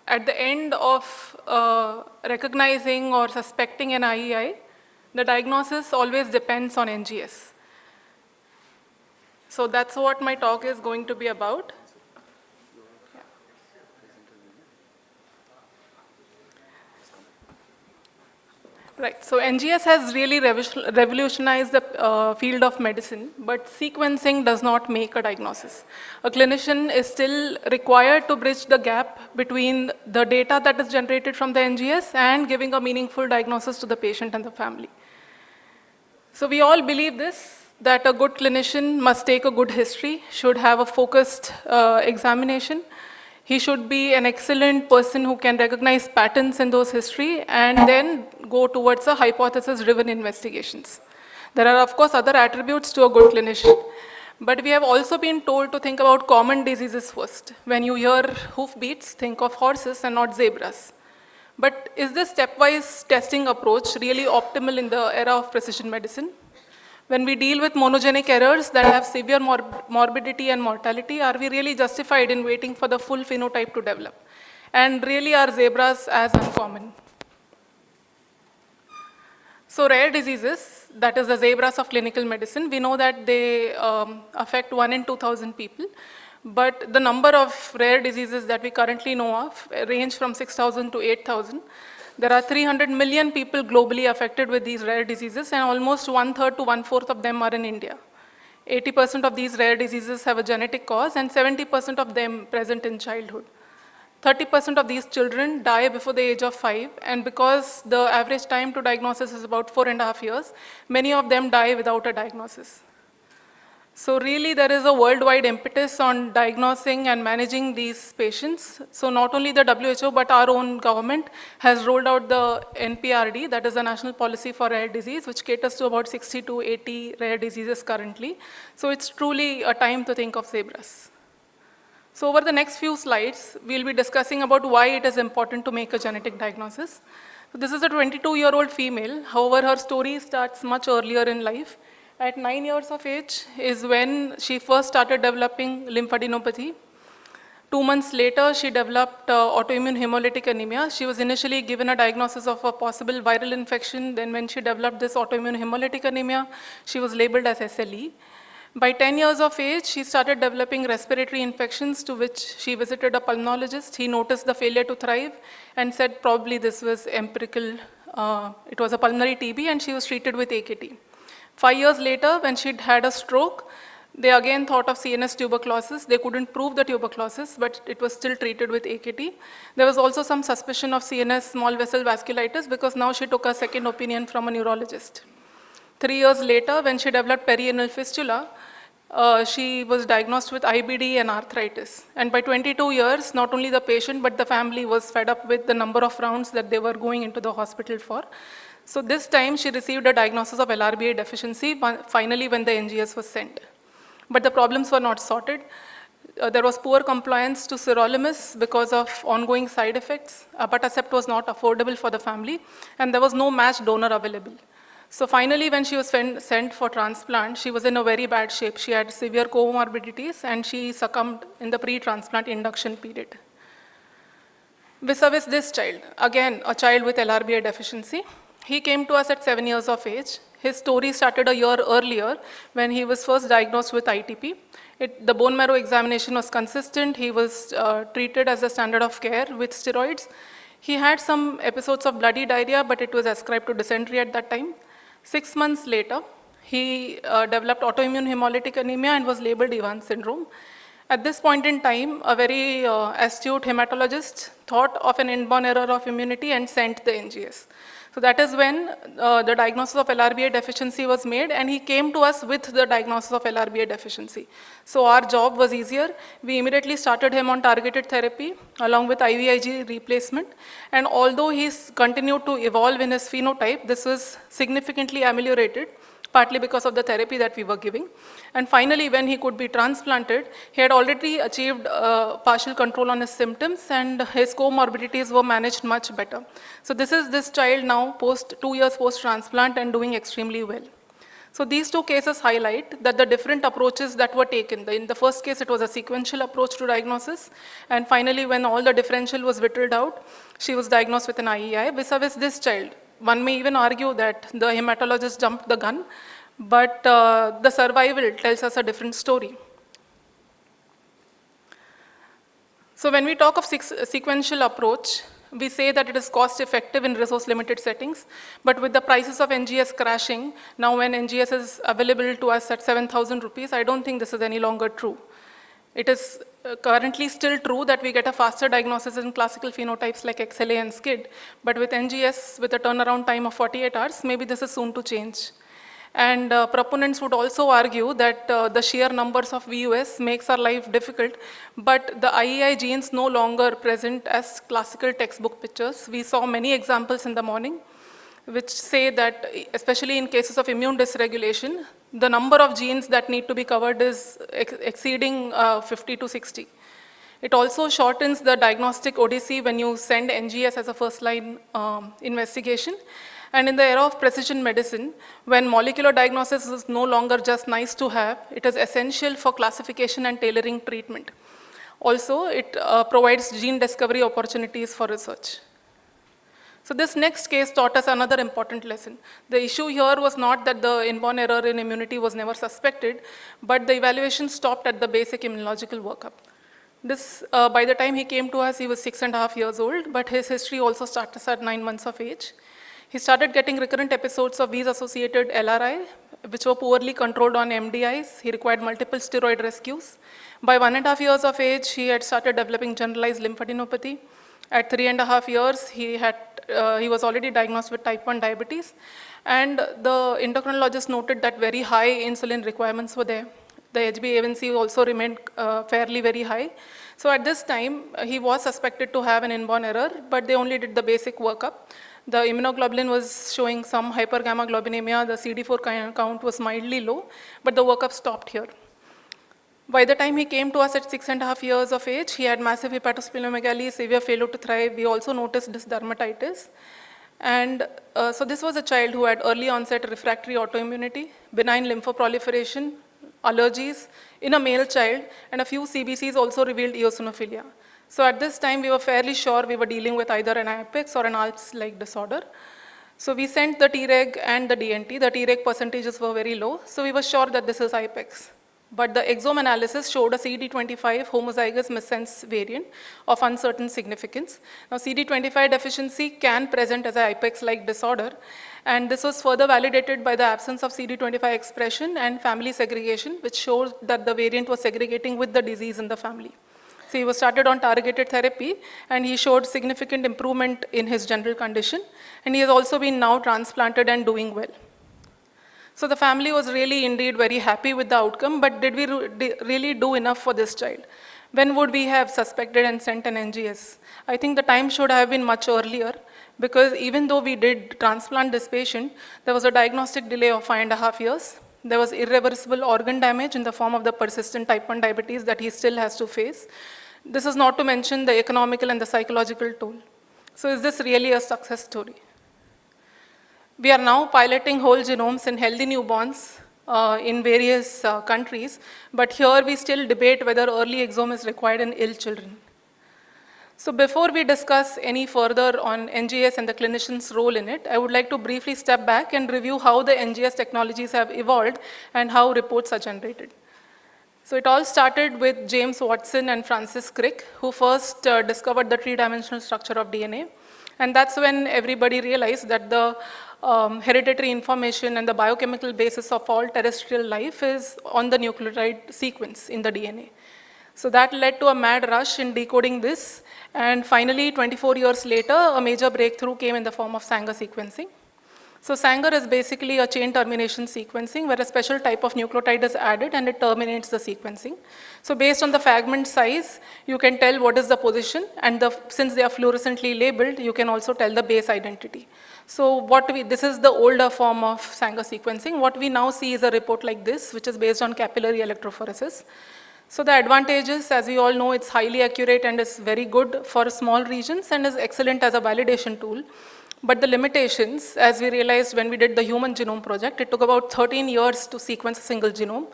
at the end of recognizing or suspecting an IEI, the diagnosis always depends on NGS. So that's what my talk is going to be about. Right, so NGS has really revolutionized the field of medicine, but sequencing does not make a diagnosis. A clinician is still required to bridge the gap between the data that is generated from the NGS and giving a meaningful diagnosis to the patient and the family. So we all believe this, that a good clinician must take a good history, should have a focused examination. He should be an excellent person who can recognize patterns in those history and then go towards a hypothesis-driven investigations. There are, of course, other attributes to a good clinician, but we have also been told to think about common diseases first. When you hear hoofbeats, think of horses and not zebras. But is this stepwise testing approach really optimal in the era of precision medicine? When we deal with monogenic errors that have severe morbidity and mortality, are we really justified in waiting for the full phenotype to develop? And really are zebras as uncommon? So rare diseases, that is the zebras of clinical medicine, we know that they affect 1 in 2,000 people. But the number of rare diseases that we currently know of range from 6,000 to 8,000. There are 300 million people globally affected with these rare diseases, and almost 1/3 to 1/4 of them are in India. 80% of these rare diseases have a genetic cause, and 70% of them present in childhood. 30% of these children die before the age of 5, and because the average time to diagnosis is about 4.5 years, many of them die without a diagnosis. So really there is a worldwide impetus on diagnosing and managing these patients. So not only the WHO, but our own government has rolled out the NPRD, that is the National Policy for Rare Disease, which caters to about 60 to 80 rare diseases currently. So it's truly a time to think of zebras. So over the next few slides, we'll be discussing about why it is important to make a genetic diagnosis. So this is a 22-year-old female. However, her story starts much earlier in life. At 9 years of age is when she first started developing lymphadenopathy. 2 months later, she developed autoimmune hemolytic anemia. She was initially given a diagnosis of a possible viral infection. Then when she developed this autoimmune hemolytic anemia, she was labeled as SLE. By 10 years of age, she started developing respiratory infections, to which she visited a pulmonologist. He noticed the failure to thrive and said probably this was empirical. It was a pulmonary TB, and she was treated with AKT. 5 years later, when she'd had a stroke, they again thought of CNS tuberculosis. They couldn't prove the tuberculosis, but it was still treated with AKT. There was also some suspicion of CNS small vessel vasculitis because now she took a second opinion from a neurologist. 3 years later, when she developed perianal fistula, she was diagnosed with IBD and arthritis. And by 22 years, not only the patient, but the family was fed up with the number of rounds that they were going into the hospital for. So this time she received a diagnosis of LRBA deficiency, finally when the NGS was sent. But the problems were not sorted. There was poor compliance to sirolimus because of ongoing side effects. Abatacept was not affordable for the family, and there was no matched donor available. So finally, when she was sent for transplant, she was in a very bad shape. She had severe comorbidities, and she succumbed in the pre-transplant induction period. Vis-a-vis this child, again, a child with LRBA deficiency. He came to us at 7 years of age. His story started a year earlier when he was first diagnosed with ITP. The bone marrow examination was consistent. He was treated as a standard of care with steroids. He had some episodes of bloody diarrhea, but it was ascribed to dysentery at that time. 6 months later, he developed autoimmune hemolytic anemia and was labeled Ivan syndrome. At this point in time, a very astute hematologist thought of an inborn error of immunity and sent the NGS. So that is when the diagnosis of LRBA deficiency was made, and he came to us with the diagnosis of LRBA deficiency. So our job was easier. We immediately started him on targeted therapy along with IVIG replacement. And although he's continued to evolve in his phenotype, this was significantly ameliorated, partly because of the therapy that we were giving. And finally, when he could be transplanted, he had already achieved partial control on his symptoms, and his comorbidities were managed much better. So this is this child now, 2 years post-transplant, and doing extremely well. So these two cases highlight that the different approaches that were taken. In the first case, it was a sequential approach to diagnosis, and finally, when all the differential was whittled out, she was diagnosed with an IEI, vis-a-vis this child. One may even argue that the hematologist jumped the gun, but the survival tells us a different story. So when we talk of sequential approach, we say that it is cost effective in resource limited settings, but with the prices of NGS crashing, now when NGS is available to us at 7,000 rupees, I don't think this is any longer true. It is currently still true that we get a faster diagnosis in classical phenotypes like XLA and SCID, but with NGS, with a turnaround time of 48 hours, maybe this is soon to change. And proponents would also argue that the sheer numbers of VUS makes our life difficult, but the IEI genes no longer present as classical textbook pictures. We saw many examples in the morning, which say that, especially in cases of immune dysregulation, the number of genes that need to be covered is exceeding 50 to 60. It also shortens the diagnostic odyssey when you send NGS as a first-line investigation. And in the era of precision medicine, when molecular diagnosis is no longer just nice to have, it is essential for classification and tailoring treatment. Also, it provides gene discovery opportunities for research. So this next case taught us another important lesson. The issue here was not that the inborn error in immunity was never suspected, but the evaluation stopped at the basic immunological workup. This, by the time he came to us, he was 6.5 years old, but his history also started at 9 months of age. He started getting recurrent episodes of these-associated LRI, which were poorly controlled on MDIs. He required multiple steroid rescues. By 1.5 years of age, he had started developing generalized lymphadenopathy. At 3.5 years, he was already diagnosed with type 1 diabetes. And the endocrinologist noted that very high insulin requirements were there. The HbA1c also remained fairly very high. So at this time, he was suspected to have an inborn error, but they only did the basic workup. The immunoglobulin was showing some hypergammaglobulinemia. The CD4 count was mildly low, but the workup stopped here. By the time he came to us at 6.5 years of age, he had massive hepatosplenomegaly, severe failure to thrive. We also noticed this dermatitis. And so this was a child who had early onset refractory autoimmunity, benign lymphoproliferation, allergies in a male child, and a few CBCs also revealed eosinophilia. So at this time, we were fairly sure we were dealing with either an IPEX or an ALPS-like disorder. So we sent the Treg and the DNT. The Treg percentages were very low, so we were sure that this is IPEX. But the exome analysis showed a CD25 homozygous missense variant of uncertain significance. Now, CD25 deficiency can present as an IPEX-like disorder, and this was further validated by the absence of CD25 expression and family segregation, which showed that the variant was segregating with the disease in the family. So he was started on targeted therapy, and he showed significant improvement in his general condition, and he has also been now transplanted and doing well. So the family was really indeed very happy with the outcome, but did we really do enough for this child? When would we have suspected and sent an NGS? I think the time should have been much earlier, because even though we did transplant this patient, there was a diagnostic delay of 5.5 years. There was irreversible organ damage in the form of the persistent type 1 diabetes that he still has to face. This is not to mention the economical and the psychological toll. So is this really a success story? We are now piloting whole genomes in healthy newborns in various countries, but here we still debate whether early exome is required in ill children. So before we discuss any further on NGS and the clinician's role in it, I would like to briefly step back and review how the NGS technologies have evolved and how reports are generated. So it all started with James Watson and Francis Crick, who first discovered the three-dimensional structure of DNA. And that's when everybody realized that the hereditary information and the biochemical basis of all terrestrial life is on the nucleotide sequence in the DNA. So that led to a mad rush in decoding this, and finally 24 years later, a major breakthrough came in the form of Sanger sequencing. So Sanger is basically a chain termination sequencing where a special type of nucleotide is added and it terminates the sequencing. So based on the fragment size, you can tell what is the position, and since they are fluorescently labeled, you can also tell the base identity. So this is the older form of Sanger sequencing. What we now see is a report like this, which is based on capillary electrophoresis. So the advantages, as we all know, it's highly accurate and is very good for small regions and is excellent as a validation tool. But the limitations, as we realized when we did the human genome project, it took about 13 years to sequence a single genome.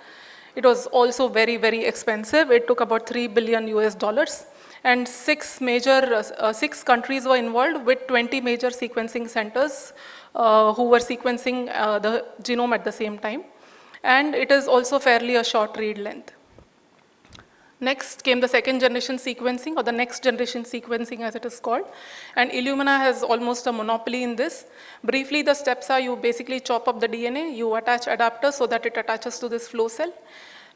It was also very, very expensive. It took about $3 billion US. And 6 countries were involved with 20 major sequencing centers who were sequencing the genome at the same time. And it is also fairly a short read length. Next came the second generation sequencing, or the next generation sequencing as it is called. And Illumina has almost a monopoly in this. Briefly, the steps are you basically chop up the DNA, you attach adapters so that it attaches to this flow cell.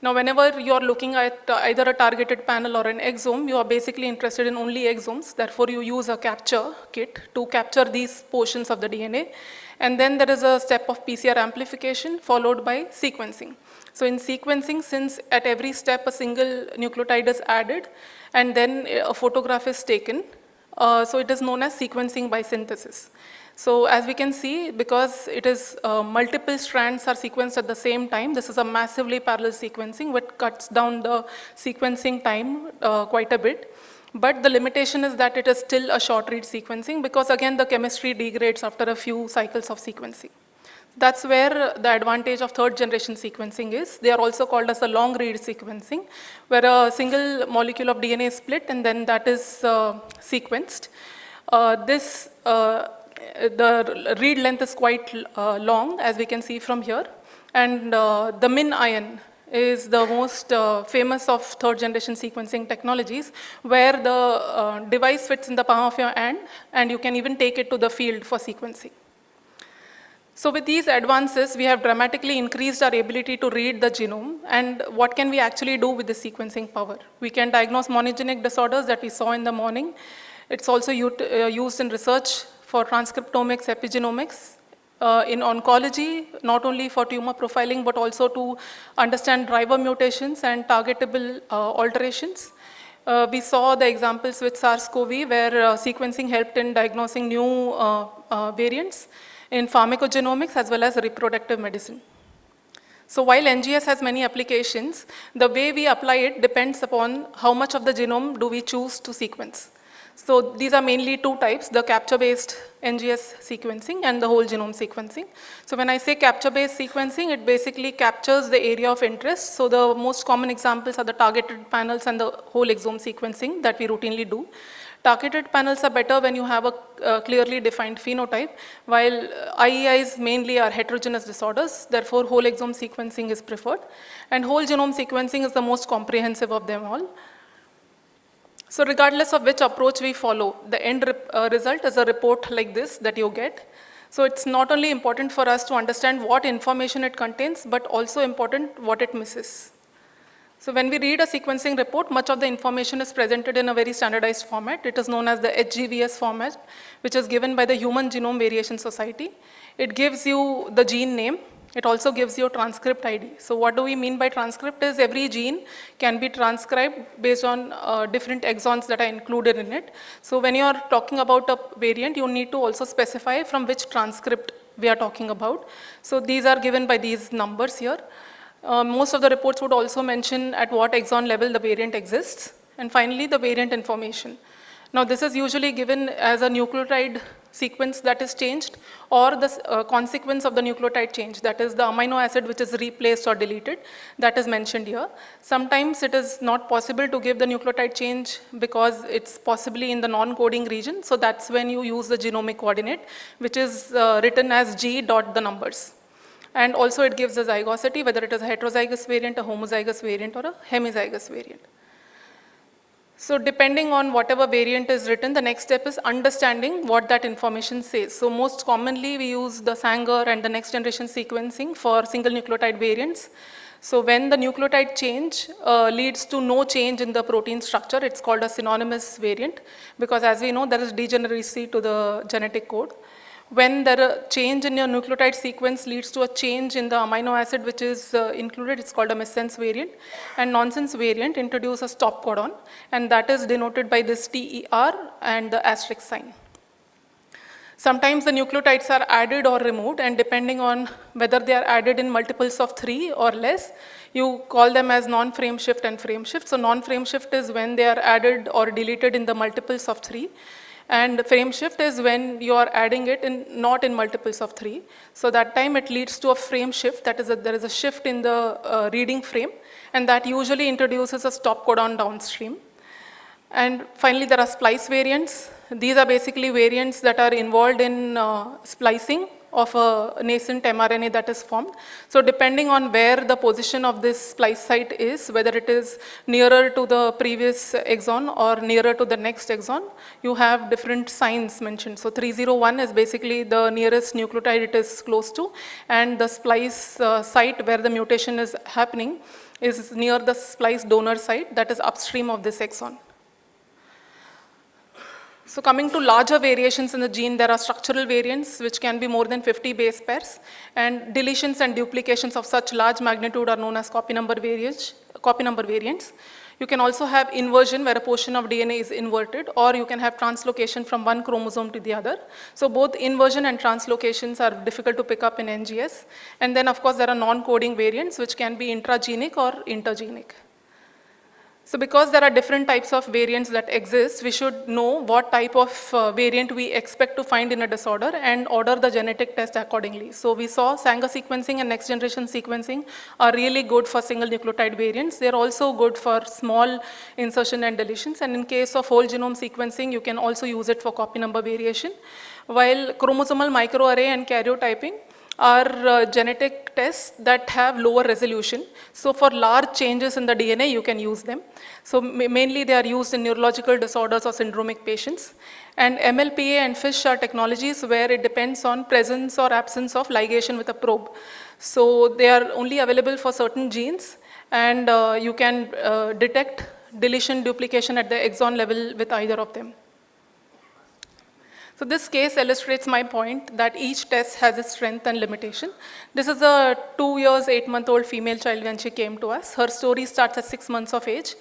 Now, whenever you are looking at either a targeted panel or an exome, you are basically interested in only exomes. Therefore, you use a capture kit to capture these portions of the DNA. And then there is a step of PCR amplification followed by sequencing. So in sequencing, since at every step a single nucleotide is added and then a photograph is taken, so it is known as sequencing by synthesis. So as we can see, because it is multiple strands are sequenced at the same time, this is a massively parallel sequencing which cuts down the sequencing time quite a bit. But the limitation is that it is still a short read sequencing because again the chemistry degrades after a few cycles of sequencing. That's where the advantage of third generation sequencing is. They are also called as a long read sequencing, where a single molecule of DNA is split and then that is sequenced. The read length is quite long, as we can see from here. And the min ion is the most famous of third generation sequencing technologies, where the device fits in the palm of your hand and you can even take it to the field for sequencing. So with these advances, we have dramatically increased our ability to read the genome. And what can we actually do with the sequencing power? We can diagnose monogenic disorders that we saw in the morning. It's also used in research for transcriptomics, epigenomics. In oncology, not only for tumor profiling, but also to understand driver mutations and targetable alterations. We saw the examples with SARS-CoV, where sequencing helped in diagnosing new variants in pharmacogenomics as well as reproductive medicine. So while NGS has many applications, the way we apply it depends upon how much of the genome do we choose to sequence. So these are mainly two types, the capture-based NGS sequencing and the whole genome sequencing. So when I say capture-based sequencing, it basically captures the area of interest. So the most common examples are the targeted panels and the whole exome sequencing that we routinely do. Targeted panels are better when you have a clearly defined phenotype, while IEIs mainly are heterogeneous disorders. Therefore, whole exome sequencing is preferred. And whole genome sequencing is the most comprehensive of them all. So regardless of which approach we follow, the end result is a report like this that you get. So it's not only important for us to understand what information it contains, but also important what it misses. So when we read a sequencing report, much of the information is presented in a very standardized format. It is known as the HGVS format, which is given by the Human Genome Variation Society. It gives you the gene name. It also gives you a transcript ID. So what do we mean by transcript is every gene can be transcribed based on different exons that are included in it. So when you are talking about a variant, you need to also specify from which transcript we are talking about. So these are given by these numbers here. Most of the reports would also mention at what exon level the variant exists. And finally, the variant information. Now, this is usually given as a nucleotide sequence that is changed, or the consequence of the nucleotide change, that is the amino acid which is replaced or deleted, that is mentioned here. Sometimes it is not possible to give the nucleotide change because it's possibly in the non-coding region, so that's when you use the genomic coordinate, which is written as G dot the numbers. And also it gives the zygosity, whether it is a heterozygous variant, a homozygous variant, or a hemizygous variant. So depending on whatever variant is written, the next step is understanding what that information says. So most commonly we use the Sanger and the next generation sequencing for single nucleotide variants. So when the nucleotide change leads to no change in the protein structure, it's called a synonymous variant, because as we know, there is degeneracy to the genetic code. When the change in your nucleotide sequence leads to a change in the amino acid which is included, it's called a missense variant. And nonsense variant introduces a stop codon, and that is denoted by this TER and the asterisk sign. Sometimes the nucleotides are added or removed, and depending on whether they are added in multiples of 3 or less, you call them as non-frame shift and frame shift. So non-frame shift is when they are added or deleted in the multiples of 3. And frame shift is when you are adding it not in multiples of 3. So that time it leads to a frame shift, that is there is a shift in the reading frame, and that usually introduces a stop codon downstream. And finally, there are splice variants. These are basically variants that are involved in splicing of a nascent mRNA that is formed. So depending on where the position of this splice site is, whether it is nearer to the previous exon or nearer to the next exon, you have different signs mentioned. So 301 is basically the nearest nucleotide it is close to, and the splice site where the mutation is happening is near the splice donor site that is upstream of this exon. So coming to larger variations in the gene, there are structural variants which can be more than 50 base pairs, and deletions and duplications of such large magnitude are known as copy number variants. You can also have inversion where a portion of DNA is inverted, or you can have translocation from one chromosome to the other. So both inversion and translocations are difficult to pick up in NGS. And then of course there are non-coding variants which can be intragenic or intergenic. So because there are different types of variants that exist, we should know what type of variant we expect to find in a disorder and order the genetic test accordingly. So we saw Sanger sequencing and next generation sequencing are really good for single nucleotide variants. They're also good for small insertion and deletions. And in case of whole genome sequencing, you can also use it for copy number variation. While chromosomal microarray and karyotyping are genetic tests that have lower resolution. So for large changes in the DNA, you can use them. So mainly they are used in neurological disorders or syndromic patients. And MLPA and FISH are technologies where it depends on presence or absence of ligation with a probe. So they are only available for certain genes, and you can detect deletion duplication at the exon level with either of them. So this case illustrates my point that each test has its strength and limitation. This is a 2 years, 8-month-old female child when she came to us. Her story starts at 6 months of age.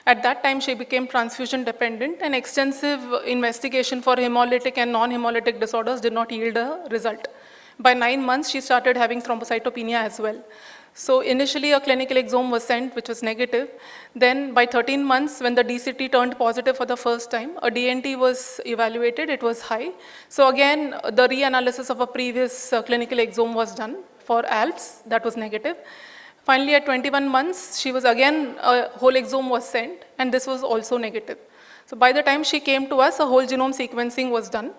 At that time, she became transfusion dependent, and extensive investigation for hemolytic and non-hemolytic disorders did not yield a result. By 9 months, she started having thrombocytopenia as well. So initially a clinical exome was sent, which was negative. Then by 13 months, when the DCT turned positive for the first time, a DNT was evaluated, it was high. So again, the reanalysis of a previous clinical exome was done for ALPS, that was negative. Finally, at 21 months, she was again, a whole exome was sent, and this was also negative. So by the time she came to us, a whole genome sequencing was done.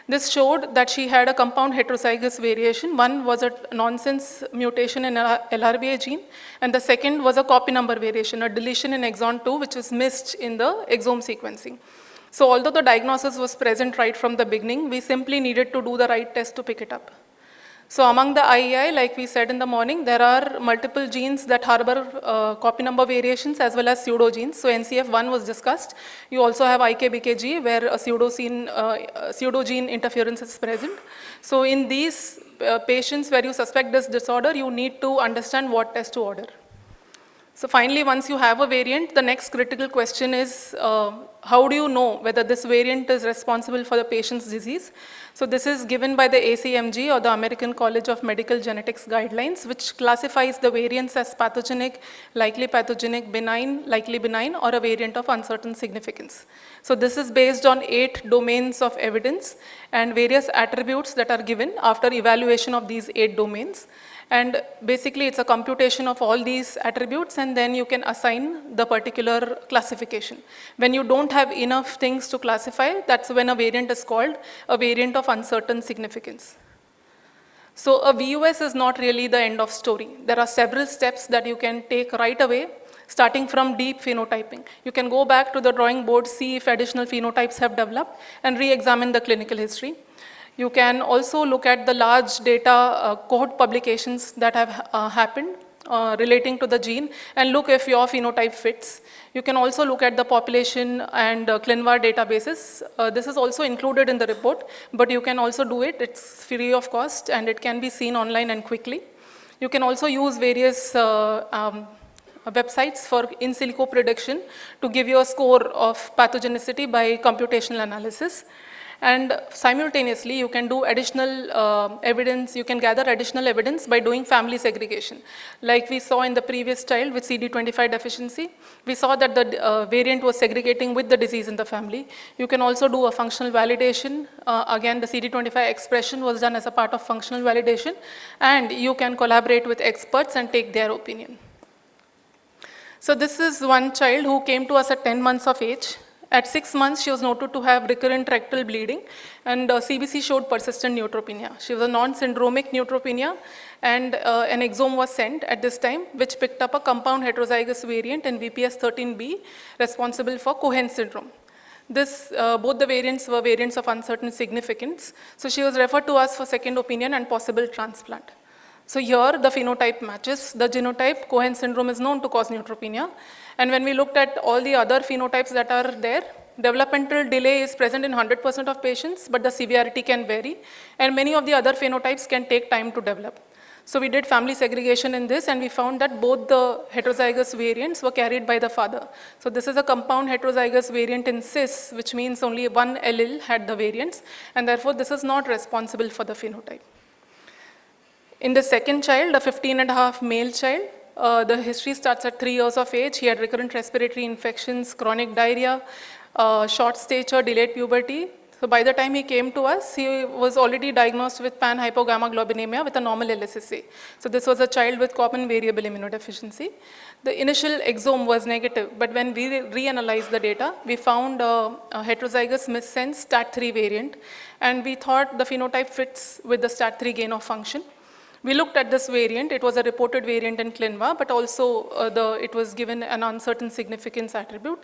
This showed that she had a compound heterozygous variation. One was a nonsense mutation in LRBA gene, and the second was a copy number variation, a deletion in exon 2, which was missed in the exome sequencing. So although the diagnosis was present right from the beginning, we simply needed to do the right test to pick it up. So among the IEI, like we said in the morning, there are multiple genes that harbor copy number variations as well as pseudogenes. So NCF1 was discussed. You also have IKBKG where a pseudogene interference is present. So in these patients where you suspect this disorder, you need to understand what test to order. So finally, once you have a variant, the next critical question is, how do you know whether this variant is responsible for the patient's disease? So this is given by the ACMG, or the American College of Medical Genetics guidelines, which classifies the variants as pathogenic, likely pathogenic, benign, likely benign, or a variant of uncertain significance. So this is based on 8 domains of evidence and various attributes that are given after evaluation of these 8 domains. And basically, it's a computation of all these attributes, and then you can assign the particular classification. When you don't have enough things to classify, that's when a variant is called a variant of uncertain significance. So a VUS is not really the end of story. There are several steps that you can take right away. starting from deep phenotyping. You can go back to the drawing board, see if additional phenotypes have developed, and re-examine the clinical history. You can also look at the large data cohort publications that have happened relating to the gene and look if your phenotype fits. You can also look at the population and ClinVar databases. This is also included in the report, but you can also do it. It's free of cost and it can be seen online and quickly. You can also use various websites for in silico prediction to give you a score of pathogenicity by computational analysis. And simultaneously, you can do additional evidence, you can gather additional evidence by doing family segregation. Like we saw in the previous child with CD25 deficiency, we saw that the variant was segregating with the disease in the family. You can also do a functional validation. Again, the CD25 expression was done as a part of functional validation, and you can collaborate with experts and take their opinion. So this is one child who came to us at 10 months of age. At 6 months, she was noted to have recurrent rectal bleeding, and CBC showed persistent neutropenia. She was a non-syndromic neutropenia, and an exome was sent at this time, which picked up a compound heterozygous variant in VPS13B, responsible for Cohen syndrome. Both the variants were variants of uncertain significance. So she was referred to us for second opinion and possible transplant. So here the phenotype matches the genotype. Cohen syndrome is known to cause neutropenia. And when we looked at all the other phenotypes that are there, developmental delay is present in 100% of patients, but the severity can vary. And many of the other phenotypes can take time to develop. So we did family segregation in this, and we found that both the heterozygous variants were carried by the father. So this is a compound heterozygous variant in cis, which means only one allele had the variants, and therefore this is not responsible for the phenotype. In the second child, a 15.5 male child, the history starts at 3 years of age. He had recurrent respiratory infections, chronic diarrhea, short stature, delayed puberty. So by the time he came to us, he was already diagnosed with pan-hypogammaglobulinemia with a normal LSSA. So this was a child with common variable immunodeficiency. The initial exome was negative, but when we reanalyzed the data, we found a heterozygous missense STAT3 variant, and we thought the phenotype fits with the STAT3 gain of function. We looked at this variant. It was a reported variant in ClinVar, but also it was given an uncertain significance attribute.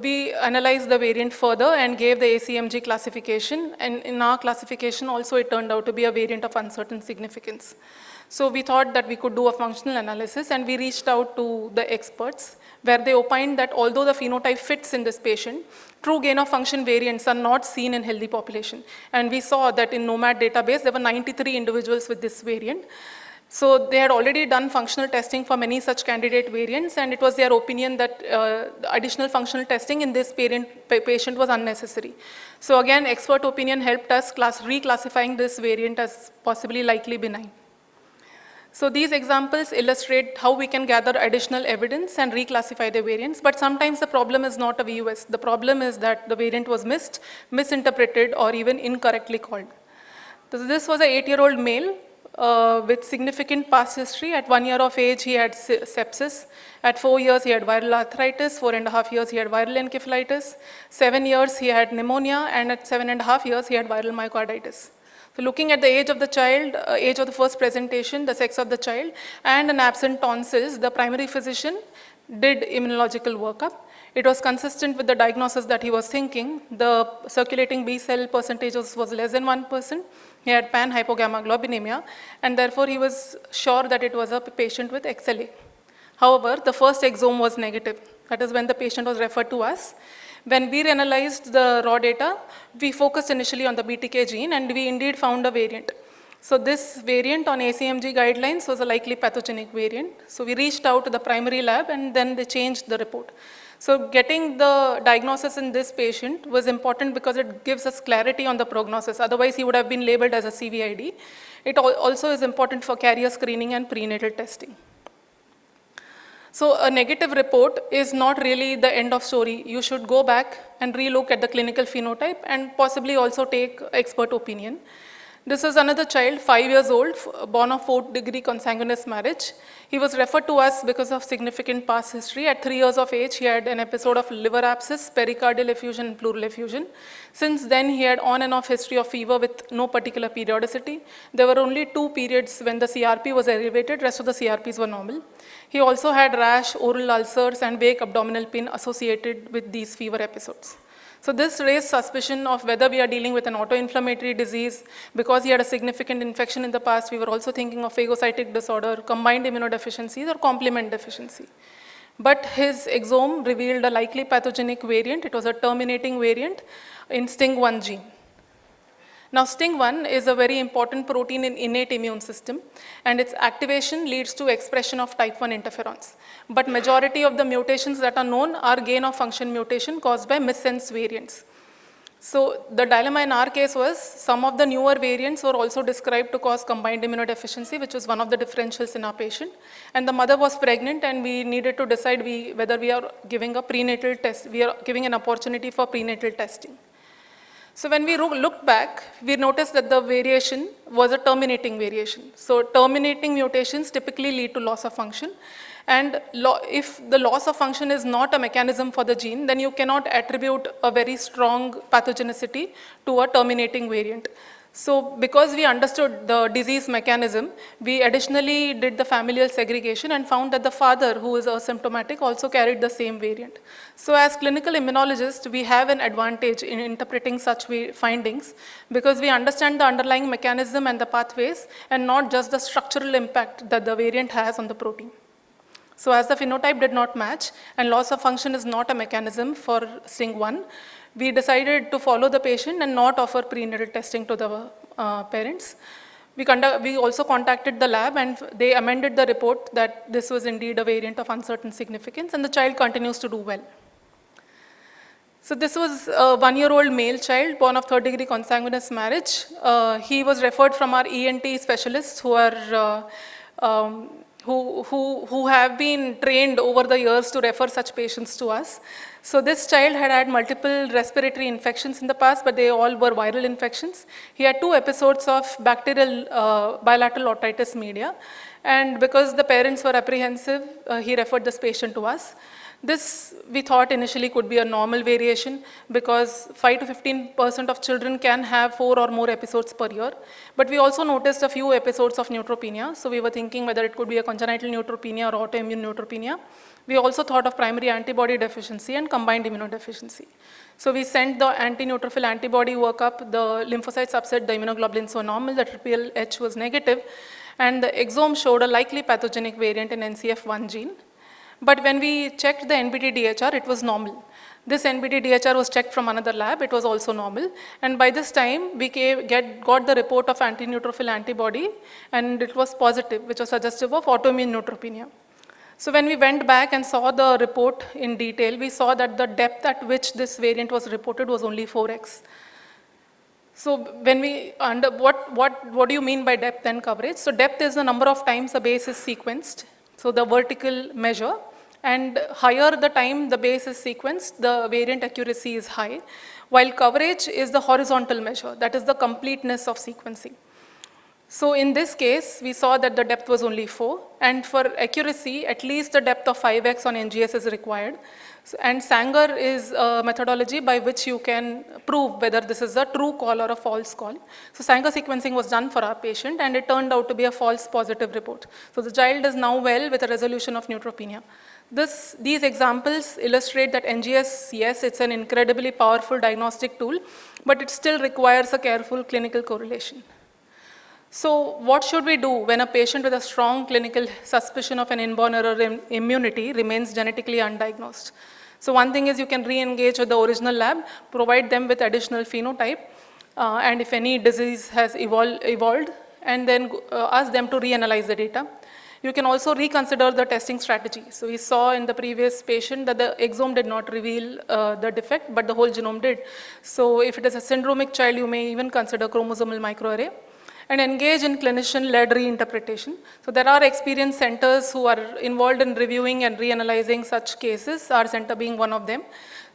We analyzed the variant further and gave the ACMG classification, and in our classification also it turned out to be a variant of uncertain significance. So we thought that we could do a functional analysis, and we reached out to the experts where they opined that although the phenotype fits in this patient, true gain of function variants are not seen in healthy population. And we saw that in NOMAD database, there were 93 individuals with this variant. So they had already done functional testing for many such candidate variants, and it was their opinion that additional functional testing in this patient was unnecessary. So again, expert opinion helped us reclassifying this variant as possibly likely benign. So these examples illustrate how we can gather additional evidence and reclassify the variants, but sometimes the problem is not a VUS. The problem is that the variant was missed, misinterpreted, or even incorrectly called. So this was an 8-year-old male with significant past history. At 1 year of age, he had sepsis. At 4 years, he had viral arthritis. 4.5 years, he had viral encephalitis. 7 years, he had pneumonia, and at 7.5 years, he had viral myocarditis. So looking at the age of the child, age of the first presentation, the sex of the child, and an absent tonsils, the primary physician did immunological workup. It was consistent with the diagnosis that he was thinking. The circulating B cell percentages was less than 1%. He had pan-hypogammaglobulinemia, and therefore he was sure that it was a patient with XLA. However, the first exome was negative. That is when the patient was referred to us. When we reanalyzed the raw data, we focused initially on the BTK gene, and we indeed found a variant. So this variant on ACMG guidelines was a likely pathogenic variant. So we reached out to the primary lab, and then they changed the report. So getting the diagnosis in this patient was important because it gives us clarity on the prognosis. Otherwise, he would have been labeled as a CVID. It also is important for carrier screening and prenatal testing. So a negative report is not really the end of story. You should go back and relook at the clinical phenotype and possibly also take expert opinion. This was another child, 5 years old, born of 4th-degree consanguineous marriage. He was referred to us because of significant past history. At 3 years of age, he had an episode of liver abscess, pericardial effusion, and pleural effusion. Since then, he had on and off history of fever with no particular periodicity. There were only 2 periods when the CRP was elevated, rest of the CRPs were normal. He also had rash, oral ulcers, and vague abdominal pain associated with these fever episodes. So this raised suspicion of whether we are dealing with an autoinflammatory disease. Because he had a significant infection in the past, we were also thinking of phagocytic disorder, combined immunodeficiencies, or complement deficiency. But his exome revealed a likely pathogenic variant. It was a terminating variant in STING1 gene. Now, STING1 is a very important protein in innate immune system, and its activation leads to expression of type 1 interferons. But majority of the mutations that are known are gain of function mutation caused by missense variants. So the dilemma in our case was some of the newer variants were also described to cause combined immunodeficiency, which was one of the differentials in our patient. And the mother was pregnant, and we needed to decide whether we are giving a prenatal test, we are giving an opportunity for prenatal testing. So when we looked back, we noticed that the variation was a terminating variation. So terminating mutations typically lead to loss of function. And if the loss of function is not a mechanism for the gene, then you cannot attribute a very strong pathogenicity to a terminating variant. So because we understood the disease mechanism, we additionally did the familial segregation and found that the father, who is asymptomatic, also carried the same variant. So as clinical immunologists, we have an advantage in interpreting such findings because we understand the underlying mechanism and the pathways and not just the structural impact that the variant has on the protein. So as the phenotype did not match and loss of function is not a mechanism for STING1, we decided to follow the patient and not offer prenatal testing to the parents. We also contacted the lab, and they amended the report that this was indeed a variant of uncertain significance, and the child continues to do well. So this was a 1-year-old male child born of 3rd-degree consanguineous marriage. He was referred from our ENT specialists who are who have been trained over the years to refer such patients to us. So this child had had multiple respiratory infections in the past, but they all were viral infections. He had 2 episodes of bacterial bilateral otitis media, and because the parents were apprehensive, he referred this patient to us. This, we thought initially could be a normal variation because 5 to 15% of children can have 4 or more episodes per year. But we also noticed a few episodes of neutropenia. So we were thinking whether it could be a congenital neutropenia or autoimmune neutropenia. We also thought of primary antibody deficiency and combined immunodeficiency. So we sent the anti-neutrophil antibody workup, the lymphocyte subset, the immunoglobulins were normal, the HLH was negative, and the exome showed a likely pathogenic variant in NCF1 gene. But when we checked the NBT-DHR, it was normal. This NBT-DHR was checked from another lab, it was also normal. And by this time, we got the report of anti-neutrophil antibody, and it was positive, which was suggestive of autoimmune neutropenia. So when we went back and saw the report in detail, we saw that the depth at which this variant was reported was only 4x. So when we, what do you mean by depth and coverage? So depth is the number of times a base is sequenced. So the vertical measure, and higher the time the base is sequenced, the variant accuracy is high, while coverage is the horizontal measure, that is the completeness of sequencing. So in this case, we saw that the depth was only 4, and for accuracy, at least a depth of 5x on NGS is required. And Sanger is a methodology by which you can prove whether this is a true call or a false call. So Sanger sequencing was done for our patient, and it turned out to be a false positive report. So the child is now well with a resolution of neutropenia. These examples illustrate that NGS, yes, it's an incredibly powerful diagnostic tool, but it still requires a careful clinical correlation. So what should we do when a patient with a strong clinical suspicion of an inborn error in immunity remains genetically undiagnosed? So one thing is you can re-engage with the original lab, provide them with additional phenotype, and if any disease has evolved, and then ask them to reanalyze the data. You can also reconsider the testing strategy. So we saw in the previous patient that the exome did not reveal the defect, but the whole genome did. So if it is a syndromic child, you may even consider chromosomal microarray. and engage in clinician-led reinterpretation. So there are experienced centers who are involved in reviewing and reanalyzing such cases, our center being one of them.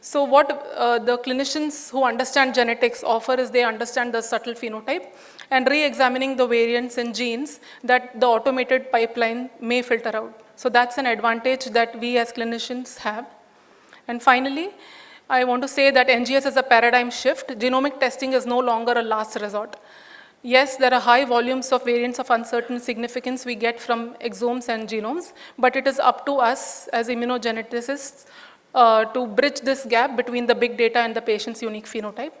So what the clinicians who understand genetics offer is they understand the subtle phenotype and re-examining the variants in genes that the automated pipeline may filter out. So that's an advantage that we as clinicians have. And finally, I want to say that NGS is a paradigm shift. Genomic testing is no longer a last resort. Yes, there are high volumes of variants of uncertain significance we get from exomes and genomes, but it is up to us as immunogeneticists to bridge this gap between the big data and the patient's unique phenotype.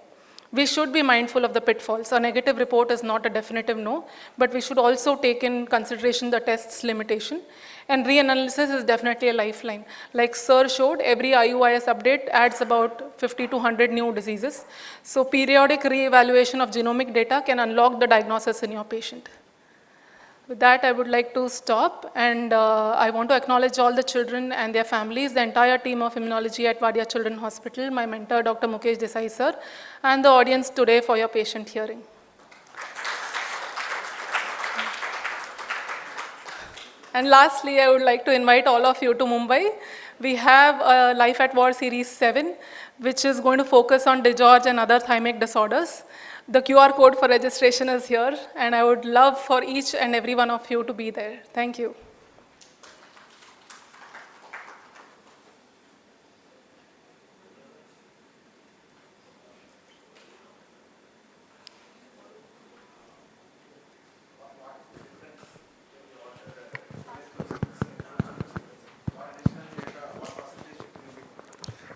We should be mindful of the pitfalls. A negative report is not a definitive no, but we should also take in consideration the test's limitation. And reanalysis is definitely a lifeline. Like Sir showed, every IUIS update adds about 50 to 100 new diseases. So periodic re-evaluation of genomic data can unlock the diagnosis in your patient. With that, I would like to stop, and I want to acknowledge all the children and their families, the entire team of immunology at Wadia Children's Hospital, my mentor, Dr. Mukesh Desai sir, and the audience today for your patient hearing. And lastly, I would like to invite all of you to Mumbai. We have a Life at War Series 7, which is going to focus on DiGeorge and other thymic disorders. The QR code for registration is here, and I would love for each and every one of you to be there. Thank you.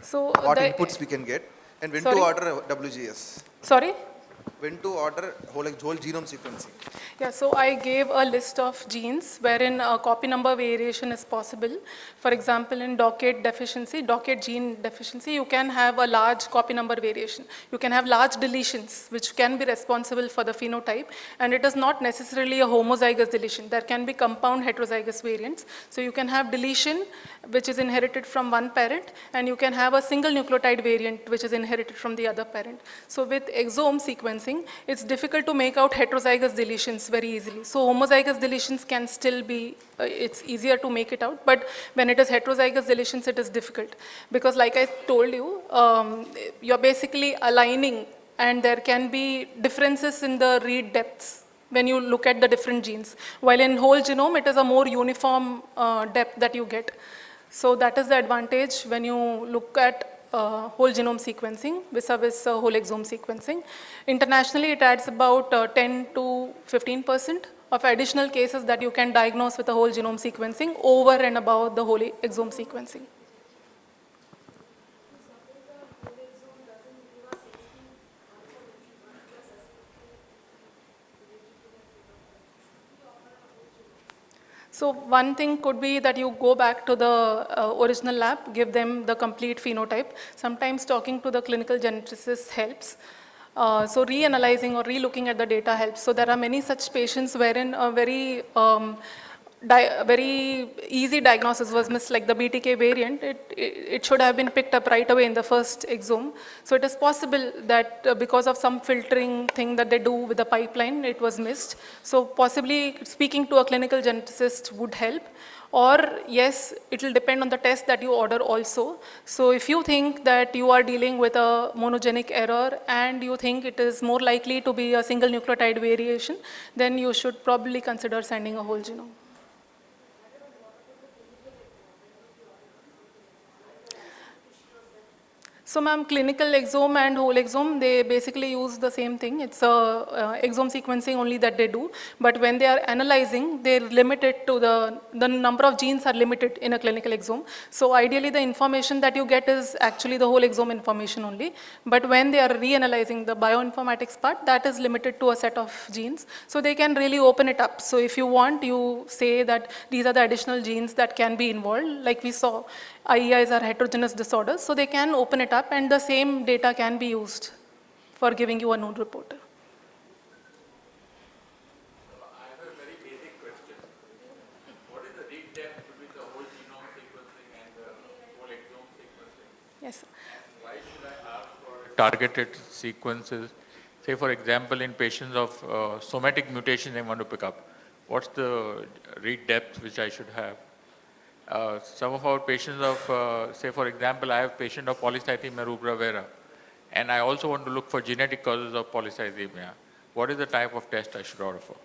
So what inputs we can get, and when to order WGS. Sorry? When to order whole genome sequencing. Yeah, so I gave a list of genes wherein a copy number variation is possible. For example, in docket gene deficiency, you can have a large copy number variation. You can have large deletions, which can be responsible for the phenotype, and it is not necessarily a homozygous deletion. There can be compound heterozygous variants. So you can have deletion, which is inherited from one parent, and you can have a single nucleotide variant, which is inherited from the other parent. So with exome sequencing, it's difficult to make out heterozygous deletions very easily. So homozygous deletions can still be, it's easier to make it out, but when it is heterozygous deletions, it is difficult. Because like I told you, you're basically aligning, and there can be differences in the read depths when you look at the different genes. While in whole genome, it is a more uniform depth that you get. So that is the advantage when you look at whole genome sequencing vis-a-vis whole exome sequencing. Internationally, it adds about 10 to 15% of additional cases that you can diagnose with a whole genome sequencing over and above the whole exome sequencing. So one thing could be that you go back to the original lab, give them the complete phenotype. Sometimes talking to the clinical geneticist helps. So reanalyzing or relooking at the data helps. So there are many such patients wherein a very easy diagnosis was missed, like the BTK variant. It should have been picked up right away in the first exome. So it is possible that because of some filtering thing that they do with the pipeline, it was missed. So possibly speaking to a clinical geneticist would help. Or yes, it will depend on the test that you order also. So if you think that you are dealing with a monogenic error and you think it is more likely to be a single nucleotide variation, then you should probably consider sending a whole genome. So ma'am, clinical exome and whole exome, they basically use the same thing. It's exome sequencing only that they do. But when they are analyzing, they're limited to the number of genes are limited in a clinical exome. So ideally, the information that you get is actually the whole exome information only. But when they are reanalyzing the bioinformatics part, that is limited to a set of genes. So they can really open it up. So if you want, you say that these are the additional genes that can be involved. Like we saw, IEIs are heterogeneous disorders, so they can open it up and the same data can be used for giving you a known report. I have a very basic question. What is the read depth between the whole genome sequencing and the whole exome sequencing? Yes, sir. And why should I ask for targeted sequences say for example, in patients of somatic mutations I want to pick up, what's the read depth which I should have? Some of our patients of, say for example, I have patient of polycythemia rubra vera, and I also want to look for genetic causes of polycythemia. What is the type of test I should order for?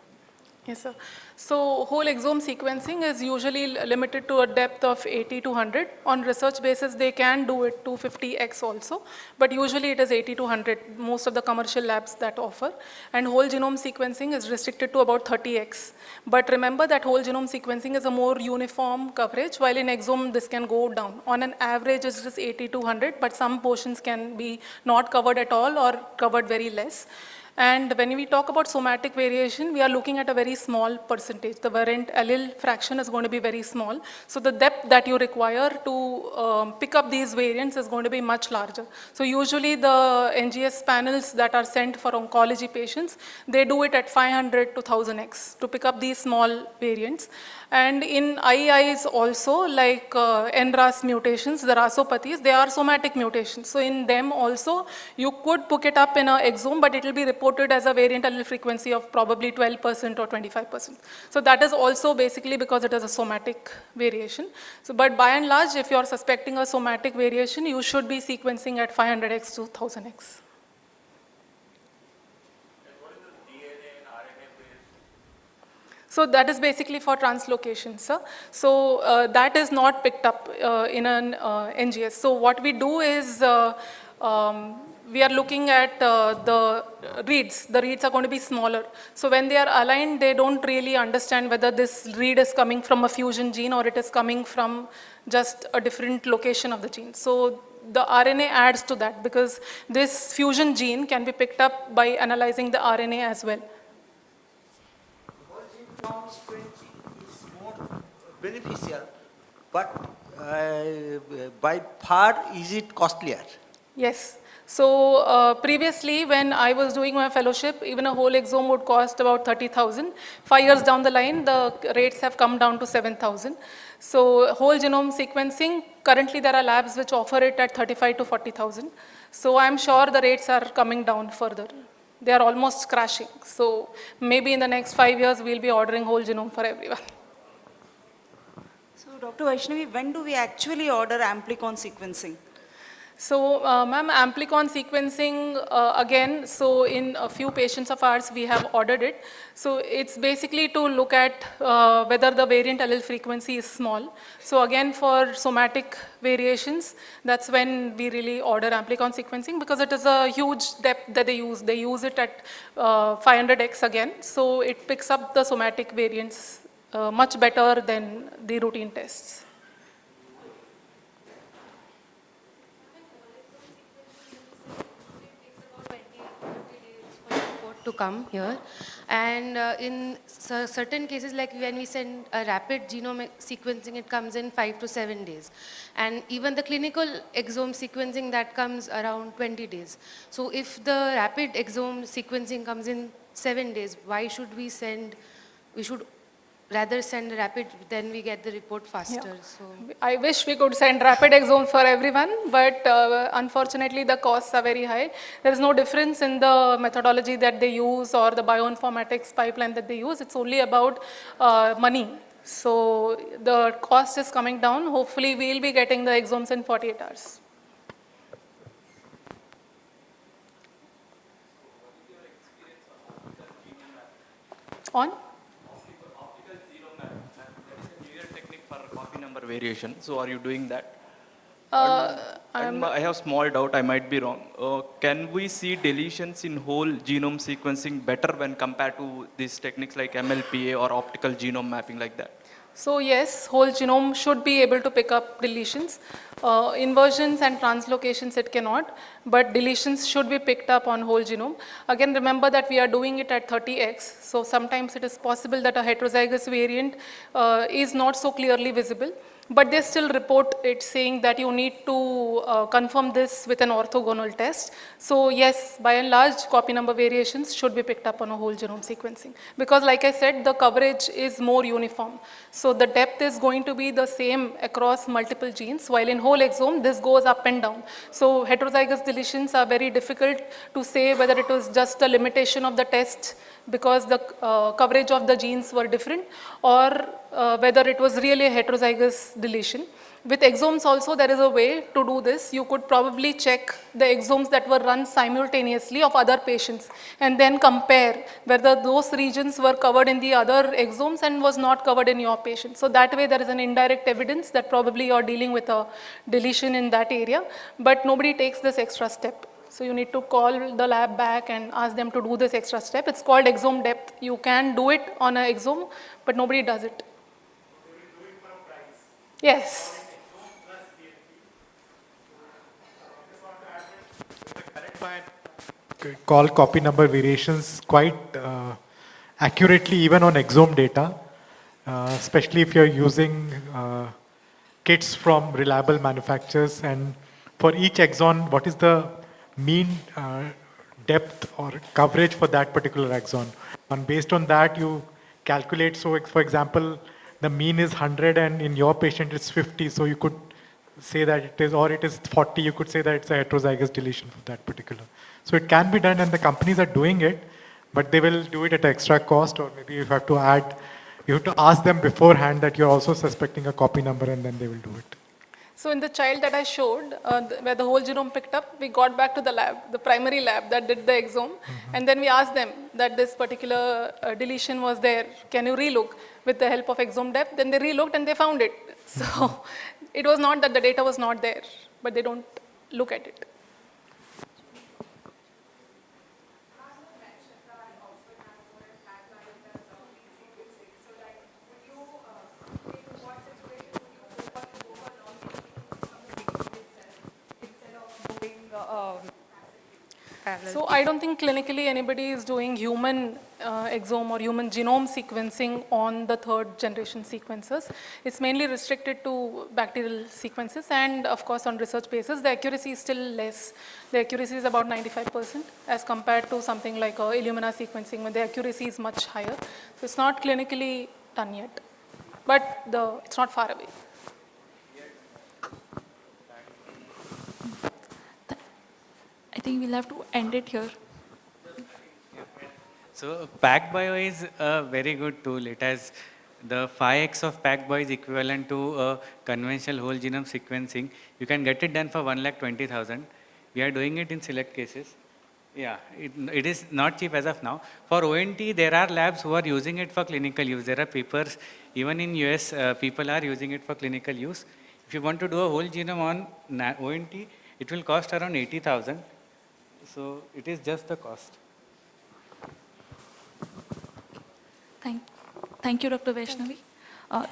Yes, sir. So whole exome sequencing is usually limited to a depth of 80 to 100. On research basis, they can do it to 50x also, but usually it is 80 to 100, most of the commercial labs that offer. And whole genome sequencing is restricted to about 30x. But remember that whole genome sequencing is a more uniform coverage, while in exome this can go down. On an average, it's just 80 to 100, but some portions can be not covered at all or covered very less. And when we talk about somatic variation, we are looking at a very small percentage. The variant allele fraction is going to be very small. So the depth that you require to pick up these variants is going to be much larger. So usually the NGS panels that are sent for oncology patients, they do it at 500 to 1000x to pick up these small variants. And in IIs also, like NRAS mutations, the rasopathies, they are somatic mutations. So in them also, you could pick it up in an exome, but it will be reported as a variant allele frequency of probably 12% or 25%. So that is also basically because it is a somatic variation. So, but by and large, if you are suspecting a somatic variation, you should be sequencing at 500x to 1000x. So that is basically for translocation, sir. So that is not picked up in an NGS. So what we do is we are looking at the reads. The reads are going to be smaller. So when they are aligned, they don't really understand whether this read is coming from a fusion gene or it is coming from just a different location of the gene. So the RNA adds to that because this fusion gene can be picked up by analyzing the RNA as well. Norms 20 is more beneficial, but by far is it costlier? Yes. So previously when I was doing my fellowship, even a whole exome would cost about 30,000. 5 years down the line, the rates have come down to 7,000. So whole genome sequencing, currently there are labs which offer it at 35 to 40,000. So I'm sure the rates are coming down further. They are almost crashing. So maybe in the next 5 years, we'll be ordering whole genome for everyone. So Dr. Vaishnavi, when do we actually order amplicon sequencing? So, ma'am, amplicon sequencing, again, so in a few patients of ours, we have ordered it. So it's basically to look at whether the variant allele frequency is small. So again, for somatic variations, that's when we really order amplicon sequencing because it is a huge depth that they use. They use it at 500x again. So it picks up the somatic variants much better than the routine tests. To come here, and in certain cases, like when we send a rapid genome sequencing, it comes in 5 to 7 days, and even the clinical exome sequencing, that comes around 20 days. So if the rapid exome sequencing comes in 7 days, why should we send, we should rather send rapid, then we get the report faster. Yeah. So I wish we could send rapid exome for everyone, but unfortunately the costs are very high. There is no difference in the methodology that they use or the bioinformatics pipeline that they use. It's only about money. So the cost is coming down. Hopefully we'll be getting the exomes in 48 hours. On? Variation. So are you doing that? I have small doubt, I might be wrong. Can we see deletions in whole genome sequencing better when compared to these techniques like MLPA or optical genome mapping like that? So yes, whole genome should be able to pick up deletions. Inversions and translocations it cannot, but deletions should be picked up on whole genome. Again, remember that we are doing it at 30x, so sometimes it is possible that a heterozygous variant is not so clearly visible. But they still report it saying that you need to confirm this with an orthogonal test. So yes, by and large, copy number variations should be picked up on a whole genome sequencing. Because like I said, the coverage is more uniform. So the depth is going to be the same across multiple genes, while in whole exome, this goes up and down. So heterozygous deletions are very difficult to say whether it was just a limitation of the test because the coverage of the genes were different, or whether it was really a heterozygous deletion. With exomes also, there is a way to do this. You could probably check the exomes that were run simultaneously of other patients and then compare whether those regions were covered in the other exomes and was not covered in your patient. So that way there is an indirect evidence that probably you're dealing with a deletion in that area, but nobody takes this extra step. So you need to call the lab back and ask them to do this extra step. It's called exome depth. You can do it on an exome, but nobody does it. Yes. Call copy number variations quite accurately even on exome data, especially if you're using kits from reliable manufacturers, and for each exon, what is the mean depth or coverage for that particular exon. And based on that, you calculate, so for example, the mean is 100 and in your patient it's 50, so you could say that it is, or it is 40, you could say that it's a heterozygous deletion for that particular. So it can be done and the companies are doing it, but they will do it at extra cost, or maybe you have to add, you have to ask them beforehand that you're also suspecting a copy number and then they will do it. So in the child that I showed, where the whole genome picked up, we got back to the lab, the primary lab that did the exome, and then we asked them that this particular deletion was there. Can you relook with the help of exome depth? Then they relooked and they found it. So it was not that the data was not there, but they don't look at it. So I don't think clinically anybody is doing human exome or human genome sequencing on the third generation sequencers. It's mainly restricted to bacterial sequences, and of course on research basis the accuracy is still less. The accuracy is about 95% as compared to something like Illumina sequencing when the accuracy is much higher. So it's not clinically done yet, but it's not far away. I think we'll have to end it here. So PacBio is a very good tool. It has the 5x of PacBio is equivalent to a conventional whole genome sequencing. You can get it done for 1,20,000. We are doing it in select cases. Yeah, it is not cheap as of now. For ONT, there are labs who are using it for clinical use. There are papers, even in US, people are using it for clinical use. If you want to do a whole genome on ONT, it will cost around 80,000. So it is just the cost. Thank you, Dr. Vaishnavi.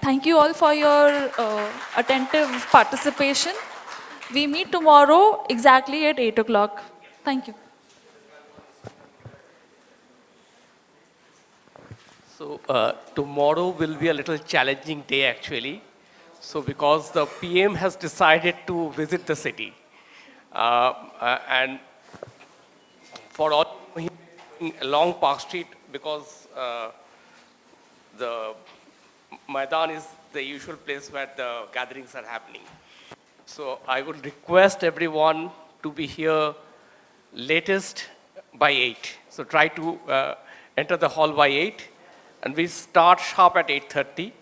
Thank you all for your attentive participation. We meet tomorrow exactly at 8 o'clock. Thank you. So tomorrow will be a little challenging day actually. So because the PM has decided to visit the city. And for all along Park Street, because the Maidan is the usual place where the gatherings are happening. So I would request everyone to be here latest by 8. So try to enter the hall by 8, and we start sharp at 8:30.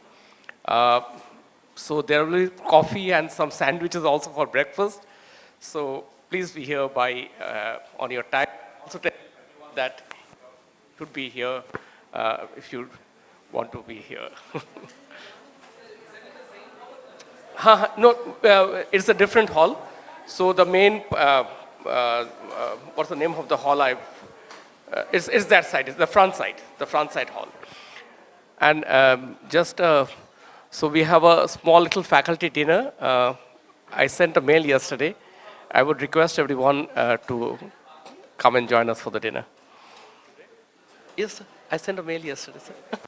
So there will be coffee and some sandwiches also for breakfast. So please be here by on your time. Also tell everyone that you should be here if you want to be here. No, it's a different hall. So the main, what's the name of the hall? It's that side, it's the front side hall. And so we have a small little faculty dinner. I sent a mail yesterday. I would request everyone to come and join us for the dinner. Yes, I sent a mail yesterday, sir.